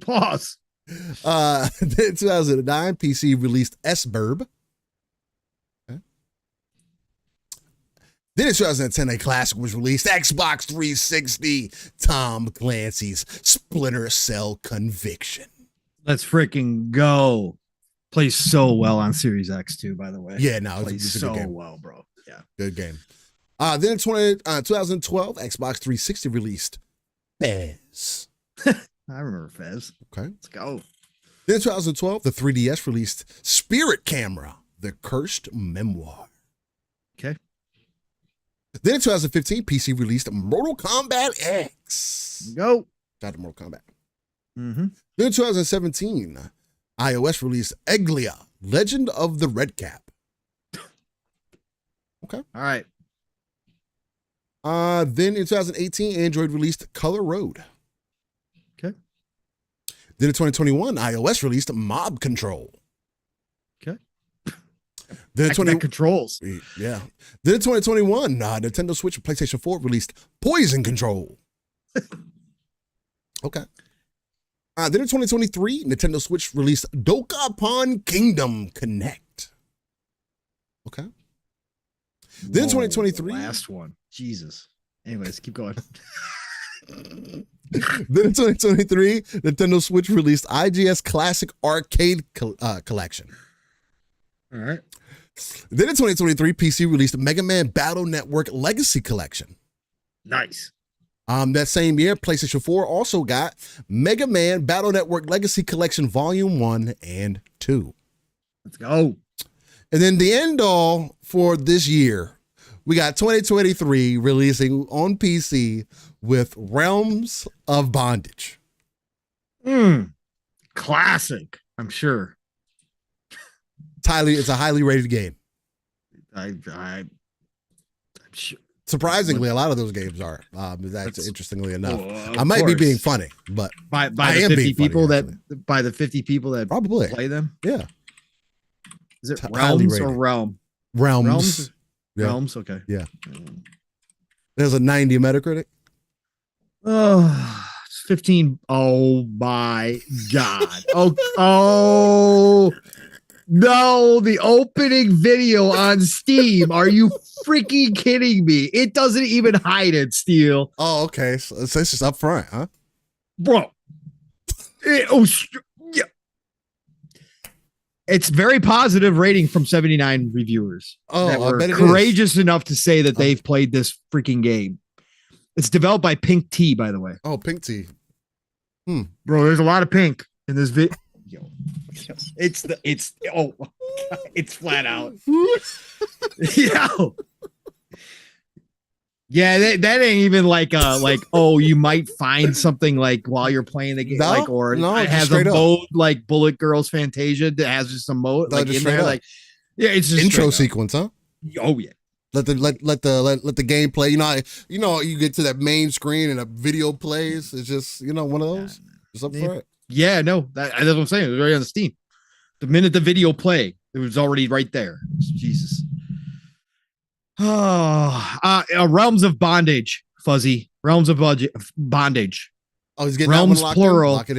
Pause. Then in 2009, PC released S-Burb. Then in 2010, a classic was released, Xbox 360, Tom Clancy's Splinter Cell Conviction. Let's freaking go. Plays so well on Series X too, by the way. Yeah, no, plays it's a so good game. well, bro. Yeah. Good game. Then in 2012, Xbox 360 released Fez. I remember Fez. Okay. Let's go. Then in 2012, the 3DS released Spirit Camera, The Cursed Memoir. Okay. Then in 2015, PC released Mortal Kombat X. Go. Shout out to Mortal Kombat. Mm-hmm. Then in 2017, iOS released Eglia, Legend of the Red Cap. Okay. All right. Then in 2018, Android released Color Road. Okay. Then in 2021, iOS released Mob Control. Okay. Then in controls. Yeah. Then in 2021, Nintendo Switch and PlayStation 4 released Poison Control. Okay. Then in 2023, Nintendo Switch released Dokapon Kingdom Connect. Okay. Then in 2023. Last one. Jesus. Anyways, keep going. Then in 2023, Nintendo Switch released IGS Classic Arcade Collection. All right. Then in 2023, PC released Mega Man Battle Network Legacy Collection. Nice. That same year, PlayStation 4 also got Mega Man Battle Network Legacy Collection Volume 1 and 2. Let's go. And then the end all for this year, we got 2023 releasing on PC with Realms of Bondage. Classic, I'm sure. It's a highly rated game. I'm sure. Surprisingly, a lot of those games are. That's interestingly enough. Well, I might be being funny, but by I the am 50 being funny, people actually. by the 50 people that Probably play them. Yeah. Is it Highly Realms or rated. Realm? Realms. Yeah. Realms. Okay. Yeah. There's a 90 Metacritic. Oh, it's 15. Oh my God. Oh no, the opening video on Steam. Are you freaking kidding me? It doesn't even hide it, Steel. Oh, okay. So it's just up front, huh? Bro. Yeah. It's very positive rating from 79 reviewers. Oh, that I were bet it courageous enough to say that they've played this freaking game. It's developed by Pink Tea, by the way. Oh, Pink Tea. Bro, there's a lot of pink in this video. It's flat out. Yo. Yeah, that ain't even like oh, you might find something like while you're playing the game, No, like, or no, it just has a straight up. mode like Bullet Girls Fantasia that has just a mode No, like just in straight there, up. like it's just Intro straight up. sequence, huh? Oh yeah. Let the game play. You get to that main screen and a video plays. It's just one of those. It's up front. Yeah, no, that's what I'm saying. It was already on the Steam. The minute the video played, it was already right there. Jesus. Oh, Realms of Bondage, Fuzzy. Realms of Bondage. Oh, he's getting Realms that one locked plural. in? Lock it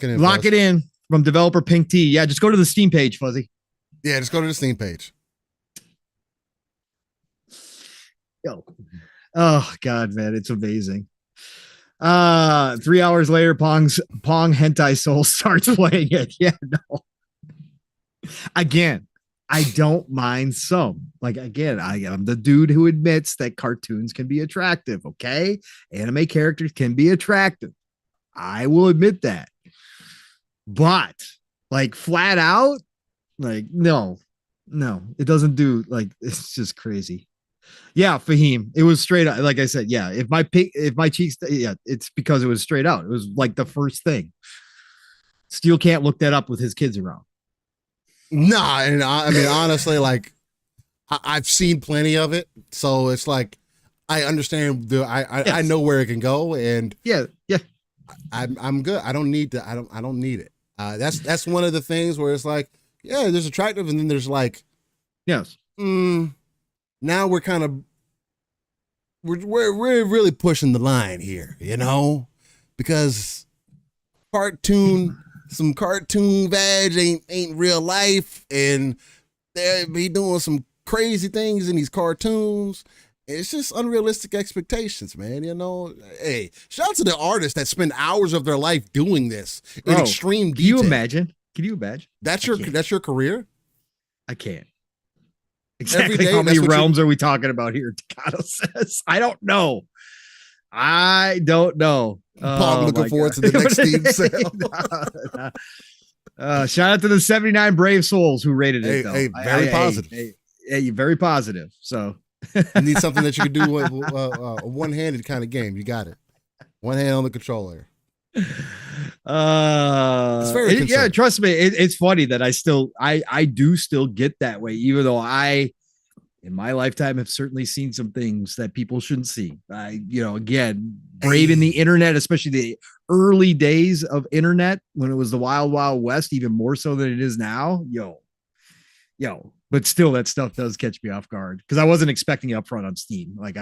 in. Lock it in from developer Pink Tea. Yeah, just go to the Steam page, Fuzzy. Yeah, just go to the Steam page. Yo. Oh God, man, it's amazing. 3 hours later, Pong Hentai Soul starts playing it. Yeah, no. Again, I don't mind some. Like, again, I'm the dude who admits that cartoons can be attractive. Okay, anime characters can be attractive. I will admit that. But like flat out, like no, it doesn't do, like, it's just crazy. Yeah, Fahim, it was straight out. Like I said, yeah, if my cheeks, yeah, it's because it was straight out. It was like the first thing. Steel can't look that up with his kids around. Nah, and I mean, honestly, like, I've seen plenty of it, so it's like I understand I know where it can go, and yeah, I'm good. I don't need to. I don't need it. That's one of the things where it's like, yeah, there's attractive, and then there's like, yes. Now we're kind of we're really pushing the line here, because some cartoon vag ain't real life, and they be doing some crazy things in these cartoons. It's just unrealistic expectations, man. Hey, shout out to the artists that spend hours of their life doing this in extreme detail. Can you imagine? That's your career? I can't. Exactly Every day, how many realms are we talking about here? Takano says, I don't know. Paul, looking forward to the next Steam sale. Shout out to the 79 brave souls who rated it. Hey, very positive. Hey, very positive. So you need something that you can do with a one-handed kind of game. You got it. One hand on the controller. It's very yeah, trust me. It's funny that I do still get that way, even though I in my lifetime have certainly seen some things that people shouldn't see. Again, braving the internet, especially the early days of internet when it was the wild, wild west, even more so than it is now. But still that stuff does catch me off guard because I wasn't expecting it up front on Steam. Like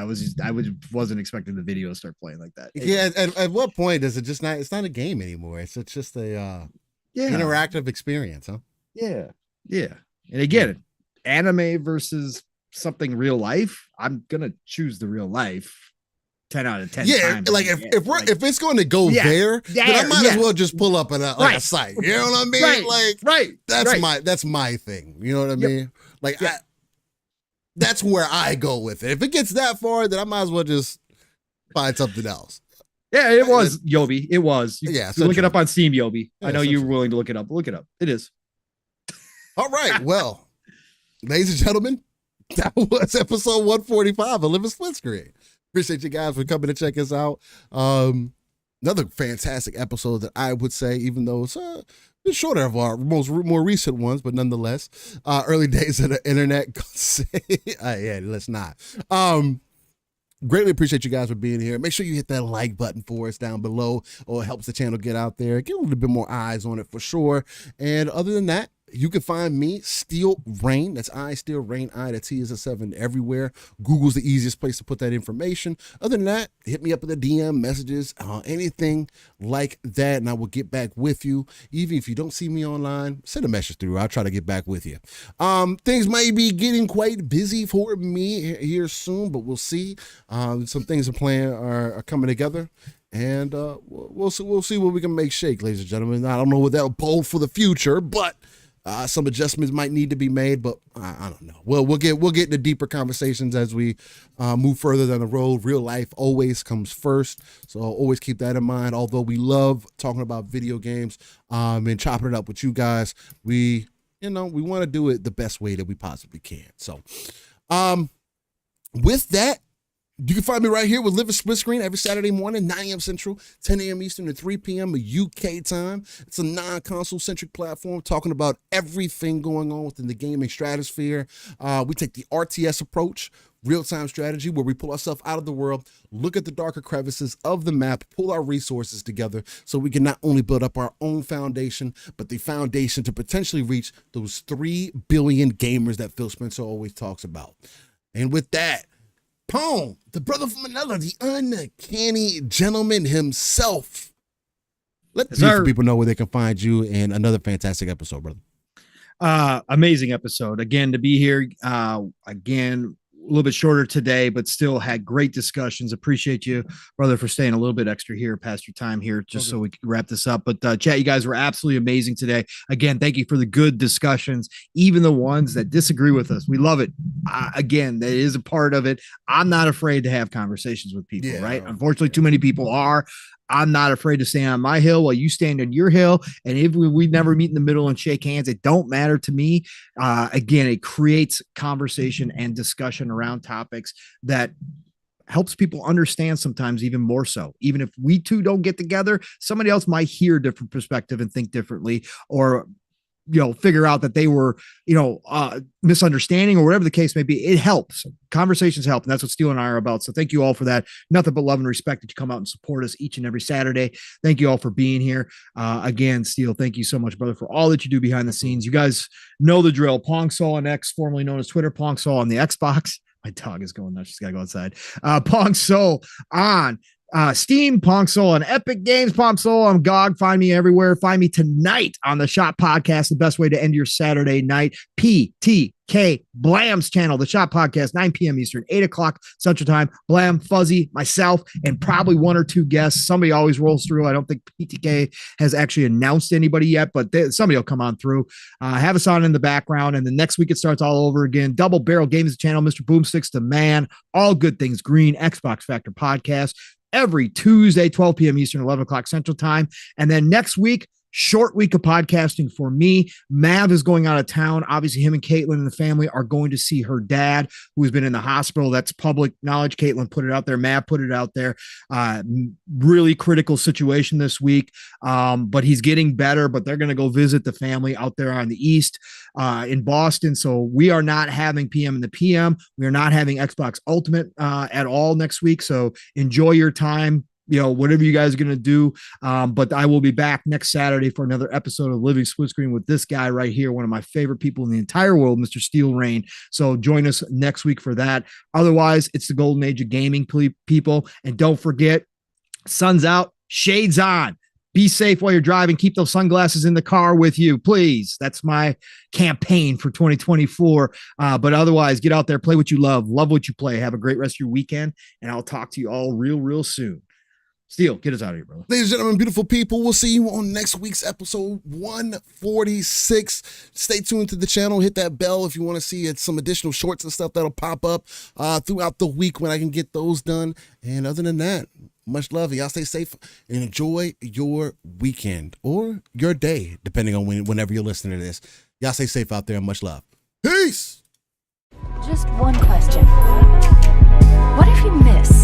wasn't expecting the video to start playing like that. Yeah. At what point is it just not, it's not a game anymore. It's just a interactive experience, huh? Yeah. Yeah. And again, anime versus something real life, I'm gonna choose the real life 10 out of 10 times. Like if it's going to go there, then I might as well just pull up a site. You know what I mean? That's my thing. You know what I mean? Like that's where I go with it. If it gets that far, then I might as well just find something else. Yeah, it was Yobi. It was. Look it up on Steam, Yobi. I know you were willing to look it up. Look it up. It is. All right. Well, ladies and gentlemen, that was episode 145 of Living Split Screen. Appreciate you guys for coming to check us out. Another fantastic episode that I would say, even though it's shorter of our more recent ones, but nonetheless, early days of the internet. Let's not. Greatly appreciate you guys for being here. Make sure you hit that like button for us down below, or it helps the channel get out there, get a little bit more eyes on it for sure. And other than that, you can find me, Steel Rain. That's Steel Rain. The T is a 7 everywhere. Google's the easiest place to put that information. Other than that, hit me up in the DM messages, anything like that, and I will get back with you. Even if you don't see me online, send a message through. I'll try to get back with you. Things may be getting quite busy for me here soon, but we'll see. Some things are coming together. And we'll see what we can make shake, ladies and gentlemen. I don't know what that'll hold for the future, but some adjustments might need to be made, but I don't know. Well, we'll get into deeper conversations as we move further down the road. Real life always comes first, so always keep that in mind. Although we love talking about video games and chopping it up with you guys, we want to do it the best way that we possibly can. So, with that, you can find me right here with Living Split Screen every Saturday morning, 9 a.m. Central, 10 a.m. Eastern, and 3 p.m. UK time. It's a non-console centric platform talking about everything going on within the gaming stratosphere. We take the RTS approach, real-time strategy, where we pull ourselves out of the world, look at the darker crevices of the map, pull our resources together so we can not only build up our own foundation, but the foundation to potentially reach those 3 billion gamers that Phil Spencer always talks about. And with that, Pong, the brother from another, the uncanny gentleman himself. Let the people know where they can find you in another fantastic episode, brother. Amazing episode. Again, to be here, a little bit shorter today, but still had great discussions. Appreciate you, brother, for staying a little bit extra here past your time here, just so we can wrap this up. But chat, you guys were absolutely amazing today. Again, thank you for the good discussions, even the ones that disagree with us. We love it. Again, that is a part of it. I'm not afraid to have conversations with people, right? Unfortunately, too many people are. I'm not afraid to stand on my hill while you stand on your hill. And if we never meet in the middle and shake hands, it don't matter to me. Again, it creates conversation and discussion around topics that helps people understand sometimes even more so. Even if we two don't get together, somebody else might hear a different perspective and think differently, or figure out that they were, misunderstanding or whatever the case may be. It helps. Conversations help. And that's what Steele and I are about. So thank you all for that. Nothing but love and respect that you come out and support us each and every Saturday. Thank you all for being here. Again, Steele, thank you so much, brother, for all that you do behind the scenes. You guys know the drill. Pongsaw on X, formerly known as Twitter, Pongsaw on the Xbox. My dog is going nuts. She's got to go outside. Pongsaw on Steam, Pongsoul on Epic Games, Pongsoul on GOG. Find me everywhere. Find me tonight on the Shop Podcast, the best way to end your Saturday night. PTK Blam's channel, the Shop Podcast, 9 p.m. Eastern, 8 o'clock Central Time. Blam, Fuzzy, myself, and probably one or two guests. Somebody always rolls through. I don't think PTK has actually announced anybody yet, but somebody will come on through. Have us on in the background, and then next week it starts all over again. Double Barrel Games channel, Mr. Boomsticks, the man, all good things green, Xbox Factor Podcast. Every Tuesday, 12 p.m. Eastern, 11 o'clock Central Time. And then next week, short week of podcasting for me. Mav is going out of town. Obviously, him and Caitlin and the family are going to see her dad, who has been in the hospital. That's public knowledge. Caitlin put it out there. Mav put it out there. Really critical situation this week, but he's getting better. But they're going to go visit the family out there on the east in Boston. So we are not having PM in the PM. We are not having Xbox Ultimate at all next week. So enjoy your time. Whatever you guys are going to do. But I will be back next Saturday for another episode of Living Split Screen with this guy right here, one of my favorite people in the entire world, Mr. Steel Rain. So join us next week for that. Otherwise, it's the golden age of gaming, people. And don't forget, sun's out, shades on. Be safe while you're driving. Keep those sunglasses in the car with you, please. That's my campaign for 2024. But otherwise, get out there, play what you love what you play. Have a great rest of your weekend, and I'll talk to you all real soon. Steel, get us out of here, brother. Ladies and gentlemen, beautiful people, we'll see you on next week's episode 146. Stay tuned to the channel. Hit that bell if you want to see some additional shorts and stuff that'll pop up throughout the week when I can get those done. And other than that, much love. Y'all stay safe and enjoy your weekend or your day, depending on whenever you're listening to this. Y'all stay safe out there and much love. Peace. Just one question. What if you miss